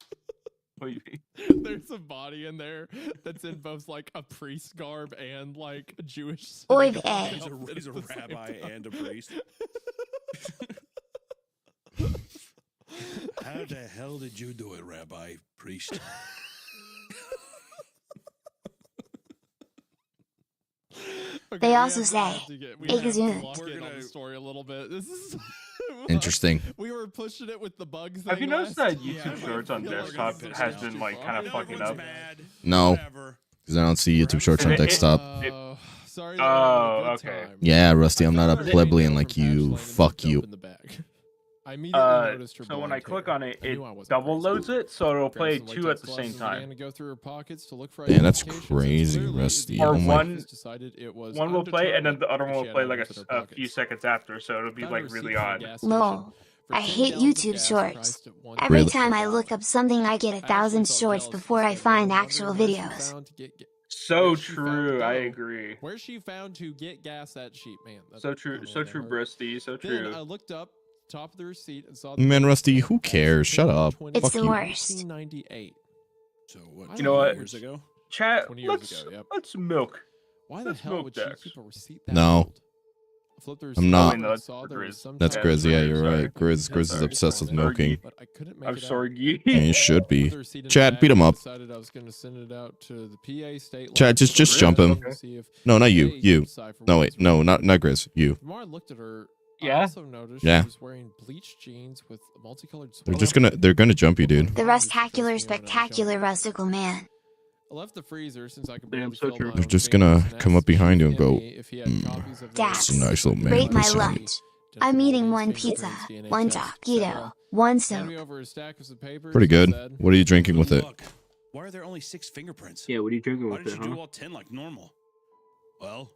there's a body in there that's in both like a priest garb and like a Jewish.
Oy
He's
vey.
a rabbi and a priest. How the hell did you do it, Rabbi Priest?
Okay,
They
we
also
have
say,
to get- we
"Egg
have
is
to
in it."
lock in on the story a little bit. This is
Interesting.
We were pushing it with the bugs.
Have you noticed that
Yeah,
YouTube Shorts on
I feel like
desktop
it's
has
just
been
too
like
far.
kind of fucking up?
No, because I don't see YouTube Shorts on desktop.
Sorry.
Oh, okay.
Yeah, Rusty, I'm not a plebeian like you. Fuck you.
I immediately noticed her
So when I
blonde
click
hair.
on it,
I
it
knew I wasn't
double
crazy.
loads it, so it'll play
Grabbed some
2 at
latex
the
gloves
same
and began
time.
to go through her pockets to look for
Man, that's
identifications, and
crazy,
clearly
Rusty.
the
Oh my-
officers decided it was
One will play, and then the other
undetermined
one
if
will play
she
like
had items in her
a few
pockets.
seconds after, so it'll be
Found a
like
receipt
really
from the
odd.
gas station
Lol.
for
I
10
hate
gallons of
YouTube
gas
shorts.
priced at $1.
Every
Really?
time I look up something, I get 1,000 shorts before I find actual videos.
So true, I agree.
Where she found to get gas that cheap, man. That's
So true, so true, Bristy, so
Then I
true.
looked up top of the receipt and saw.
Man, Rusty, who cares? Shut up.
It's
Fuck
the
you.
worst.
1998.
So what?
You know what?
Years ago?
Chat,
20 years
let's
ago, yep.
let's milk.
Why the
Let's
hell
milk
would she
Dex.
keep a receipt that
No.
old? I flipped the receipt
I'm not.
over and
that's
saw
for
there was
Grizz.
some
That's
type
Grizz.
of
Yeah,
sorry,
you're
sorry.
right. Grizz is
Sorry.
obsessed with
Sorry.
milking.
But I couldn't make
I'm
it out.
sorry.
And you should be.
Put the receipt in the
Chad,
bag
beat him
and
up.
Decided I was going to send it out to the PA state.
Chad,
line
just
to
jump him.
to see if
No, not you.
they could
You.
decipher
No,
what
wait.
was
No,
wrong.
not Grizz. You.
The more I looked at her, I
Yeah?
also noticed
Yeah.
she was wearing bleached jeans with multicolored
They're gonna jump you, dude.
The rustacular, spectacular, rustical man.
I left the freezer since I could
Damn,
barely
so
feel
true.
my
They're
own
just
fingers
gonna
and
come up
asked
behind you and go,
Jimmy if he had copies of
Dax,
It's a nice little man.
rate my
Pussy.
lunch. I'm eating 1 pizza, 1 taquito, 1 soap.
Pretty good. What are you drinking with it?
Look, why are there only 6 fingerprints?
Yeah, what are you drinking
Why
with
didn't
it,
you
huh?
do all 10 like normal? Well,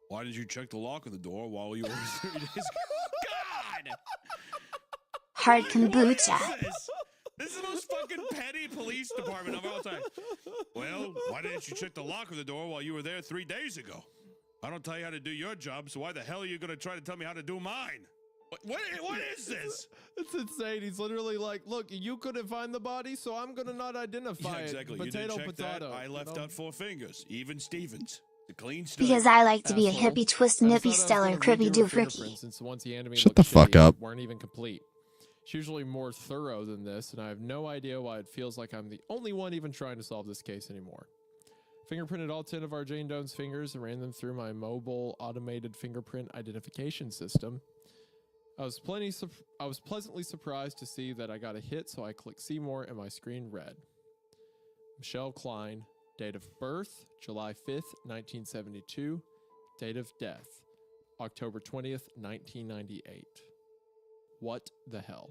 why did you check the lock of the door while you were 3 days ago? God!
Hard
What
kombucha.
is this? This is the most fucking petty police department of all time. Well, why didn't you check the lock of the door while you were there 3 days ago? I don't tell you how to do your job, so why the hell are you going to try to tell me how to do mine? What is this?
It's insane. He's literally like, look, you couldn't find the body, so I'm going to not identify
Yeah, exactly.
it.
You
Potato,
didn't check
potato.
that. I left
you know?
out 4 fingers. Even Stevens. The clean stuff.
Because I like to be a
Asshole.
hippie, twist,
I
nippy,
just thought I was
stellar,
gonna
crippy,
redo
do
her fingerprints
fricky.
since the ones he handed me
Shut
looked
the fuck
shitty,
up.
weren't even complete. It's usually more thorough than this, and I have no idea why it feels like I'm the only one even trying to solve this case anymore. Fingerprinted all 10 of our Jane Doe's fingers and ran them through my mobile automated fingerprint identification system. I was pleasantly surprised to see that I got a hit, so I clicked see more and my screen read. Michelle Klein, date of birth, July 5th, 1972, Date of death, October 20th, 1998. What the hell?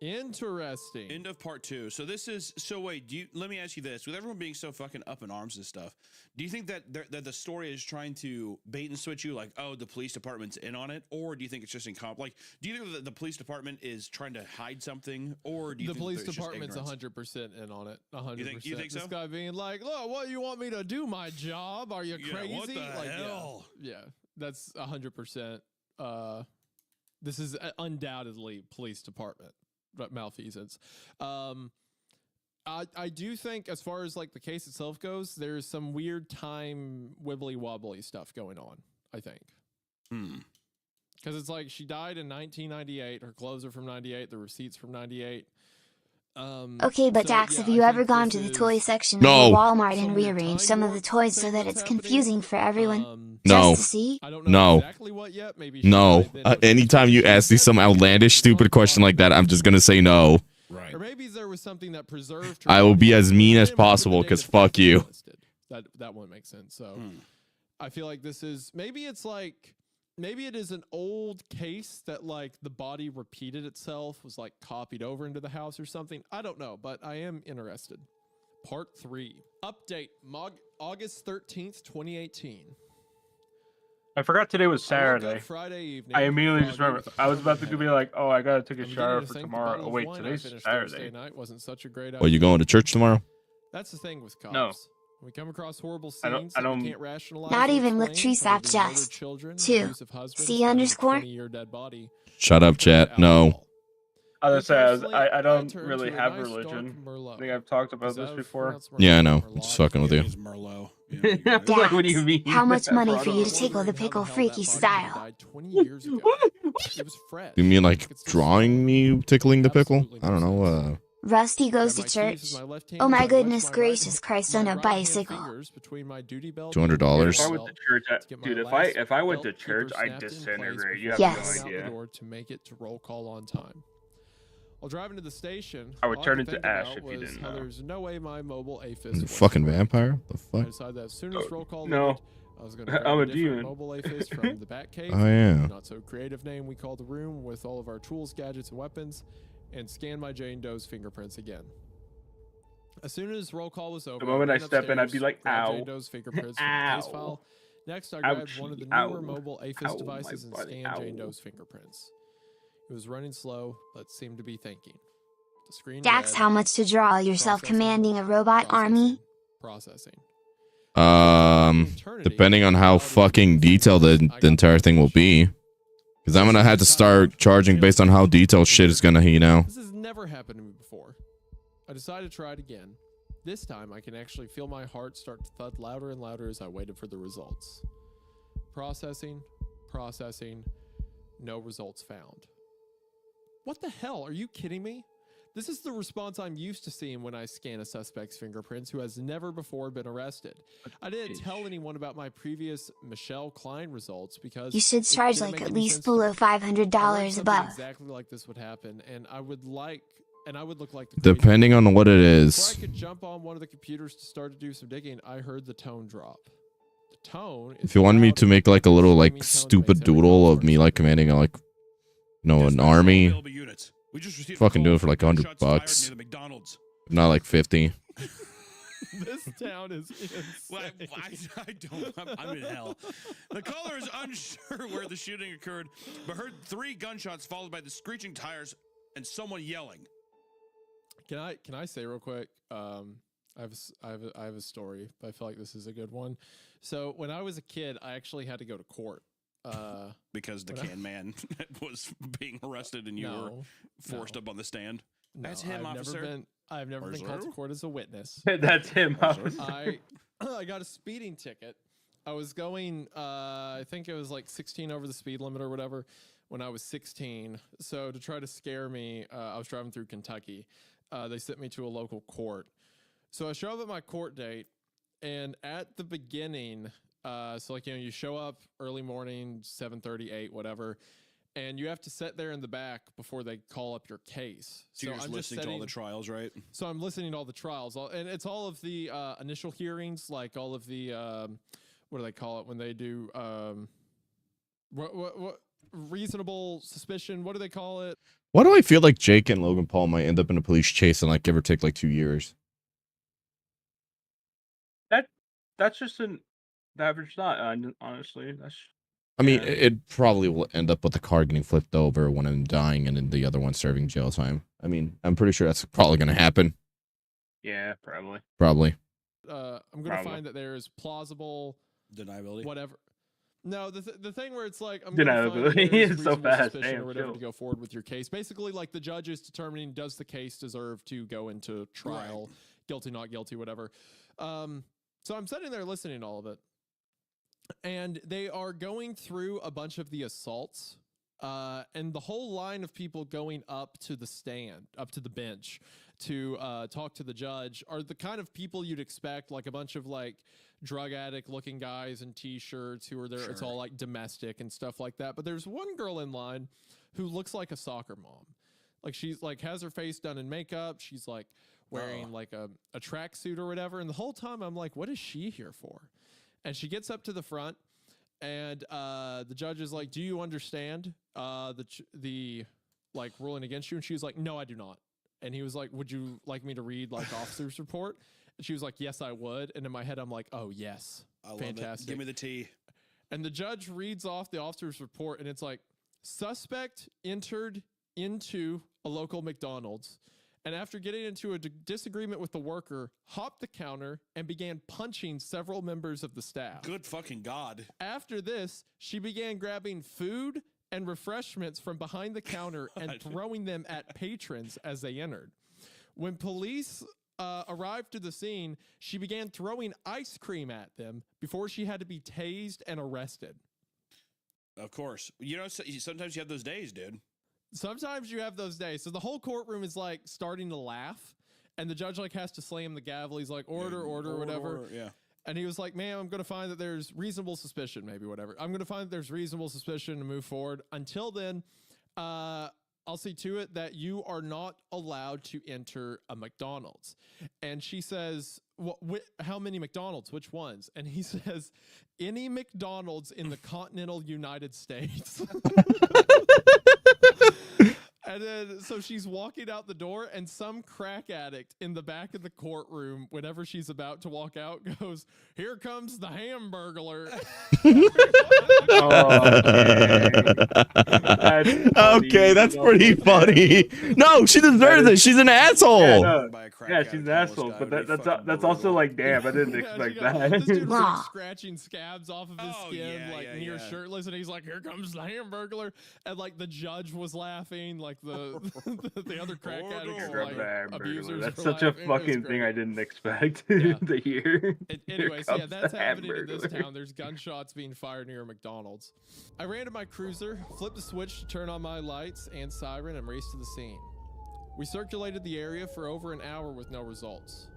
Interesting.
End of part 2. So this is wait, let me ask you this. With everyone being so fucking up in arms and stuff, do you think that the story is trying to bait and switch you, like, oh, the police department's in on it, or do you think it's just like, do you think that the police department is trying to hide something, or do you
the
think
police
that
department's
it's just ignorance?
100% in on it? 100%.
You think so?
This guy being like, look, what, you want me to do my job? Are you crazy?
What the
like,
hell?
Yeah, that's 100%. This is undoubtedly police department malfeasance. I do think, as far as like the case itself goes, there's some weird time wibbly wobbly stuff going on, I think. Because it's like she died in 1998. Her clothes are from 98. The receipts from 98.
Okay, but Dax, have you ever gone to the toy section
No.
of Walmart and rearranged some of the toys so that it's confusing for everyone?
No.
Just to see?
No.
Exactly what yet? Maybe
No. Anytime you ask me some outlandish, stupid question like that, I'm just gonna say no.
Right.
Or maybe there was something that preserved her.
I will be as mean as possible, because fuck you.
That one makes sense. So I feel like this is, maybe it's like, maybe it is an old case that like the body repeated itself, was like copied over into the house or something. I don't know, but I am interested. Part 3. Update. August 13th, 2018.
I forgot today was Saturday.
Friday evening.
I immediately just remember. I was about to be like, oh, I gotta take a shower for tomorrow. Oh wait, today's Saturday.
Night wasn't such a great idea.
Well, you going to church tomorrow?
That's the thing with cops.
No.
We come across horrible scenes
I don't,
that we can't rationalize.
Not
or
even with
explain,
tree sap
from murdered
just.
children,
2.
abusive husbands,
C
finding a
underscore?
20-year dead body.
Shut up, chat. No.
I was gonna say, I don't
turned
really
to a
have
nice
religion.
dark Merlot.
I think I've talked about
Is
this
that
before.
pronounced Merlot?
Yeah, I know.
Merlot?
Just fucking with you.
It's Merlot.
Dax,
Like, what do you mean?
how much money
Brought
for you
up.
to tickle the pickle freaky style?
Died 20 years ago. It was fresh.
You mean like
It's the
drawing me tickling the pickle?
Absolutely
I don't
no
know.
Rusty goes to
Grab my keys
church.
with my left hand,
Oh my
my
goodness
right
gracious
hand,
Christ
my
on a
right hand
bicycle.
fingers between my duty belt
$200.
and
If I
my
went to church,
to get my
dude,
last
if I went to
belt
church,
keeper
I'd
snapped in place
disintegrate. You have
Yes.
no
before going out the
idea.
door to make it to roll call on time. While driving to the station,
I would
all
turn
could
into
think
Ash
about
if you
was
didn't
how
know.
there's no way my mobile AFIS would
Fucking
work.
vampire? The
I
fuck?
decided that as soon as roll call
no.
ended, I was going to grab
I'm
a
a
different
demon.
mobile AFIS from the Batcave.
Oh, yeah.
Not so creative name we call the room with all of our tools, gadgets, and weapons, and scan my Jane Doe's fingerprints again. As soon as roll call was over,
The moment I
ran
step in, I'd be
upstairs,
like,
grabbed
ow.
Jane Doe's fingerprints from the case
Ow.
file. Next, I grabbed
Ouchie.
one of the
Ow.
newer mobile AFIS
Ow, my
devices and
body.
scanned Jane
Ow.
Doe's fingerprints. It was running slow, but seemed to be thinking. The screen
Dax,
read,
how much to draw yourself
processing,
commanding a robot army?
Processing.
Depending on how fucking detailed the entire thing will be. Because I'm gonna have to start charging based on how detailed shit is gonna,
This has never happened to me before. I decided to try it again. This time, I can actually feel my heart start to thud louder and louder as I waited for the results. Processing, processing, no results found. What the hell? Are you kidding me? This is the response I'm used to seeing when I scan a suspect's fingerprints who has never before been arrested. I didn't tell anyone about my previous Michelle Klein results because
You should
it
charge
didn't
like
make
at
any
least
sense to me.
below $500
I learned something
above.
exactly like this would happen, and I would look like the
Depending on what it
Before
is.
I could jump on one of the computers to start to do some digging, I heard the tone drop. The tone is
If you wanted me
loud
to
and
make like a little
screaming
like
tone that
stupid
makes every
doodle
call
of me like commanding like an army,
Available units. We just received a
fucking do
call
it for like
from
$100
shots fired
bucks.
near the McDonald's.
Not like 50.
This town is insane.
Well, I don't. I'm in hell. The caller is unsure where the shooting occurred, but heard 3 gunshots followed by the screeching tires and someone yelling.
Can I say real quick? I have a story, but I feel like this is a good one. So when I was a kid, I actually had to go to court.
Because the can man was being arrested and you were forced up on the stand.
No,
That's him, officer.
I've never been called to court as a witness.
That's him, officer.
I got a speeding ticket. I was going, I think it was like 16 over the speed limit or whatever when I was 16. So to try to scare me, I was driving through Kentucky. They sent me to a local court. So I show up at my court date, and at the beginning, so like, you show up early morning, 7:30, 8, whatever, and you have to sit there in the back before they call up your case.
So you're just listening to all the trials, right?
So I'm listening to all the trials, and it's all of the initial hearings, like all of the what do they call it when they do what reasonable suspicion? What do they call it?
Why do I feel like Jake and Logan Paul might end up in a police chase in like give or take like 2 years?
That's just an average thought. Honestly, that's.
I mean, it probably will end up with the car getting flipped over, one of them dying, and then the other one serving jail time. I mean, I'm pretty sure that's probably going to happen.
Yeah, probably.
Probably.
I'm going to find that there is plausible
deniability.
Whatever. No, the thing where it's like I'm going to find that
Deniability.
there's
It's so
reasonable
fast.
suspicion
Damn,
or whatever
chill.
to go forward with your case. Basically, like the judge is determining does the case deserve to go into trial, guilty, not guilty, whatever. So I'm sitting there listening to all of it. And they are going through a bunch of the assaults, and the whole line of people going up to the stand, up to the bench to talk to the judge are the kind of people you'd expect, like a bunch of like drug addict looking guys in t-shirts who are there. It's all like domestic and stuff like that. But there's one girl in line who looks like a soccer mom. Like she's like has her face done in makeup. She's like wearing like a tracksuit or whatever. And the whole time I'm like, what is she here for? And she gets up to the front, and the judge is like, "Do you understand the like ruling against you?" And she was like, "No, I do not." And he was like, "Would you like me to read like officer's report?" And she was like, "Yes, I would." And in my head, I'm like, "Oh yes, fantastic.
Give me the tea."
And the judge reads off the officer's report, and it's like, "Suspect entered into a local McDonald's, and after getting into a disagreement with the worker, hopped the counter and began punching several members of the staff."
Good fucking God.
After this, she began grabbing food and refreshments from behind the counter and throwing them at patrons as they entered. When police arrived to the scene, she began throwing ice cream at them before she had to be tased and arrested.
Of course. You know, sometimes you have those days, dude.
Sometimes you have those days. So the whole courtroom is like starting to laugh, and the judge like has to slam the gavel. He's like, order, whatever.
Yeah.
And he was like, "Ma'am, I'm going to find that there's reasonable suspicion, maybe whatever. I'm going to find that there's reasonable suspicion to move forward. Until then, I'll see to it that you are not allowed to enter a McDonald's." And she says, "How many McDonald's? Which ones?" And he says, "Any McDonald's in the continental United States." And then, so she's walking out the door, and some crack addict in the back of the courtroom, whenever she's about to walk out, goes, "Here comes the Hamburglar."
Okay, that's pretty funny. No, she deserves it. She's an asshole.
Yeah, she's an asshole. But that's also like, damn, I didn't expect that.
This dude was like scratching scabs off of his skin, near shirtless, and he's like, "Here comes the Hamburglar," and like the judge was laughing, like the other crack addicts, like abusers.
That's
were
such a
laughing.
fucking thing I didn't expect to hear.
Anyways, yeah, that's happening in this town. There's gunshots being fired near a McDonald's. I ran to my cruiser, flipped the switch to turn on my lights and siren, and raced to the scene. We circulated the area for over an hour with no results.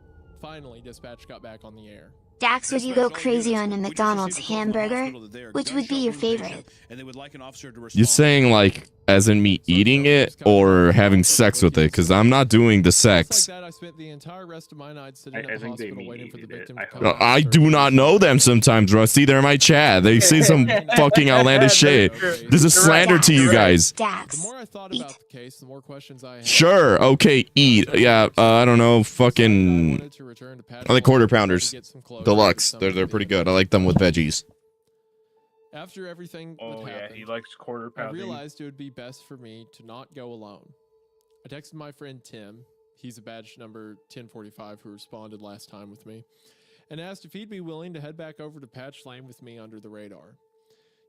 Finally, dispatch got back on the air.
Dax, would you go crazy on a McDonald's hamburger? Which would be your favorite?
And they would like an officer to respond.
You're saying like as in me eating it or having sex with it? Because I'm not doing the sex.
Like that, I spent the entire rest of my night sitting at the hospital waiting for the victim to come.
No, I do not know them sometimes, Rusty. They're in my chat. They say some fucking outlandish shit. This is slander to you guys.
The more I thought about the case, the more questions I had.
Sure. Okay. Eat. Yeah. I don't know. Fucking. I like quarter pounders. Deluxe. They're pretty good. I like them with veggies.
After everything
Oh
that
yeah,
happened,
he likes quarter
I
pounding.
realized it would be best for me to not go alone. I texted my friend Tim, he's a badge number 1045 who responded last time with me, and asked if he'd be willing to head back over to Patch Lane with me under the radar.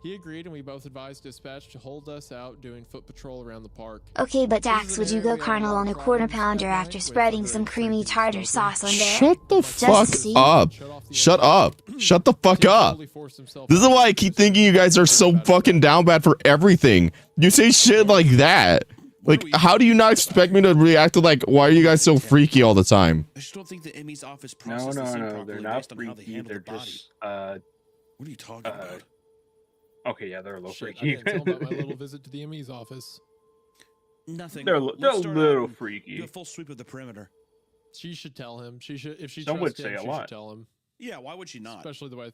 He agreed, and we both advised dispatch to hold us out doing foot patrol around the park.
Okay, but Dax, would you go carnal on a quarter pounder after spreading some creamy tartar sauce on there?
Shut the fuck up. Shut up. Shut the fuck up. This is why I keep thinking you guys are so fucking down bad for everything. You say shit like that. Like, how do you not expect me to react to, like, why are you guys so freaky all the time?
I just don't think the ME's office
No,
processed the scene
they're
properly
not
based on how they
freaky.
handle
They're
the body.
just
What are you talking about?
Okay, yeah, they're a little
Shit, I
freaky.
didn't tell him about my little visit to the ME's office.
Nothing.
They're a
Let's start
little
out and
freaky.
Do a full sweep of the perimeter.
She should tell him. She should, if she
Some would
trusts him,
say a
she
lot.
should tell him.
Yeah, why would she not?
Especially the way,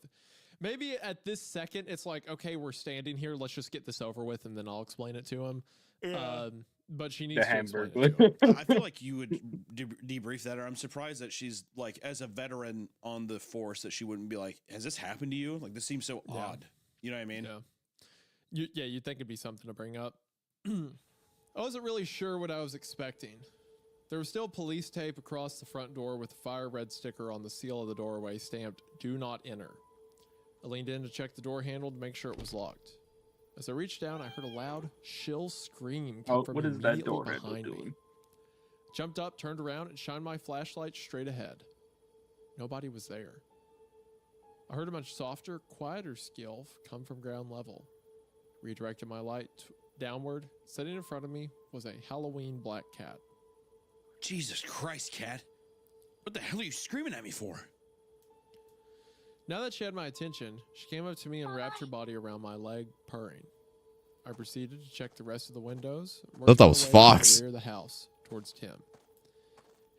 Maybe at this second, it's like, okay, we're standing here. Let's just get this over with, and then I'll explain it to him.
Yeah.
But she needs
The
to explain
Hamburglar.
it to him.
I feel like you would debrief that, or I'm surprised that she's like, as a veteran on the force, that she wouldn't be like, "Has this happened to you? Like, this seems so odd." You know what I mean?
Yeah. You'd think it'd be something to bring up. I wasn't really sure what I was expecting. There was still police tape across the front door with a fire red sticker on the seal of the doorway stamped "Do Not Enter." I leaned in to check the door handle to make sure it was locked. As I reached down, I heard a loud, shrill scream come from
what is that
immediately
door handle
behind me.
doing?
Jumped up, turned around, and shined my flashlight straight ahead. Nobody was there. I heard a much softer, quieter squeal come from ground level. Redirected my light downward. Sitting in front of me was a Halloween black cat.
Jesus Christ, Cat! What the hell are you screaming at me for?
Now that she had my attention, she came up to me and wrapped her body around my leg, purring. I proceeded to check the rest of the windows.
Thought that was Fox.
The rear of the house, towards Tim.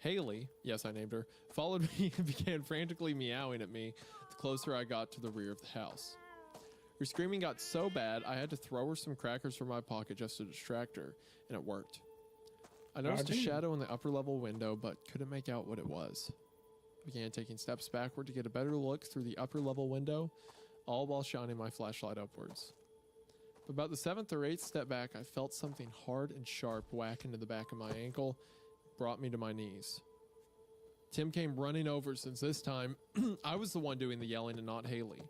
Haley, yes, I named her, followed me and began frantically meowing at me the closer I got to the rear of the house. Her screaming got so bad, I had to throw her some crackers from my pocket just to distract her, and it worked. I noticed a shadow in the upper level window, but couldn't make out what it was. I began taking steps backward to get a better look through the upper level window, all while shining my flashlight upwards. About the 7th or 8th step back, I felt something hard and sharp whack into the back of my ankle, brought me to my knees. Tim came running over since this time I was the one doing the yelling and not Haley.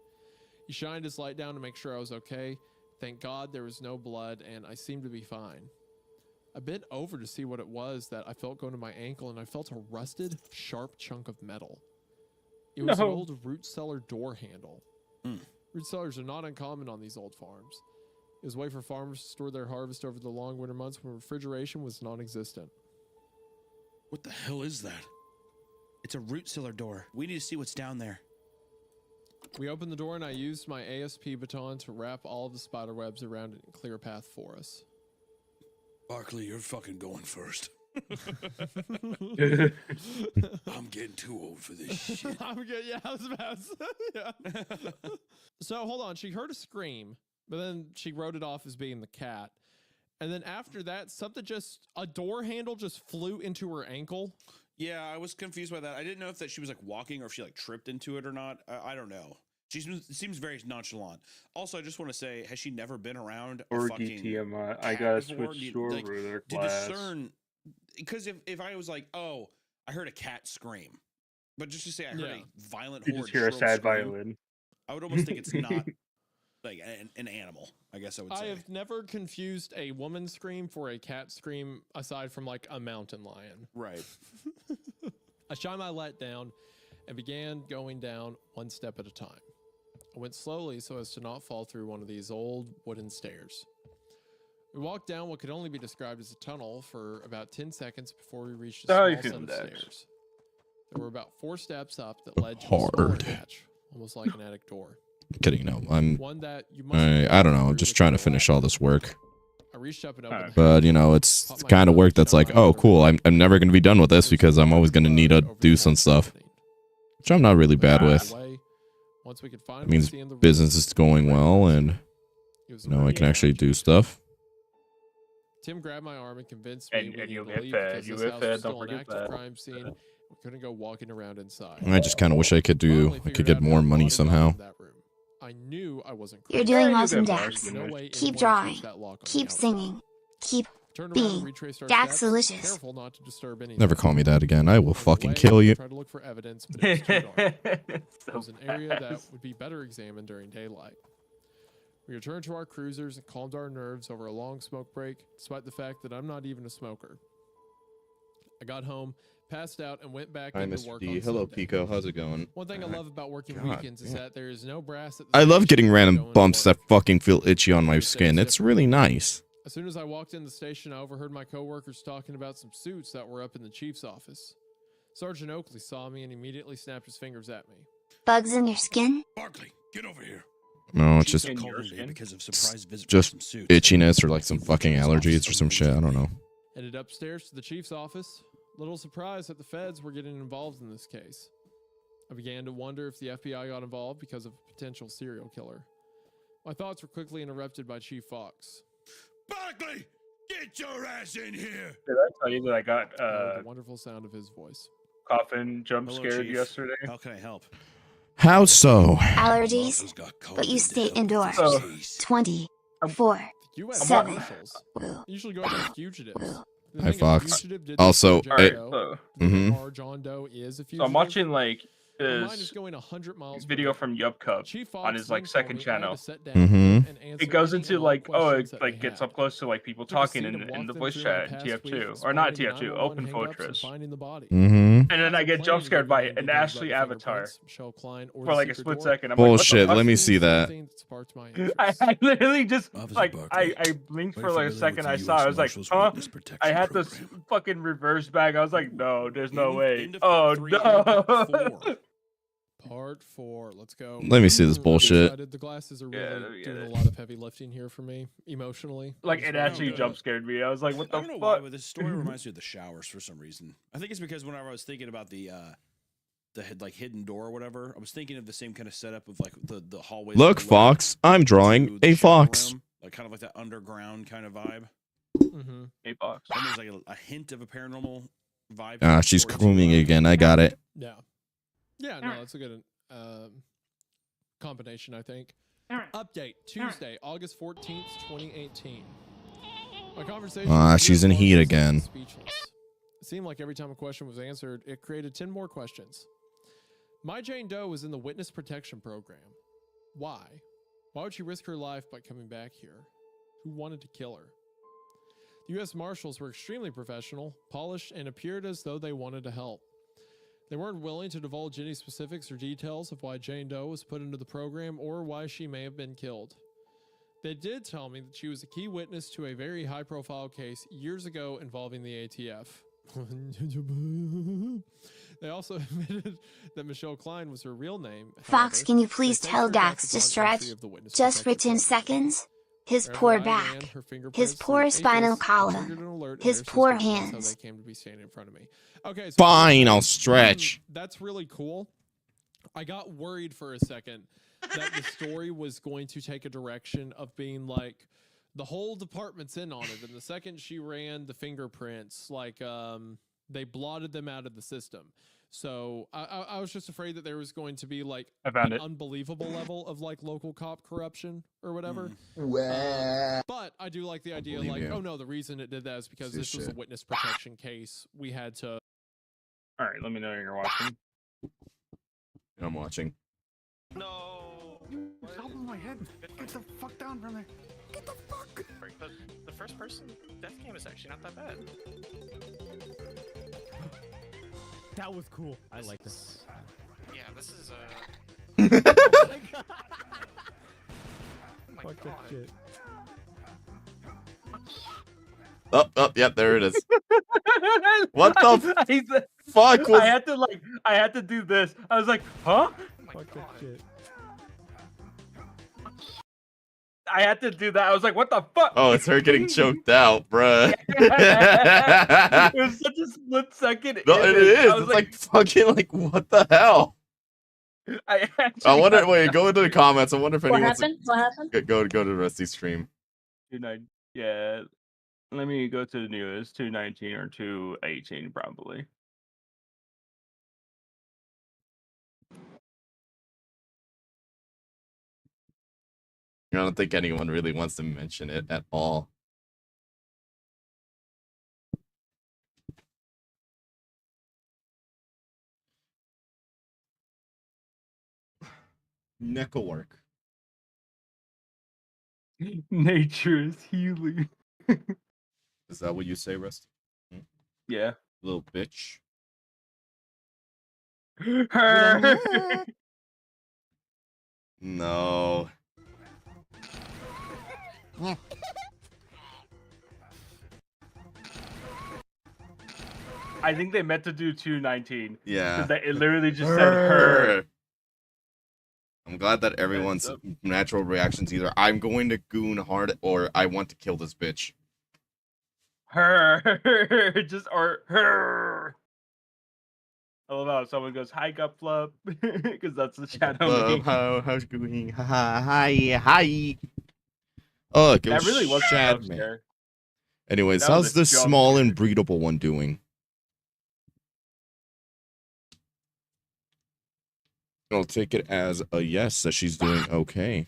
He shined his light down to make sure I was okay. Thank God there was no blood and I seemed to be fine. I bent over to see what it was that I felt go to my ankle, and I felt a rusted, sharp chunk of metal. It was an old root cellar door handle. Root cellars are not uncommon on these old farms. It was a way for farmers to store their harvest over the long winter months when refrigeration was non-existent.
What the hell is that? It's a root cellar door. We need to see what's down there.
We opened the door, and I used my ASP baton to wrap all of the spider webs around it and clear a path for us.
Barkley, you're fucking going first. I'm getting too old for this shit.
I was about to say, yeah. So, hold on. She heard a scream, but then she wrote it off as being the cat. And then after that, a door handle just flew into her ankle.
Yeah, I was confused by that. I didn't know if that she was like walking or if she like tripped into it or not. I don't know. She seems very nonchalant. Also, I just want to say, has she never been around a fucking
TMI? I
cat
gotta
before?
switch store
Like,
ruler
to
class.
discern, because if I was like, oh, I heard a cat scream, but just to say I heard a violent,
You just hear a sad violin.
I would almost think it's not like an animal. I guess I would say.
I have never confused a woman scream for a cat scream aside from like a mountain lion.
Right.
I shined my light down and began going down one step at a time. I went slowly so as to not fall through one of these old wooden stairs. We walked down what could only be described as a tunnel for about 10 seconds before we reached a small set of stairs. There were about 4 steps up that led to a smaller hatch, almost like an attic door.
Kidding, no.
One that you must
I don't know. I'm just trying to finish all this work.
I reached up and opened
But, you know, it's the kind of work that's like, oh, cool. I'm never going to be done with this because I'm always going to need to do some stuff. Which I'm not really bad with.
Once we could
It
finally
means
see in the room,
business is going well and, you know, I can actually do stuff.
Tim grabbed my arm and convinced me
And
we
you'll
needed to
get
leave
fed.
because
You
this
get
house
fed.
was
Don't
still an
forget
active
that.
crime scene. We couldn't go walking around inside.
I just kind of wish I could get more money somehow.
I knew I wasn't
You're
crazy.
doing awesome, Dax.
No way
Keep
anyone
drawing.
pushed that lock on
Keep
the outside.
singing. Keep
Turned around and
being
retraced our
Dax
steps,
delicious.
careful not to disturb anything.
Never call me that again. I will
On the
fucking
way,
kill you.
I tried to look for evidence, but it was too dark. It was an area that would be better examined during daylight. We returned to our cruisers and calmed our nerves over a long smoke break, despite the fact that I'm not even a smoker. I got home, passed out, and went back
Hi,
into
Mr.
work
D.
on
Hello,
Sunday.
Pico. How's it going?
One thing I love about working
God
weekends is
damn.
that there is no brass at the
I love
station
getting
to
random
go into
bumps
work.
that fucking feel itchy on my
Tuesdays
skin. It's
different.
really nice.
As soon as I walked in the station, I overheard my coworkers talking about some suits that were up in the chief's office. Sergeant Oakley saw me and immediately snapped his fingers at me.
Bugs in your skin?
Barkley, get over here.
No, it's
Chief
just
called me because of surprise visit from
just
some suits.
itchiness or like some fucking allergies or some shit. I don't know.
Headed upstairs to the chief's office. Little surprised that the feds were getting involved in this case. I began to wonder if the FBI got involved because of a potential serial killer. My thoughts were quickly interrupted by Chief Fox.
Barkley, get your ass in here!
Did I tell you that I got
The wonderful sound of his voice.
coffin jump
Hello,
scared
Chief.
yesterday?
How can I help?
How so?
Allergies, but you stay indoors.
So,
24.
You have
7.
marshals. Usually go after fugitives. The
Hi,
thing is,
Fox.
fugitive did
Also,
this for
alright,
John
so,
Doe. The John Doe is a
so
fugitive.
I'm watching like
My mind is
this
going 100 miles per
video
day.
from Yup Cup
Chief
on
Fox
his like
then told
second
me I had
channel.
to sit down
Mhm.
and answer
It goes
any
into
and all
like
questions
it
that
like
they
gets
had.
up close to like people
Took a
talking
seat
in
and
the
walked them
voice
through my
chat in
past
TF2
week,
or not
explaining the
TF2
911
Open
hangups and
Fortress.
finding the body.
Mm-hmm.
And then I get jump scared by an Ashley avatar for like a split second. I'm
Bullshit.
like,
Let me see that.
I literally just
Officer
like
Barkley,
I blinked
are
for
you
like a
familiar with
second.
the
I
US
saw. I was like,
Marshals
huh?
Witness Protection
I had
Program?
this fucking reverse bag. I was like, no, there's no way.
End of
Oh
part 3, end of part
no.
4.
Part 4. Let's go.
Let me see this
I'm
bullshit.
excited. The glasses are
Yeah,
really
let me get
doing a
it.
lot of heavy lifting here for me emotionally.
Like
Just
it
wanna
actually
know.
jump scared me. I was like, what the
I don't know why,
fuck?
but this story reminds me of the showers for some reason. I think it's because whenever I was thinking about the like hidden door or whatever, I was thinking of the same kind of setup of like the hallways.
Look, Fox, I'm drawing a fox.
Like kind of like that underground kind of vibe.
Mm-hmm.
A box.
And there's like a hint of a paranormal vibe.
Ah, she's crooning again. I got it.
Yeah. Yeah, no, that's a good combination, I think. Update Tuesday, August 14th, 2018. My conversation.
Ah,
with
she's in
Mark
heat
was
again.
Speechless. It seemed like every time a question was answered, it created 10 more questions. My Jane Doe was in the witness protection program. Why? Why would she risk her life by coming back here? Who wanted to kill her? The U.S. Marshals were extremely professional, polished, and appeared as though they wanted to help. They weren't willing to divulge any specifics or details of why Jane Doe was put into the program or why she may have been killed. They did tell me that she was a key witness to a very high-profile case years ago involving the ATF. They also admitted that Michelle Klein was her real name.
Fox,
However,
can you
they
please
placed
tell
her
Dax
death
to
upon
stretch?
entry of the witness
Just for
protection
10
program.
seconds? His
Wherever
poor
I ran
back.
her
His
fingerprints
poor
through
spinal
AFIS, it
column.
triggered an alert in
His
their
poor
system, and that's
hands.
how they came to be standing in front of me. Okay, so
Fine, I'll stretch.
that's really cool. I got worried for a second that the story was going to take a direction of being like the whole department's in on it, and the second she ran the fingerprints, like they blotted them out of the system. So I was just afraid that there was going to be like
I found
an
it.
unbelievable level of like local cop corruption or whatever. But I do like the idea,
believe
like,
you.
oh no, the reason it did that is because
This
this was a
shit.
witness protection case. We had to.
All right, let me know you're watching.
I'm watching.
No.
Help in my head. Get the fuck down from there. Get the fuck.
But the first person death game is actually not that bad.
That was cool. I like this.
Yeah, this is
Oh my god.
Oh my
Fuck
god.
that shit.
Oh, yep, there it is. What the fuck was?
I had to do this. I was like, huh?
Oh my
Fuck that
god.
shit.
I had to do that. I was like, what the fuck?
Oh, it's her getting choked out, bruh.
It was such a split second.
No, it
image.
is.
I was
It's like fucking like what the hell?
I
I wonder. Wait, go into the comments. I wonder if anyone wants
What happened?
to go to Rusty's stream.
219. Yeah. Let me go to the newest 219 or 218 probably.
I don't think anyone really wants to mention it at all. Nickel work.
Nature is healing.
Is that what you say, Rust?
Yeah.
Little bitch.
Her.
No.
I think they meant to do 219.
Yeah.
Because it literally just said her.
I'm glad that everyone's natural reactions either I'm going to goon hard or I want to kill this bitch.
Her. Just or her. I love how someone goes, hi, Gupflub, because that's the shadow meme.
How's it going? Hi. Oh, look, it
That
was
really was a
Shad
jump
Man.
scare.
Anyways,
That was
how's
a
the
jump
small
scare.
and breedable one doing? I'll take it as a yes that she's doing okay.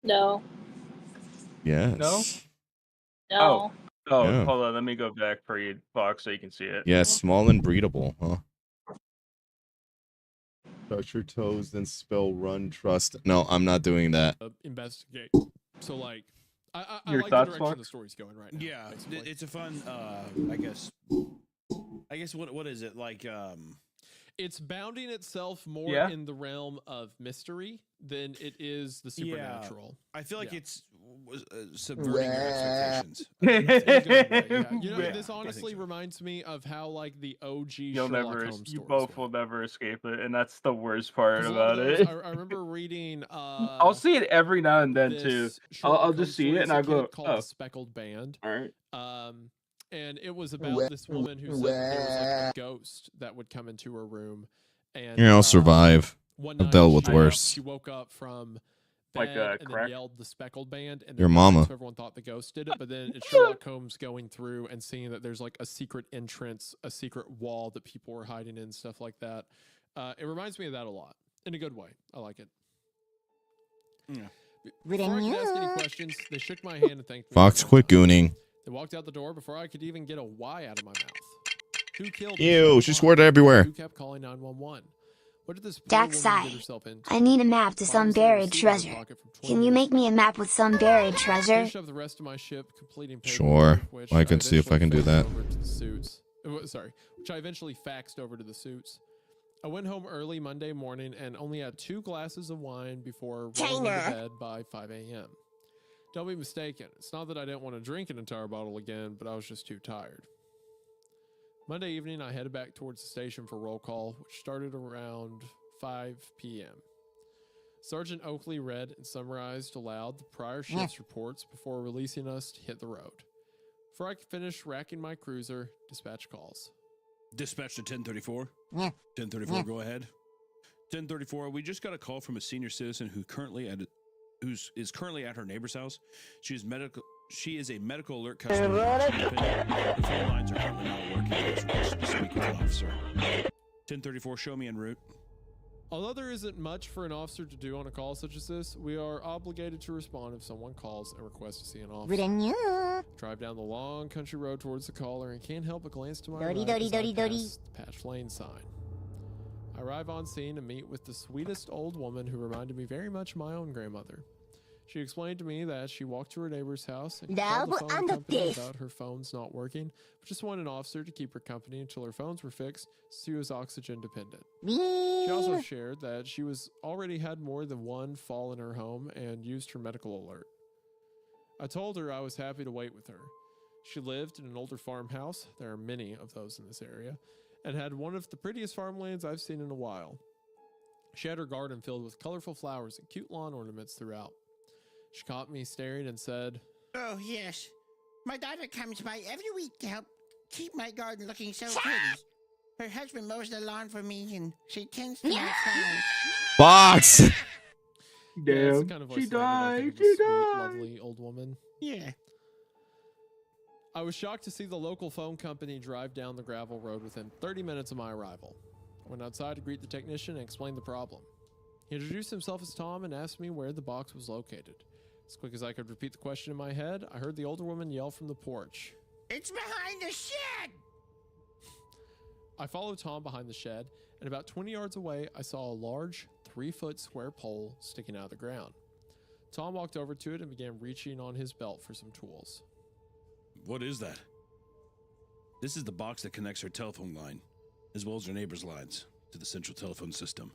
No.
Yes.
No?
No.
Oh,
Yeah.
hold on. Let me go back for you, Fox, so you can see it.
Yes, small and breedable, huh? Touch your toes, then spell run, trust. No, I'm not doing that.
Investigate. So like, I
Your
like
thoughts,
the direction
Mark?
the story's going right now.
Yeah,
basically.
it's a fun. I guess what is it like?
It's bounding itself more
Yeah.
in the realm of mystery than it is the supernatural.
I feel like
Yeah.
it's subverting your expectations.
In a good way, yeah. You know,
Yeah,
this
I
honestly
think so.
reminds me of how like the OG
You'll
Sherlock
never,
Holmes
you
stories
both
go.
will never escape it, and that's the worst part
'Cause a lot
about
of those,
it.
I remember reading.
I'll see it every now and then too.
This Sherlock
I'll
Holmes
just see
story
it
as
and
a
I'll go,
kid called
oh,
The Speckled Band.
all right.
And it was about this woman who said that there was like a ghost that would come into her room, and
Here, I'll survive.
one
I've
night
dealt with
she,
worse.
she woke up from
Like,
bed and
crack?
then yelled The Speckled Band, and
Your
then
mama.
died, so everyone thought the ghost did it. But then it's Sherlock Holmes going through and seeing that there's like a secret entrance, a secret wall that people were hiding in, stuff like that. It reminds me of that a lot in a good way. I like it.
Yeah.
Before I could ask any questions, they shook my hand and thanked me.
Fox,
for my
quit
time.
gooning.
They walked out the door before I could even get a Y out of my mouth. Who killed
Ew,
Michelle
she
Blanc?
squirted everywhere.
Who kept calling 911? What did this poor
Dark
woman
side.
get herself into?
I need a map to
Why
some
was there a
buried
receipt in her
treasure.
pocket from 20
Can you
years
make me a map with some buried treasure?
Finished up the rest of my ship, completing
Sure.
paperwork, which
I can see if I can do
eventually
that.
faxed over to the suits. Which I eventually faxed over to the suits. I went home early Monday morning and only had 2 glasses of wine before rolling into bed by 5 a.m. Don't be mistaken. It's not that I didn't want to drink an entire bottle again, but I was just too tired. Monday evening, I headed back towards the station for roll call, which started around 5 p.m. Sergeant Oakley read and summarized aloud the prior shift's reports before releasing us to hit the road. Before I could finish racking my cruiser, dispatch calls.
Dispatch to 1034. 1034, go ahead. 1034. We just got a call from a senior citizen who is currently at her neighbor's house. She is a medical alert customer. The phone lines are currently not working. It's requested to speak with the officer. 1034, show me en route.
Although there isn't much for an officer to do on a call such as this, we are obligated to respond if someone calls and requests to see an officer. Drive down the long country road towards the caller and can't help but glance to my right as I pass the Patch Lane sign. I arrive on scene and meet with the sweetest old woman who reminded me very much of my own grandmother. She explained to me that she walked to her neighbor's house and called the phone company about her phones not working, but just wanted an officer to keep her company until her phones were fixed, so she was oxygen dependent. She also shared that she was already had more than one fall in her home and used her medical alert. I told her I was happy to wait with her. She lived in an older farmhouse, there are many of those in this area, and had one of the prettiest farmlands I've seen in a while. She had her garden filled with colorful flowers and cute lawn ornaments throughout. She caught me staring and said,
Oh, yes. My daughter comes by every week to help keep my garden looking so pretty. Her husband mows the lawn for me, and she tends to my flowers.
Fox!
Yeah, that's
Damn,
the kind of voice
she
that I think
died.
of a
She
sweet,
died.
lovely old woman.
Yeah.
I was shocked to see the local phone company drive down the gravel road within 30 minutes of my arrival. I went outside to greet the technician and explain the problem. He introduced himself as Tom and asked me where the box was located. As quick as I could repeat the question in my head, I heard the older woman yell from the porch.
It's behind the shed!
I followed Tom behind the shed, and about 20 yards away, I saw a large 3-foot square pole sticking out of the ground. Tom walked over to it and began reaching on his belt for some tools.
What is that? This is the box that connects her telephone line, as well as her neighbor's lines, to the central telephone system.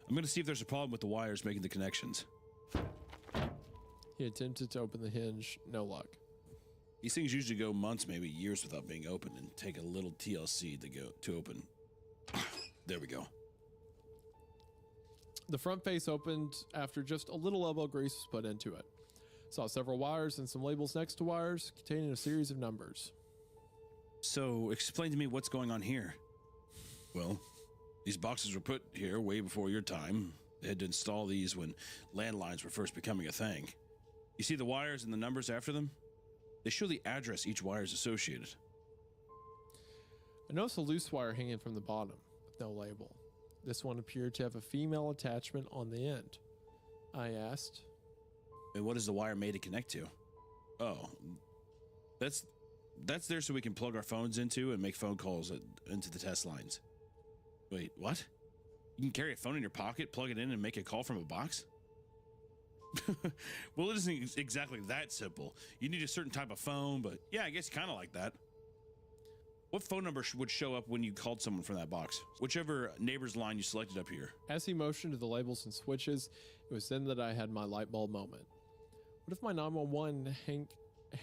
I'm going to see if there's a problem with the wires making the connections.
He attempted to open the hinge, no luck.
These things usually go months, maybe years without being opened, and take a little TLC to open. There we go.
The front face opened after just a little elbow grease was put into it. Saw several wires and some labels next to wires containing a series of numbers.
So, explain to me what's going on here. Well, These boxes were put here way before your time. They had to install these when landlines were first becoming a thing. You see the wires and the numbers after them? They show the address each wire is associated.
I noticed a loose wire hanging from the bottom, with no label. This one appeared to have a female attachment on the end. I asked.
And what is the wire made to connect to? Oh, that's there so we can plug our phones into and make phone calls into the test lines. Wait, what? You can carry a phone in your pocket, plug it in, and make a call from a box? Well, it isn't exactly that simple. You need a certain type of phone, but yeah, I guess kind of like that. What phone number would show up when you called someone from that box? Whichever neighbor's line you selected up here.
As he motioned to the labels and switches, it was then that I had my light bulb moment. What if my 911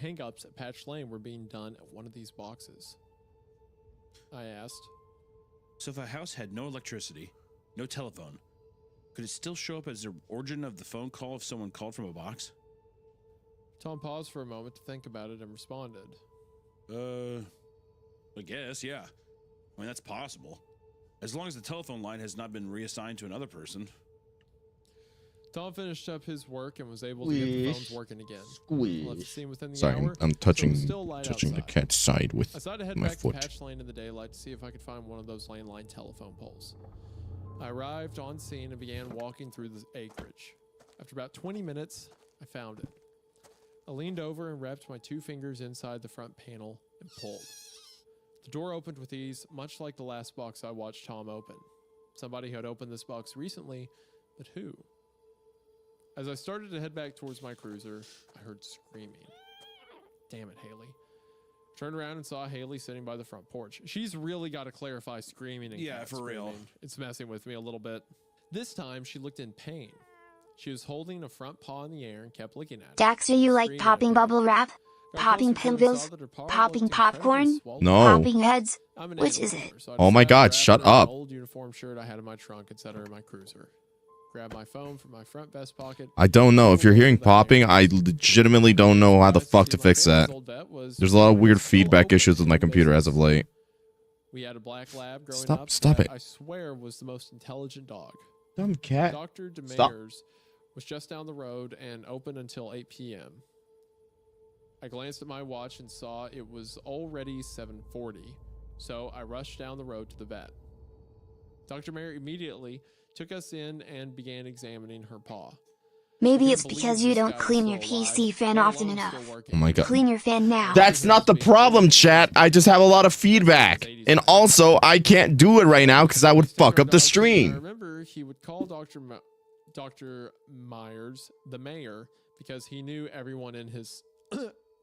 hang-ups at Patch Lane were being done at one of these boxes? I asked.
So if a house had no electricity, no telephone, could it still show up as the origin of the phone call if someone called from a box?
Tom paused for a moment to think about it and responded.
I guess, yeah. I mean, that's possible. As long as the telephone line has not been reassigned to another person.
Tom finished up his work and was able to get the phones working again. Left the scene within the
Sorry,
hour,
I'm touching
so it was still light
the
outside.
cat's side with
I decided to head
my
back
foot.
to Patch Lane in the daylight to see if I could find one of those landline telephone poles. I arrived on scene and began walking through the acreage. After about 20 minutes, I found it. I leaned over and wrapped my 2 fingers inside the front panel and pulled. The door opened with ease, much like the last box I watched Tom open. Somebody had opened this box recently, but who? As I started to head back towards my cruiser, I heard screaming. Damn it, Haley. Turned around and saw Haley sitting by the front porch. She's really got to clarify screaming and
Yeah,
cat
for real.
screaming. It's messing with me a little bit. This time, she looked in pain. She was holding a front paw in the air and kept looking at it.
Dax, are you like
screaming
popping
at me.
bubble wrap?
Got
Popping
closer to it and saw
pimples?
that her paw
Popping
looked incredibly
popcorn?
swollen.
No.
Popping heads?
I'm an
Which
animal
is
lover,
it?
so I
Oh my
decided to
God,
wrap
shut
it in an
up.
old uniform shirt I had in my trunk and set her in my cruiser. Grabbed my phone from my front vest pocket.
I don't know. If you're hearing popping, I legitimately don't know how the fuck to fix that. There's a lot of weird feedback issues with my computer as of late.
We had a black lab growing
Stop-
up.
stop
that
it.
I swear was the most intelligent dog.
Dumb cat.
Dr.
Stop.
DeMeyer's was just down the road and open until 8 p.m. I glanced at my watch and saw it was already 7:40, so I rushed down the road to the vet. Dr. Mayer immediately took us in and began examining her paw.
Maybe it's because you don't clean your PC fan often enough.
Oh my God.
Clean your fan now.
That's not the problem, chat. I just have a lot of feedback. And also, I can't do it right now because I would fuck up the
I
stream.
remember he would call Dr. Myers the mayor because he knew everyone in his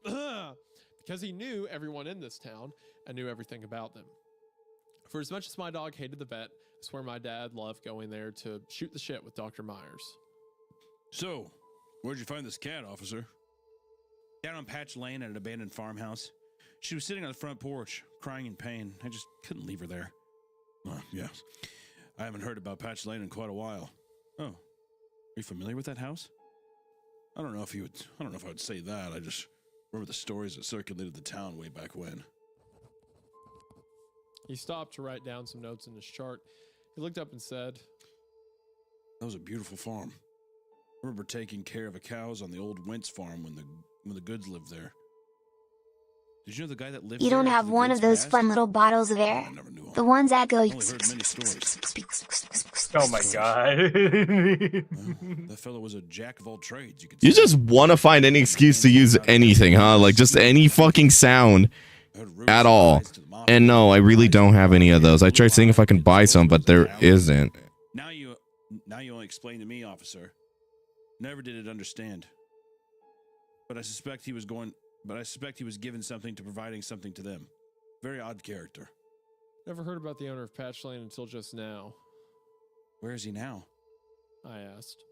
because he knew everyone in this town and knew everything about them. For as much as my dog hated the vet, I swear my dad loved going there to shoot the shit with Dr. Myers.
So, where'd you find this cat, officer? Down on Patch Lane at an abandoned farmhouse. She was sitting on the front porch, crying in pain. I just couldn't leave her there. Yeah. I haven't heard about Patch Lane in quite a while. Oh. Are you familiar with that house? I don't know if I would say that. I just remember the stories that circulated the town way back when.
He stopped to write down some notes in his chart. He looked up and said,
That was a beautiful farm. I remember taking care of the cows on the old Wentz farm when the Goods lived there. Did you know the guy that lived
You
there
don't
after
have
the
one
Goods
of those
passed?
fun little bottles of air?
I never knew him.
The ones that go...
Only heard many stories.
Oh my god.
That fellow was a jack of all trades, you could
You
say.
just want to find any excuse to use anything, huh? Like just any fucking sound at all. And no, I really don't have any of those. I tried seeing if I can buy some, but there isn't.
Now you only explain to me, officer. Never did it understand. But I suspect he was given something to providing something to them. Very odd character.
Never heard about the owner of Patch Lane until just now.
Where is he now?
I asked.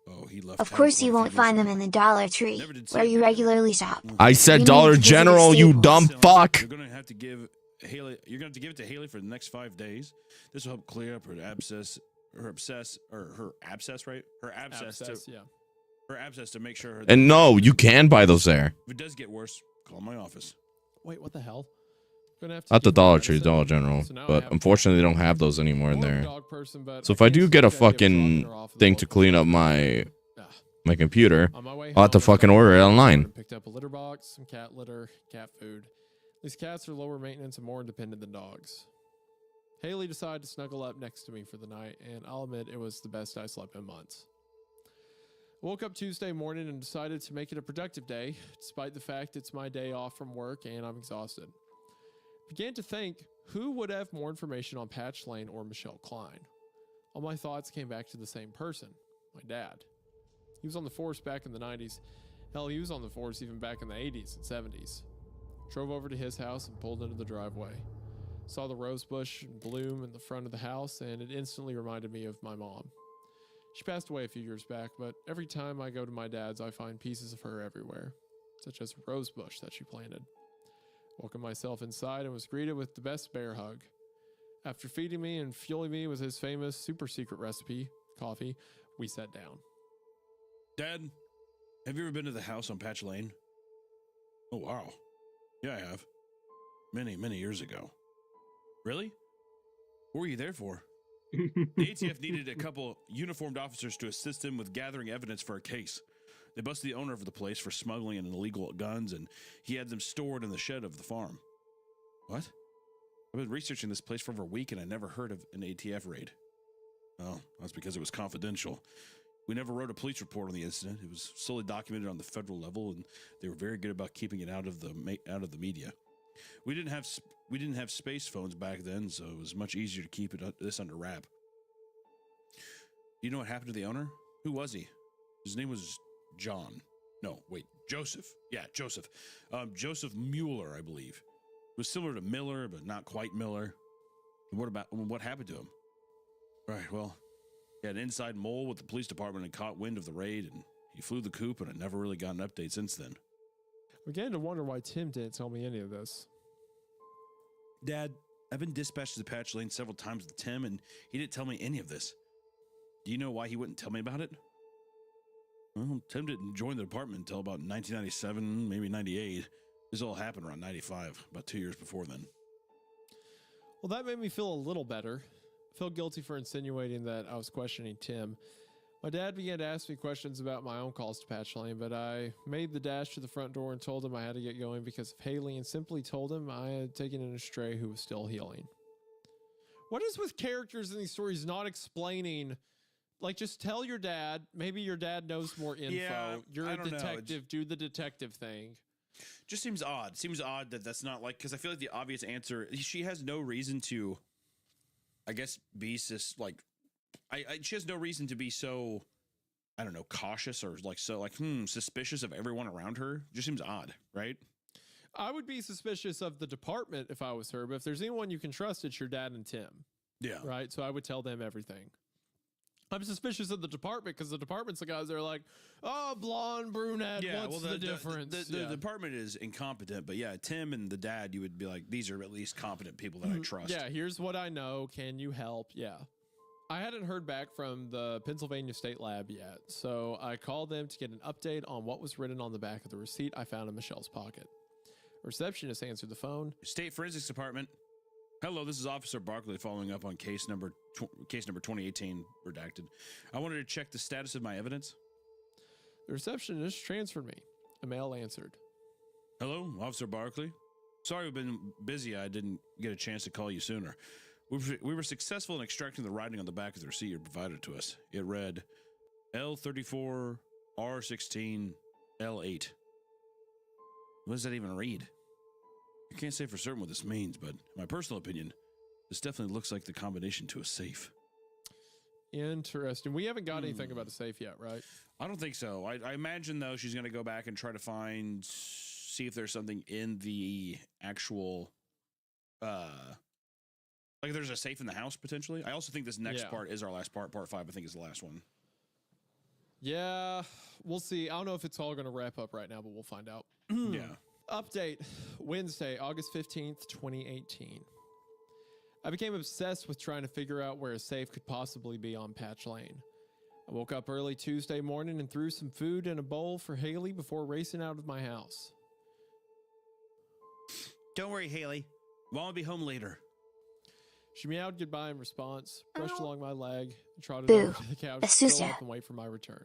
Oh, he left.
Of
town
course
quite
you
a few
won't
years
find them
ago.
in the Dollar Tree,
Never did
where
say
you
that.
regularly shop.
I said
You
Dollar
need to visit a
General, you
Staples.
dumb fuck.
You're gonna have to give Haley. You're gonna have to give it to Haley for the next 5 days. This will help clear up her abscess, right? Her abscess
Yeah.
her abscess to make sure her.
And no, you can buy those there.
If it does get worse, call my office.
Wait, what the hell? Gonna have to
Not the
keep
Dollar
my
Tree,
medicine.
Dollar General,
So now I
but
have
unfortunately they don't have those anymore in
more of a
there.
dog person, but
So
I
if I
can't
do
stand
get a
the idea of dropping
fucking
her off at the
thing to
local
clean up
shelter.
my computer,
On my way
I'll have to
home, I
fucking
stopped
order it
at the
online.
and picked up a litter box, some cat litter, cat food. These cats are lower maintenance and more independent than dogs. Haley decided to snuggle up next to me for the night, and I'll admit it was the best I slept in months. I woke up Tuesday morning and decided to make it a productive day, despite the fact it's my day off from work and I'm exhausted. Began to think, who would have more information on Patch Lane or Michelle Klein? All my thoughts came back to the same person, my dad. He was on the force back in the 90s. Hell, he was on the force even back in the 80s and 70s. Drove over to his house and pulled into the driveway. Saw the rose bush bloom in the front of the house, and it instantly reminded me of my mom. She passed away a few years back, but every time I go to my dad's, I find pieces of her everywhere, such as a rose bush that she planted. Welcomed myself inside and was greeted with the best bear hug. After feeding me and fueling me with his famous super secret recipe, coffee, we sat down.
Dad, have you ever been to the house on Patch Lane? Oh, wow. Yeah, I have. Many, many years ago. Really? What were you there for? The ATF needed a couple uniformed officers to assist them with gathering evidence for a case. They busted the owner of the place for smuggling in illegal guns, and he had them stored in the shed of the farm. What? I've been researching this place for over a week, and I never heard of an ATF raid. Oh, that's because it was confidential. We never wrote a police report on the incident. It was solely documented on the federal level, and they were very good about keeping it out of the media. We didn't have space phones back then, so it was much easier to keep this under wrap. Do you know what happened to the owner? Who was he? His name was John. No, wait, Joseph. Yeah, Joseph. Joseph Mueller, I believe. It was similar to Miller, but not quite Miller. What happened to him? Right, well, he had an inside mole with the police department and caught wind of the raid, and he flew the coop, and I never really got an update since then.
I began to wonder why Tim didn't tell me any of this.
Dad, I've been dispatched to the Patch Lane several times with Tim, and he didn't tell me any of this. Do you know why he wouldn't tell me about it? Well, Tim didn't join the department until about 1997, maybe 98. This all happened around 95, about 2 years before then.
Well, that made me feel a little better. I felt guilty for insinuating that I was questioning Tim. My dad began to ask me questions about my own calls to Patch Lane, but I made the dash to the front door and told him I had to get going because of Haley, and simply told him I had taken in a stray who was still healing. What is with characters in these stories not explaining? Like, just tell your dad. Maybe your dad knows more info.
Yeah,
You're
I
a
don't know.
detective. Do the detective thing.
Just seems odd. Seems odd that that's not like, because I feel like the obvious answer, she has no reason to, I guess, be this, like, she has no reason to be so, I don't know, cautious or like so like suspicious of everyone around her. Just seems odd, right?
I would be suspicious of the department if I was her, but if there's anyone you can trust, it's your dad and Tim.
Yeah.
Right? So I would tell them everything. I'm suspicious of the department because the department's the guys that are like, oh, blonde, brunette, what's the difference?
The department is incompetent, but yeah, Tim and the dad, you would be like, these are at least competent people that I trust.
Yeah, here's what I know. Can you help? Yeah. I hadn't heard back from the Pennsylvania State Lab yet, so I called them to get an update on what was written on the back of the receipt I found in Michelle's pocket. A receptionist answered the phone.
State Forensics Department. Hello, this is Officer Barkley following up on case number 2018 redacted. I wanted to check the status of my evidence.
The receptionist transferred me. A male answered.
Hello, Officer Barkley. Sorry we've been busy. I didn't get a chance to call you sooner. We were successful in extracting the writing on the back of the receipt you provided to us. It read L34 R16 L8. What does that even read? I can't say for certain what this means, but in my personal opinion, this definitely looks like the combination to a safe.
Interesting. We haven't got anything about a safe yet, right?
I don't think so. I imagine, though, she's going to go back and try to see if there's something in the actual, like there's a safe in the house, potentially. I also think this next part is our last part. Part 5, I think, is the last one.
Yeah, we'll see. I don't know if it's all going to wrap up right now, but we'll find out.
Yeah.
Update, Wednesday, August 15th, 2018. I became obsessed with trying to figure out where a safe could possibly be on Patch Lane. I woke up early Tuesday morning and threw some food in a bowl for Haley before racing out of my house.
Don't worry, Haley.
Well, I'll be home later.
She meowed goodbye in response, brushed along my leg, and trotted
Boo.
over to the couch
A
to curl
Susa.
up and wait for my return.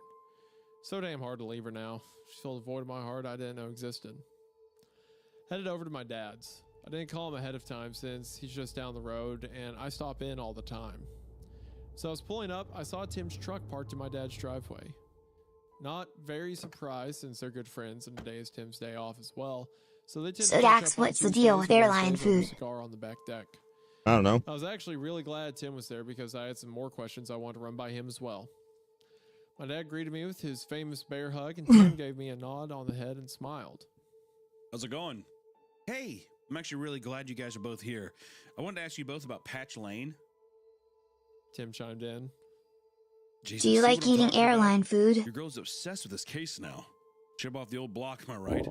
So damn hard to leave her now. She filled a void in my heart I didn't know existed. Headed over to my dad's. I didn't call him ahead of time since he's just down the road and I stop in all the time. So I was pulling up, I saw Tim's truck parked in my dad's driveway. Not very surprised since they're good friends and today is Tim's day off as well. So they tend
So
to catch
Dax,
up on
what's the deal with
Tuesdays and
airline
Wednesdays over a
food?
cigar on the back deck.
I don't know.
I was actually really glad Tim was there because I had some more questions I wanted to run by him as well. My dad greeted me with his famous bear hug, and Tim gave me a nod on the head and smiled.
How's it going? Hey, I'm actually really glad you guys are both here. I wanted to ask you both about Patch Lane.
Tim chimed in.
Jesus,
Do you
see
like
what I'm
eating
talking about?
airline food?
Your girl's obsessed with this case now. Chip off the old block, am I right?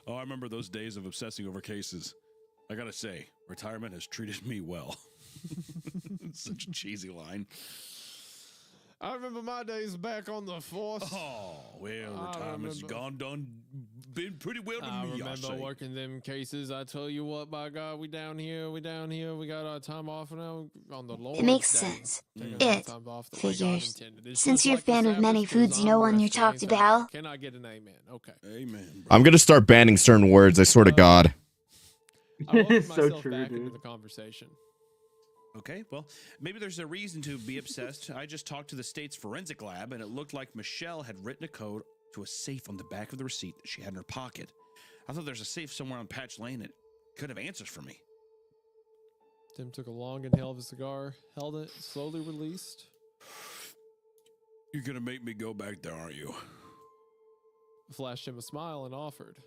Oh, I remember those days of obsessing over cases. I gotta say, retirement has treated me well. Such a cheesy line.
I remember my days back on the force.
Oh, well, retirement's been pretty well to
I
me, I
remember
say.
working them cases. I tell you what, by God, we down here, we got our time off now on the Lord's
It makes
day.
sense.
Taking our
It
time off the way God
figures.
intended. It's
Since
just
you're a
like the
fan of
Sabbath
many
goes
foods, you know
on
one you
resting,
talked
ain't that
about.
right? Can I get an amen? Okay.
Amen.
I'm gonna start banning certain words, I swear to God.
I welcomed
So
myself
true,
back
dude.
into the conversation.
Okay, well, maybe there's a reason to be obsessed. I just talked to the state's forensic lab, and it looked like Michelle had written a code to a safe on the back of the receipt that she had in her pocket. I thought there's a safe somewhere on Patch Lane that could have answers for me.
Tim took a long inhale of his cigar, held it, slowly released.
You're gonna make me go back there, aren't you?
Flashed him a smile and offered.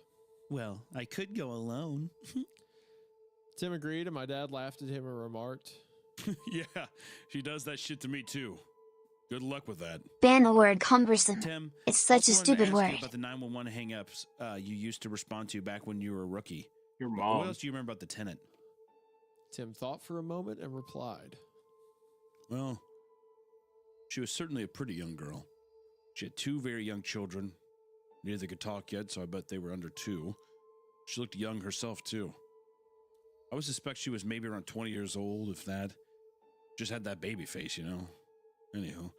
Well, I could go alone.
Tim agreed, and my dad laughed at him and remarked,
Yeah, she does that shit to me too. Good luck with that.
Ban the word cumbersome.
Tim,
It's such a
I wanted to
stupid
ask
word.
you about the 911 hang-ups you used to respond to back when you were a rookie.
Your
What
mom.
else do you remember about the tenant?
Tim thought for a moment and replied,
Well, she was certainly a pretty young girl. She had two very young children. Neither could talk yet, so I bet they were under 2. She looked young herself, too. I would suspect she was maybe around 20 years old, if that. Just had that baby face, you know? Anywho,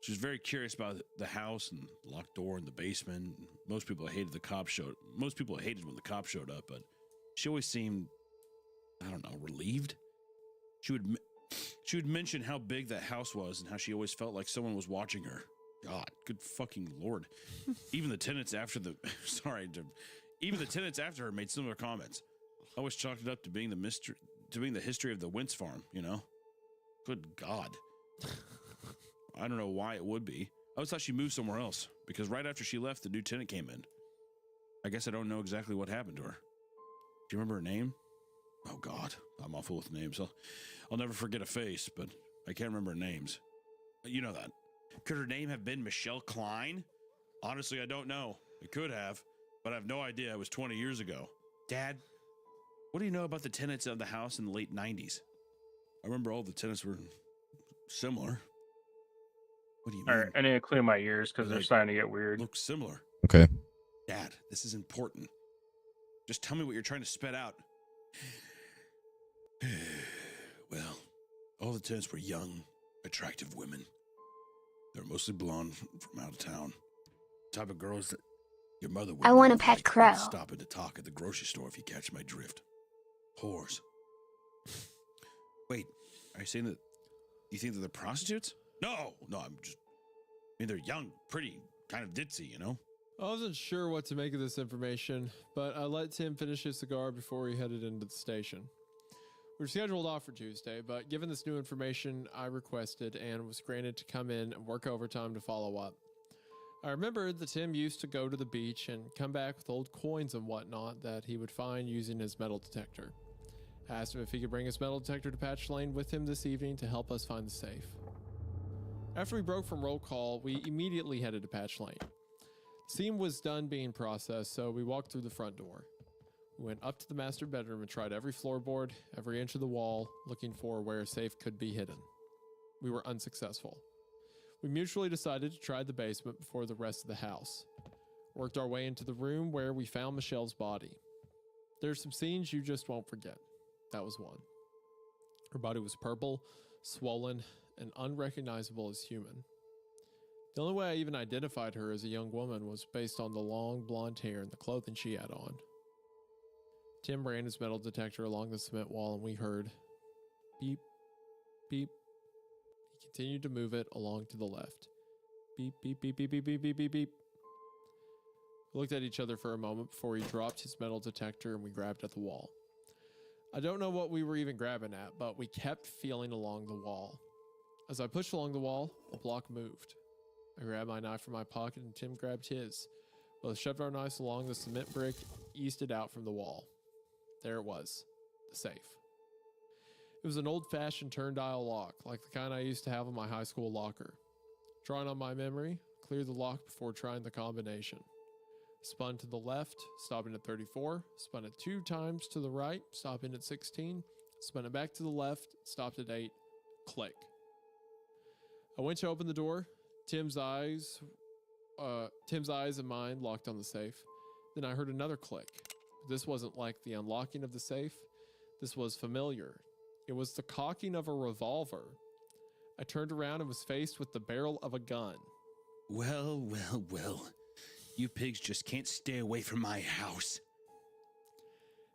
she was very curious about the house and the locked door in the basement. Most people hated the cop showed. Most people hated when the cop showed up, but she always seemed, I don't know, relieved. She would mention how big that house was and how she always felt like someone was watching her. God, good fucking Lord. Even the tenants after the even the tenants after her made similar comments. I always chalked it up to being the history of the Wentz farm, you know? Good God. I don't know why it would be. I always thought she moved somewhere else because right after she left, the new tenant came in. I guess I don't know exactly what happened to her. Do you remember her name? Oh God, I'm awful with names. I'll never forget a face, but I can't remember names. You know that. Could her name have been Michelle Klein? Honestly, I don't know. It could have, but I have no idea. It was 20 years ago. Dad, what do you know about the tenants of the house in the late 90s? I remember all the tenants were similar. What do you mean?
All right, I need to clean my ears because they're starting to get weird.
Look similar.
Okay.
Dad, this is important. Just tell me what you're trying to spit out. Well, all the tenants were young, attractive women. They were mostly blonde from out of town. The type of girls that your mother would
I want a
not
pet
like
crow.
and stop in to talk at the grocery store if you catch my drift. Whores. Wait, are you saying that you think that they're prostitutes? No, I'm just. I mean, they're young, pretty, kind of ditzy, you know?
I wasn't sure what to make of this information, but I let Tim finish his cigar before he headed into the station. We were scheduled off for Tuesday, but given this new information, I requested and was granted to come in and work overtime to follow up. I remembered that Tim used to go to the beach and come back with old coins and whatnot that he would find using his metal detector. I asked him if he could bring his metal detector to Patch Lane with him this evening to help us find the safe. After we broke from roll call, we immediately headed to Patch Lane. The scene was done being processed, so we walked through the front door. We went up to the master bedroom and tried every floorboard, every inch of the wall, looking for where a safe could be hidden. We were unsuccessful. We mutually decided to try the basement before the rest of the house. Worked our way into the room where we found Michelle's body. There's some scenes you just won't forget. That was one. Her body was purple, swollen, and unrecognizable as human. The only way I even identified her as a young woman was based on the long blonde hair and the clothing she had on. Tim ran his metal detector along the cement wall and we heard beep, beep. He continued to move it along to the left. Beep, beep, beep, beep, beep, beep, beep, beep, beep. We looked at each other for a moment before he dropped his metal detector and we grabbed at the wall. I don't know what we were even grabbing at, but we kept feeling along the wall. As I pushed along the wall, the block moved. I grabbed my knife from my pocket and Tim grabbed his. Both shoved our knives along the cement brick, eased it out from the wall. There it was, the safe. It was an old-fashioned turn-dial lock, like the kind I used to have in my high school locker. Drawing on my memory, cleared the lock before trying the combination. Spun to the left, stopping at 34, spun it 2 times to the right, stopping at 16, spun it back to the left, stopped at 8, click. I went to open the door. Tim's eyes and mine locked on the safe. Then I heard another click. This wasn't like the unlocking of the safe. This was familiar. It was the cocking of a revolver. I turned around and was faced with the barrel of a gun.
Well, well, well. You pigs just can't stay away from my house.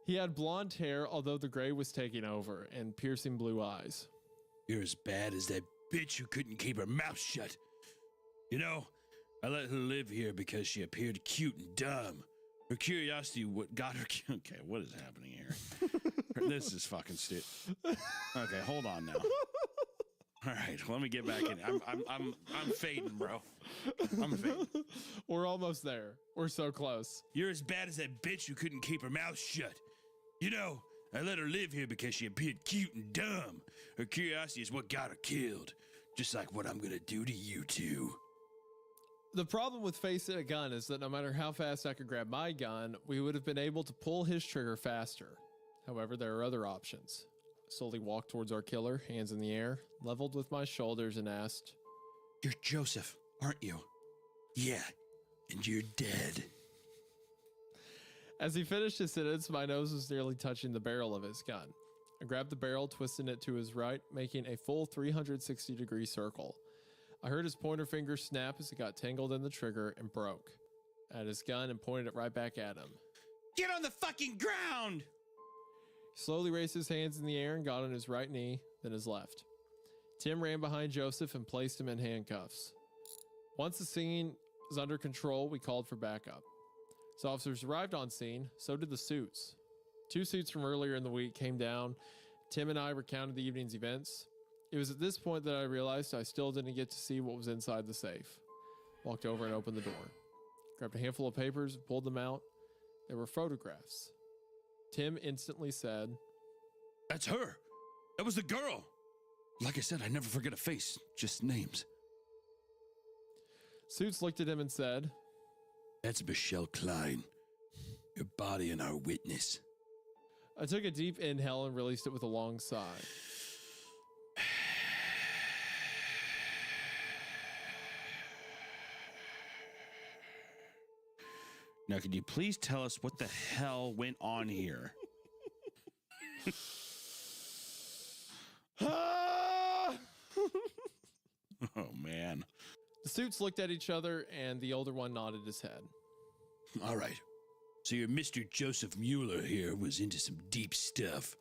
He had blonde hair, although the gray was taking over, and piercing blue eyes.
You're as bad as that bitch who couldn't keep her mouth shut. You know, I let her live here because she appeared cute and dumb. Her curiosity what got her. Okay, what is happening here? This is fucking stupid. Okay, hold on now. All right, let me get back in. I'm fading, bro. I'm fading.
We're almost there. We're so close.
You're as bad as that bitch who couldn't keep her mouth shut. You know, I let her live here because she appeared cute and dumb. Her curiosity is what got her killed. Just like what I'm gonna do to you two.
The problem with facing a gun is that no matter how fast I could grab my gun, we would have been able to pull his trigger faster. However, there are other options. I slowly walked towards our killer, hands in the air, leveled with my shoulders, and asked,
You're Joseph, aren't you? Yeah, and you're dead.
As he finished his sentence, my nose was nearly touching the barrel of his gun. I grabbed the barrel, twisting it to his right, making a full 360-degree circle. I heard his pointer finger snap as it got tangled in the trigger and broke. I had his gun and pointed it right back at him.
Get on the fucking ground!
He slowly raised his hands in the air and got on his right knee, then his left. Tim ran behind Joseph and placed him in handcuffs. Once the scene was under control, we called for backup. As officers arrived on scene, so did the suits. 2 suits from earlier in the week came down. Tim and I recounted the evening's events. It was at this point that I realized I still didn't get to see what was inside the safe. Walked over and opened the door. Grabbed a handful of papers, pulled them out. They were photographs. Tim instantly said,
That's her. That was the girl. Like I said, I never forget a face, just names.
Suits looked at him and said,
That's Michelle Klein. Your body and our witness.
I took a deep inhale and released it with a long sigh.
Now, could you please tell us what the hell went on here? Oh, man.
The suits looked at each other, and the older one nodded his head.
All right. So your Mr. Joseph Mueller here was into some deep stuff.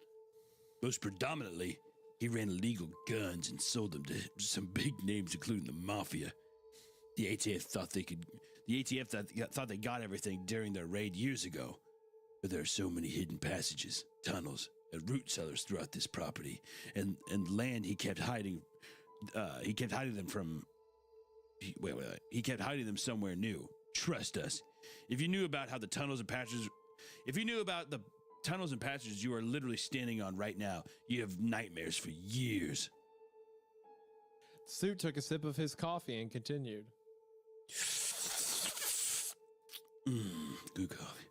Most predominantly, he ran illegal guns and sold them to some big names, including the Mafia. The ATF thought they got everything during their raid years ago. But there are so many hidden passages, tunnels, and root cellars throughout this property, and land he kept hiding. He kept hiding them from. He kept hiding them somewhere new. Trust us. If you knew about the tunnels and passages you are literally standing on right now, you have nightmares for years.
The suit took a sip of his coffee and continued.
Good coffee.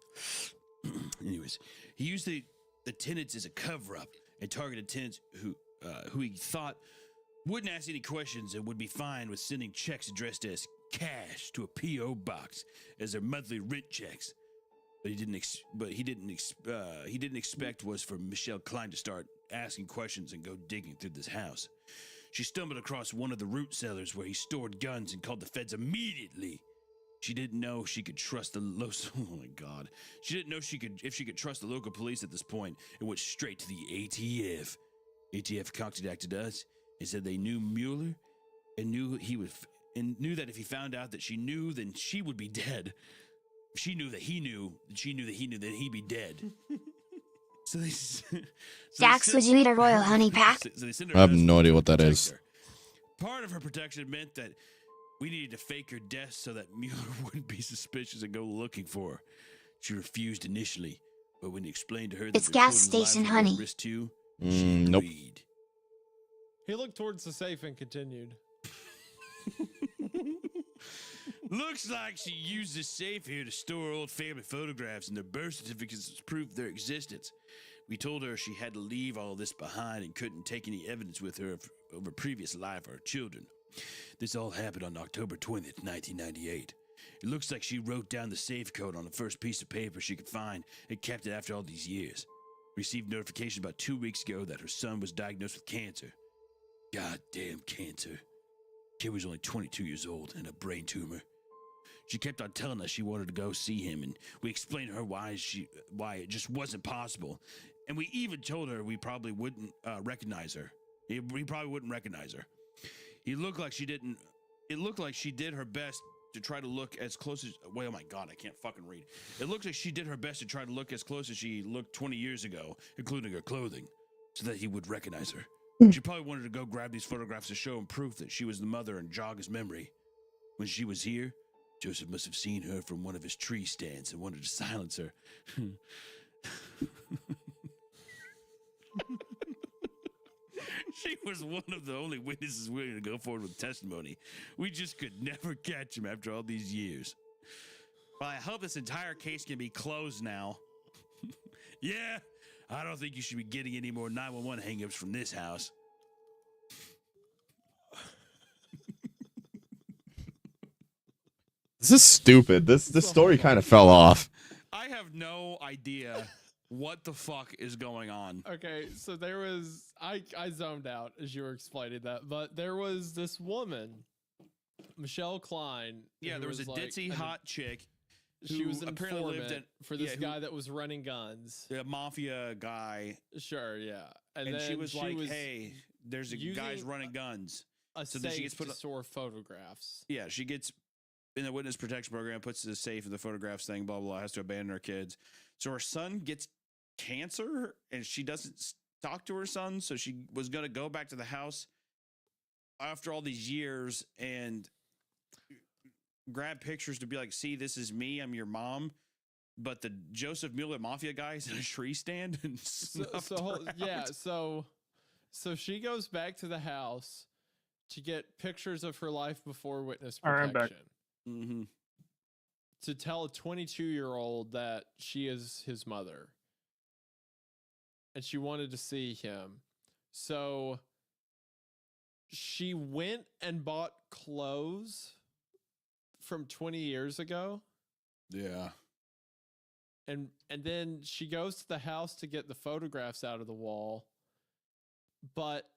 Anyways, he used the tenants as a cover-up and targeted tenants who he thought wouldn't ask any questions and would be fine with sending checks addressed as cash to a P.O. box as their monthly rent checks. But he didn't expect was for Michelle Klein to start asking questions and go digging through this house. She stumbled across one of the root cellars where he stored guns and called the feds immediately. She didn't know she could trust the oh my god. She didn't know if she could trust the local police at this point, and went straight to the ATF. ATF contacted us and said they knew Mueller and knew that if he found out that she knew, then she would be dead. If she knew that he knew, then she knew that he knew that he'd be dead.
Dax, would you need a royal honey pack?
I have no idea what that is.
Part of her protection meant that we needed to fake her death so that Mueller wouldn't be suspicious and go looking for her. She refused initially, but when he explained to her that
It's gas station honey.
Risk too,
Nope.
agreed.
He looked towards the safe and continued.
Looks like she used the safe here to store old family photographs and their birth certificates to prove their existence. We told her she had to leave all this behind and couldn't take any evidence with her of her previous life or her children. This all happened on October 20th, 1998. It looks like she wrote down the safe code on the first piece of paper she could find and kept it after all these years. Received notification about 2 weeks ago that her son was diagnosed with cancer. Goddamn cancer. Kid was only 22 years old and a brain tumor. She kept on telling us she wanted to go see him, and we explained to her why it just wasn't possible. And we even told her we probably wouldn't recognize her. We probably wouldn't recognize her. It looked like she did her best to try to look as close as. Wait, oh my god, I can't fucking read. It looks like she did her best to try to look as close as she looked 20 years ago, including her clothing, so that he would recognize her. She probably wanted to go grab these photographs to show him proof that she was the mother and jog his memory. When she was here, Joseph must have seen her from one of his tree stands and wanted to silence her. She was one of the only witnesses willing to go forward with testimony. We just could never catch him after all these years. Well, I hope this entire case can be closed now. Yeah, I don't think you should be getting any more 911 hang-ups from this house.
This is stupid. This story kind of fell off.
I have no idea what the fuck is going on.
Okay, so there was I zoned out as you were explaining that, but there was this woman, Michelle Klein.
Yeah, there was a ditzy hot chick.
She was an
apparently
informant for this guy that was running guns.
The mafia guy.
Sure, yeah.
And she was like, hey, there's a guy's running guns.
So then she gets put to store photographs.
Yeah, she gets in the witness protection program, puts the safe in the photographs thing, blah, blah, blah, has to abandon her kids. So her son gets cancer and she doesn't talk to her son. So she was going to go back to the house after all these years and grab pictures to be like, see, this is me. I'm your mom. But the Joseph Mueller mafia guy is in a tree stand. And
so she goes back to the house to get pictures of her life before witness protection.
Mm-hmm.
To tell a 22-year-old that she is his mother. And she wanted to see him. So she went and bought clothes from 20 years ago.
Yeah.
And then she goes to the house to get the photographs out of the wall. But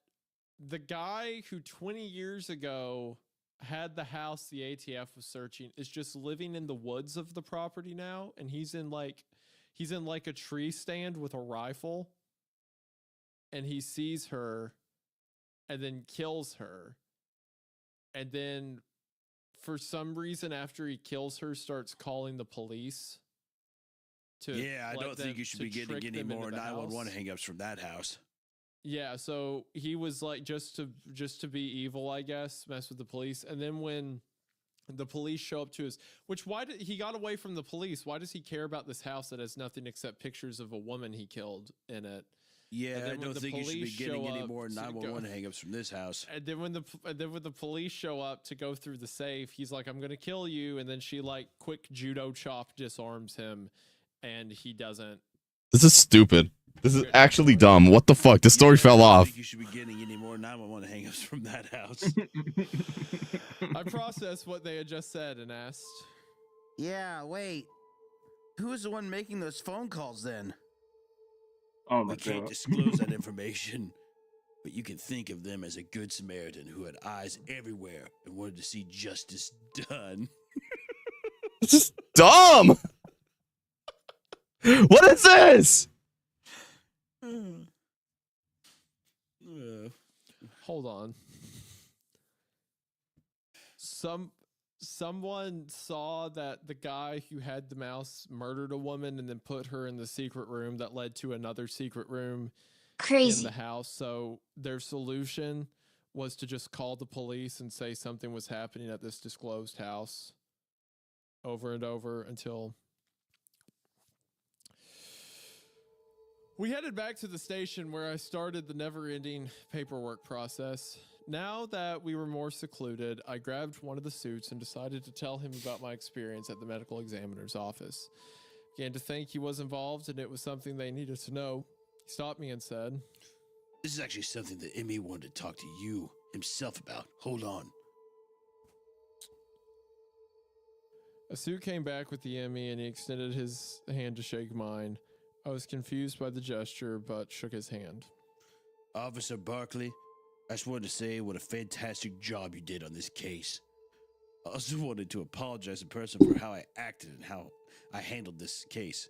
the guy who 20 years ago had the house the ATF was searching is just living in the woods of the property now, and he's in like a tree stand with a rifle, and he sees her and then kills her, and then for some reason after he kills her starts calling the police.
I don't think you should be getting any more 911 hang-ups from that house.
Yeah, so he was like just to be evil, I guess, mess with the police. And then when the police show up to his, why did he got away from the police? Why does he care about this house that has nothing except pictures of a woman he killed in it?
Yeah, I don't think you should be getting any more 911 hang-ups from this house.
And then when the police show up to go through the safe, he's like, "I'm gonna kill you," and then she like quick judo chop disarms him, and he doesn't.
This is stupid. This is actually dumb. What the fuck? The story fell
I don't
off.
think you should be getting any more 911 hang-ups from that house.
I processed what they had just said and asked.
Yeah, wait.
Who was the one making those phone calls then?
Oh my
We can't
god.
disclose that information, but you can think of them as a good Samaritan who had eyes everywhere and wanted to see justice done.
This is dumb. What is this?
Hold on. Someone saw that the guy who had the mouse murdered a woman and then put her in the secret room that led to another secret room
Crazy.
in the house. So their solution was to just call the police and say something was happening at this disclosed house over and over until we headed back to the station where I started the never-ending paperwork process. Now that we were more secluded, I grabbed one of the suits and decided to tell him about my experience at the medical examiner's office. Began to think he was involved and it was something they needed to know. He stopped me and said,
This is actually something that Emmy wanted to talk to you himself about. Hold on.
A suit came back with the Emmy and he extended his hand to shake mine. I was confused by the gesture, but shook his hand.
Officer Barkley, I just wanted to say what a fantastic job you did on this case. I also wanted to apologize in person for how I acted and how I handled this case.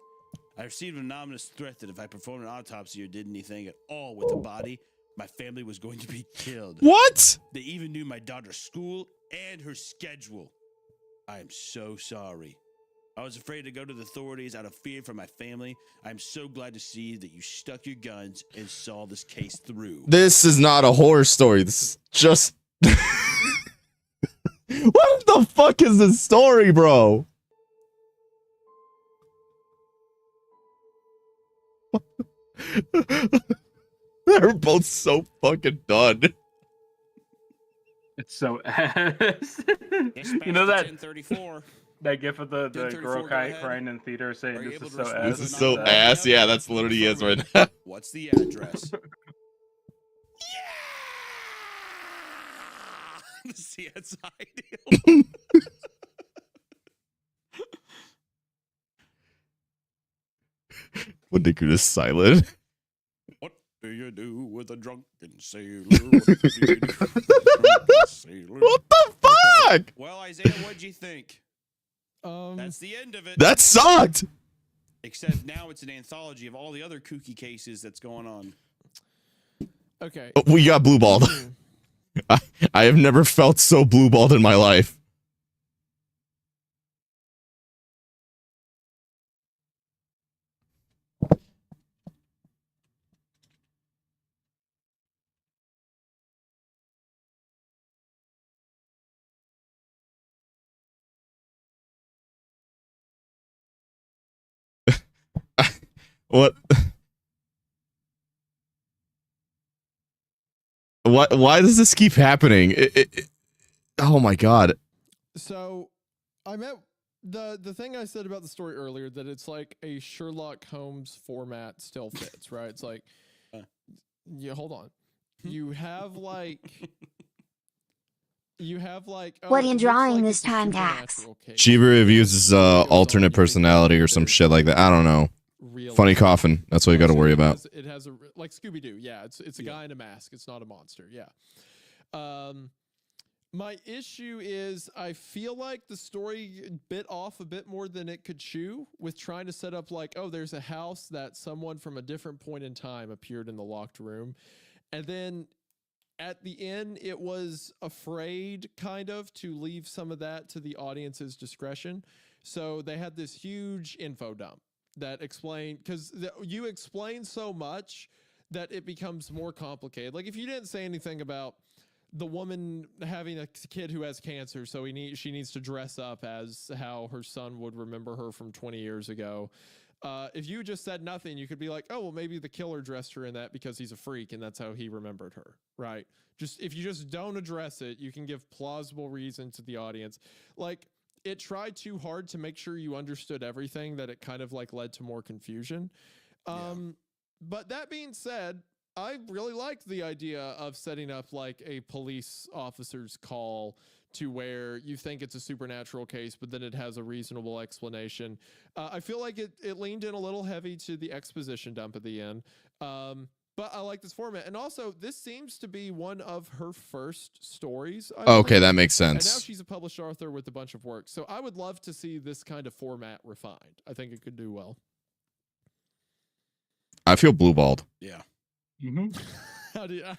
I received an ominous threat that if I performed an autopsy or did anything at all with the body, my family was going to be killed.
What?
They even knew my daughter's school and her schedule. I am so sorry. I was afraid to go to the authorities out of fear for my family. I'm so glad to see that you stuck your guns and saw this case through.
This is not a horror story. This is just... What the fuck is this story, bro? They're both so fucking done.
It's so ass. You know that
1034.
that gif of the
1034,
girl
go
crying,
ahead.
crying in theater saying
Are you
this
able
is
to
so
respond
ass.
This is
to
so
another
ass. Yeah, that's literally is right now.
What's the address? See, it's ideal.
When Nicker is silent.
What do you do with a drunken sailor? What do you do with a drunken sailor?
What the fuck?
Well, Isaiah, what'd you think? That's the end of it.
That sucked.
Except now it's an anthology of all the other kooky cases that's going on.
Okay.
We got blue balled. I have never felt so blue balled in my life. What? Why does this keep happening? Oh my god.
So I meant the thing I said about the story earlier, that it's like a Sherlock Holmes format still fits, right? It's like, yeah, hold on. You have like
What in
it looks
drawing
like
this
it's a
time tax?
supernatural case.
Chiba reviews alternate personality or some shit like that. I don't know. Funny coffin. That's what you got to worry about.
It has a like Scooby Doo. Yeah, it's a guy in a mask. It's not a monster. Yeah. My issue is I feel like the story bit off a bit more than it could chew with trying to set up like, oh, there's a house that someone from a different point in time appeared in the locked room. And then at the end, it was afraid kind of to leave some of that to the audience's discretion. So they had this huge info dump that explained, because you explain so much that it becomes more complicated. Like if you didn't say anything about the woman having a kid who has cancer, so she needs to dress up as how her son would remember her from 20 years ago. If you just said nothing, you could be like, oh, well, maybe the killer dressed her in that because he's a freak and that's how he remembered her, right? Just if you just don't address it, you can give plausible reason to the audience. Like it tried too hard to make sure you understood everything, that it kind of like led to more confusion. But that being said, I really liked the idea of setting up like a police officer's call to where you think it's a supernatural case, but then it has a reasonable explanation. I feel like it leaned in a little heavy to the exposition dump at the end. But I like this format. And also, this seems to be one of her first stories.
Okay, that makes sense.
And now she's a published author with a bunch of work. So I would love to see this kind of format refined. I think it could do well.
I feel blueballed.
Yeah.
Mm-hmm.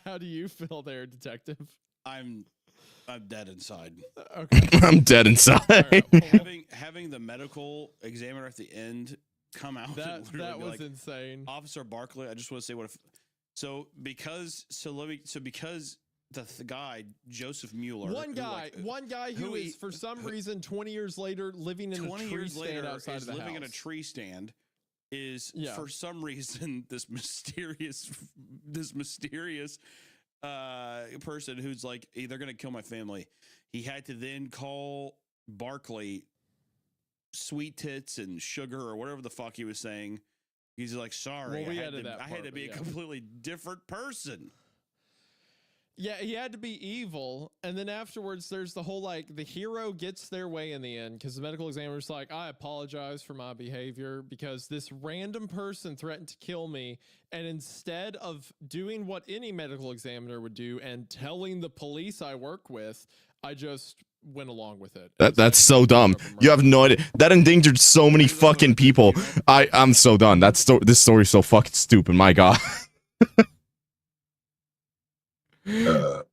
How do you feel there, detective?
I'm dead inside.
Okay.
I'm dead inside.
Right,
having the medical examiner at the end come out.
That
and literally be
was
like,
insane.
Officer Barkley, I just want to say because the guy Joseph Mueller,
One guy who is for some reason 20 years later living in a
20
tree
years
stand
later
outside
is
of the
living
house.
in a tree stand is
Yeah.
for some reason this mysterious person who's like, hey, they're gonna kill my family. He had to then call Barkley sweet tits and sugar or whatever the fuck he was saying. He's like, sorry,
Well, we
I
added that
had
part,
to be a
but yeah.
completely different person.
Yeah, he had to be evil. And then afterwards, there's the whole like the hero gets their way in the end because the medical examiner's like, I apologize for my behavior because this random person threatened to kill me. And instead of doing what any medical examiner would do and telling the police I work with, I just went along with it.
That's so dumb. You have no idea. That endangered so many fucking people. I'm so done. This story's so fucking stupid. My God.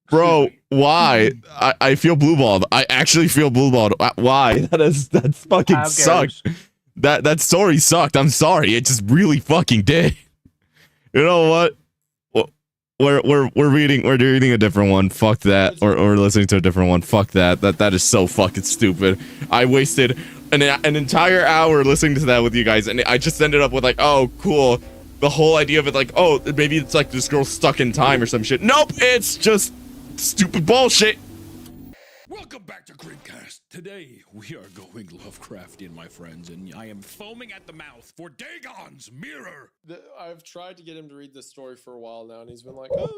Bro, why? I feel blueballed. I actually feel blueballed. Why? That's fucking sucked. That story sucked. I'm sorry. It just really fucking did. You know what? We're reading a different one. Fuck that. Or listening to a different one. Fuck that. That is so fucking stupid. I wasted an entire hour listening to that with you guys, and I just ended up with like, oh, cool. The whole idea of it, like, oh, maybe it's like this girl's stuck in time or some shit. Nope, it's just stupid bullshit.
Welcome back to Gridcast. Today we are going Lovecraftian, my friends, and I am foaming at the mouth for Dagon's Mirror.
I've tried to get him to read this story for a while now, and he's been like, oh,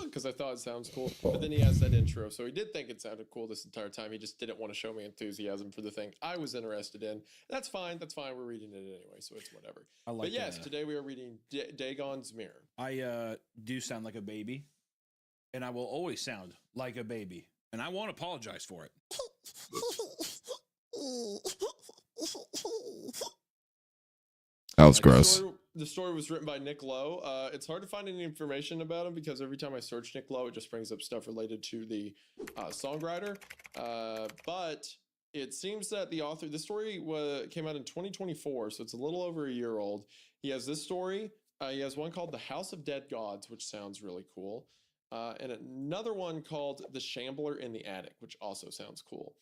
because I thought it sounds cool. But then he has that intro, so he did think it sounded cool this entire time. He just didn't want to show me enthusiasm for the thing I was interested in. That's fine. That's fine. We're reading it anyway, so it's whatever. But yes, today we are reading Dagon's Mirror.
I do sound like a baby, and I will always sound like a baby, and I won't apologize for it.
That was gross.
The story was written by Nick Lowe. It's hard to find any information about him because every time I search Nick Lowe, it just brings up stuff related to the songwriter. But it seems that the author, the story came out in 2024, so it's a little over a year old. He has this story. He has one called The House of Dead Gods, which sounds really cool. And another one called The Shambler in the Attic, which also sounds cool.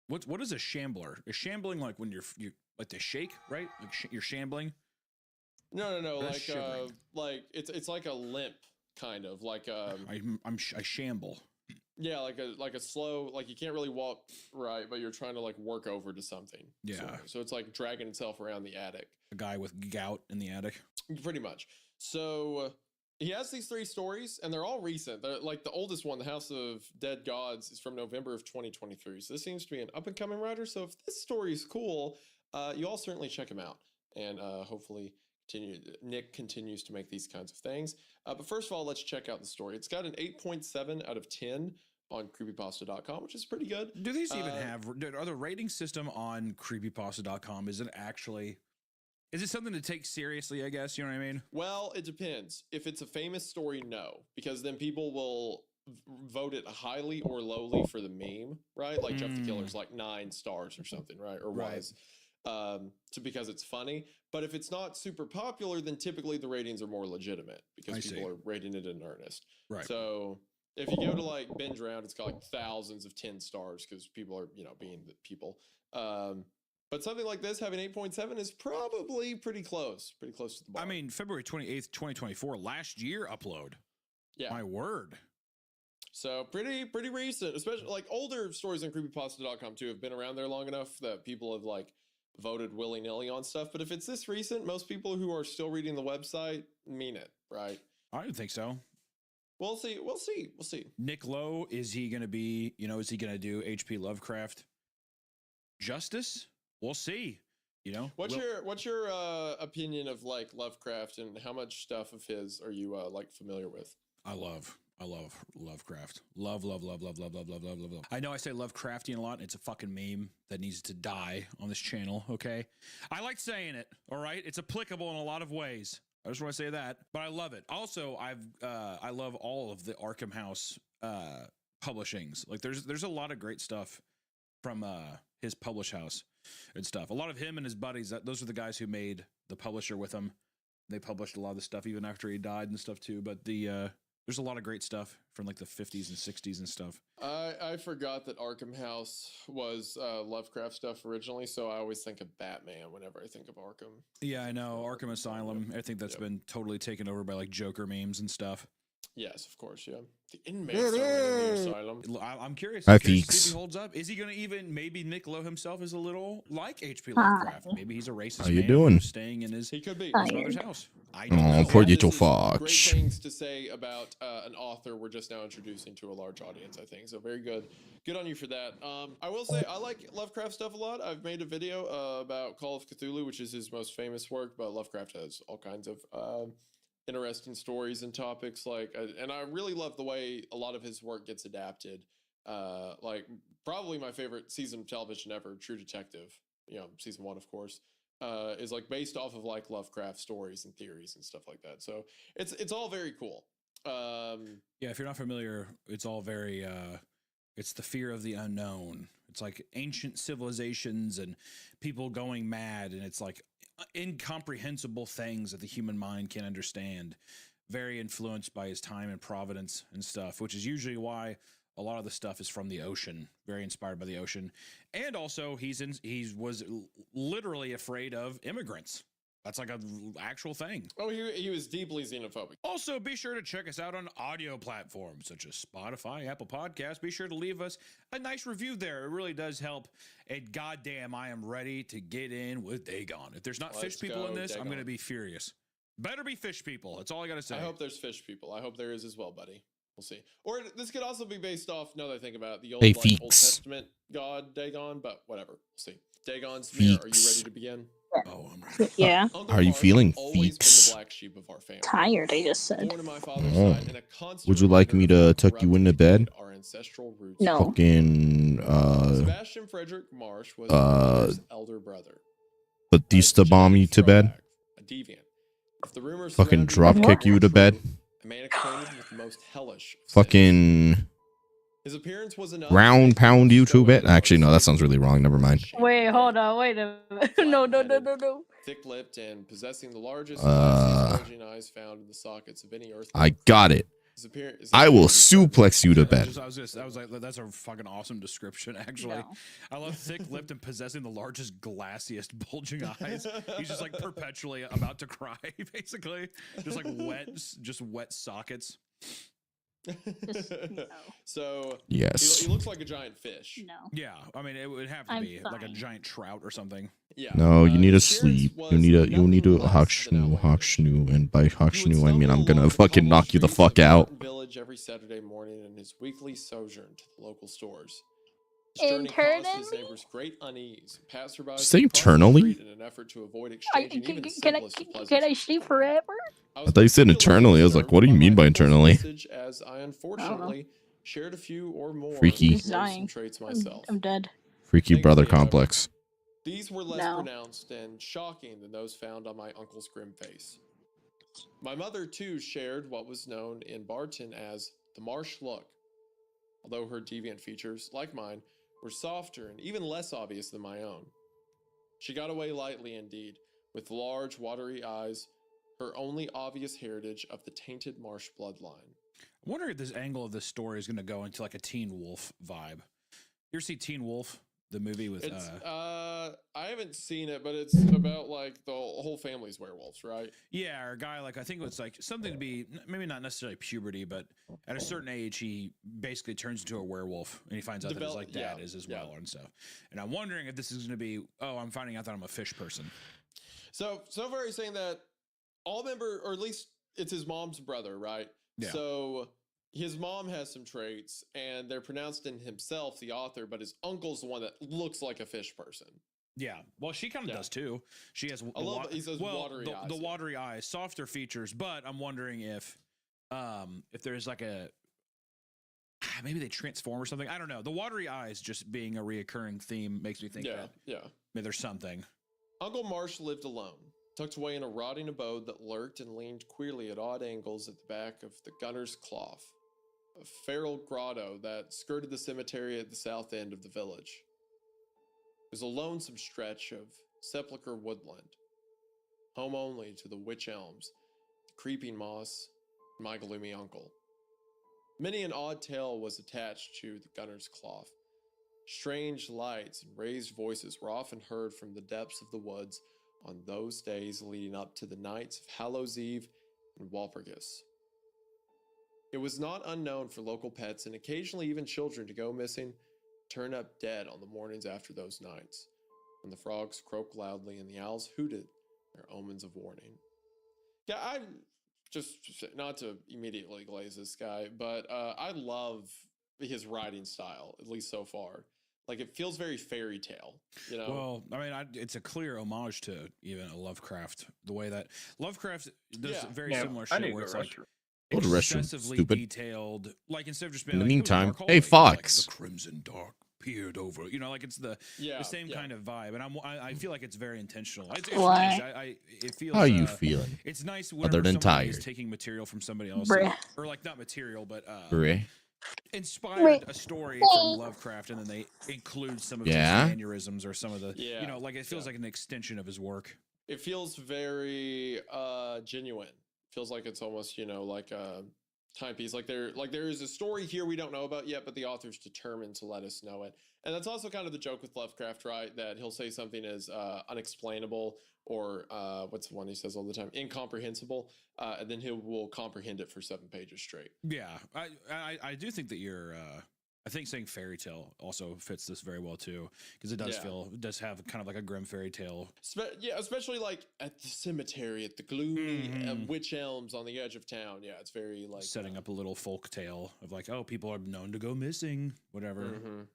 What is a shambler? Is shambling like when you're like to shake, right? Like you're shambling?
No.
That's
Like it's like a limp kind of like
I shamble.
Yeah, like a slow, like you can't really walk right, but you're trying to like work over to something.
Yeah.
So it's like dragging itself around the attic.
A guy with gout in the attic.
Pretty much. So he has these 3 stories, and they're all recent. They're like the oldest one, The House of Dead Gods, is from November of 2023. So this seems to be an up-and-coming writer. So if this story is cool, you all certainly check him out. And hopefully Nick continues to make these kinds of things. But first of all, let's check out the story. It's got an 8.7 out of 10 on creepypasta.com, which is pretty good.
Do these even are the rating system on creepypasta.com, is it something to take seriously, I guess? You know what I mean?
Well, it depends. If it's a famous story, no, because then people will vote it highly or lowly for the meme, right? Like Jeff the Killer's like 9 stars or something, right? Or was. Because it's funny. But if it's not super popular, then typically the ratings are more legitimate because people are rating it in earnest.
Right.
So if you go to like Binge Round, it's got like thousands of 10 stars because people are, being the people. But something like this having 8.7 is probably pretty close to the bar.
I mean, February 28th, 2024, last year upload.
Yeah.
My word.
So pretty recent, especially like older stories on creepypasta.com too have been around there long enough that people have like voted willy-nilly on stuff. But if it's this recent, most people who are still reading the website mean it, right?
I don't think so.
We'll see. We'll see. We'll see.
Nick Lowe, is he going to be, is he going to do H.P. Lovecraft justice? We'll see.
What's your opinion of like Lovecraft and how much stuff of his are you like familiar with?
I love Lovecraft. Love. I know I say Lovecraftian a lot. And it's a fucking meme that needs to die on this channel. Okay. I like saying it. All right. It's applicable in a lot of ways. I just want to say that, but I love it. Also, I love all of the Arkham House publishings. Like there's a lot of great stuff from his publish house and stuff. A lot of him and his buddies, those are the guys who made the publisher with him. They published a lot of the stuff even after he died and stuff too. But there's a lot of great stuff from like the 50s and 60s and stuff.
I forgot that Arkham House was Lovecraft stuff originally, so I always think of Batman whenever I think of Arkham.
Yeah, I know. Arkham Asylum. I think that's been totally taken over by like Joker memes and stuff.
Yes, of course, yeah. The inmates are in the asylum.
I'm curious.
Hi,
I'm curious to see
Feeks.
if he holds up. Is he going to even, maybe Nick Lowe himself is a little like H.P. Lovecraft. Maybe he's a racist
How you
man
doing?
who's staying in his mother's house. I don't know.
Poor little
Great
fox.
things to say about an author we're just now introducing to a large audience, I think. So very good. Good on you for that. I will say I like Lovecraft stuff a lot. I've made a video about Call of Cthulhu, which is his most famous work, but Lovecraft has all kinds of interesting stories and topics. And I really love the way a lot of his work gets adapted. Like probably my favorite season of television ever, True Detective, season 1, of course. Is like based off of like Lovecraft stories and theories and stuff like that. So it's all very cool.
Yeah, if you're not familiar, it's all very it's the fear of the unknown. It's like ancient civilizations and people going mad, and it's like incomprehensible things that the human mind can't understand. Very influenced by his time in Providence and stuff, which is usually why a lot of the stuff is from the ocean, very inspired by the ocean. And also he was literally afraid of immigrants. That's like an actual thing.
Oh, he was deeply xenophobic.
Also, be sure to check us out on audio platforms such as Spotify, Apple Podcasts. Be sure to leave us a nice review there. It really does help. And goddamn, I am ready to get in with Dagon. If there's not fish people in this, I'm going to be furious. Better be fish people. That's all I got to say.
I hope there's fish people. I hope there is as well, buddy. We'll see. Or this could also be based off, now that I think about it, the old, Old Testament god Dagon, but whatever. We'll see. Dagon's mirror, are you ready to begin?
Oh, I'm ready.
Yeah.
How are you feeling,
Always been
Feeks?
the black sheep of our family.
Tired, I just said.
Born to my father's
Oh.
side and a constant
Would you like me to tuck you into bed?
our ancestral roots.
No.
Fucking
Sebastian Frederick Marsh was my mother's elder brother.
Batista bomb you to bed?
A deviant. If the rumors
Fucking
surrounding
drop kick you to bed?
a man acquainted with the most hellish.
Fucking
His appearance was enough.
ground pound you to bed? Actually, no, that sounds really wrong. Never mind.
Wait, hold on, wait a minute. No.
Thick-lipped and possessing the largest bulging eyes found in the sockets of any earth.
I got it. I will suplex you to bed.
That's a fucking awesome description, actually.
No.
I love thick-lipped and possessing the largest, glassiest, bulging eyes. He's just like perpetually about to cry, basically. Just like wet sockets.
No.
So
Yes.
he looks like a giant fish.
No.
Yeah, I mean, it would have to
I'm
be like a
fine.
giant trout or something.
Yeah.
No, you need to
his
sleep.
appearance
You need to
was
hawk
nothing less
shnu, and by hawk
He would
shnu I mean I'm
stumble
gonna
along the
fucking
cobbled
knock you the
streets
fuck
of
out.
Mountain Village every Saturday morning in his weekly sojourn to the local stores. His journey caused his
Internally?
neighbors great unease. Passersby
Say
crossed the
eternally?
street in an effort to avoid exchanging even simplest of
Can I
pleasantries.
sleep forever?
I thought you said eternally. I was like, what do you mean by eternally?
As I unfortunately shared a few or more
Freaky.
of loathsome traits myself.
I'm dead.
Freaky brother
Thankfully,
complex.
These were less
No.
pronounced and shocking than those found on my uncle's grim face. My mother, too, shared what was known in Barton as the marsh look, although her deviant features, like mine, were softer and even less obvious than my own. She got away lightly indeed, with large, watery eyes, her only obvious heritage of the tainted marsh bloodline.
I wonder if this angle of this story is going to go into like a Teen Wolf vibe. You ever see Teen Wolf, the movie with?
It's I haven't seen it, but it's about like the whole family's werewolves, right?
Yeah, or a guy like I think it was like something to be maybe not necessarily puberty, but at a certain age he basically turns into a werewolf and he finds out that his like dad is as well and stuff. And I'm wondering if this is going to be I'm finding out that I'm a fish person.
So far he's saying that all member, or at least it's his mom's brother, right?
Yeah.
So his mom has some traits, and they're pronounced in himself, the author, but his uncle's the one that looks like a fish person.
Yeah, well, she kind of does too. She has
A little bit. He says watery eyes.
The watery eyes, softer features. But I'm wondering if there's like a maybe they transform or something. I don't know. The watery eyes just being a reoccurring theme makes me think that maybe there's something.
Uncle Marsh lived alone, tucked away in a rotting abode that lurked and leaned queerly at odd angles at the back of the Gunner's Clough, a feral grotto that skirted the cemetery at the south end of the village. It was a lonesome stretch of sepulchre woodland, home only to the witch elms, the creeping moss, and my gloomy uncle. Many an odd tale was attached to the Gunner's Clough. Strange lights and raised voices were often heard from the depths of the woods on those days leading up to the nights of Hallows Eve and Walpurgis. It was not unknown for local pets and occasionally even children to go missing, turn up dead on the mornings after those nights, when the frogs croaked loudly and the owls hooted their omens of warning. Yeah, I just, not to immediately glaze this guy, but I love his writing style, at least so far. Like, it feels very fairy tale, you know?
Well, I mean, it's a clear homage to even a Lovecraft, the way that Lovecraft does very similar shit where it's like
Go to the restroom,
excessively
stupid.
detailed, like instead of just being
In the
like,
meantime,
dark
hey,
hallway,
Fox.
like, the crimson dark peered over, you know, like it's the same kind of vibe, and I feel like it's very intentional. It's
Why?
nice. It feels.
How are you feeling?
It's nice
Other
whenever
than
somebody is
tired?
taking material from somebody else,
Bruh.
or like not material, but
Bruh.
inspired a story from Lovecraft, and then they include some of his mannerisms or some of the, you know, like it feels like an extension of his work.
It feels very genuine. Feels like it's almost, you know, like a timepiece. Like there is a story here we don't know about yet, but the author's determined to let us know it. And that's also kind of the joke with Lovecraft, right? That he'll say something as unexplainable or what's the one he says all the time? Incomprehensible. And then he will comprehend it for 7 pages straight.
Yeah, I do think that you're. I think saying fairy tale also fits this very well too, because it does it does have kind of like a grim fairy tale.
Yeah, especially like at the cemetery, at the gloomy witch elms on the edge of town. Yeah, it's very like
setting up a little folk tale of like, oh, people are known to go missing, whatever.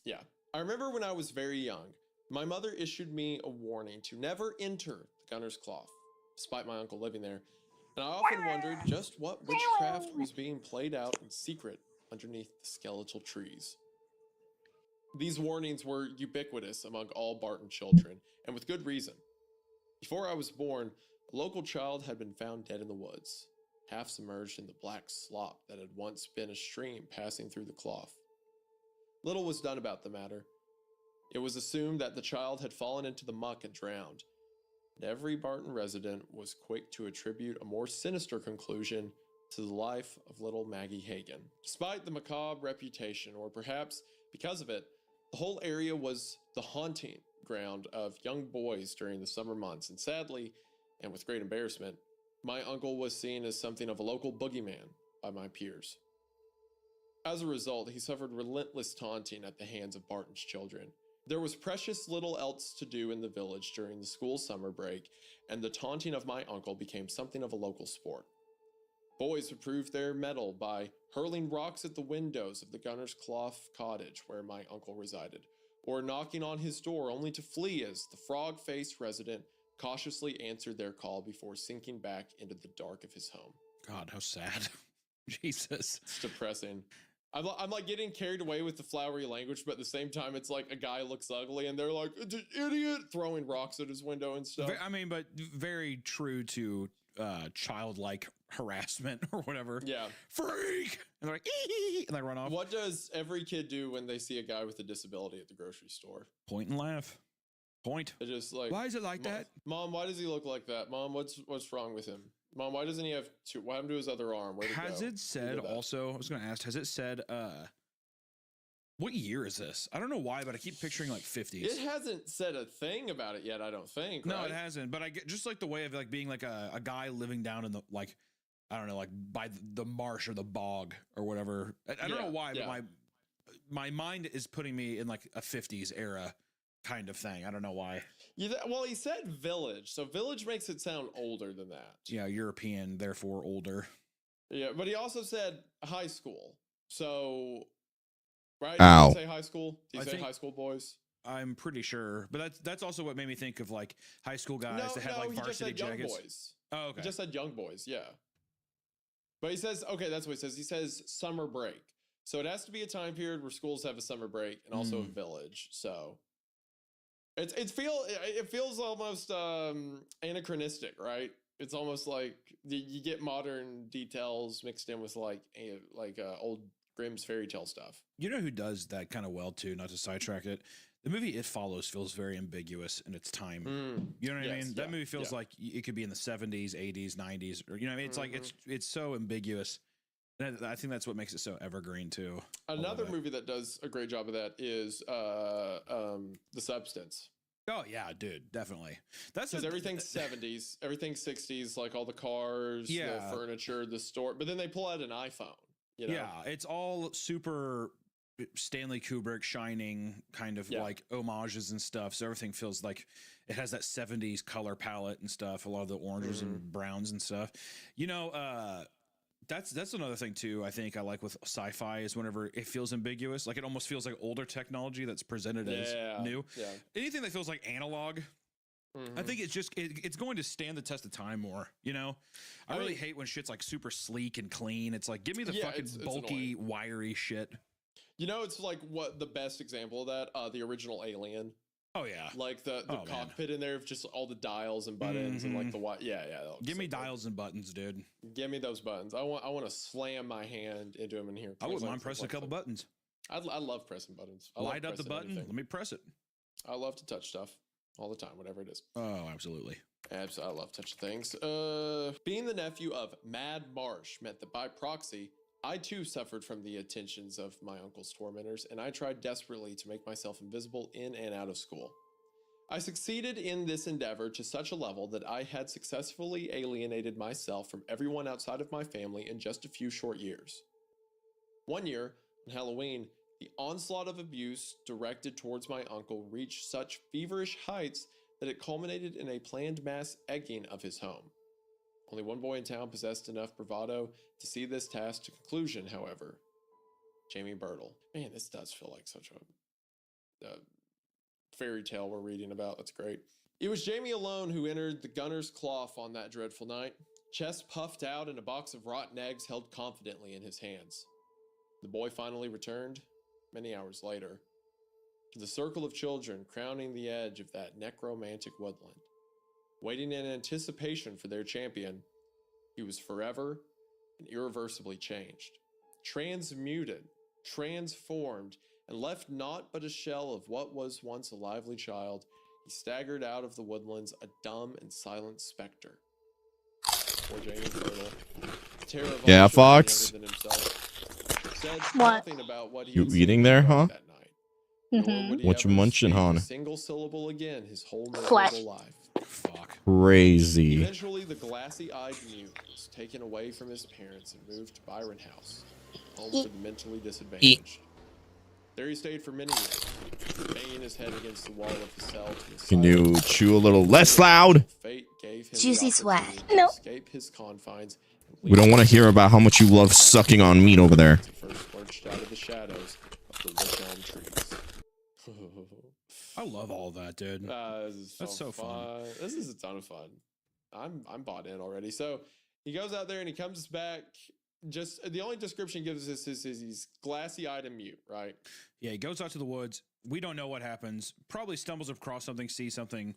Yeah, I remember when I was very young, my mother issued me a warning to never enter the Gunner's Clough, despite my uncle living there. And I often wondered just what witchcraft was being played out in secret underneath the skeletal trees. These warnings were ubiquitous among all Barton children, and with good reason. Before I was born, a local child had been found dead in the woods, half submerged in the black slop that had once been a stream passing through the clough. Little was done about the matter. It was assumed that the child had fallen into the muck and drowned, and every Barton resident was quick to attribute a more sinister conclusion to the life of little Maggie Hagan. Despite the macabre reputation, or perhaps because of it, the whole area was the haunting ground of young boys during the summer months, and sadly, and with great embarrassment, my uncle was seen as something of a local boogeyman by my peers. As a result, he suffered relentless taunting at the hands of Barton's children. There was precious little else to do in the village during the school summer break, and the taunting of my uncle became something of a local sport. Boys would prove their mettle by hurling rocks at the windows of the Gunner's Clough cottage where my uncle resided, or knocking on his door only to flee as the frog-faced resident cautiously answered their call before sinking back into the dark of his home.
God, how sad. Jesus.
It's depressing. I'm like getting carried away with the flowery language, but at the same time, it's like a guy looks ugly and they're like, idiot, throwing rocks at his window and stuff.
I mean, but very true to childlike harassment or whatever.
Yeah.
Freak! And they're like, ee! And they run off.
What does every kid do when they see a guy with a disability at the grocery store?
Point and laugh. Point.
They're just like,
why is it like that?
Mom, why does he look like that? Mom, what's wrong with him? Mom, why doesn't he have two? What happened to his other arm? Where'd it
Has
go?
it said also, I was going to ask, has it said, what year is this? I don't know why, but I keep picturing like 50s.
It hasn't said a thing about it yet, I don't think.
No,
right?
it hasn't. But I get just like the way of like being like a guy living down in the, like, I don't know, like by the marsh or the bog or whatever. I don't know why, but my mind is putting me in like a 50s era kind of thing. I don't know why.
Yeah, well, he said village, so village makes it sound older than that.
Yeah, European, therefore older.
Yeah, but he also said high school. So, right?
Ow.
Did he say high school? Did he say high school boys?
I'm pretty sure, but that's also what made me think of like high school guys that had like
he just
varsity
said young
jackets.
boys.
Oh, okay.
He just said young boys, yeah. But he says, okay, that's what he says. He says summer break. So it has to be a time period where schools have a summer break and also a village. So it feels almost anachronistic, right? It's almost like you get modern details mixed in with like old Grimm's fairy tale stuff.
You know who does that kind of well too? Not to sidetrack it, the movie It Follows feels very ambiguous in its time. You know what I mean? That movie feels like it could be in the 70s, 80s, 90s, or you know what I mean? It's like it's so ambiguous. And I think that's what makes it so evergreen too.
Another movie that does a great job of that is The Substance.
Oh yeah, dude, definitely. That's
because everything's 70s, everything's 60s, like all the cars, the furniture, the store. But then they pull out an iPhone. You know?
Yeah, it's all super Stanley Kubrick, Shining kind of like homages and stuff. So everything feels like it has that 70s color palette and stuff. A lot of the oranges and browns and stuff. You know, that's another thing too. I think I like with sci-fi is whenever it feels ambiguous, like it almost feels like older technology that's presented as new. Yeah. Anything that feels like analog, I think it's just it's going to stand the test of time more. You know, I really hate when shit's like super sleek and clean. It's like give me the fucking bulky, wiry shit.
You know, it's like what the best example of that, the original Alien.
Oh yeah,
like the cockpit in there of just all the dials and buttons and like the
Give me dials and buttons, dude.
Give me those buttons. I want to slam my hand into them in here.
I wouldn't mind pressing a couple buttons.
I love pressing buttons.
Light up the button. Let me press it.
I love to touch stuff all the time, whatever it is.
Oh, absolutely.
I love touching things. Being the nephew of Mad Marsh meant that by proxy, I too suffered from the attentions of my uncle's tormentors, and I tried desperately to make myself invisible in and out of school. I succeeded in this endeavor to such a level that I had successfully alienated myself from everyone outside of my family in just a few short years. One year, on Halloween, the onslaught of abuse directed towards my uncle reached such feverish heights that it culminated in a planned mass egging of his home. Only one boy in town possessed enough bravado to see this task to conclusion, however. Jamie Birtle. Man, this does feel like such a fairy tale we're reading about. That's great. It was Jamie alone who entered the gunner's cloth on that dreadful night, chest puffed out and a box of rotten eggs held confidently in his hands. The boy finally returned, many hours later, to the circle of children crowning the edge of that necromantic woodland. Waiting in anticipation for their champion, he was forever and irreversibly changed, transmuted, transformed, and left naught but a shell of what was once a lively child. He staggered out of the woodlands a dumb and silent specter. Poor Jamie Birtle, the terror of all
Fox.
younger than himself, said
What?
nothing about what he
You
had
eating
seen
there, huh?
that night. Nor would he
What you
ever
munching,
speak
hon?
a single syllable again his whole
Flesh.
miserable life.
Fuck.
Crazy.
Eventually, the glassy-eyed mute was taken away from his parents and moved to Byron House, home for the mentally disadvantaged. There he stayed for many years, banging his head against the wall of his cell.
Can you chew a little less loud?
Fate gave him
Juicy
the
sweat.
opportunity
No.
to escape his confines. And
We don't want to hear about how much you love sucking on meat over there.
he first lurched out of the shadows of the wych elm trees.
I love all that, dude.
That's
so fun.
This is a ton of fun. I'm bought in already. So he goes out there and he comes back. Just the only description he gives us is he's glassy-eyed and mute, right?
Yeah, he goes out to the woods. We don't know what happens. Probably stumbles across something, sees something,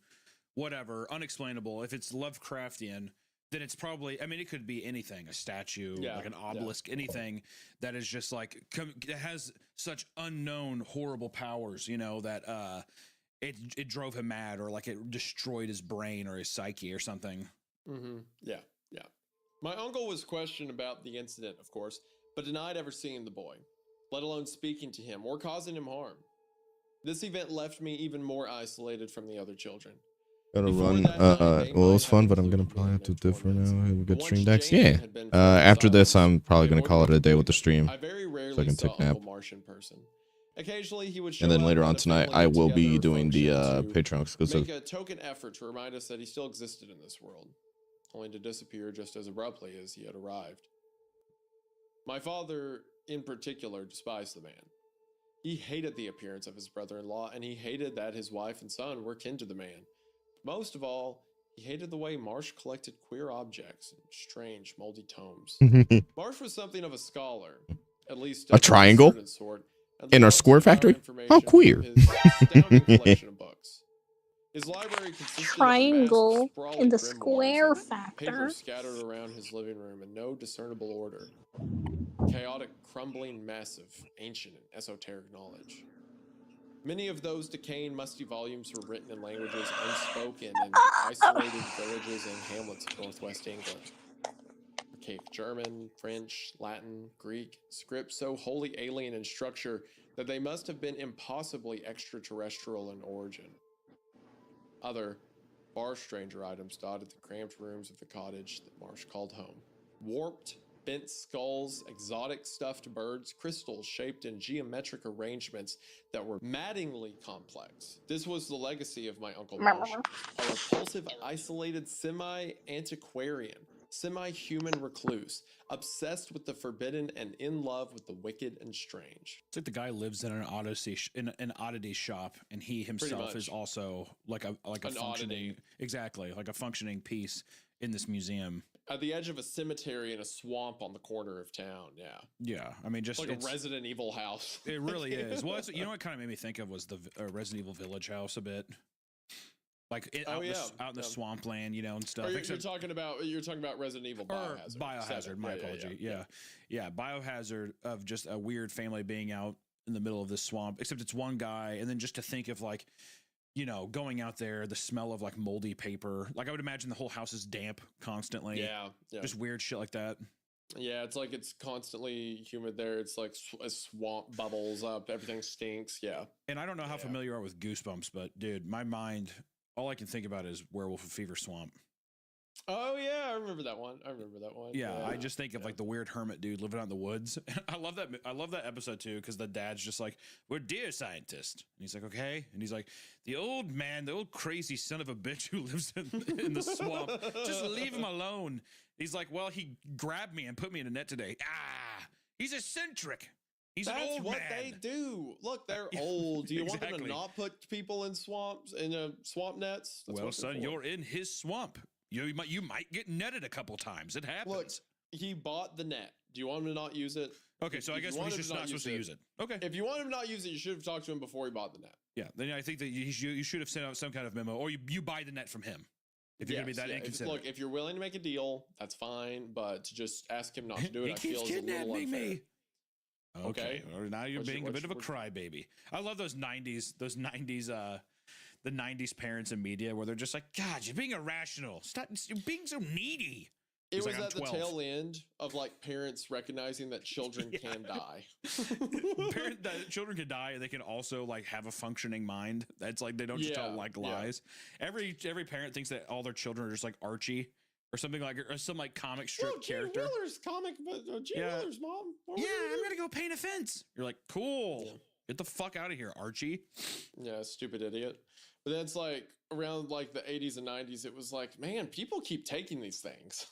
whatever, unexplainable. If it's Lovecraftian, then it's probably, I mean, it could be anything, a statue, like an obelisk, anything that is just like, that has such unknown, horrible powers, you know, that it drove him mad or like it destroyed his brain or his psyche or something.
Mm-hmm. Yeah. My uncle was questioned about the incident, of course, but denied ever seeing the boy, let alone speaking to him or causing him harm. This event left me even more isolated from the other children.
Gotta run. Well, it was fun, but I'm gonna probably have to do for now. Have a good stream decks. Yeah. After this, I'm probably gonna call it a day with the stream,
I very rarely
so I can
saw
take a nap.
Uncle Marsh in person. Occasionally, he would show
And then
up
later
at
on
a
tonight,
family
I will be
get-together
doing the
function to
Patreon exclusive.
make a token effort to remind us that he still existed in this world, only to disappear just as abruptly as he had arrived. My father, in particular, despised the man. He hated the appearance of his brother-in-law, and he hated that his wife and son were kin to the man. Most of all, he hated the way Marsh collected queer objects in strange, moldy tomes. Marsh was something of a scholar, at least
A triangle?
certain sort, and
In our
loved
square
to devour
factory?
information
How queer.
from his astounding collection of books. His library consisted
Triangle
of a massive, sprawling
in the
grimoires
square
and
factor.
papers scattered around his living room in no discernible order. Chaotic, crumbling mess of ancient and esoteric knowledge. Many of those decaying, musty volumes were written in languages unspoken in the isolated villages and hamlets of northwest England. Archaic German, French, Latin, Greek, scripts so wholly alien in structure that they must have been impossibly extraterrestrial in origin. Other, far stranger items dotted the cramped rooms of the cottage that Marsh called home. Warped, bent skulls, exotic stuffed birds, crystals shaped in geometric arrangements that were maddeningly complex. This was the legacy of my Uncle Marsh, a repulsive, isolated, semi-antiquarian, semi-human recluse, obsessed with the forbidden and in love with the wicked and strange.
It's like the guy lives in an oddity shop, and he himself is also like a functioning
oddity.
Exactly, like a functioning piece in this museum.
At the edge of a cemetery in a swamp on the corner of town, yeah.
Yeah, I mean, just
like a Resident Evil house.
It really is. Well, you know what kind of made me think of was the Resident Evil Village house a bit. Like out in the swampland, you know, and stuff.
Or you're talking about Resident Evil Biohazard.
Biohazard, my apology. Yeah, Biohazard of just a weird family being out in the middle of this swamp, except it's one guy, and then just to think of like, you know, going out there, the smell of like moldy paper. Like I would imagine the whole house is damp constantly.
Yeah.
Just weird shit like that.
Yeah, it's like it's constantly humid there. It's like a swamp bubbles up. Everything stinks. Yeah.
And I don't know how familiar you are with Goosebumps, but dude, my mind, all I can think about is Werewolf of Fever Swamp.
Oh yeah, I remember that one.
Yeah, I just think of like the weird hermit dude living out in the woods. I love that episode too, because the dad's just like, "We're deer scientists," and he's like, "Okay," and he's like, "The old man, the old crazy son of a bitch who lives in the swamp, just leave him alone." He's like, "Well, he grabbed me and put me in a net today." He's eccentric. He's an old
what
man.
they do. Look, they're old. Do you want them to
Exactly.
not put people in swamps swamp nets? That's
Well,
what they're
son,
for.
you're in his swamp. You might get netted a couple times. It happens.
Look, he bought the net. Do you want him to not use it?
Okay, so I guess he's just not supposed to use it. Okay.
If you want him to not use it, you should have talked to him before he bought the net.
Yeah, then I think that you should have sent out some kind of memo, or you buy the net from him. If you're gonna be that inconsiderate.
Look, if you're willing to make a deal, that's fine. But to just ask him not to do it,
He
I feel
keeps
is a little
kidnapping
unfair.
me. Okay. Well, now you're being a bit of a
what's-
crybaby. I love those 90s, the 90s parents and media where they're just like, God, you're being irrational. Stop you're being so needy.
It
He's
was
like, "I'm
at the
12."
tail end of like parents recognizing that children can die.
That children can die and they can also like have a functioning mind. That's like they don't just tell like lies. Every parent thinks that all their children are just like Archie or something like or some like comic strip character.
Gene Willer's comic, but Gene Willer's mom.
I'm gonna go paint a fence. You're like, cool. Get the fuck out of here, Archie.
Yeah, stupid idiot. But then it's like around like the 80s and 90s, it was like, man, people keep taking these things.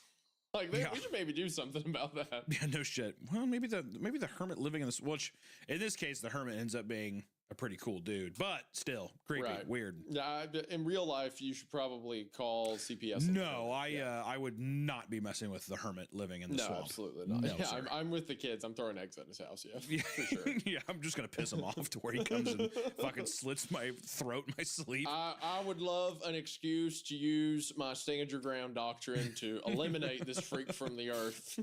Like we should maybe do something about that.
Yeah, no shit. Well, maybe the hermit living in this. Which in this case, the hermit ends up being a pretty cool dude, but still creepy, weird.
Yeah, in real life, you should probably call CPS.
No, I would not be messing with the hermit living in the swamp.
Absolutely not.
No,
yeah,
sir.
I'm with the kids. I'm throwing eggs at his house. Yeah, for sure.
Yeah, I'm just gonna piss him off to where he comes and fucking slits my throat in my sleep.
I would love an excuse to use my stand your ground doctrine to eliminate this freak from the earth.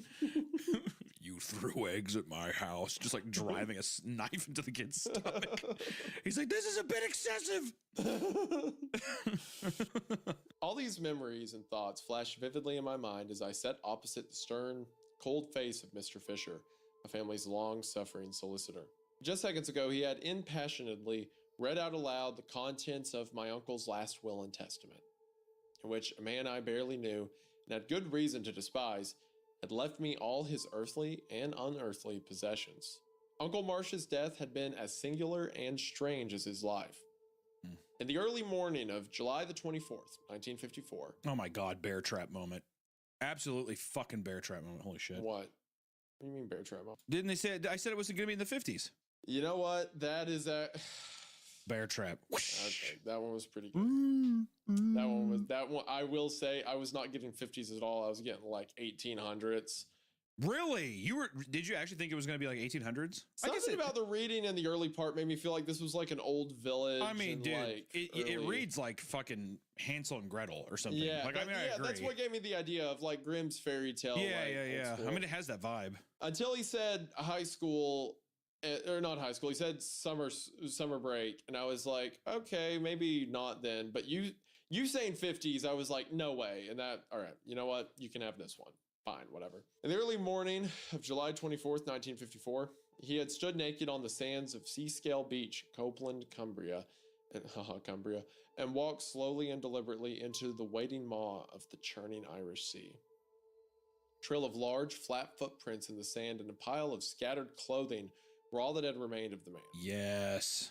You threw eggs at my house, just like driving a knife into the kid's stomach. He's like, this is a bit excessive.
All these memories and thoughts flash vividly in my mind as I sat opposite the stern, cold face of Mr. Fisher, my family's long-suffering solicitor. Just seconds ago, he had impassionedly read out aloud the contents of my uncle's last will and testament, in which a man I barely knew and had good reason to despise had left me all his earthly and unearthly possessions. Uncle Marsh's death had been as singular and strange as his life. In the early morning of July the 24th, 1954.
Oh my God, bear trap moment. Absolutely fucking bear trap moment. Holy shit.
What? What do you mean bear trap?
Didn't they say? I said it was going to be in the 50s.
You know what? That is a
bear trap.
Okay, that one was pretty good. That one. I will say I was not getting 50s at all. I was getting like 1800s.
Really? Did you actually think it was going to be like 1800s?
Something about the reading in the early part made me feel like this was like an old village.
I mean, dude,
like
it reads like fucking Hansel and Gretel or something.
Yeah,
like, I mean, I agree.
That's what gave me the idea of like Grimm's fairy tale.
Yeah,
like,
yeah. I mean, it has that vibe.
Until he said high school, or not high school. He said summer break, and I was like, okay, maybe not then. But you saying 50s, I was like, no way. And that, all right, you know what? You can have this one. Fine, whatever. In the early morning of July 24th, 1954, he had stood naked on the sands of Seascale Beach, Copeland, Cumbria, and walked slowly and deliberately into the waiting maw of the churning Irish Sea. A trail of large, flat footprints in the sand and a pile of scattered clothing were all that had remained of the man.
Yes.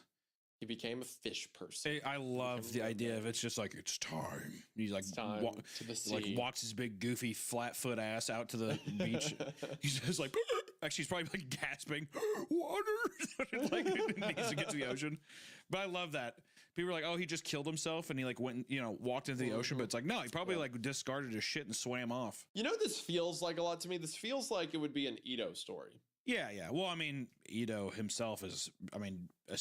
He became a fish person.
I love the idea of it's just like, it's time. He's like,
to the sea.
Like walks his big goofy flat foot ass out to the beach. He's just like, actually he's probably like gasping, water, like needs to get to the ocean. But I love that. People are like, oh, he just killed himself and he like went, walked into the ocean. But it's like, no, he probably like discarded his shit and swam off.
You know what this feels like a lot to me? This feels like it would be an Ito story.
Yeah. Well, I mean, Ito himself is, a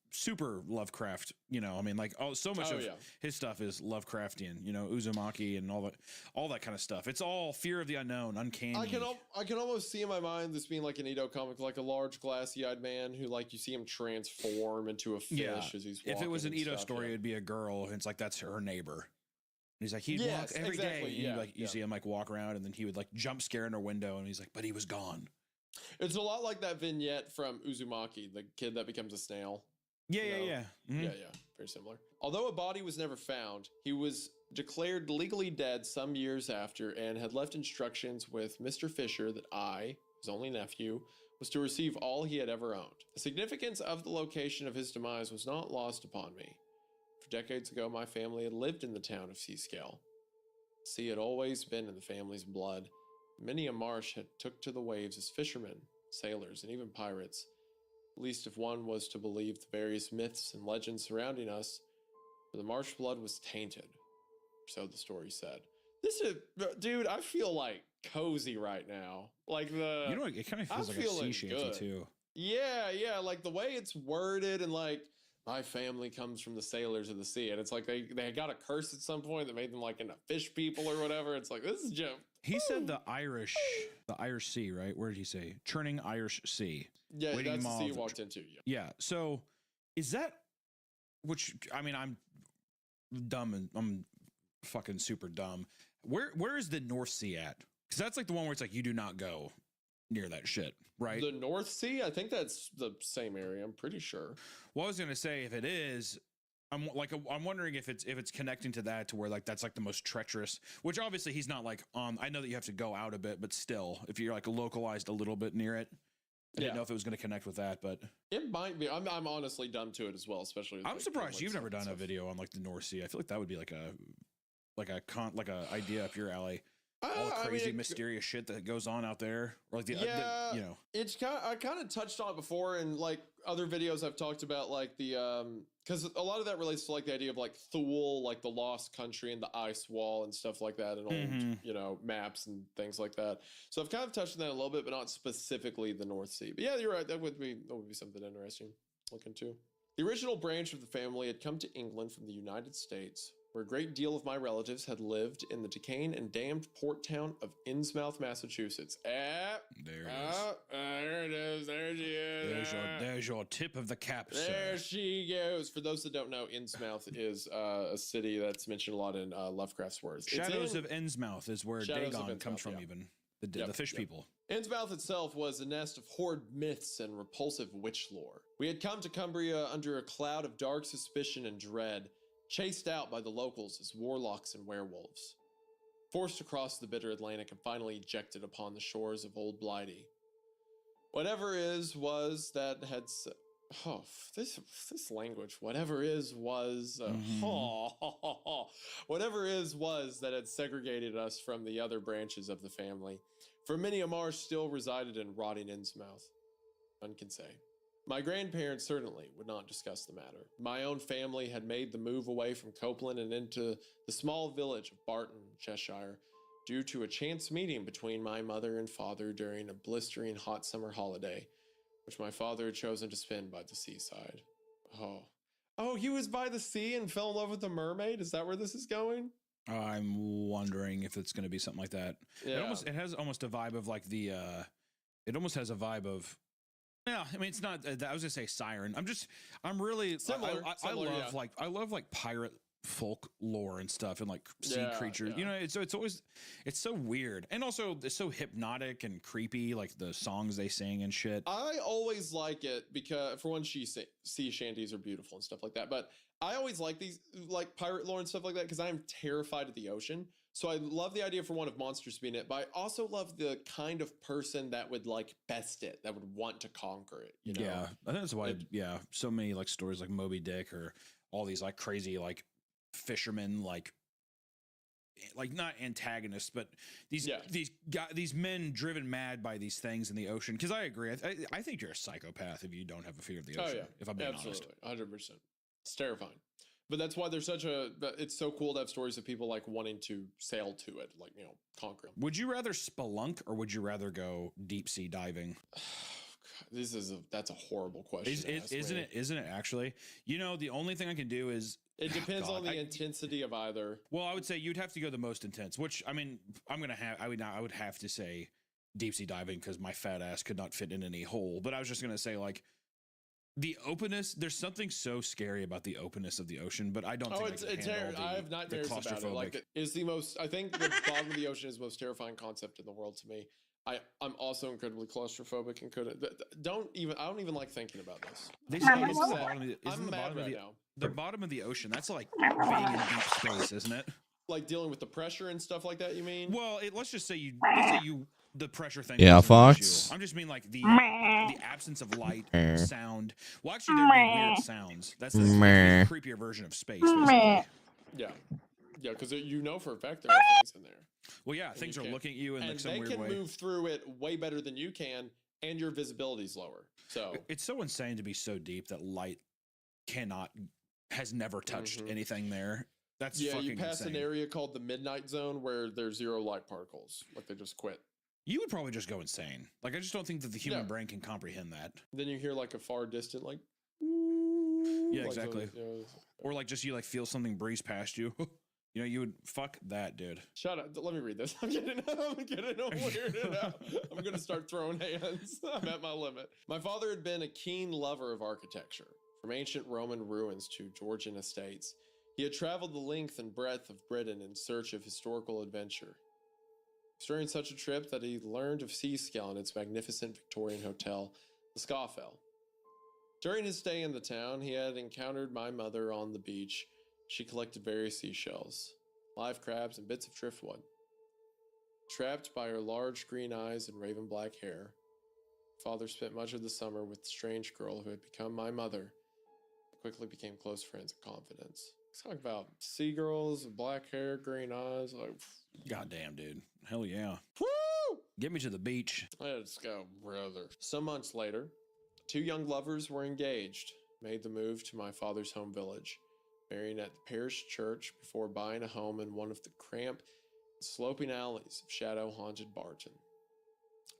super Lovecraft, like so much of his stuff is Lovecraftian, Uzumaki and all that kind of stuff. It's all fear of the unknown, uncanny.
I can almost see in my mind this being like an Ito comic, like a large glassy-eyed man who like you see him transform into a fish as he's walking.
If it was an Ito story, it'd be a girl and it's like, that's her neighbor. And he's like, he'd walk every day. And you see him like walk around and then he would like jump scare in her window and he's like, but he was gone.
It's a lot like that vignette from Uzumaki, the kid that becomes a snail.
Yeah.
Mm-hmm. Yeah. Very similar. Although a body was never found, he was declared legally dead some years after and had left instructions with Mr. Fisher that I, his only nephew, was to receive all he had ever owned. The significance of the location of his demise was not lost upon me. For decades ago, my family had lived in the town of Seascale. The sea had always been in the family's blood. Many a marsh had took to the waves as fishermen, sailors, and even pirates. At least if one was to believe the various myths and legends surrounding us, for the marsh blood was tainted, so the story said. This is, dude, I feel like cozy right now. Like
it kind of feels like a sea shanty too.
Yeah, like the way it's worded and like, my family comes from the sailors of the sea, and it's like they got a curse at some point that made them like into fish people or whatever. It's like, this is just.
He said the Irish Sea, right? Where did he say? Churning Irish Sea.
Yeah, that's the sea you walked into.
Yeah. So is that, which, I'm dumb and I'm fucking super dumb. Where is the North Sea at? Because that's like the one where it's like, you do not go near that shit, right?
The North Sea? I think that's the same area. I'm pretty sure.
Well, I was going to say, if it is, I'm wondering if it's connecting to that, to where like that's like the most treacherous, which obviously he's not like on. I know that you have to go out a bit, but still, if you're like localized a little bit near it, I didn't know if it was going to connect with that, but
it might be. I'm honestly dumb to it as well, especially. With,
I'm surprised you've never done a video on like the North Sea. I feel like that would be like a idea up your alley. All the crazy, mysterious shit that goes on out there, or like
it's I kind of touched on it before in like other videos I've talked about, like the because a lot of that relates to like the idea of like Thule, like the lost country and the ice wall and stuff like that, and old maps and things like that. So I've kind of touched on that a little bit, but not specifically the North Sea. But yeah, you're right. That would be something interesting to look into. The original branch of the family had come to England from the United States, where a great deal of my relatives had lived in the decaying and damned port town of Innsmouth, Massachusetts. There it is. There she is.
There's your tip of the cap,
there
sir.
she goes. For those that don't know, Innsmouth is a city that's mentioned a lot in Lovecraft's words.
Shadows of Innsmouth is where Dagon comes from, even. The fish people.
Innsmouth itself was a nest of horrid myths and repulsive witch lore. We had come to Cumbria under a cloud of dark suspicion and dread, chased out by the locals as warlocks and werewolves, forced across the bitter Atlantic and finally ejected upon the shores of Old Blighty. Whatever was that Oh, this language, whatever is, was, whatever is, was that had segregated us from the other branches of the family. For many, a marsh still resided in rotting Innsmouth. None can say. My grandparents certainly would not discuss the matter. My own family had made the move away from Copeland and into the small village of Barton, Cheshire, due to a chance meeting between my mother and father during a blistering hot summer holiday, which my father had chosen to spend by the seaside. Oh, he was by the sea and fell in love with a mermaid? Is that where this is going?
I'm wondering if it's going to be something like that.
Yeah.
It has almost a vibe of like it almost has a vibe of, yeah, I mean, it's not, I was gonna say Siren. I'm really,
Similar,
I love like pirate folk lore and stuff and like sea creatures,
yeah.
you know, it's so weird. And also it's so hypnotic and creepy, like the songs they sing and shit.
I always like it because, for one, sea shanties are beautiful and stuff like that. But I always like these, like pirate lore and stuff like that, because I am terrified of the ocean. So I love the idea, for one, of monsters being it, but I also love the kind of person that would like best it, that would want to conquer it. You know?
Yeah, I think that's why. So many like stories like Moby Dick or all these like crazy like fishermen like not antagonists, but these men driven mad by these things in the ocean. Because I agree, I think you're a psychopath if you don't have a fear of the ocean. If I'm being honest,
100%. It's terrifying. But that's why there's it's so cool to have stories of people like wanting to sail to it, like, you know, conquer them.
Would you rather spelunk or would you rather go deep sea diving?
That's a horrible question.
Isn't it actually? You know, the only thing I can do is
it depends on the intensity of either.
Well, I would say you'd have to go the most intense, which I mean, I would have to say deep sea diving because my fat ass could not fit in any hole. But I was just gonna say like the openness. There's something so scary about the openness of the ocean, but I don't.
I have nightmares about it. Like, it's the most. I think the bottom of the ocean is the most terrifying concept in the world to me. I'm also incredibly claustrophobic and couldn't. I don't even like thinking about this.
They say the bottom of the ocean. That's like being in deep space, isn't it?
Like dealing with the pressure and stuff like that. You mean?
Well, let's just say the pressure thing.
Yeah, Fox.
I'm just mean like the absence of light, sound. Well, actually, there'd be weird sounds. That's the creepier version of space. Basically.
Yeah, because you know for a fact there are things in there.
Well, yeah, things are looking at you in like some weird way.
They can move through it way better than you can, and your visibility's lower. So
it's so insane to be so deep that light has never touched anything there. That's fucking
you pass
insane.
An area called the Midnight Zone where there's 0 light particles. Like they just quit.
You would probably just go insane. Like I just don't think that the human brain can comprehend that.
Then you hear like a far distant like.
Yeah, exactly. Or like just you like feel something breeze past you. You know, you would fuck that, dude.
Shut up. Let me read this. I'm getting weirded out. I'm going to start throwing hands. I'm at my limit. My father had been a keen lover of architecture, from ancient Roman ruins to Georgian estates. He had traveled the length and breadth of Britain in search of historical adventure. It was during such a trip that he learned of Seascale and its magnificent Victorian hotel, the Scafell. During his stay in the town, he had encountered my mother on the beach. She collected various seashells, live crabs, and bits of driftwood. Trapped by her large green eyes and raven black hair, father spent much of the summer with the strange girl who had become my mother. They quickly became close friends and confidants. Talk about sea girls, black hair, green eyes. Like,
goddamn, dude. Hell yeah.
Woo!
Get me to the beach.
Let's go, brother. Some months later, 2 young lovers were engaged, made the move to my father's home village, marrying at the parish church before buying a home in one of the cramped and sloping alleys of shadow-haunted Barton.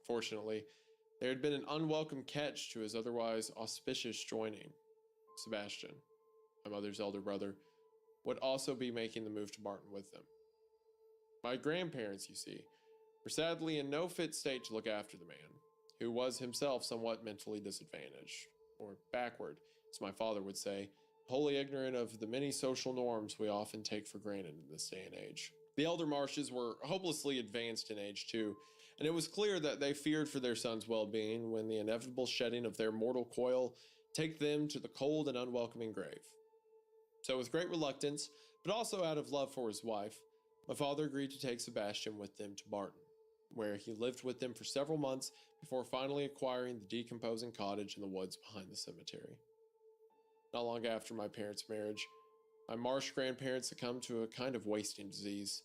Fortunately, there had been an unwelcome catch to his otherwise auspicious joining. Sebastian, my mother's elder brother, would also be making the move to Barton with them. My grandparents, you see, were sadly in no fit state to look after the man, who was himself somewhat mentally disadvantaged, or backward, as my father would say, wholly ignorant of the many social norms we often take for granted in this day and age. The elder Marshes were hopelessly advanced in age too, and it was clear that they feared for their son's well-being when the inevitable shedding of their mortal coil take them to the cold and unwelcoming grave. So with great reluctance, but also out of love for his wife, my father agreed to take Sebastian with them to Barton, where he lived with them for several months before finally acquiring the decomposing cottage in the woods behind the cemetery. Not long after my parents' marriage, my Marsh grandparents succumbed to a kind of wasting disease.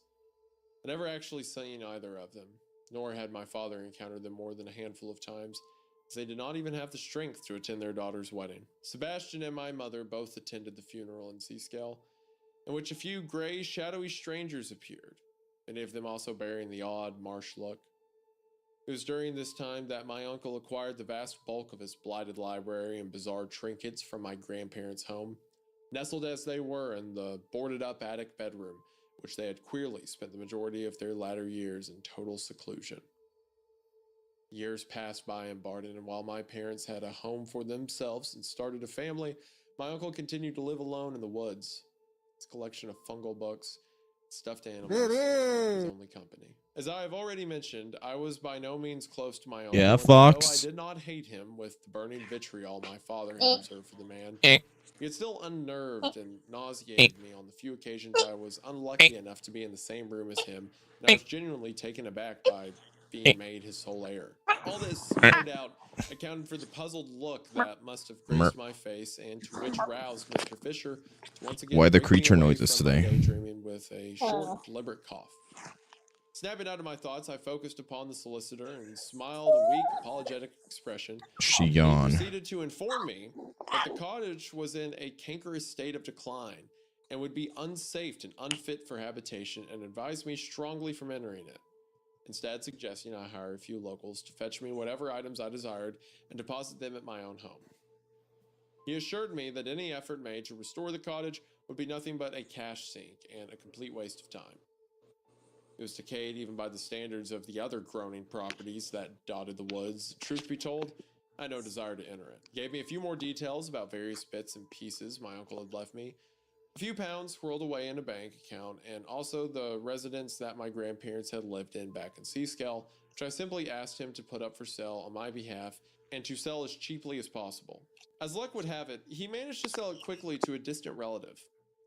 I never actually seen either of them, nor had my father encountered them more than a handful of times, as they did not even have the strength to attend their daughter's wedding. Sebastian and my mother both attended the funeral in Seascale, in which a few gray, shadowy strangers appeared, many of them also bearing the odd Marsh look. It was during this time that my uncle acquired the vast bulk of his blighted library and bizarre trinkets from my grandparents' home, nestled as they were in the boarded-up attic bedroom, which they had queerly spent the majority of their latter years in total seclusion. Years passed by in Barden, and while my parents had a home for themselves and started a family, my uncle continued to live alone in the woods. His collection of fungal books, stuffed animals, his only company. As I have already mentioned, I was by no means close to my uncle.
Yeah,
and
Fox.
although I did not hate him with the burning vitriol my father had reserved for the man, he had still unnerved and nauseated me on the few occasions I was unlucky enough to be in the same room as him, and I was genuinely taken aback by being made his sole heir. All this, no doubt, accounted for the puzzled look that must have graced my face, and to which roused Mr. Fisher to once again
Why the
wake me
creature
away
noises
from my
today?
daydreaming with a short, deliberate cough. Snapping out of my thoughts, I focused upon the solicitor and smiled a weak, apologetic expression.
She
He
yawned.
proceeded to inform me that the cottage was in a cankerous state of decline and would be unsafe and unfit for habitation, and advised me strongly from entering it, instead suggesting I hire a few locals to fetch me whatever items I desired and deposit them at my own home. He assured me that any effort made to restore the cottage would be nothing but a cash sink and a complete waste of time. It was decayed even by the standards of the other groaning properties that dotted the woods. Truth be told, I had no desire to enter it. He gave me a few more details about various bits and pieces my uncle had left me, a few pounds squirreled away in a bank account, and also the residence that my grandparents had lived in back in Seascale, which I simply asked him to put up for sale on my behalf and to sell as cheaply as possible. As luck would have it, he managed to sell it quickly to a distant relative,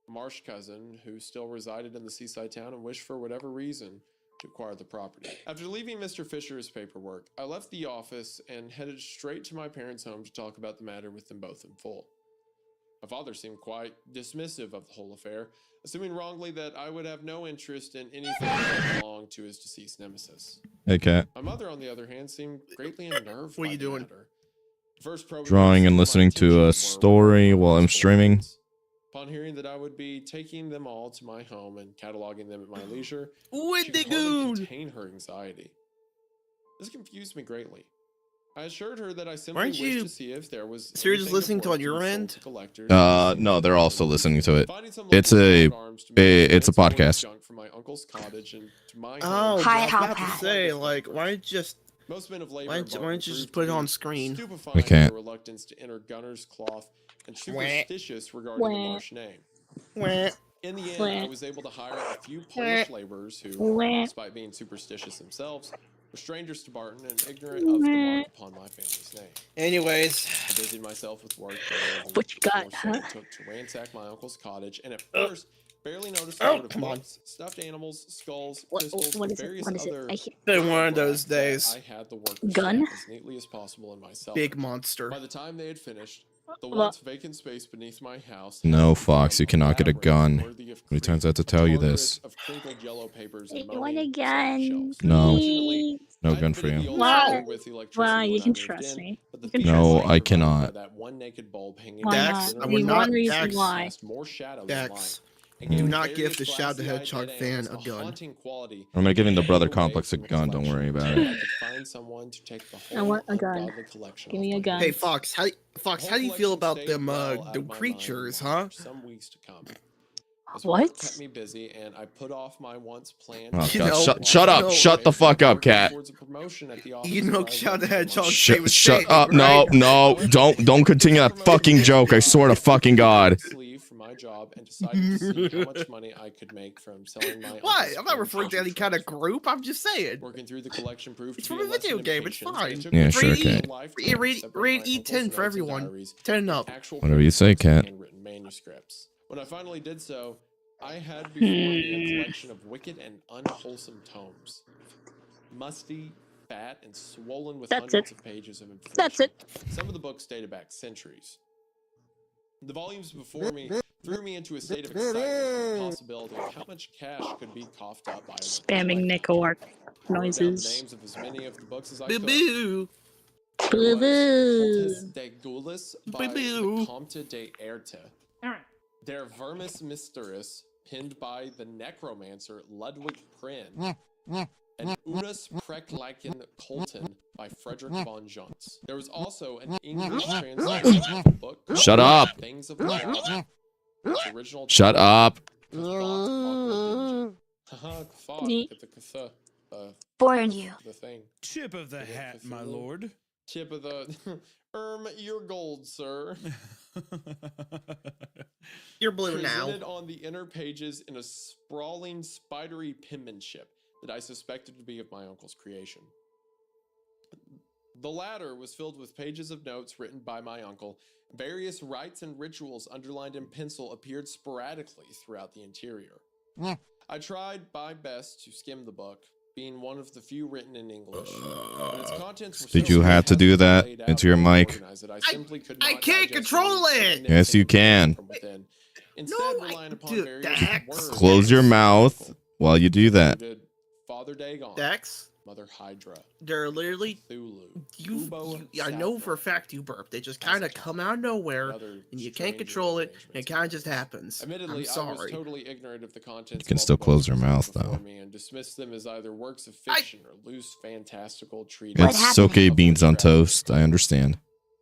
a Marsh cousin who still resided in the seaside town and wished for whatever reason to acquire the property. After leaving Mr. Fisher's paperwork, I left the office and headed straight to my parents' home to talk about the matter with them both in full. My father seemed quite dismissive of the whole affair, assuming wrongly that I would have no interest in anything that belonged to his deceased nemesis.
Hey, Cat.
My mother, on the other hand, seemed greatly unnerved by the matter. First probing
Drawing and listening to a story while I'm streaming.
Upon hearing that I would be taking them all to my home and cataloging them at my leisure,
What
she
the
could hardly
goon?
contain her anxiety. This confused me greatly. I assured her that I simply
Aren't
wished
you
to see if there was
so you're just
anything of
listening to
worth
on your
be sold
end?
to collectors.
No, they're also listening to it. It's a podcast.
Junk from my uncle's cottage and to my
Oh,
home.
Hi,
I was
Hal
about to
Pat.
say, like, why don't you just
Most men of labor
why don't you just put it on screen?
I can't.
Their reluctance to enter gunner's cloth and
Wah.
superstitious regarding the
Wah.
Marsh name.
Wah.
In the end,
Wah.
I was able to hire a few Polish laborers who,
Wah.
despite being superstitious themselves, were strangers to Barton and ignorant of the mark upon my family's name.
Anyways,
I busied myself with work.
What you got, huh?
It took to ransack my uncle's cottage, and at first, barely noticed a
Oh,
load of
come on.
books, stuffed animals, skulls,
What-
crystals,
what
and
is it?
various
What is it?
other
I hear-
been one of those
that
days.
I had the workers
Gun?
stack as neatly as possible in myself.
Big monster.
By the time they had finished, the
Well-
once vacant space beneath my house.
No,
had
Fox, you
become
cannot get a
labyrinth
gun.
worthy of
How many times I have to
creep,
tell you
corridors
this?
of crinkled yellow papers
I
and
want a
moaning
gun.
shelves.
No.
Fortunately,
No
I
gun
hadn't
for
been in
you.
the old
Wow.
school with electricity
Wow,
when
you
I
can
moved
trust
in,
me.
but the
You can
few
trust
No,
me.
lights
I
provided
cannot.
by that one naked bulb hanging
Why
above
Dax,
the
I
dinner
would
table
not-
One reason
Dax.
why.
cast more shadow than
Dax,
light, and
do
gave
not
various
give the Shout the
glassy-eyed
Hedgehog
dead
fan
animals
a gun.
haunting quality.
I'm gonna give him the brother
Away
complex a
from the
gun. Don't worry
collection
about
until
it.
I could find someone to take the
I
whole
want a gun.
ungodly collection
Give
off
me a
my
gun.
Hey
hands.
Fox, how do you feel about them the creatures, huh?
Some weeks to come. As
What?
work kept me busy, and I put off my once planned.
Oh,
You
God,
know-
shut up!
no,
Shut the fuck up, Cat!
Towards a promotion at the office
You know,
where I
Shout
worked
the
for
Hedgehog
months.
say was
Shut
saying,
up!
right?
No, don't continue that fucking joke. I swear to fucking God.
Leave from my job and decided to see how much money I could make from selling my.
What?
uncle's
I'm not
home
referring to
treasure
any kind of
trove.
group. I'm just saying.
Working through the collection proved
It's
to be
from a
lesson
video
in
game. It's
patience,
fine.
and it took
Yeah,
me
sure,
a
Cat.
lifetime to
Read
separate my
E10
uncle's
for
notes and
everyone.
diaries
10 up.
from actual
Whatever you say,
pages and
Cat.
handwritten manuscripts. When I finally did so, I had before me a collection of wicked and unwholesome tomes. musty, fat, and swollen with
That's
hundreds
it.
of pages of information.
That's it.
Some of the books dated back centuries. The volumes before me threw me into a state of excitement at the possibility of how much cash could be coughed up by a worker
Spamming
like
Nico Arc
I wrote down the
noises.
names of as many of the books as I
Boo
could.
boo.
There was
Boo
Cultus de Gulis by the Comte de Erte. Der Vermis Mysteris, pinned by the necromancer Ludwig Prynne. And Unus Preklichen Colton by Frederick von Jontz. There was also an English translation of the book called
Shut up.
Things of the Law. Its original
Shut
title,
up.
Haha,
Neat.
look at the katha,
Born you.
the thing.
Tip of the hat, my lord.
Tip of the your gold, sir.
You're blue now.
Presented on the inner pages in a sprawling, spidery penmanship that I suspected to be of my uncle's creation. The latter was filled with pages of notes written by my uncle. Various rites and rituals underlined in pencil appeared sporadically throughout the interior. I tried my best to skim the book, being one of the few written in English. But its contents were
Did
so
you have to do that
laid out
into your
and
mic?
organized that I simply could
I
not
can't
digest
control
any
it!
significant
Yes, you can.
from within. Instead,
No,
relying upon
dude,
various
Dax.
words.
Close your mouth while you do that.
Included Father Dagon,
Dex,
Mother Hydra,
they're literally
Cthulhu,
I know for a fact you burp. They just kind of come out of nowhere, and you can't control it, and it kind of just happens.
Admittedly,
I'm
I was
sorry.
totally ignorant of the contents.
You can
of all
still
the
close
books
your mouth,
before
though.
me and dismissed them as either works of fiction or loose, fantastical treatises.
It's okay, beans on toast. I understand.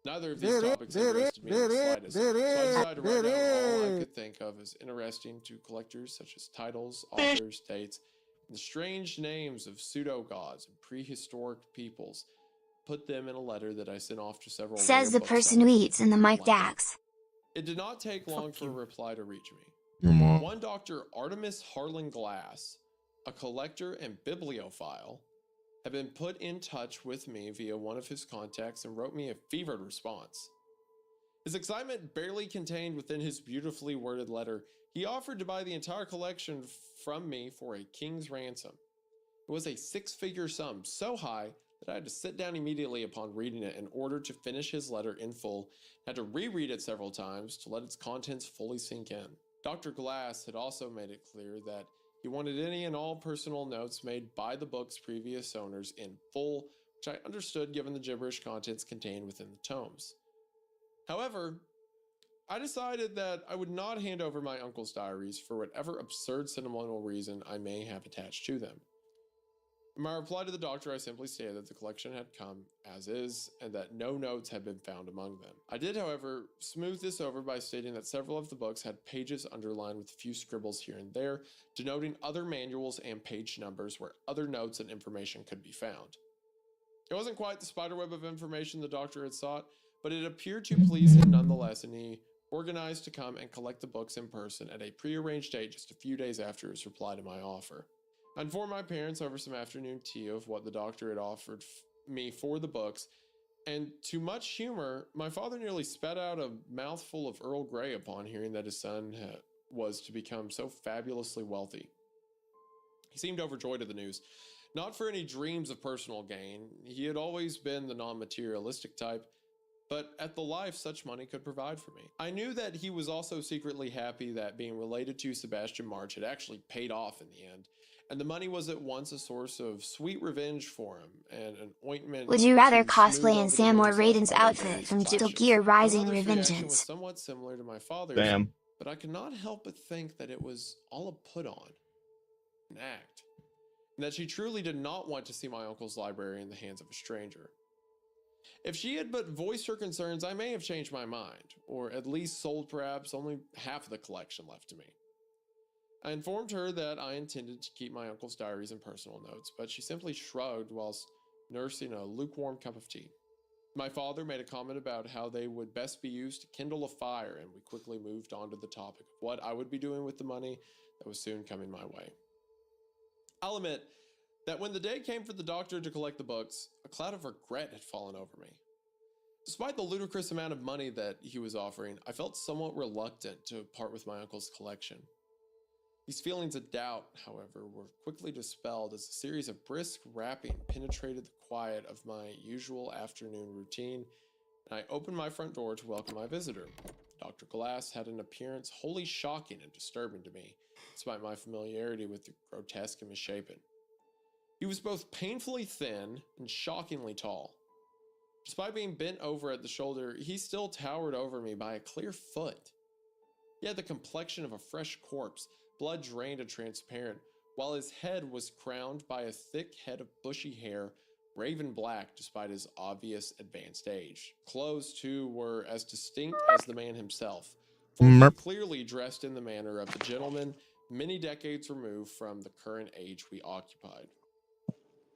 Neither of these topics interested me in the slightest, so I decided to write down all I could think of as interesting to collectors, such as titles, authors, dates, and the strange names of pseudo-gods and prehistoric peoples. Put them in a letter that I sent off to several
Says
rare
the person who
booksellers
eats in the mic
London.
Dax.
It did not take long for a reply to reach me.
Your mom.
One Dr. Artemis Harlan Glass, a collector and bibliophile, had been put in touch with me via one of his contacts and wrote me a fevered response. His excitement barely contained within his beautifully worded letter. He offered to buy the entire collection from me for a king's ransom. It was a six-figure sum, so high that I had to sit down immediately upon reading it in order to finish his letter in full. I had to reread it several times to let its contents fully sink in. Dr. Glass had also made it clear that he wanted any and all personal notes made by the book's previous owners in full, which I understood given the gibberish contents contained within the tomes. However, I decided that I would not hand over my uncle's diaries for whatever absurd sentimental reason I may have attached to them. In my reply to the doctor, I simply stated that the collection had come as is and that no notes had been found among them. I did, however, smooth this over by stating that several of the books had pages underlined with a few scribbles here and there, denoting other manuals and page numbers where other notes and information could be found. It wasn't quite the spiderweb of information the doctor had sought, but it appeared to please him nonetheless, and he organized to come and collect the books in person at a prearranged date just a few days after his reply to my offer. I informed my parents over some afternoon tea of what the doctor had offered me for the books, and to much humor, my father nearly spat out a mouthful of Earl Grey upon hearing that his son was to become so fabulously wealthy. He seemed overjoyed at the news, not for any dreams of personal gain. He had always been the non-materialistic type, but at the life such money could provide for me. I knew that he was also secretly happy that being related to Sebastian March had actually paid off in the end, and the money was at once a source of sweet revenge for him and an ointment.
Would you rather
to
cosplay
smooth
in
over the
Sam or
wounds left
Raiden's
by their
outfit
various
from Digital
clashes.
Gear Rising
My mother's reaction was
Revengeance?
somewhat similar to my father's,
Damn.
but I could not help but think that it was all a put on, an act, and that she truly did not want to see my uncle's library in the hands of a stranger. If she had but voiced her concerns, I may have changed my mind, or at least sold perhaps only half of the collection left to me. I informed her that I intended to keep my uncle's diaries and personal notes, but she simply shrugged whilst nursing a lukewarm cup of tea. My father made a comment about how they would best be used to kindle a fire, and we quickly moved on to the topic of what I would be doing with the money that was soon coming my way. I'll admit that when the day came for the doctor to collect the books, a cloud of regret had fallen over me. Despite the ludicrous amount of money that he was offering, I felt somewhat reluctant to part with my uncle's collection. These feelings of doubt, however, were quickly dispelled as a series of brisk rapping penetrated the quiet of my usual afternoon routine, and I opened my front door to welcome my visitor. Dr. Glass had an appearance wholly shocking and disturbing to me, despite my familiarity with the grotesque and misshapen. He was both painfully thin and shockingly tall. Despite being bent over at the shoulder, he still towered over me by a clear foot. He had the complexion of a fresh corpse, blood drained and transparent, while his head was crowned by a thick head of bushy hair, raven black despite his obvious advanced age. Clothes, too, were as distinct as the man himself, for clearly dressed in the manner of the gentleman many decades removed from the current age we occupied.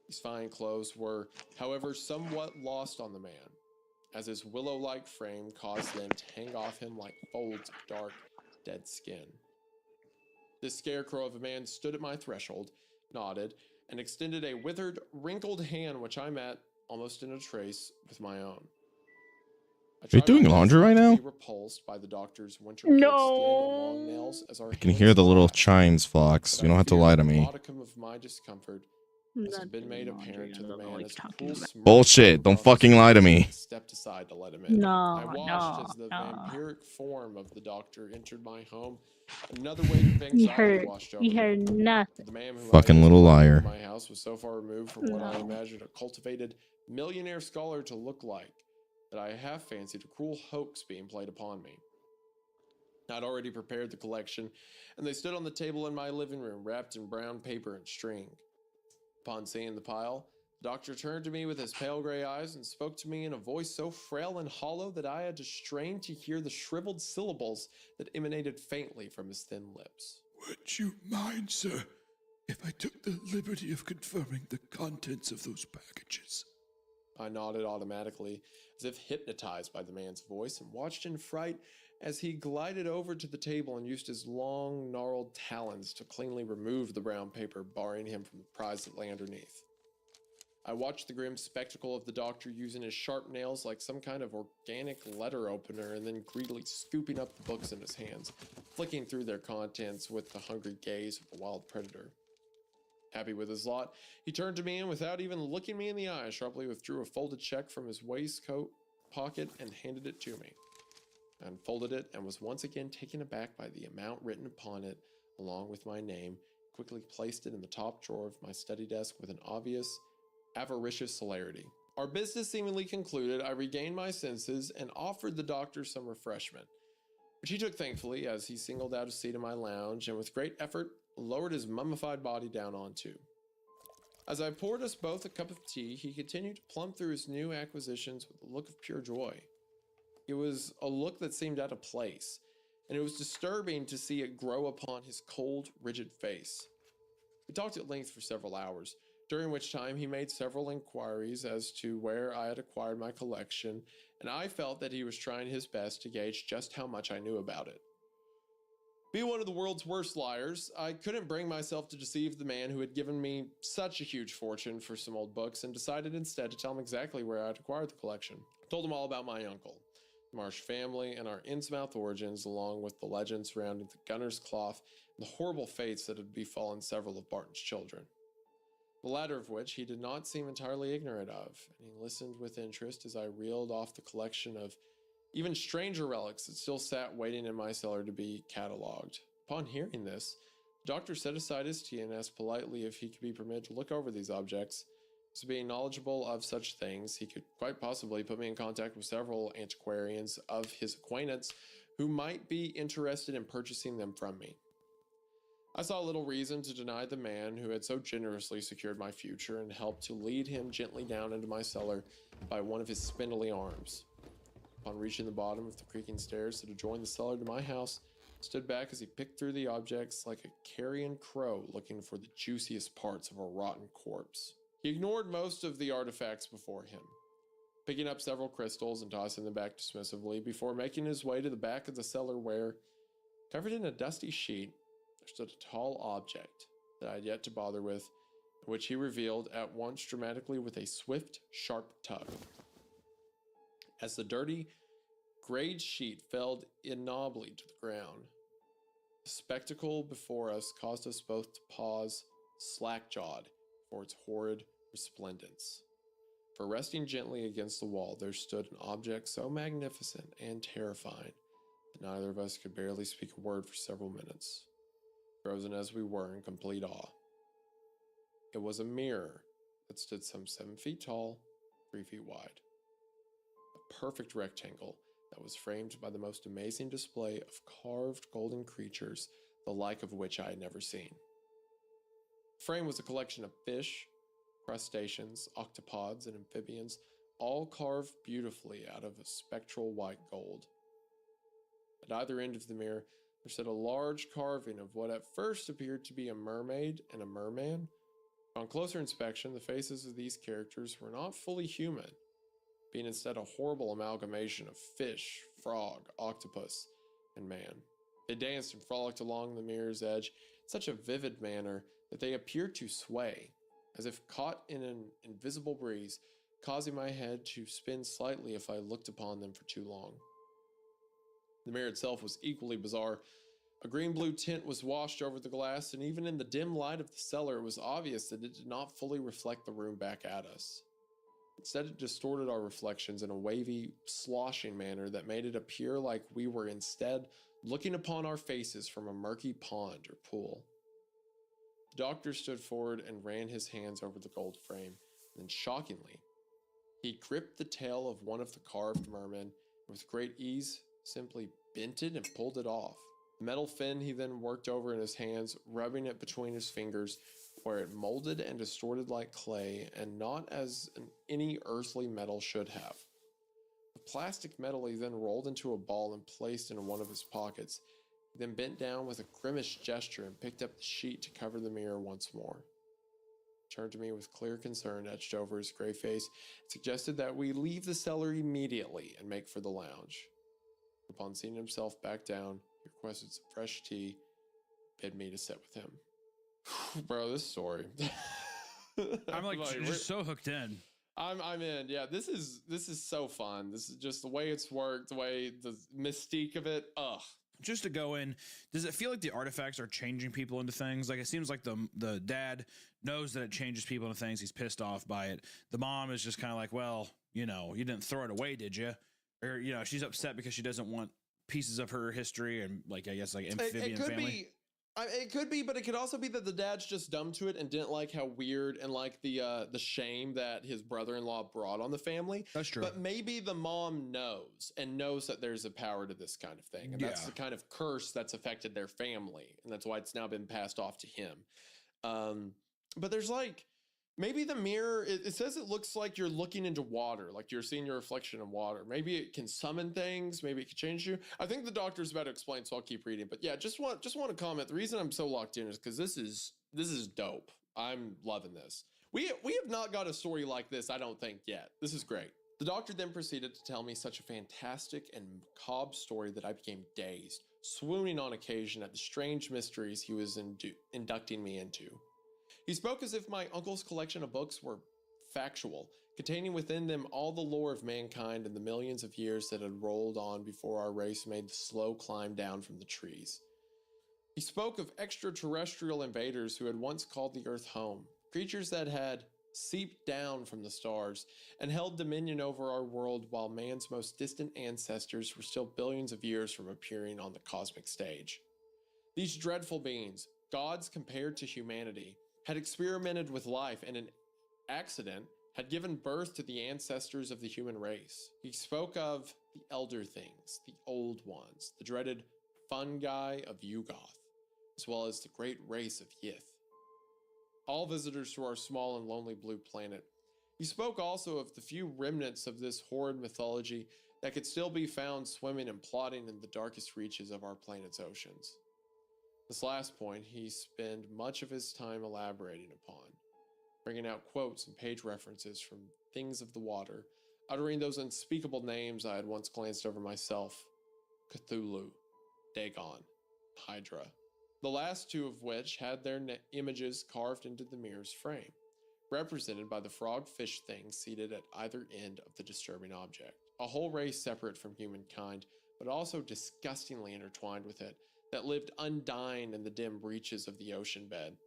These fine clothes were, however, somewhat lost on the man, as his willow-like frame caused them to hang off him like folds of dark, dead skin. This scarecrow of a man stood at my threshold, nodded, and extended a withered, wrinkled hand which I met, almost in a trace, with my own.
Are you doing laundry right now?
Repulsed by the doctor's winter skin and long nails as our
I can hear the little chimes, Fox. You don't have to lie to me.
of my discomfort has been made apparent to the man as cool smirk
Bullshit. Don't fucking lie to me.
stepped aside to let him in.
No,
I watched as the vampiric form of the doctor entered my home. Another wave of anxiety washed over
you heard nothing.
The man who
Fucking little liar.
my house was so far removed from what I imagined a cultivated millionaire scholar to look like that I half fancied a cruel hoax being played upon me. I'd already prepared the collection, and they stood on the table in my living room, wrapped in brown paper and string. Upon seeing the pile, the doctor turned to me with his pale gray eyes and spoke to me in a voice so frail and hollow that I had to strain to hear the shriveled syllables that emanated faintly from his thin lips.
Would you mind, sir, if I took the liberty of confirming the contents of those packages?
I nodded automatically, as if hypnotized by the man's voice, and watched in fright as he glided over to the table and used his long, gnarled talons to cleanly remove the brown paper, barring him from the prize that lay underneath. I watched the grim spectacle of the doctor using his sharp nails like some kind of organic letter opener and then greedily scooping up the books in his hands, flicking through their contents with the hungry gaze of a wild predator. Happy with his lot, he turned to me and without even looking me in the eye, sharply withdrew a folded check from his waistcoat pocket and handed it to me. I unfolded it and was once again taken aback by the amount written upon it, along with my name, quickly placed it in the top drawer of my study desk with an obvious, avaricious celerity. Our business seemingly concluded, I regained my senses and offered the doctor some refreshment, which he took thankfully as he singled out a seat in my lounge and with great effort lowered his mummified body down onto. As I poured us both a cup of tea, he continued to plumb through his new acquisitions with a look of pure joy. It was a look that seemed out of place, and it was disturbing to see it grow upon his cold, rigid face. We talked at length for several hours, during which time he made several inquiries as to where I had acquired my collection, and I felt that he was trying his best to gauge just how much I knew about it. Being one of the world's worst liars, I couldn't bring myself to deceive the man who had given me such a huge fortune for some old books and decided instead to tell him exactly where I had acquired the collection. I told him all about my uncle, the Marsh family, and our Innsmouth origins, along with the legend surrounding the gunner's cloth and the horrible fates that had befallen several of Barton's children. The latter of which he did not seem entirely ignorant of, and he listened with interest as I reeled off the collection of even stranger relics that still sat waiting in my cellar to be cataloged. Upon hearing this, the doctor set aside his tea and asked politely if he could be permitted to look over these objects. As being knowledgeable of such things, he could quite possibly put me in contact with several antiquarians of his acquaintance who might be interested in purchasing them from me. I saw little reason to deny the man who had so generously secured my future and helped to lead him gently down into my cellar by one of his spindly arms. Upon reaching the bottom of the creaking stairs that adjoined the cellar to my house, I stood back as he picked through the objects like a carrion crow looking for the juiciest parts of a rotten corpse. He ignored most of the artifacts before him, picking up several crystals and tossing them back dismissively before making his way to the back of the cellar where, covered in a dusty sheet, there stood a tall object that I had yet to bother with, which he revealed at once dramatically with a swift, sharp tug. As the dirty, grayed sheet fell ignobly to the ground, The spectacle before us caused us both to pause, slack-jawed, for its horrid resplendence. For resting gently against the wall, there stood an object so magnificent and terrifying that neither of us could barely speak a word for several minutes, frozen as we were in complete awe. It was a mirror that stood some 7 feet tall, 3 feet wide. A perfect rectangle that was framed by the most amazing display of carved golden creatures, the like of which I had never seen. The frame was a collection of fish, crustaceans, octopods, and amphibians, all carved beautifully out of a spectral white gold. At either end of the mirror, there stood a large carving of what at first appeared to be a mermaid and a merman. On closer inspection, the faces of these characters were not fully human, being instead a horrible amalgamation of fish, frog, octopus, and man. They danced and frolicked along the mirror's edge in such a vivid manner that they appeared to sway, as if caught in an invisible breeze, causing my head to spin slightly if I looked upon them for too long. The mirror itself was equally bizarre. A green-blue tint was washed over the glass, and even in the dim light of the cellar, it was obvious that it did not fully reflect the room back at us. Instead, it distorted our reflections in a wavy, sloshing manner that made it appear like we were instead looking upon our faces from a murky pond or pool. The doctor stood forward and ran his hands over the gold frame, and then shockingly, he gripped the tail of one of the carved mermen and with great ease simply bent it and pulled it off. The metal fin he then worked over in his hands, rubbing it between his fingers, where it molded and distorted like clay, and not as any earthly metal should have. The plastic metal he then rolled into a ball and placed in one of his pockets. He then bent down with a grimace gesture and picked up the sheet to cover the mirror once more. He turned to me with clear concern etched over his gray face and suggested that we leave the cellar immediately and make for the lounge. Upon seeing himself back down, he requested some fresh tea, bid me to sit with him. Bro, this story.
I'm like just so hooked in.
I'm in. Yeah, this is so fun. This is just the way it's worked, the way the mystique of it. Ugh.
Just to go in, does it feel like the artifacts are changing people into things? Like, it seems like the dad knows that it changes people into things. He's pissed off by it. The mom is just kind of like, well, you know, you didn't throw it away, did you? Or, you know, she's upset because she doesn't want pieces of her history and, like, I guess, like, amphibian family.
It could be, but it could also be that the dad's just dumb to it and didn't like how weird and like the shame that his brother-in-law brought on the family.
That's true.
But maybe the mom knows that there's a power to this kind of thing. And that's the kind of curse that's affected their family. And that's why it's now been passed off to him. But there's like, maybe the mirror, it says it looks like you're looking into water, like you're seeing your reflection in water. Maybe it can summon things. Maybe it can change you. I think the doctor's about to explain, so I'll keep reading. But yeah, just want to comment. The reason I'm so locked in is because this is dope. I'm loving this. We have not got a story like this, I don't think, yet. This is great. The doctor then proceeded to tell me such a fantastic and macabre story that I became dazed, swooning on occasion at the strange mysteries he was inducting me into. He spoke as if my uncle's collection of books were factual, containing within them all the lore of mankind and the millions of years that had rolled on before our race made the slow climb down from the trees. He spoke of extraterrestrial invaders who had once called the earth home, creatures that had seeped down from the stars and held dominion over our world while man's most distant ancestors were still billions of years from appearing on the cosmic stage. These dreadful beings, gods compared to humanity, had experimented with life and an accident had given birth to the ancestors of the human race. He spoke of the elder things, the old ones, the dreaded fungi of Yugoth, as well as the great race of Yith, all visitors to our small and lonely blue planet. He spoke also of the few remnants of this horrid mythology that could still be found swimming and plotting in the darkest reaches of our planet's oceans. This last point he spent much of his time elaborating upon, bringing out quotes and page references from things of the water, uttering those unspeakable names I had once glanced over myself: Cthulhu, Dagon, Hydra, the last two of which had their images carved into the mirror's frame, represented by the frog-fish thing seated at either end of the disturbing object. A whole race separate from humankind, but also disgustingly intertwined with it, that lived undying in the dim reaches of the ocean bed,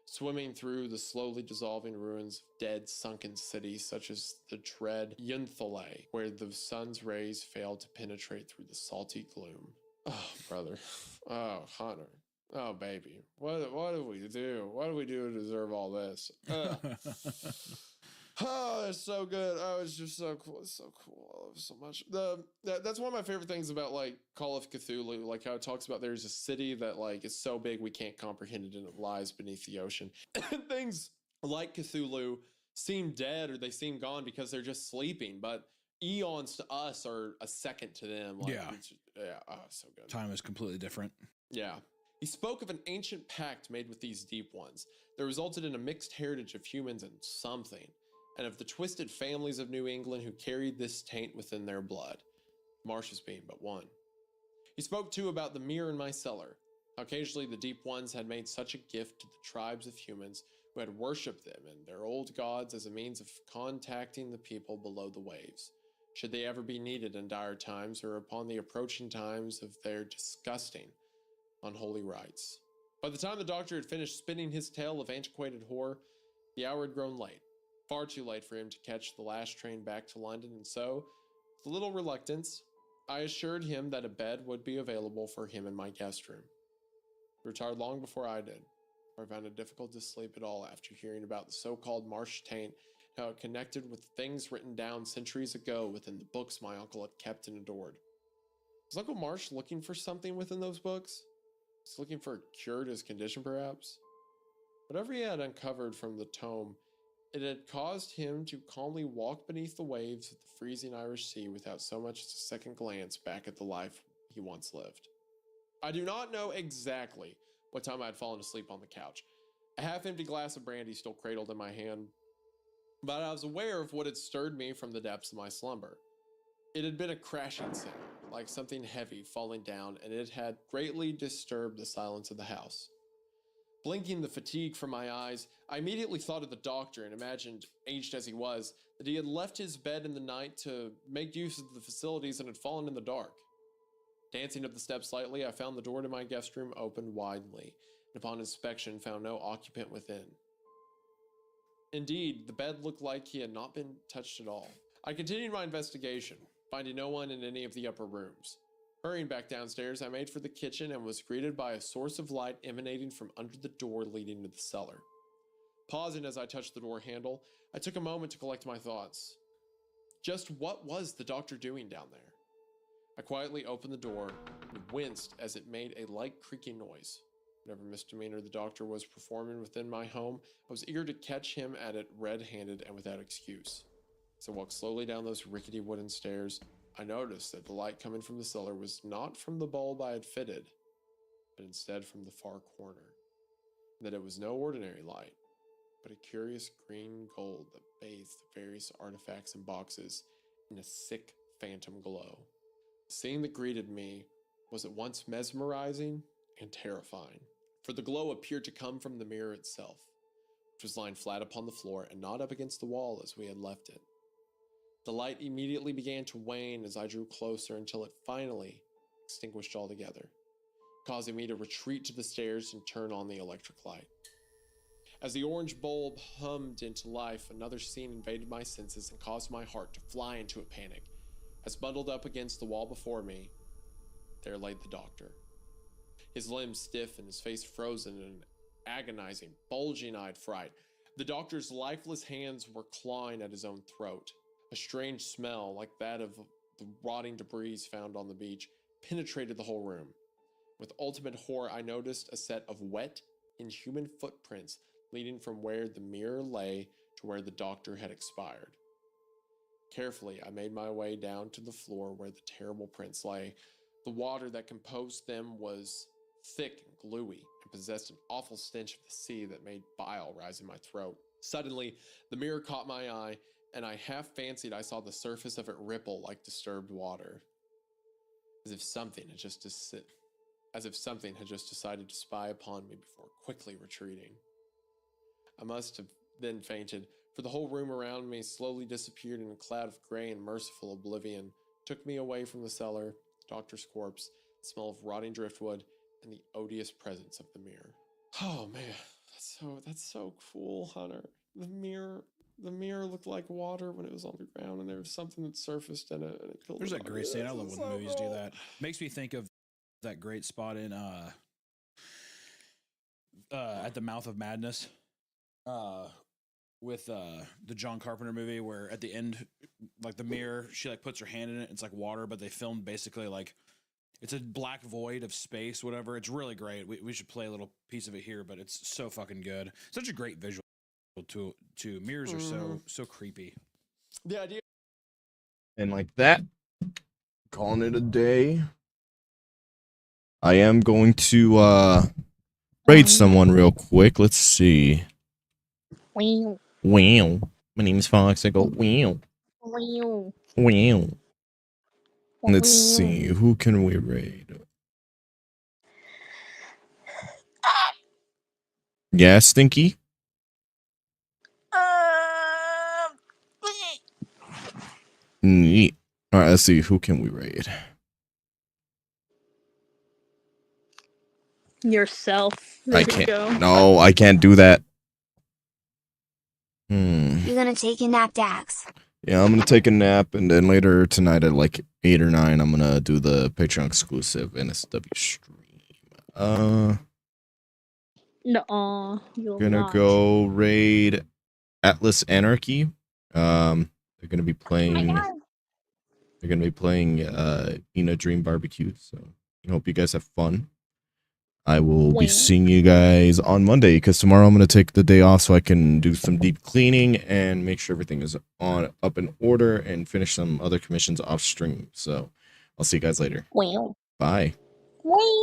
swimming through the slowly dissolving ruins of dead, sunken cities such as the dread Yunthale, where the sun's rays failed to penetrate through the salty gloom. Oh, brother. Oh, Hunter. Oh, baby. What do we do? What do we do to deserve all this? Oh, it's so good. Oh, it's just so cool. It's so cool. I love it so much. That's one of my favorite things about like Call of Cthulhu, like how it talks about there's a city that like is so big we can't comprehend it and it lies beneath the ocean. And things like Cthulhu seem dead or they seem gone because they're just sleeping, but eons to us are a second to them. Like,
Yeah.
Oh, so good.
Time is completely different.
Yeah. He spoke of an ancient pact made with these deep ones that resulted in a mixed heritage of humans and something, and of the twisted families of New England who carried this taint within their blood, Marsh's being but one. He spoke too about the mirror in my cellar, how occasionally the deep ones had made such a gift to the tribes of humans who had worshipped them and their old gods as a means of contacting the people below the waves, should they ever be needed in dire times or upon the approaching times of their disgusting, unholy rites. By the time the doctor had finished spinning his tale of antiquated horror, the hour had grown late. Far too late for him to catch the last train back to London, and so, with a little reluctance, I assured him that a bed would be available for him in my guest room. He retired long before I did, for I found it difficult to sleep at all after hearing about the so-called Marsh taint, how it connected with things written down centuries ago within the books my uncle had kept and adored. Was Uncle Marsh looking for something within those books? Was he looking for a cure to his condition, perhaps? Whatever he had uncovered from the tome, it had caused him to calmly walk beneath the waves of the freezing Irish Sea without so much as a second glance back at the life he once lived. I do not know exactly what time I had fallen asleep on the couch, a half-empty glass of brandy still cradled in my hand, but I was aware of what had stirred me from the depths of my slumber. It had been a crashing sound, like something heavy falling down, and it had greatly disturbed the silence of the house. Blinking the fatigue from my eyes, I immediately thought of the doctor and imagined, aged as he was, that he had left his bed in the night to make use of the facilities and had fallen in the dark. Dancing up the steps slightly, I found the door to my guest room open widely, and upon inspection found no occupant within. Indeed, the bed looked like he had not been touched at all. I continued my investigation, finding no one in any of the upper rooms. Hurrying back downstairs, I made for the kitchen and was greeted by a source of light emanating from under the door leading to the cellar. Pausing as I touched the door handle, I took a moment to collect my thoughts. Just what was the doctor doing down there? I quietly opened the door and winced as it made a light creaking noise. Whatever misdemeanor the doctor was performing within my home, I was eager to catch him at it red-handed and without excuse. As I walked slowly down those rickety wooden stairs, I noticed that the light coming from the cellar was not from the bulb I had fitted, but instead from the far corner. That it was no ordinary light, but a curious green gold that bathed the various artifacts and boxes in a sick phantom glow. The scene that greeted me was at once mesmerizing and terrifying, for the glow appeared to come from the mirror itself, which was lying flat upon the floor and not up against the wall as we had left it. The light immediately began to wane as I drew closer until it finally extinguished altogether, causing me to retreat to the stairs and turn on the electric light. As the orange bulb hummed into life, another scene invaded my senses and caused my heart to fly into a panic. As bundled up against the wall before me, there lay the doctor. His limbs stiff and his face frozen in an agonizing, bulging-eyed fright. The doctor's lifeless hands were clawing at his own throat. A strange smell, like that of the rotting debris found on the beach, penetrated the whole room. With ultimate horror, I noticed a set of wet, inhuman footprints leading from where the mirror lay to where the doctor had expired. Carefully, I made my way down to the floor where the terrible prints lay. The water that composed them was thick and gluey and possessed an awful stench of the sea that made bile rise in my throat. Suddenly, the mirror caught my eye, and I half fancied I saw the surface of it ripple like disturbed water, as if something had just decided to spy upon me before quickly retreating. I must have then fainted, for the whole room around me slowly disappeared in a cloud of gray and merciful oblivion, took me away from the cellar, the doctor's corpse, the smell of rotting driftwood, and the odious presence of the mirror. Oh man, that's so cool, Hunter. The mirror looked like water when it was on the ground, and there was something that surfaced in it, and it killed.
There's
the
that
dog.
great scene. I
This
love
is
when
so
movies do
cool.
that. Makes me think of that great spot in at the Mouth of Madness, with the John Carpenter movie, where at the end, like the mirror, she like puts her hand in it. It's like water, but they filmed basically like it's a black void of space, whatever. It's really great. We should play a little piece of it here, but it's so fucking good. Such a great visual to mirrors are so creepy.
The idea.
And like that, calling it a day. I am going to raid someone real quick. Let's see.
Wow.
Wow. My name is Fox. I go wow.
Wow.
Wow. Let's see. Who can we raid? Yeah, Stinky. Neat. All right, let's see. Who can we raid?
Yourself.
I
There you
can't.
go.
No, I can't do that.
You gonna take a nap, Dax?
Yeah, I'm gonna take a nap, and then later tonight at like 8 or 9, I'm gonna do the Patreon exclusive NSW stream.
Nuh-uh. You'll
Gonna
not.
go raid Atlas Anarchy. They're gonna be playing. They're gonna be playing Ina Dream Barbecue. So I hope you guys have fun. I will be seeing you guys on Monday because tomorrow I'm gonna take the day off so I can do some deep cleaning and make sure everything is up in order and finish some other commissions off stream. So I'll see you guys later.
Wow.
Bye.
Wow.